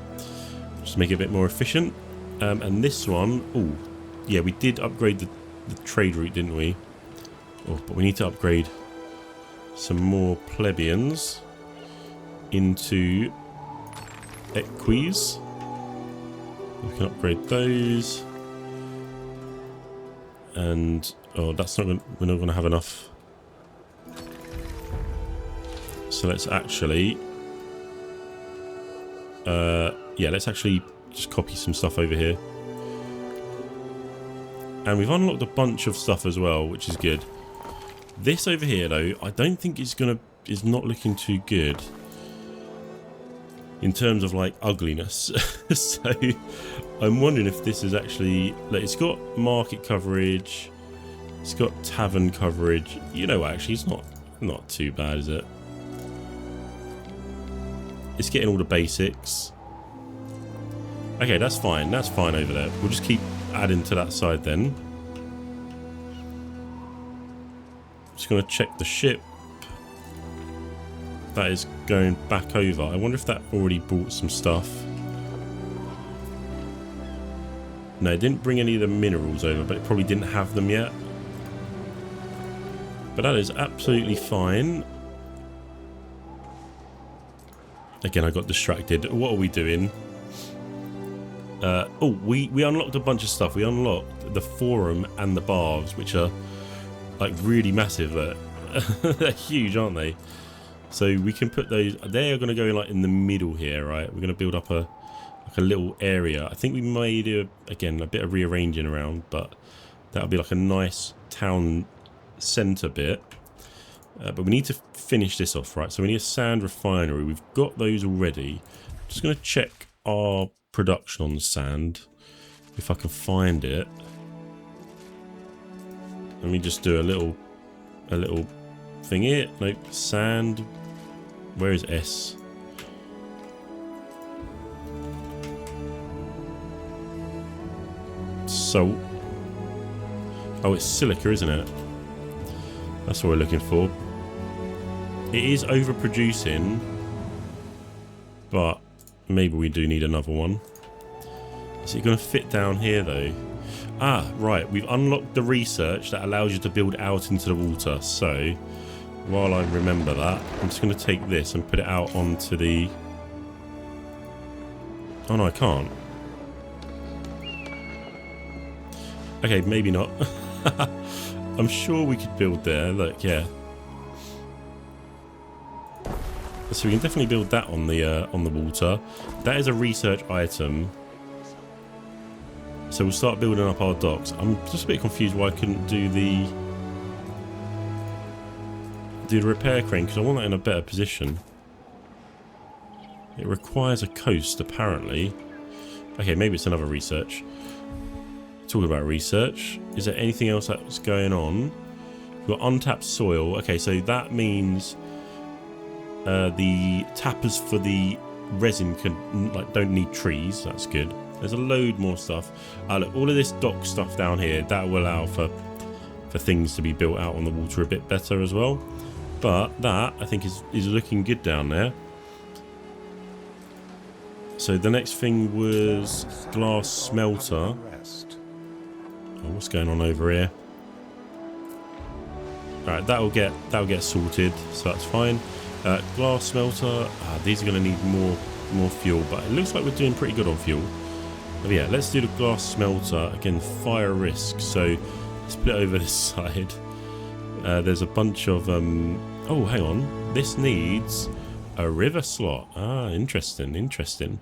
Just make it a bit more efficient. And this one... Oh, yeah, we did upgrade the trade route, didn't we? Oh, but we need to upgrade some more Plebians into Equites. We can upgrade those. And... Oh, that's not. We're not going to have enough. So let's actually, yeah, let's actually just copy some stuff over here. And we've unlocked a bunch of stuff as well, which is good. This over here, though, I don't think is not looking too good in terms of like ugliness. So I'm wondering if this is actually like, it's got market coverage. It's got tavern coverage. You know what, actually, it's not too bad, is it? It's getting all the basics. Okay, that's fine. That's fine over there. We'll just keep adding to that side then. Just going to check the ship. That is going back over. I wonder if that already brought some stuff. No, it didn't bring any of the minerals over, but it probably didn't have them yet. But that is absolutely fine. Again, I got distracted. What are we doing? Oh, we unlocked a bunch of stuff. We unlocked the forum and the baths, which are like really massive. They're huge, aren't they? So we can put those. They are going to go like in the middle here, right? We're going to build up a little area. I think we may do again a bit of rearranging around, but that'll be like a nice town centre bit. But we need to finish this off, right? So we need a sand refinery. We've got those already. Just going to check our production on the sand, if I can find it. Let me just do a little thing here. Nope, sand. Where is S? Salt. Oh, it's silica, isn't it? That's what we're looking for. It is overproducing, but maybe we do need another one. Is it going to fit down here though? Ah, right. We've unlocked the research that allows you to build out into the water. So, while I remember that, I'm just going to take this and put it out onto the... Oh no, I can't. Okay, maybe not. I'm sure we could build there. Look, yeah. So we can definitely build that on the water. That is a research item. So we'll start building up our docks. I'm just a bit confused why I couldn't do the repair crane, because I want that in a better position. It requires a coast, apparently. Okay, maybe it's another research. Talking about research, is there anything else that's going on? We've got untapped soil. Okay, so that means the tappers for the resin don't need trees. That's good. There's a load more stuff. Look, all of this dock stuff down here, that will allow for things to be built out on the water a bit better as well. But that, I think, is looking good down there. So the next thing was glass smelter. Oh, what's going on over here? Alright, that'll get sorted, so that's fine. Glass smelter. These are going to need more fuel, but it looks like we're doing pretty good on fuel. But yeah, let's do the glass smelter. Again, fire risk, so let's put it over this side. There's a bunch of... oh, hang on. This needs a river slot. Interesting, interesting.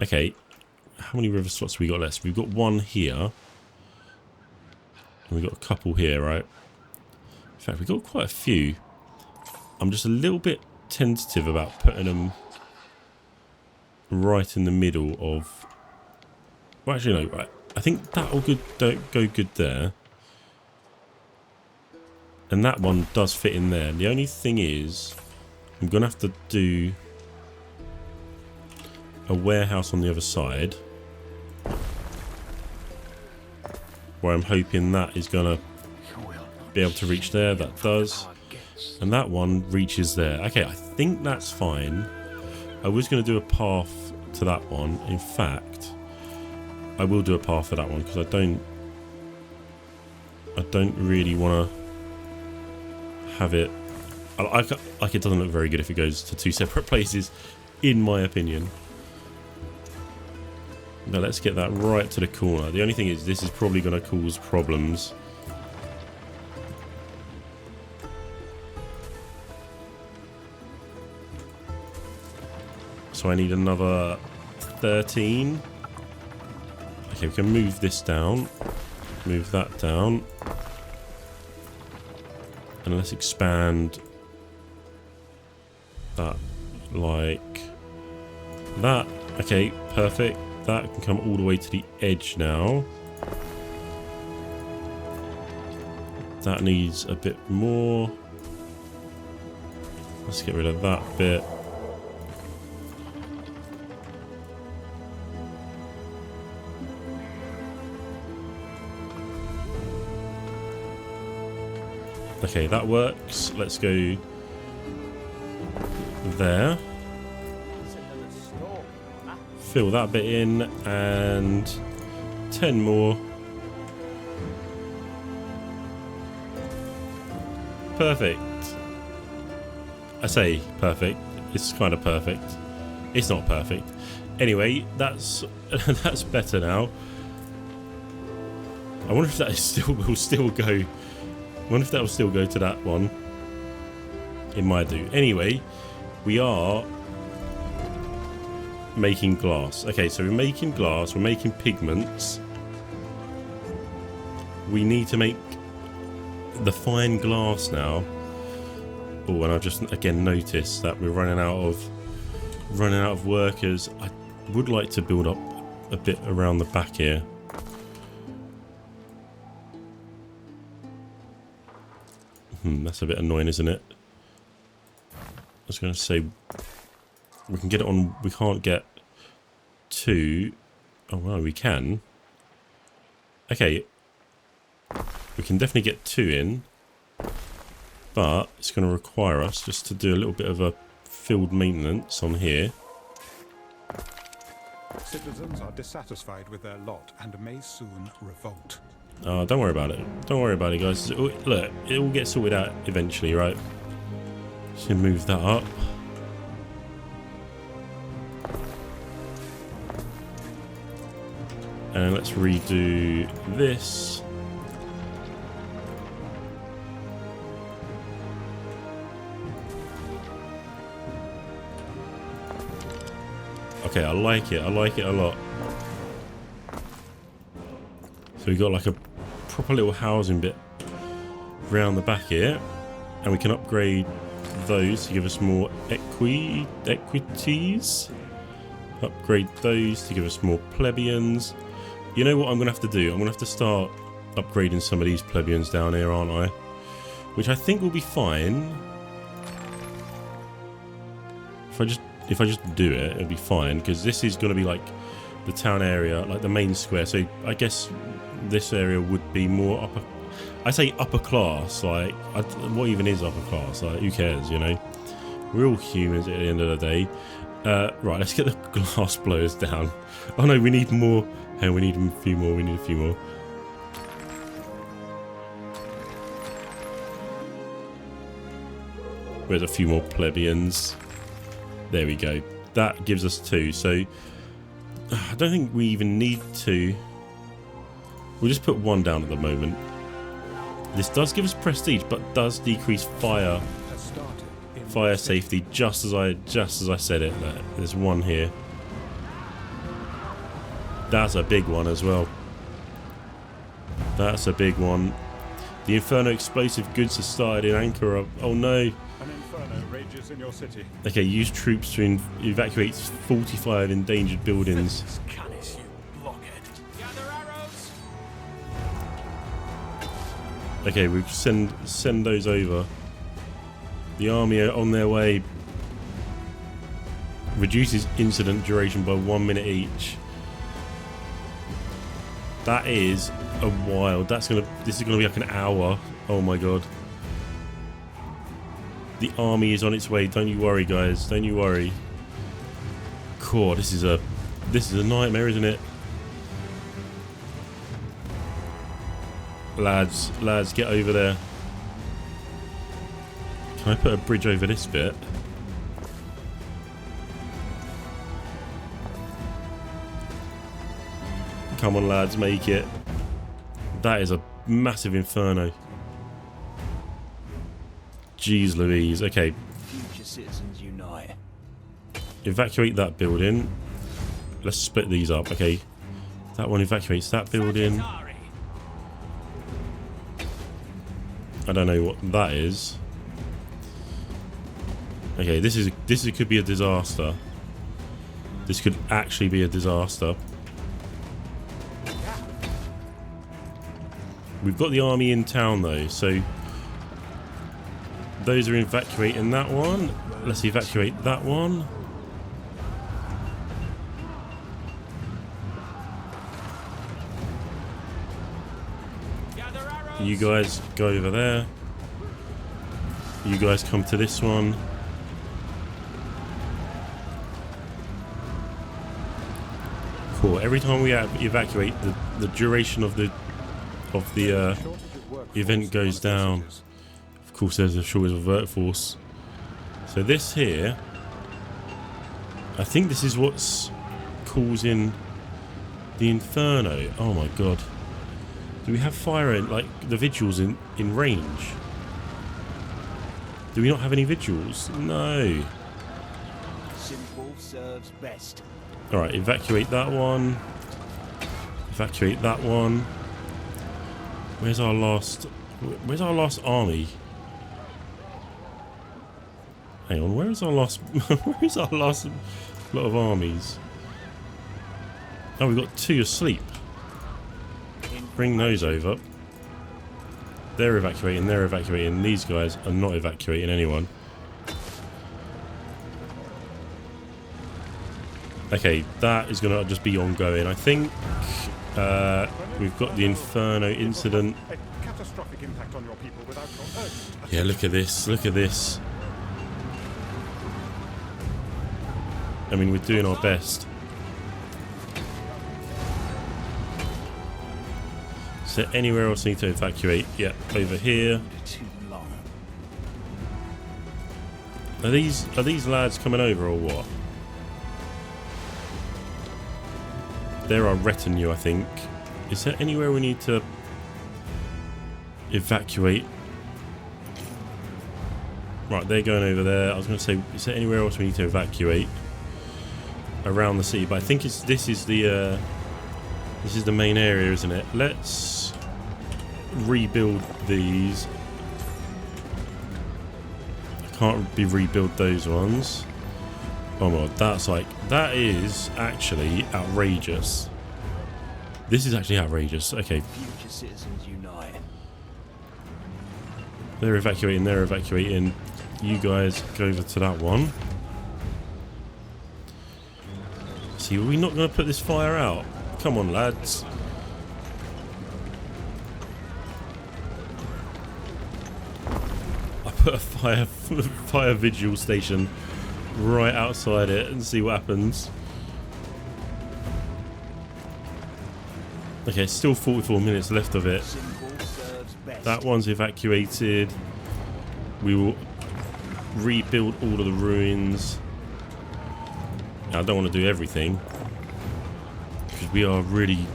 Okay, how many river slots have we got left? We've got one here. And we've got a couple here, right? In fact, we've got quite a few. I'm just a little bit tentative about putting them right in the middle of... Well, actually, no, right. I think that will go good there. And that one does fit in there. The only thing is, I'm going to have to do a warehouse on the other side. Where I'm hoping that is going to be able to reach there. That does. And that one reaches there. Okay, I think that's fine. I was going to do a path to that one. In fact, I will do a path for that one because I don't really want to have it. Like it doesn't look very good if it goes to two separate places, in my opinion. Now let's get that right to the corner. The only thing is, this is probably going to cause problems. So I need another 13. Okay, we can move this down. Move that down. And let's expand that like that. Okay, perfect. That can come all the way to the edge now. That needs a bit more. Let's get rid of that bit. Okay, that works. Let's go there. Fill that bit in and 10 more. Perfect. I say perfect. It's kind of perfect. It's not perfect. Anyway, that's that's better now. I wonder if that is will still go. I wonder if that will still go to that one. It might do. Anyway, we are making glass. Okay, so we're making glass. We're making pigments. We need to make the fine glass now. Oh, and I've just again noticed that we're running out of workers. I would like to build up a bit around the back here. That's a bit annoying, isn't it? I was going to say we can get it on. We can't get 2. Oh well, we can. Okay, we can definitely get 2 in, but it's going to require us just to do a little bit of a field maintenance on here. Citizens are dissatisfied with their lot and may soon revolt. Oh, don't worry about it. Don't worry about it, guys. Look, it will get sorted out eventually, right? Just gonna move that up. And let's redo this. Okay, I like it. I like it a lot. So we've got like a proper little housing bit round the back here, and we can upgrade those to give us more equities. Upgrade those to give us more Plebians. You know what I'm going to have to do? I'm going to have to start upgrading some of these Plebians down here, aren't I? Which I think will be fine. If I just do it, it'll be fine, because this is going to be like the town area, like the main square. So I guess this area would be more upper. I say upper class. Like, what even is upper class? Like, who cares? You know, we're all humans at the end of the day. Right, let's get the glass blowers down. Oh no, we need more. Hey, we need a few more. We need a few more. Where's a few more plebeians? There we go. That gives us 2. So I don't think we even need 2. We'll just put 1 down at the moment. This does give us prestige, but does decrease fire safety, just as I said it. There's 1 here. That's a big one as well. That's a big one. The Inferno explosive goods have started in Anchora. Oh no. An inferno rages in your city. Okay, use troops to evacuate 45 endangered buildings. Okay, we send those over. The army are on their way. Reduces incident duration by 1 minute each. That is a wild. This is gonna be like an hour. Oh my god. The army is on its way. Don't you worry, guys. Don't you worry. Cool. This is a nightmare, isn't it? Lads, get over there. Can I put a bridge over this bit? Come on, lads, make it. That is a massive inferno. Jeez Louise. Okay. Future citizens unite. Evacuate that building. Let's split these up. Okay. That one evacuates that building. I don't know what that is. Okay, this could be a disaster. This could actually be a disaster. We've got the army in town though, so those are evacuating that one. Let's evacuate that one. You guys go over there. You guys come to this one. Cool. Every time we evacuate, the duration of the event goes down. Of course, there's a shortage of workforce. So this here, I think this is what's causing the Inferno. Oh my god. Do we have fire in, like, the vigils in range? Do we not have any vigils? No. Simple serves best. Alright, evacuate that one. Evacuate that one. Where's our last army? Hang on, where is our last lot of armies? Oh, we've got 2 asleep. Bring those over. They're evacuating. These guys are not evacuating anyone. Okay, that is going to just be ongoing. I think we've got the Inferno incident. Yeah, look at this. Look at this. I mean, we're doing our best. Is there anywhere else I need to evacuate? Yeah, over here. Are these lads coming over or what? They're our retinue, I think. Is there anywhere we need to evacuate? Right, they're going over there. I was going to say, is there anywhere else we need to evacuate around the city? But I think this is the main area, isn't it? Let's rebuild these. I can't rebuild those ones. Oh my god, that is actually outrageous. This is actually outrageous. Okay. Future citizens unite. They're evacuating. You guys go over to that one. See, are we not going to put this fire out? Come on, lads. I put a fire vigil station right outside it and see what happens. Okay, still 44 minutes left of it. That one's evacuated. We will rebuild all of the ruins. Now, I don't want to do everything because we are really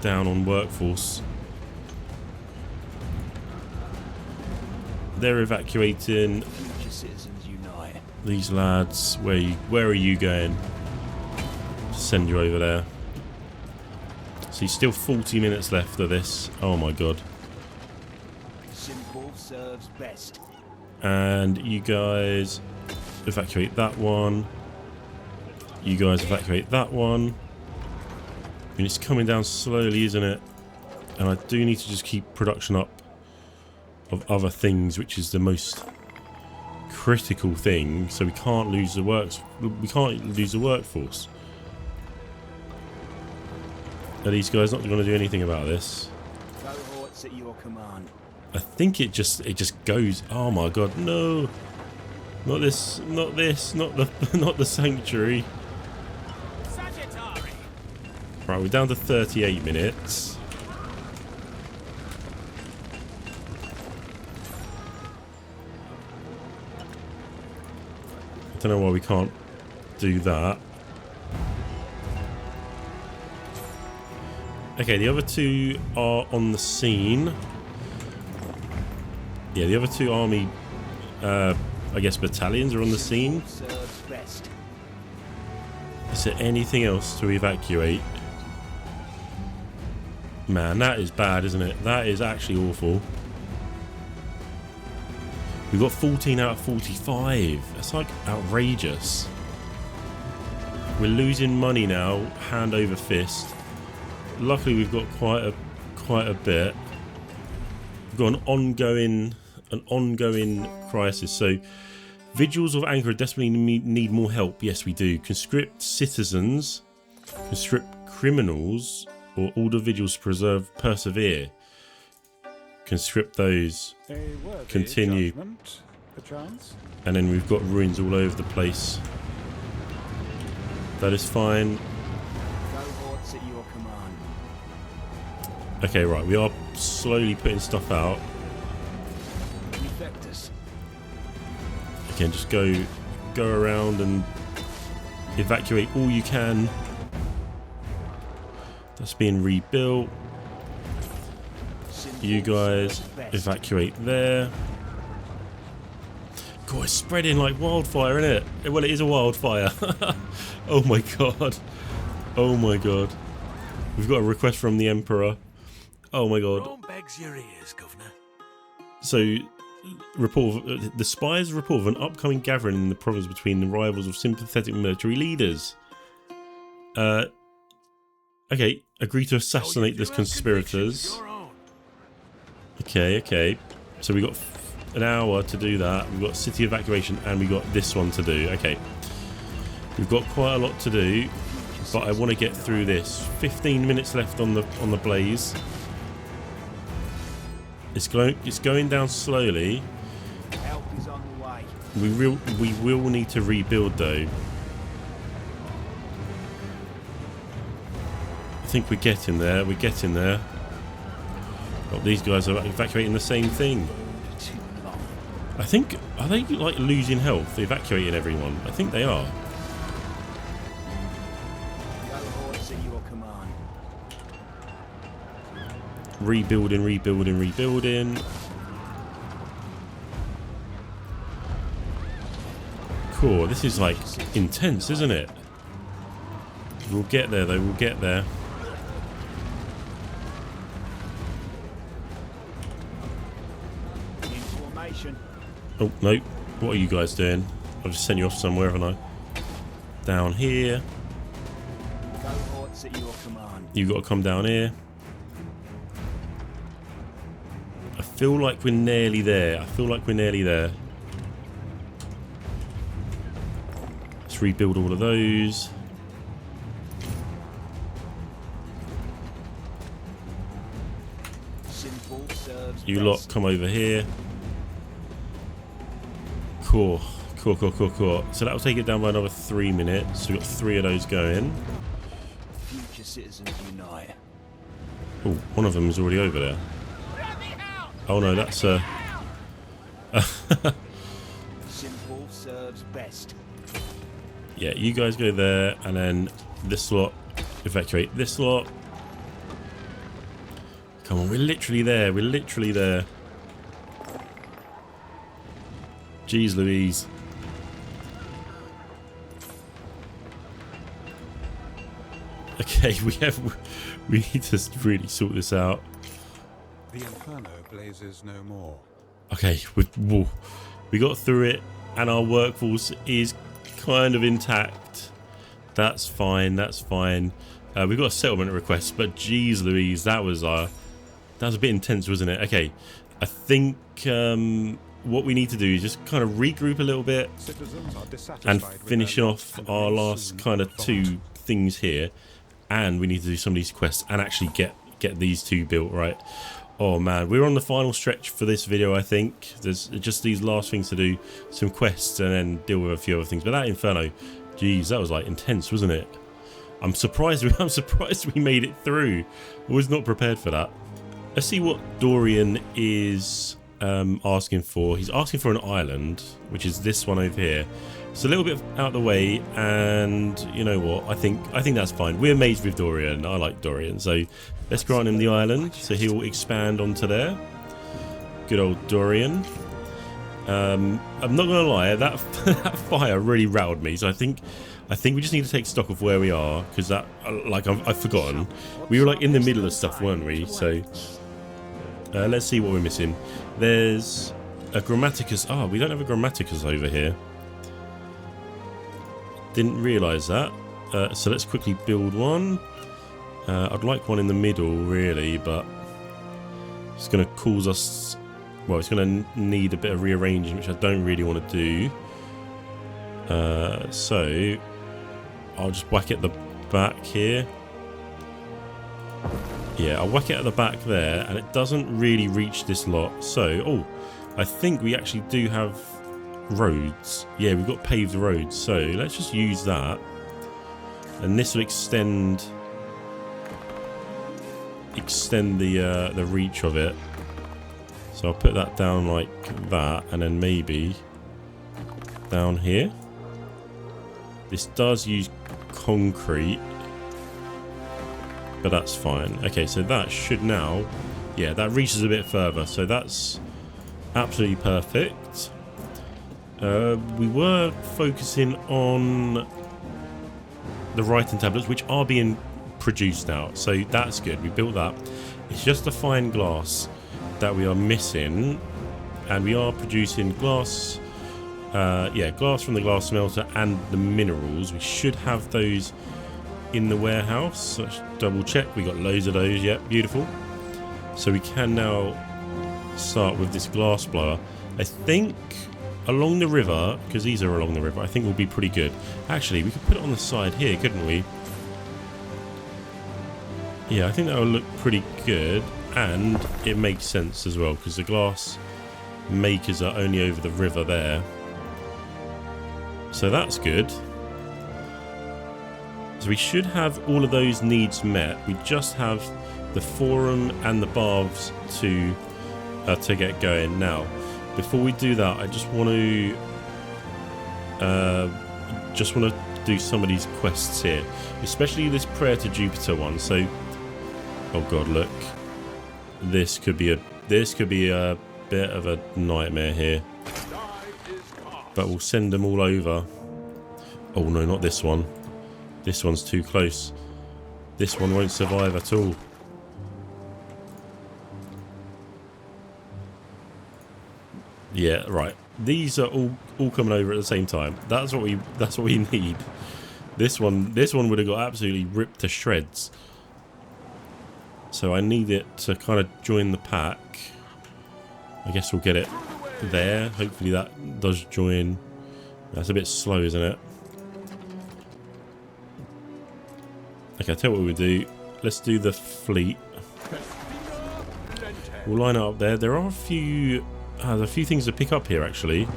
down on workforce. They're evacuating. Future citizens unite. These lads, where are you going? Send you over there. See, still 40 minutes left of this. Oh my god. Simple serves best. And you guys evacuate that one. You guys evacuate that one. I mean, it's coming down slowly, isn't it? And I do need to just keep production up of other things, which is the most critical thing. So we can't lose the workforce. Are these guys not going to do anything about this? Cohorts at your command. I think it just goes. Oh my god, no! Not this! Not the sanctuary. Right, we're down to 38 minutes. I don't know why we can't do that. Okay, the other 2 are on the scene. Yeah, the other 2 army, I guess, battalions are on the scene. Is there anything else to evacuate? Man, that is bad, isn't it? That is actually awful. We've got 14 out of 45. That's like outrageous. We're losing money now, hand over fist. Luckily, we've got quite a bit. got an ongoing crisis. So vigils of Anchora desperately need more help. Yes, we do. Conscript citizens, conscript criminals, or order vigils to persevere. Conscript those. Continue. Judgment, perchance? And then we've got ruins all over the place. That is fine. Cohorts at your command. Okay, right. We are slowly putting stuff out. Libertus. Again, just go around and evacuate all you can. That's being rebuilt. You guys evacuate there. God, it's spreading like wildfire, isn't it? Well, it is a wildfire. Oh my god. Oh my god. We've got a request from the Emperor. Oh my god. Rome begs your ears, Governor. So, the spies report of an upcoming gathering in the province between the rivals of sympathetic military leaders. Okay, agree to assassinate the conspirators. Okay. So we got an hour to do that. We've got city evacuation and we got this one to do. Okay. We've got quite a lot to do, but I want to get through this. 15 minutes left on the blaze. It's going down slowly. Help is on the way. We will need to rebuild though. I think we're getting there. Oh, these guys are evacuating the same thing. I think, are they like losing health, evacuating everyone? I think they are. Cohorts at your command. Rebuilding. Cool, this is like intense, isn't it? We'll get there though, we'll get there. Information. Oh, no. What are you guys doing? I've just sent you off somewhere, haven't I? Down here. Cohorts at your command. You've got to come down here. I feel like we're nearly there. Let's rebuild all of those. Simple serves You lot come over here. Cool. So that'll take it down by another 3 minutes. So we've got 3 of those going. Future citizens unite. Oh, one of them is already over there. Oh no, that's a... Simple serves best. Yeah, you guys go there, and then this lot, evacuate this lot. Come on, we're literally there. Jeez Louise. Okay, we need to really sort this out. The Inferno blazes no more. Okay, we got through it, and our workforce is kind of intact. That's fine. We've got a settlement request, but geez Louise, that was a bit intense, wasn't it? Okay, I think what we need to do is just kind of regroup a little bit and finish off our last kind of 2 things here, and we need to do some of these quests and actually get these 2 built, right? Oh man, we're on the final stretch for this video. I think there's just these last things to do, some quests, and then deal with a few other things. But that Inferno, geez, that was like intense, wasn't it? I'm surprised we made it through. I was not prepared for that. Let's see what Dorian is asking for. He's asking for an island, which is this one over here. It's a little bit out of the way, and you know what? I think that's fine. We're mates with Dorian. I like Dorian, so let's grant him the island, so he'll expand onto there. Good old Dorian. I'm not gonna lie, that fire really rattled me. So I think we just need to take stock of where we are, because that, like, I've forgotten. We were like in the middle of stuff, weren't we? So let's see what we're missing. There's a Grammaticus. Oh, we don't have a Grammaticus over here. Didn't realise that. So let's quickly build one. I'd like one in the middle, really, but It's going to cause us... Well, it's going to need a bit of rearranging, which I don't really want to do. So I'll just whack it at the back here. Yeah, I'll whack it at the back there, and it doesn't really reach this lot. So, oh, I think we actually do have roads. Yeah, we've got paved roads. So let's just use that, and this will extend the reach of it. So I'll put that down like that, and then maybe down here. This does use concrete, but that's fine. Okay, so that should now... Yeah, that reaches a bit further, so that's absolutely perfect. We were focusing on the writing tablets, which are being produced now, so that's good. We built that. It's just the fine glass that we are missing, and we are producing glass. Yeah, glass from the glass smelter and the minerals. We should have those in the warehouse. So let's double check. We got loads of those. Yep, beautiful. So we can now start with this glass blower. I think along the river, because these are along the river, I think will be pretty good. Actually, we could put it on the side here, couldn't we? Yeah, I think that will look pretty good, and it makes sense as well because the glass makers are only over the river there. So that's good. So we should have all of those needs met. We just have the forum and the baths to get going. Now, before we do that, I just want to do some of these quests here, especially this prayer to Jupiter one. So, oh god, look, this could be a bit of a nightmare here. But we'll send them all over. Oh no, not this one. This one's too close. This one won't survive at all. Yeah, right. These are all coming over at the same time. That's what we need. This one would have got absolutely ripped to shreds. So I need it to kind of join the pack. I guess we'll get it there. Hopefully that does join. That's a bit slow, isn't it? Okay, I'll tell you what we'll do. Let's do the fleet. We'll line it up there. There are a few things to pick up here actually,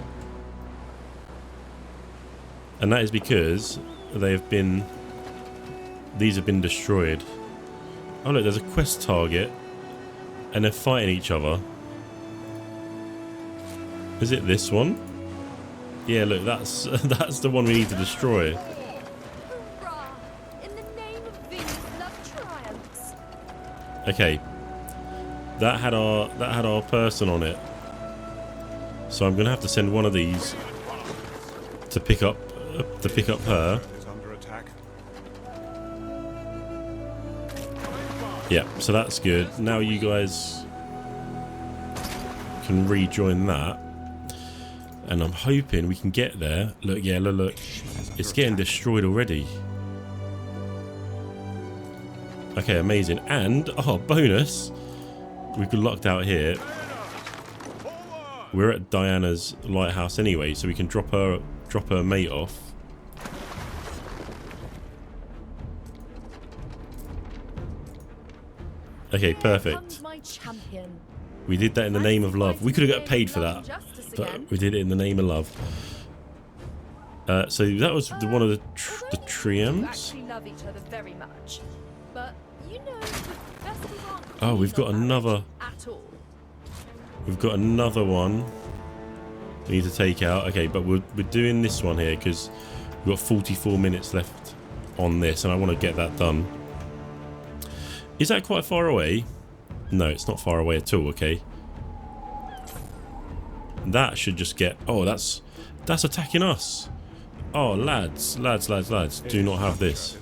and that is because these have been destroyed. Oh look, there's a quest target, and they're fighting each other. Is it this one? Yeah, look, that's the one we need to destroy. Okay, that had our person on it, so I'm gonna have to send one of these to pick up her. Yeah, so that's good. Now you guys can rejoin that. And I'm hoping we can get there. Look, yeah, look. It's getting destroyed already. Okay, amazing. And, oh, bonus. We've got locked out here. We're at Diana's lighthouse anyway, so we can drop her mate off. Okay, perfect. We did that in the name of love. We could have got paid for that, but we did it in the name of love. So that was one of the triumphs. Oh, we've got another. We've got another one we need to take out. Okay, but we're doing this one here because we've got 44 minutes left on this, and I want to get that done. Is that quite far away? No, it's not far away at all. Okay, that should just get... Oh, that's attacking us. Oh, lads, do not have this.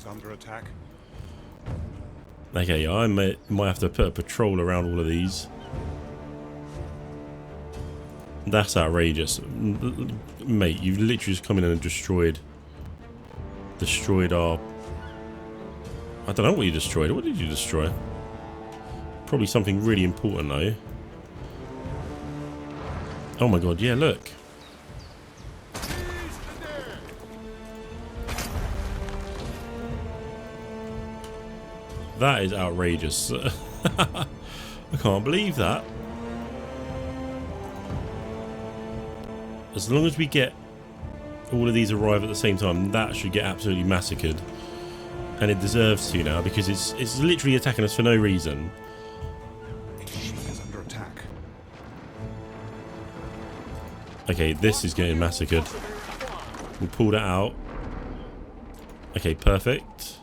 Okay, I might have to put a patrol around all of these. That's outrageous, mate. You've literally just come in and destroyed our... I don't know what you destroyed. What did you destroy? Probably something really important though. Oh my god, yeah, look. That is outrageous. I can't believe that. As long as we get all of these arrive at the same time, that should get absolutely massacred. And it deserves to now, because it's literally attacking us for no reason. Is under attack. Okay, this is getting massacred. We'll pull that out. Okay, perfect.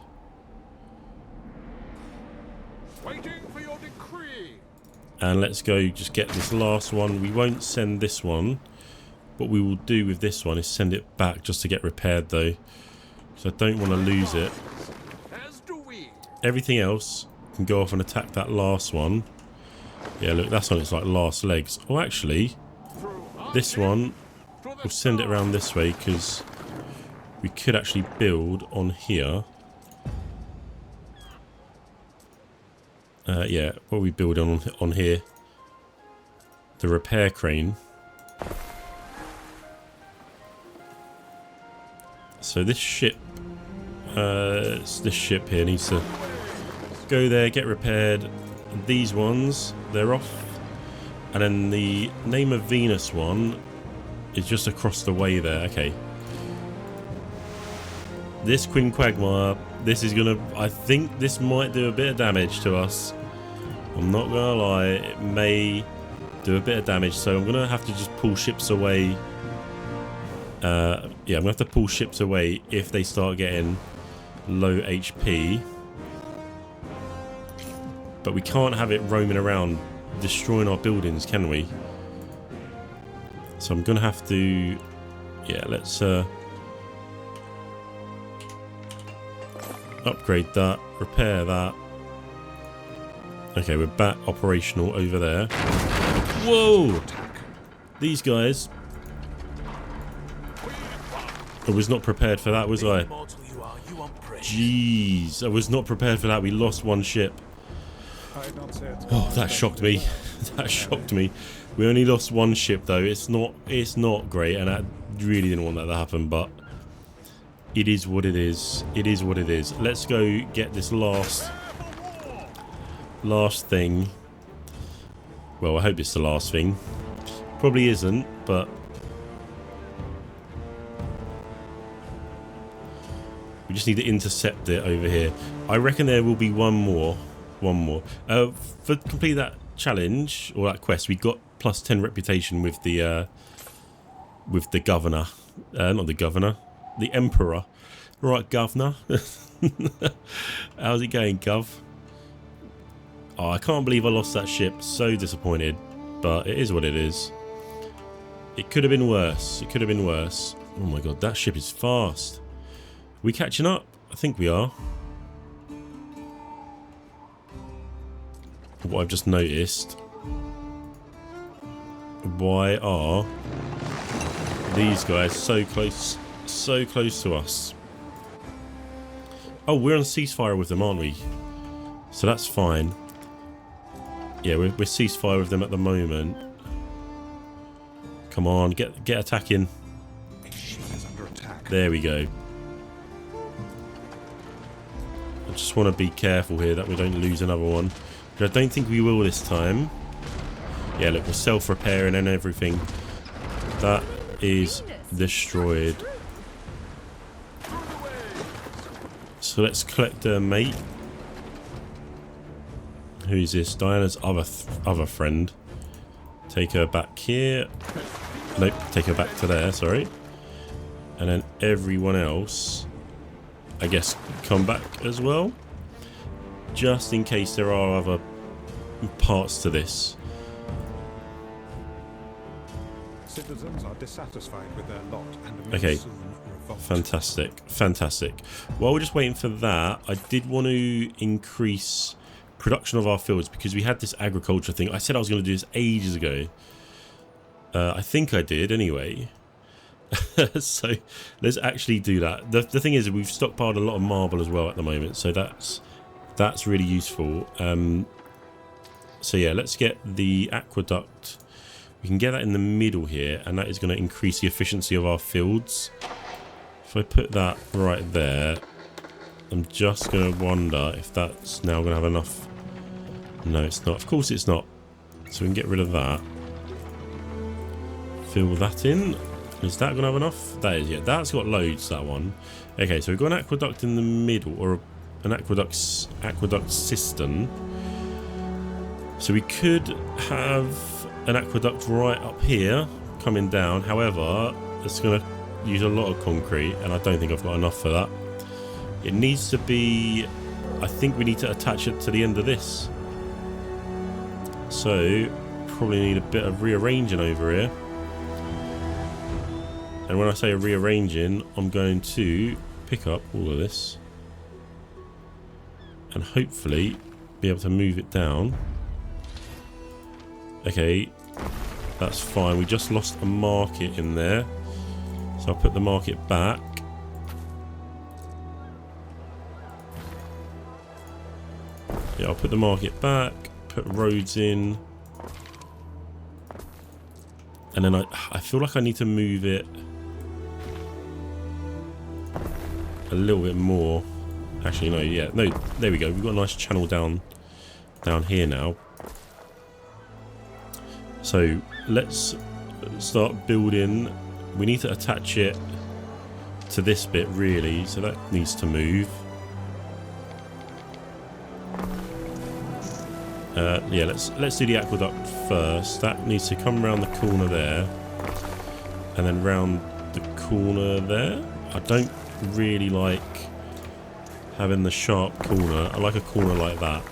Waiting for your decree. And let's go just get this last one. We won't send this one. What we will do with this one is send it back just to get repaired though. So I don't want to lose it. As do we. Everything else can go off and attack that last one. Yeah, look, that's on its like last legs. Oh, actually, this one, we'll send it around this way because we could actually build on here. Yeah, what are we building on here? The repair crane. So this ship, this ship here needs to go there, get repaired. These ones, they're off. And then the Name of Venus one is just across the way there. Okay. This Queen Quagmire, this is gonna, I think this might do a bit of damage to us. I'm not gonna lie, it may do a bit of damage, so I'm gonna have to just pull ships away. Yeah, I'm gonna have to pull ships away if they start getting low HP. But we can't have it roaming around destroying our buildings, can we? So I'm gonna have to, yeah, let's upgrade that, repair that. Okay, we're back operational over there. Whoa! These guys. I was not prepared for that, was I? Jeez, I was not prepared for that. We lost one ship. Oh, that shocked me. That shocked me. We only lost one ship though. It's not great, and I really didn't want that to happen, but it is what it is. It is what it is. Let's go get this last thing. Well, I hope it's the last thing. Probably isn't, but we just need to intercept it over here. I reckon there will be one more. For complete that challenge or that quest, we got plus 10 reputation with the governor. Not the governor, the emperor. Right, governor. How's it going, Gov? Oh, I can't believe I lost that ship. So disappointed, but it is what it is. It could have been worse. It could have been worse. Oh my god, that ship is fast. Are we catching up? I think we are. What I've just noticed. Why are these guys so close to us? Oh, we're on ceasefire with them, aren't we? So that's fine. Yeah, we're ceasefire with them at the moment. Come on, get attacking. There we go. I just want to be careful here that we don't lose another one. But I don't think we will this time. Yeah, look, we're self-repairing and everything. That is destroyed. So let's collect her mate. Who's this? Diana's other friend. Take her back here. Nope, take her back to there, sorry. And then everyone else, I guess, come back as well. Just in case there are other parts to this. Citizens are dissatisfied with their lot and okay. soon revolt. Fantastic. While we're just waiting for that, I did want to increase production of our fields because we had this agriculture thing. I said I was going to do this ages ago. I think I did anyway. So let's actually do that. The thing is, we've stockpiled a lot of marble as well at the moment, so that's really useful. So yeah, let's get the aqueduct. We can get that in the middle here, and that is going to increase the efficiency of our fields. If I put that right there, I'm just going to wonder if that's now going to have enough. No, it's not. Of course it's not. So we can get rid of that. Fill that in. Is that going to have enough? That is, yeah. That's got loads, that one. Okay, so we've got an aqueduct in the middle, or an aqueduct cistern. So we could have an aqueduct right up here coming down. However, it's going to use a lot of concrete, and I don't think I've got enough for that. It needs to be... I think we need to attach it to the end of this. So, probably need a bit of rearranging over here. And when I say rearranging, I'm going to pick up all of this. And hopefully be able to move it down. Okay, that's fine. We just lost a market in there. So I'll put the market back. Yeah, I'll put the market back, put roads in. And then I feel like I need to move it a little bit more. Actually, no, yeah. No, there we go. We've got a nice channel down here now. So let's start building. We need to attach it to this bit really, so that needs to move. Yeah, let's do the aqueduct first. That needs to come around the corner there, and then round the corner there. I don't really like having the sharp corner. I like a corner like that.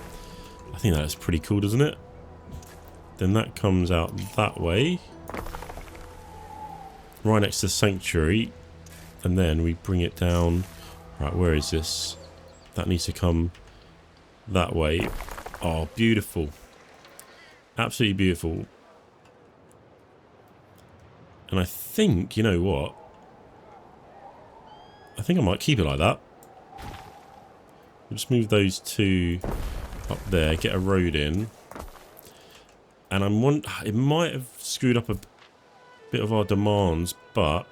I think that's pretty cool, doesn't it? Then that comes out that way, right next to the sanctuary, and then we bring it down. Right, where is this? That needs to come that way. Oh, beautiful. Absolutely beautiful. And I think, you know what? I think I might keep it like that. We'll just move those two up there, get a road in. And it might have screwed up a bit of our demands, but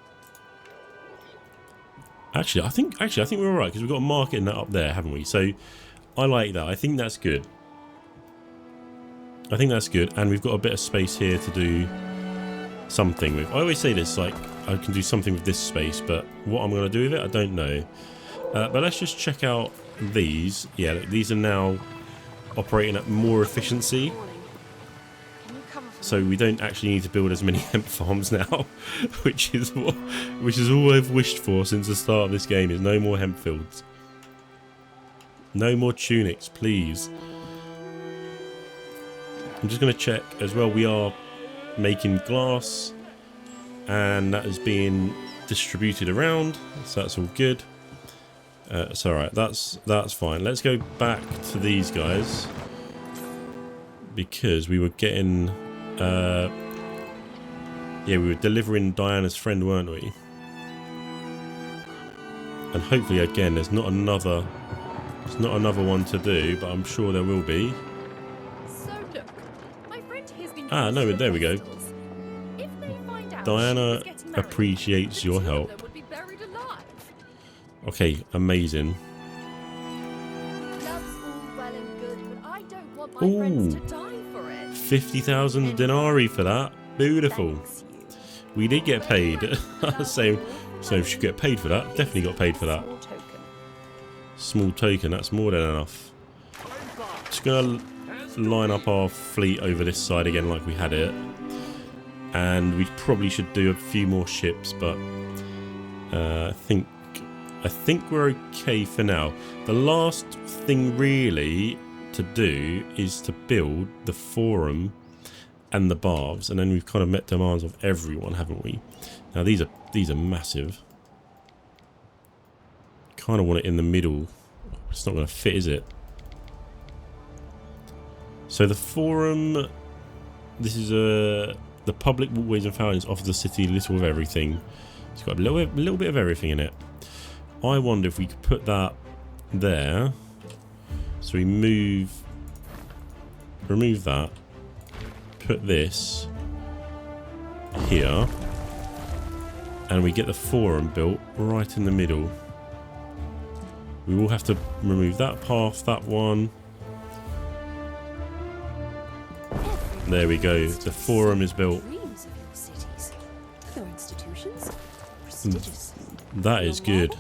actually I think we're alright, because we've got a market in that up there, haven't we? So I like that. I think that's good. I think that's good, and we've got a bit of space here to do something with. I always say this, like, I can do something with this space, but what I'm going to do with it, I don't know. But let's just check out these. Yeah, look, these are now operating at more efficiency. So we don't actually need to build as many hemp farms now, which is all I've wished for since the start of this game, is no more hemp fields. No more tunics, please. I'm just going to check as well. We are making glass, and that is being distributed around, so that's all good. It's alright, that's fine. Let's go back to these guys, because we were getting yeah, we were delivering Diana's friend, weren't we? And hopefully again there's not another one to do, but I'm sure there will be. Ah, no, there we go. Diana appreciates your help. Okay, amazing. Ooh, 50,000 denarii for that. Beautiful. We did get paid. so should get paid for that. Definitely got paid for that. Small token, that's more than enough. Just gonna line up our fleet over this side again like we had it, and we probably should do a few more ships, but I think we're okay for now. The last thing really to do is to build the forum and the baths, and then we've kind of met demands of everyone, haven't we? Now these are massive. Kind of want it in the middle. It's not going to fit, is it? So the forum, this is the public walkways and fountains offer the city a little of everything. It's got a little bit of everything in it. I wonder if we could put that there. So we move remove that. Put this here. And we get the forum built right in the middle. We will have to remove that path, that one. There we go. The forum is built. That is good.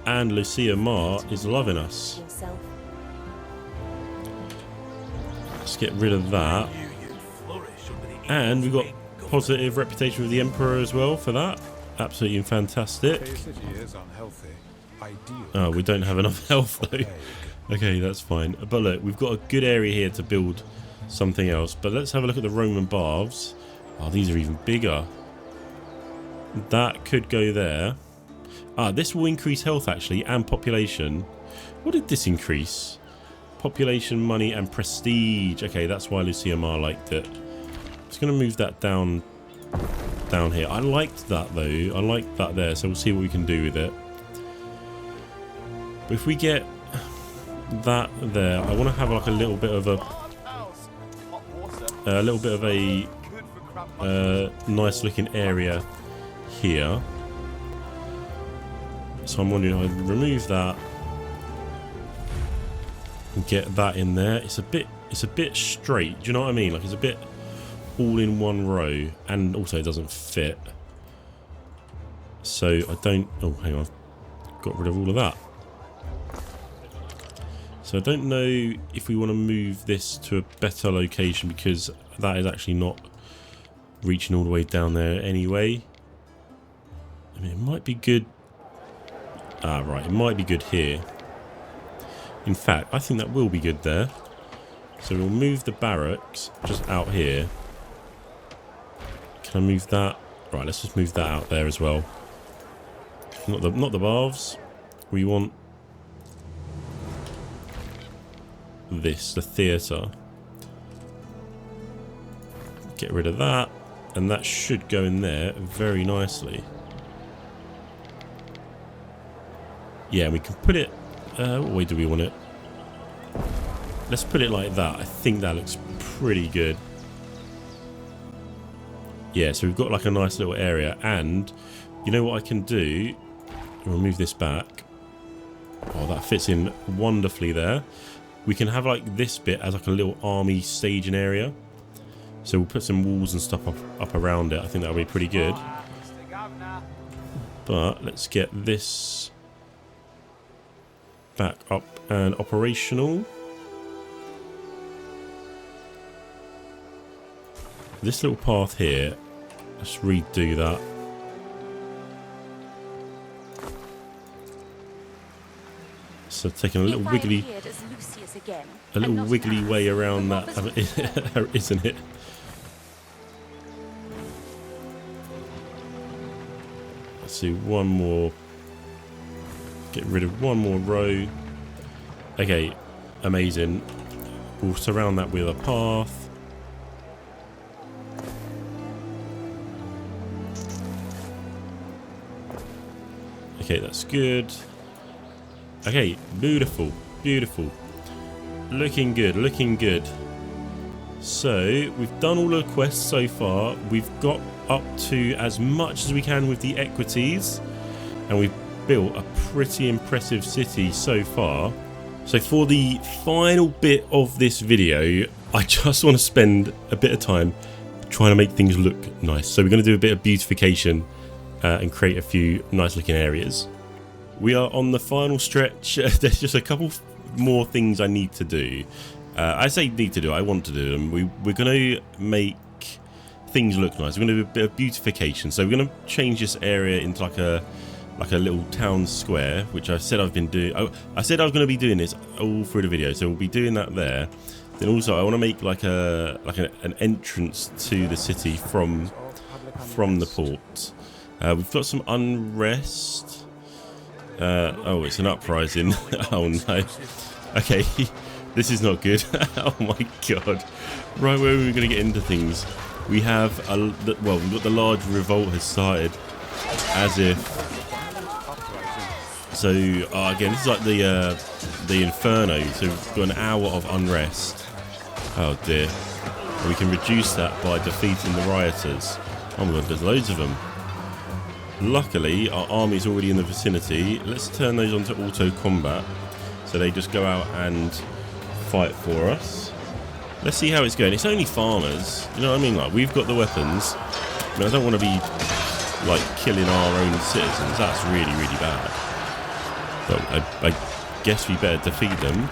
And Lucia Mar is loving us. Let's get rid of that. And we've got positive reputation with the Emperor as well for that. Absolutely fantastic. Oh, we don't have enough health though. Okay, that's fine. But look, we've got a good area here to build something else. But let's have a look at the Roman baths. Oh, these are even bigger. That could go there. Ah, this will increase health actually and population. What did this increase? Population, money and prestige. Okay, that's why Lucia Mar liked it. Just going to move that down here. I liked that though. I liked that there, so we'll see what we can do with it. But if we get that there, I want to have like a little bit of a nice looking area here. So I'm wondering if I remove that and get that in there. It's a bit straight. Do you know what I mean? Like it's a bit all in one row, and also it doesn't fit. So I don't. Oh, hang on. I've got rid of all of that. So I don't know if we want to move this to a better location because that is actually not reaching all the way down there anyway. I mean, it might be good. Ah, right. It might be good here. In fact, I think that will be good there. So we'll move the barracks just out here. Can I move that? Right, let's just move that out there as well. Not the baths. We want this, the theatre. Get rid of that, and that should go in there very nicely. Yeah, we can put it. What way do we want it? Let's put it like that. I think that looks pretty good. Yeah, so we've got like a nice little area, and you know what I can do? I'll move this back. Oh, that fits in wonderfully there. We can have like this bit as like a little army staging area. So we'll put some walls and stuff up around it. I think that'll be pretty good. But let's get this back up and operational. This little path here, let's redo that. So taking a little wiggly way around that, isn't it? Let's do one more. Get rid of one more row. Okay, amazing. We'll surround that with a path. Okay, that's good. Okay, beautiful, beautiful. Looking good, looking good. So, we've done all the quests so far. We've got up to as much as we can with the Equities. And we've built a pretty impressive city so far. So for the final bit of this video, I just want to spend a bit of time trying to make things look nice. So we're going to do a bit of beautification and create a few nice looking areas. We are on the final stretch. There's just a couple more things I need to do. I say need to do, I want to do them. We're going to make things look nice. We're going to do a bit of beautification. So we're going to change this area into like a little town square, which I said I've been doing. I said I was going to be doing this all through the video, so we'll be doing that there. Then also I want to make like an entrance to the city from the port. We've got some unrest. Oh, it's an uprising. Oh no. Okay, this is not good. Oh my god. Right, where are we going to get into things? We have we've got the large revolt has started, as if. So again, this is like the Inferno. So we've got an hour of unrest, Oh dear. And we can reduce that by defeating the rioters. Oh my god, there's loads of them. Luckily, our army's already in the vicinity. Let's turn those onto auto combat, so they just go out and fight for us. Let's see how it's going. It's only farmers, you know what I mean? Like, we've got the weapons. I mean, I don't want to be like killing our own citizens. That's really, really bad. But I guess we better defeat them.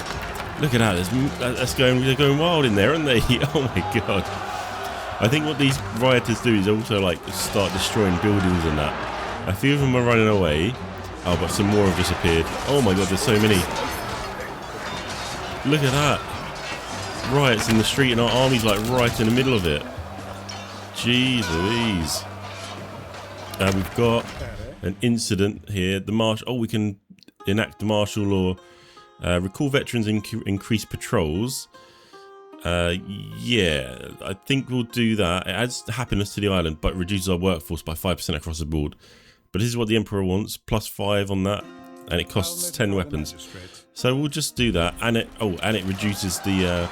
Look at that. They're going wild in there, aren't they? Oh my god. I think what these rioters do is also like start destroying buildings and that. A few of them are running away. Oh, but some more have disappeared. Oh my god, there's so many. Look at that. Riots in the street and our army's like right in the middle of it. Jeez Louise. We've got an incident here. We can enact the martial law. Recall veterans, increase patrols. Yeah, I think we'll do that. It adds happiness to the island, but reduces our workforce by 5% across the board. But this is what the Emperor wants, +5 on that, and it costs 10 weapons. So we'll just do that, and it reduces the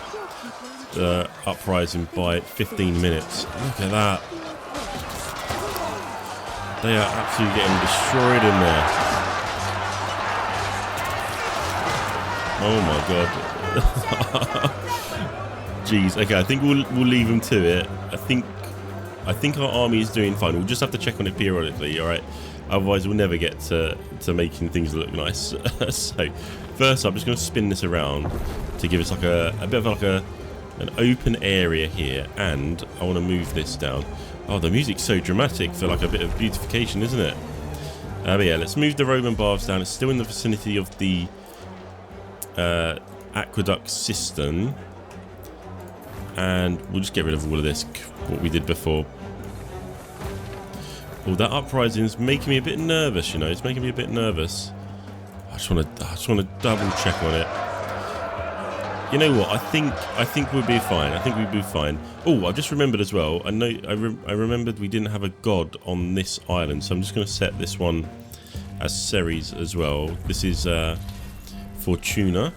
uprising by 15 minutes. Look at that. They are absolutely getting destroyed in there. Oh my god. Jeez. Okay, I think we'll leave them to it. I think our army is doing fine. We'll just have to check on it periodically, all right? Otherwise, we'll never get to making things look nice. So, first, I'm just going to spin this around to give us like a bit of like an open area here, and I want to move this down. Oh, the music's so dramatic for like a bit of beautification, isn't it? But yeah, let's move the Roman baths down. It's still in the vicinity of the aqueduct system, and we'll just get rid of all of this, what we did before. Oh, that uprising is making me a bit nervous, you know. It's making me a bit nervous. I just want to double check on it. You know what? I think we'll be fine. I think we'll be fine. Oh, I just remembered as well. I remembered we didn't have a god on this island, so I'm just going to set this one as Ceres as well. This is Fortuna.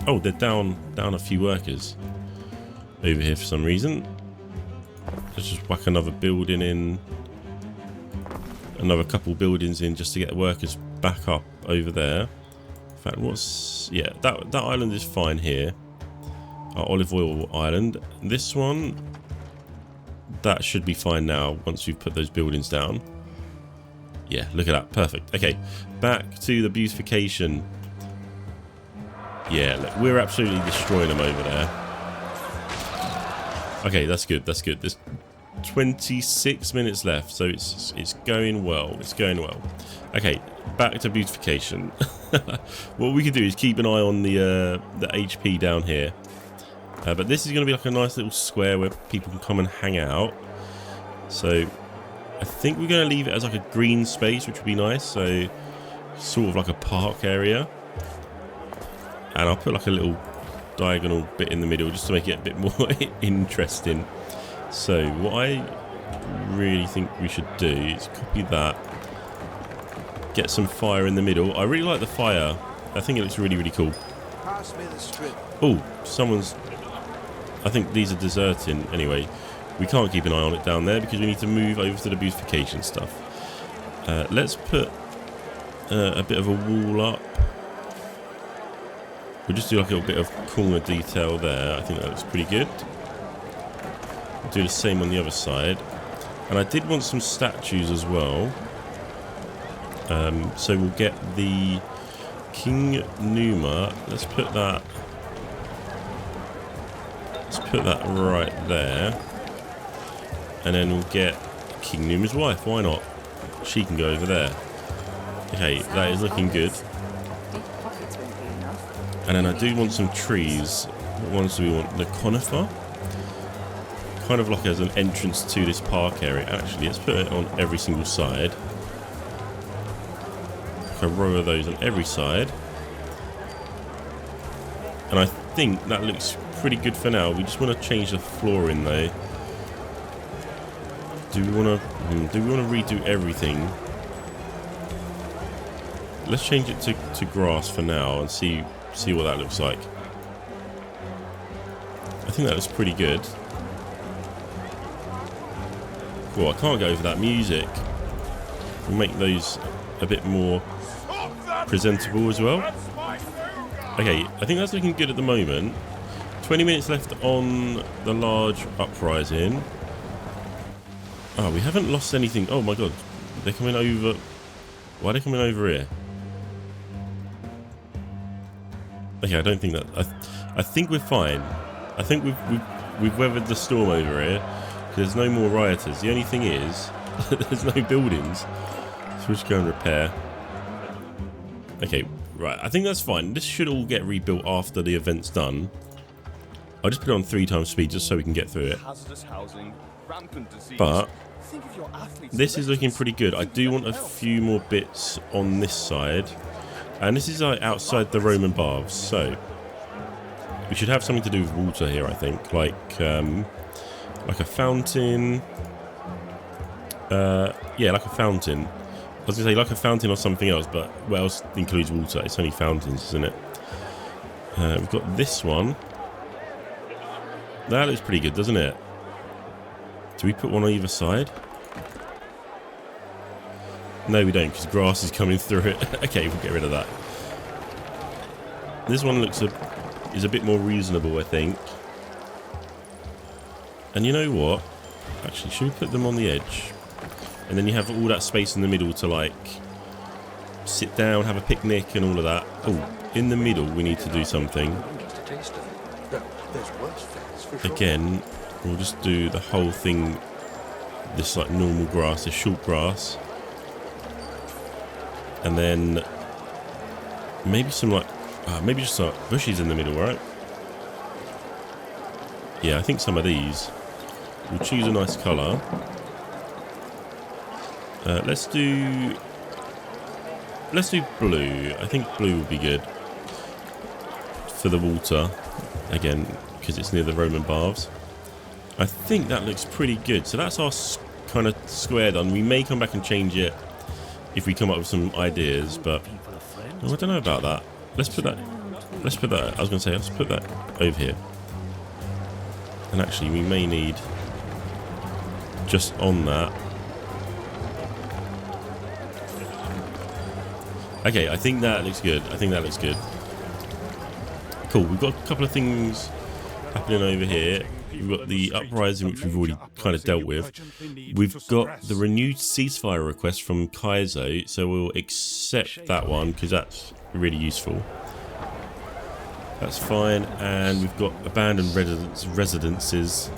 Oh, they're down a few workers over here for some reason. Let's just whack another building in. Another couple buildings in just to get the workers back up over there. In fact, that island is fine here. Our olive oil island. This one, that should be fine now once we've put those buildings down. Yeah, look at that. Perfect. Okay, back to the beautification. Yeah, look, we're absolutely destroying them over there. Okay, that's good. That's good. There's 26 minutes left, so it's going well. It's going well. Okay, back to beautification. What we can do is keep an eye on the HP down here. But this is going to be like a nice little square where people can come and hang out. So I think we're going to leave it as like a green space, which would be nice. So sort of like a park area. And I'll put like a little diagonal bit in the middle just to make it a bit more interesting. So what I really think we should do is copy that, get some fire in the middle. I really like the fire. I think it looks really, really cool. Pass me the strip. Oh, someone's... I think these are deserting. Anyway, we can't keep an eye on it down there because we need to move over to the beautification stuff. Let's put a bit of a wall up. We'll just do like a little bit of corner detail there. I think that looks pretty good. Do the same on the other side, and I did want some statues as well. So we'll get the King Numa. Let's put that right there, and then we'll get King Numa's wife. Why not? She can go over there. Okay, that is looking good. And then I do want some trees. What ones do we want? The conifer. Kind of like as an entrance to this park area. Actually, let's put it on every single side. Like a row of those on every side. And I think that looks pretty good for now. We just want to change the flooring though. Do we want to redo everything? Let's change it to grass for now and see what that looks like. think that was pretty good. Cool, I can't go over that music. We'll make those a bit more presentable as well. Okay, I think that's looking good at the moment. 20 minutes left on the large uprising. Oh, we haven't lost anything. Oh my god, they're coming over. Why are they coming over here? Okay, I don't think that. I think we're fine. I think we've weathered the storm over here. There's no more rioters. The only thing is, there's no buildings. So we'll just go and repair. Okay, right. I think that's fine. This should all get rebuilt after the event's done. I'll just put it on 3 times speed just so we can get through it. But this is looking pretty good. I do want a few more bits on this side. And this is like outside the Roman baths. So we should have something to do with water here, I think. Like a fountain. Yeah, like a fountain. I was going to say like a fountain or something else, but what else includes water? It's only fountains, isn't it? We've got this one. That looks pretty good, doesn't it? Do we put one on either side? No, we don't, because grass is coming through it. Okay, we'll get rid of that. This one is a bit more reasonable, I think. And you know what? Actually, should we put them on the edge? And then you have all that space in the middle to, like, sit down, have a picnic and all of that. Oh, in the middle we need to do something. Again, we'll just do the whole thing, this like normal grass, this short grass. And then maybe some like, maybe just some bushes in the middle, right? Yeah, I think some of these. We'll choose a nice colour. Let's do blue. I think blue will be good for the water. Again, because it's near the Roman baths. I think that looks pretty good. So that's our kind of square done. We may come back and change it if we come up with some ideas, but oh, I don't know about that. Let's put that. I was going to say, let's put that over here. And actually, we may need just on that. Okay, I think that looks good. Cool. We've got a couple of things happening over here. We've got the uprising, which we've already kind of dealt with. We've got the renewed ceasefire request from Kaizo, so we'll accept that one because that's really useful. That's fine. And we've got abandoned residences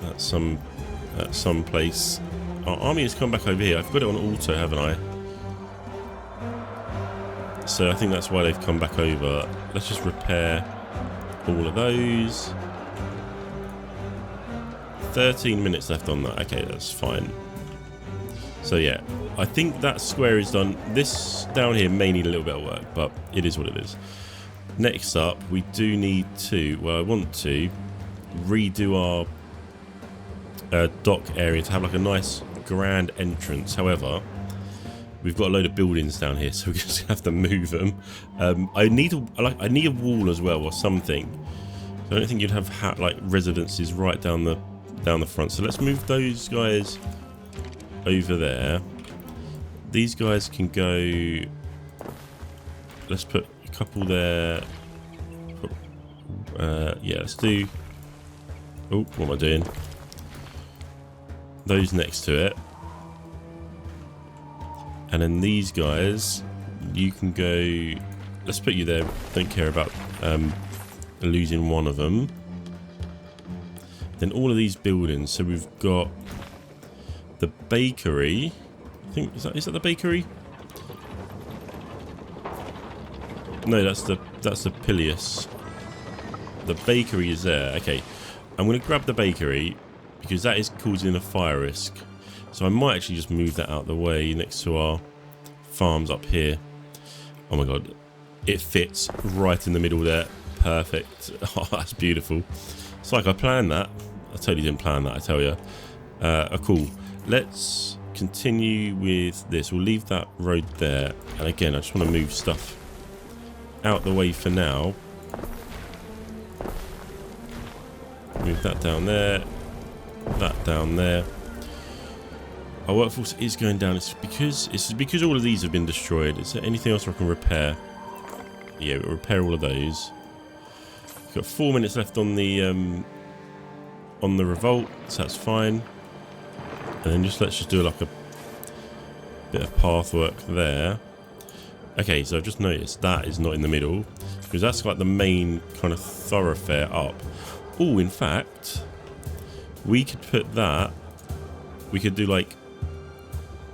at some place. Our army has come back over here. I've got it on auto, haven't I? So I think that's why they've come back over. Let's just repair all of those. 13 minutes left on that. Okay, that's fine. So yeah, I think that square is done. This down here may need a little bit of work, but it is what it is. Next up, we do need to, well, I want to redo our dock area to have like a nice grand entrance. However, we've got a load of buildings down here, so we just have to move them. I need a wall as well or something. I don't think you'd have like residences right down the front. So let's move those guys over there. These guys can go. Let's put a couple there. Yeah, let's do. Oh, what am I doing? Those next to it. And then these guys, you can go. Let's put you there. Don't care about losing one of them. Then all of these buildings. So we've got the bakery. I think is that the bakery? No, that's the Pilius. The bakery is there. Okay, I'm going to grab the bakery because that is causing a fire risk. So I might actually just move that out of the way next to our farms up here. Oh my god, it fits right in the middle there. Perfect. Oh, that's beautiful. It's like I planned that. I totally didn't plan that, I tell you. Cool. Let's continue with this. We'll leave that road there. And again, I just want to move stuff out the way for now. Move that down there. That down there. Our workforce is going down. It's because all of these have been destroyed. Is there anything else I can repair? Yeah, we'll repair all of those. We've got 4 minutes left on the revolt, so that's fine. And then let's just do like a bit of path work there. Okay, so I've just noticed that is not in the middle because that's like the main kind of thoroughfare up. Oh, in fact, we could put that. We could do like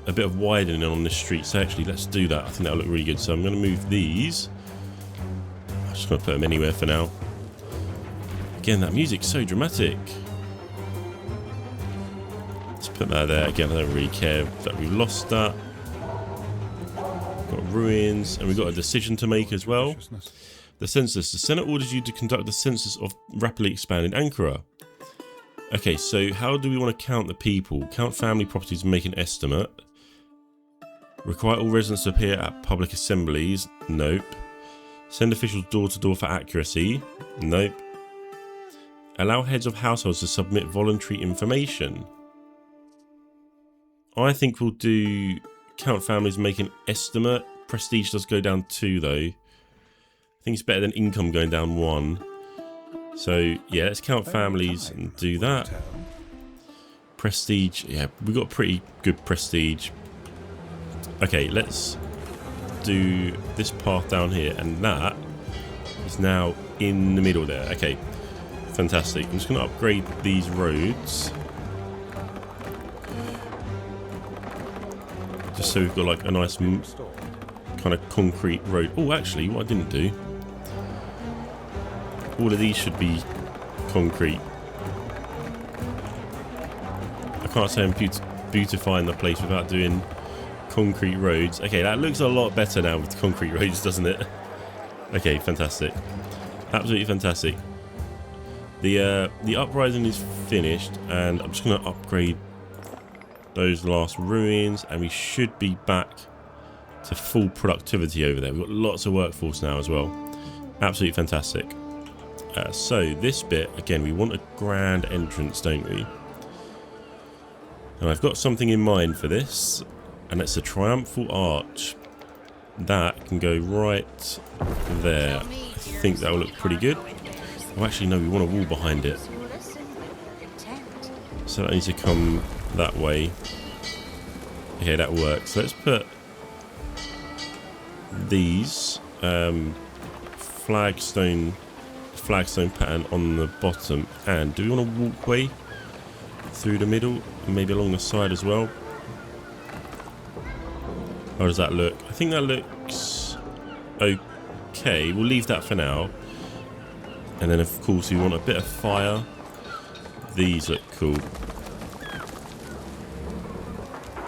a bit of widening on this street. So actually, let's do that. I think that'll look really good. So I'm going to move these. I'm just going to put them anywhere for now. Again, that music's so dramatic. Let's put that there. Again, I don't really care that we lost that. Got ruins, and we've got a decision to make as well. The census. The Senate orders you to conduct the census of rapidly expanding Anchora. Okay, so how do we want to count the people? Count family properties and make an estimate. Require all residents to appear at public assemblies. Nope. Send officials door to door for accuracy. Nope. Allow heads of households to submit voluntary information. I think we'll do count families, make an estimate. Prestige does go down 2 though. I think it's better than income going down 1. So yeah, let's count families and do that. Prestige, yeah, we got pretty good prestige. Okay, let's do this path down here, and that is now in the middle there. Okay, fantastic. I'm just going to upgrade these roads. Just so we've got like a nice kind of concrete road. Oh, actually, what I didn't do. All of these should be concrete. I can't say I'm beautifying the place without doing concrete roads. Okay, that looks a lot better now with concrete roads, doesn't it? Okay, fantastic. Absolutely fantastic. The uprising is finished, and I'm just going to upgrade those last ruins, and we should be back to full productivity over there. We've got lots of workforce now as well. Absolutely fantastic. So this bit, again, we want a grand entrance, don't we? And I've got something in mind for this, and it's a triumphal arch. That can go right there. I think that will look pretty good. Oh, actually, no, we want a wall behind it. So that needs to come that way. Okay, that works. So let's put these flagstone pattern on the bottom. And do we want a walkway through the middle and maybe along the side as well? How does that look? I think that looks okay. We'll leave that for now. And then of course we want a bit of fire. These look cool.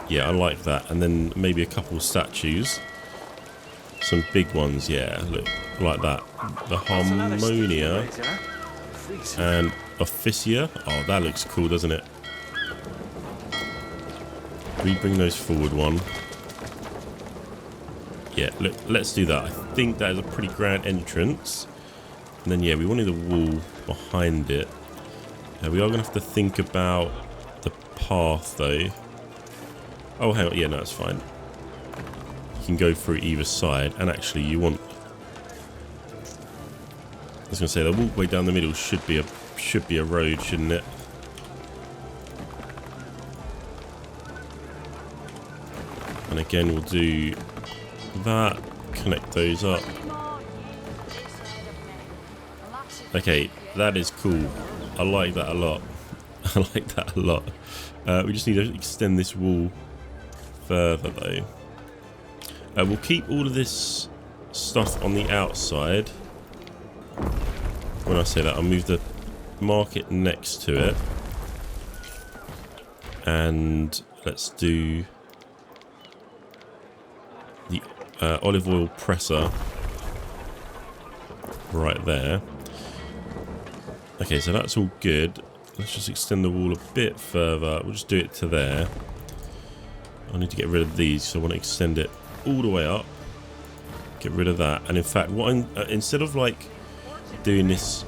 Yeah, I like that. And then maybe a couple of statues. Some big ones, yeah, look like that. The Harmonia and Officia. Oh, that looks cool, doesn't it? We bring those forward one. Yeah, look, let's do that. I think that is a pretty grand entrance. And then, yeah, we wanted a wall behind it. We are going to have to think about the path, though. Oh, hang on. Yeah, no, that's fine. You can go through either side. And actually, you want... I was going to say, the walkway down the middle should be a road, shouldn't it? And again, we'll do that. Connect those up. Okay, that is cool. I like that a lot. I like that a lot. We just need to extend this wall further, though. We'll keep all of this stuff on the outside. When I say that, I'll move the market next to it. And let's do the olive oil presser right there. Okay, so that's all good. Let's just extend the wall a bit further. We'll just do it to there. I need to get rid of these, so I want to extend it all the way up. Get rid of that. And in fact, what I'm instead of like doing this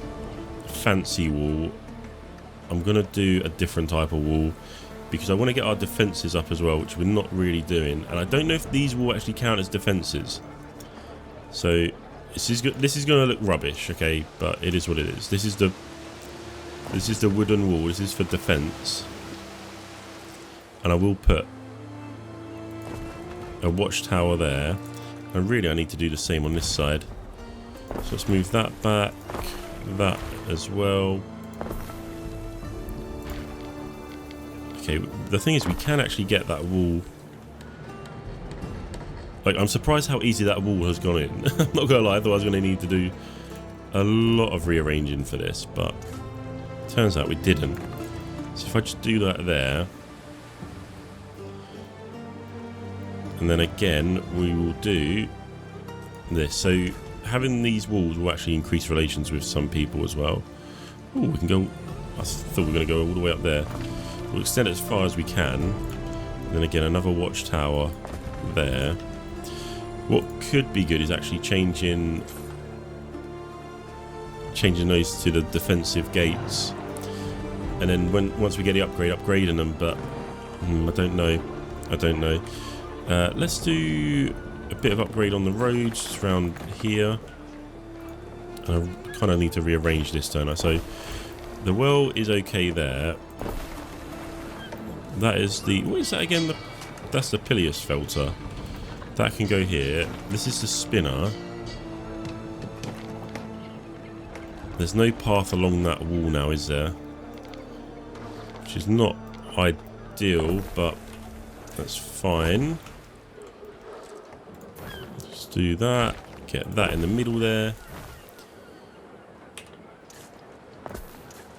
fancy wall, I'm going to do a different type of wall because I want to get our defences up as well, which we're not really doing. And I don't know if these will actually count as defences. So this is going to look rubbish, okay? But it is what it is. This is the wooden wall. This is for defence. And I will put a watchtower there. And really I need to do the same on this side. So let's move that back. That as well. Okay, the thing is we can actually get that wall. Like, I'm surprised how easy that wall has gone in. I'm not gonna lie, I thought I was gonna need to do a lot of rearranging for this, but turns out we didn't. So if I just do that there, and then again we will do this. So having these walls will actually increase relations with some people as well. Oh, we can go. I thought we were going to go all the way up there. We'll extend it as far as we can. And then again, another watchtower there. What could be good is actually changing those to the defensive gates. And then once we get the upgrade, upgrading them. But I don't know. Let's do a bit of upgrade on the roads just around here. And I kind of need to rearrange this, don't I? So the well is okay there. That is the... What is that again? That's the Pilius filter. That can go here. This is the spinner. There's no path along that wall now, is there? Which is not ideal, but that's fine. Let's do that. Get that in the middle there.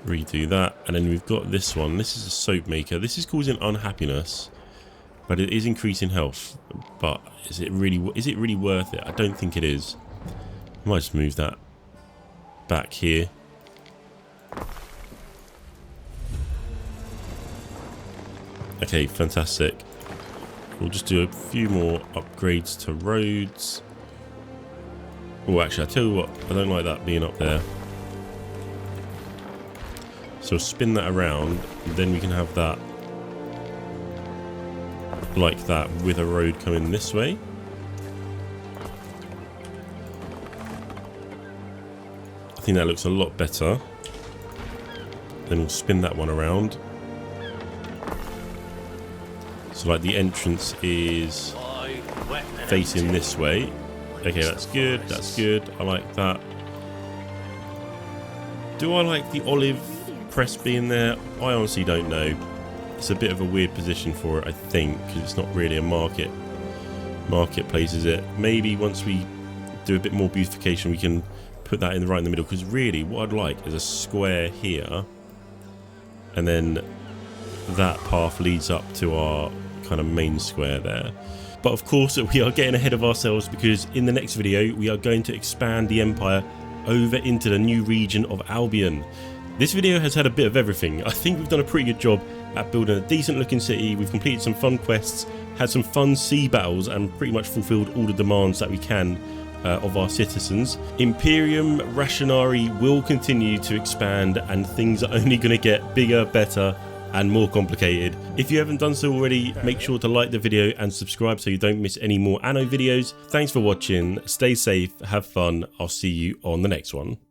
Redo that, and then we've got this one. This is a soap maker. This is causing unhappiness, but it is increasing health. But is it really worth it? I don't think it is. I might just move that back here. Okay, fantastic. We'll just do a few more upgrades to roads. Oh, actually, I tell you what, I don't like that being up there. So spin that around, and then we can have that like that with a road coming this way. I think that looks a lot better. Then we'll spin that one around. So like the entrance is facing this way. Okay, that's good, that's good. I like that. Do I like the olive press being there? I honestly don't know. It's a bit of a weird position for it, I think, because it's not really a marketplace, is it? Maybe once we do a bit more beautification we can put that right in the middle, because really what I'd like is a square here, and then that path leads up to our kind of main square there. But of course we are getting ahead of ourselves, because in the next video we are going to expand the empire over into the new region of Albion. This video has had a bit of everything. I think we've done a pretty good job at building a decent looking city. We've completed some fun quests, had some fun sea battles, and pretty much fulfilled all the demands that we can of our citizens. Imperium Rationarii will continue to expand, and things are only going to get bigger, better, and more complicated. If you haven't done so already, make sure to like the video and subscribe so you don't miss any more Anno videos. Thanks for watching, stay safe, have fun, I'll see you on the next one.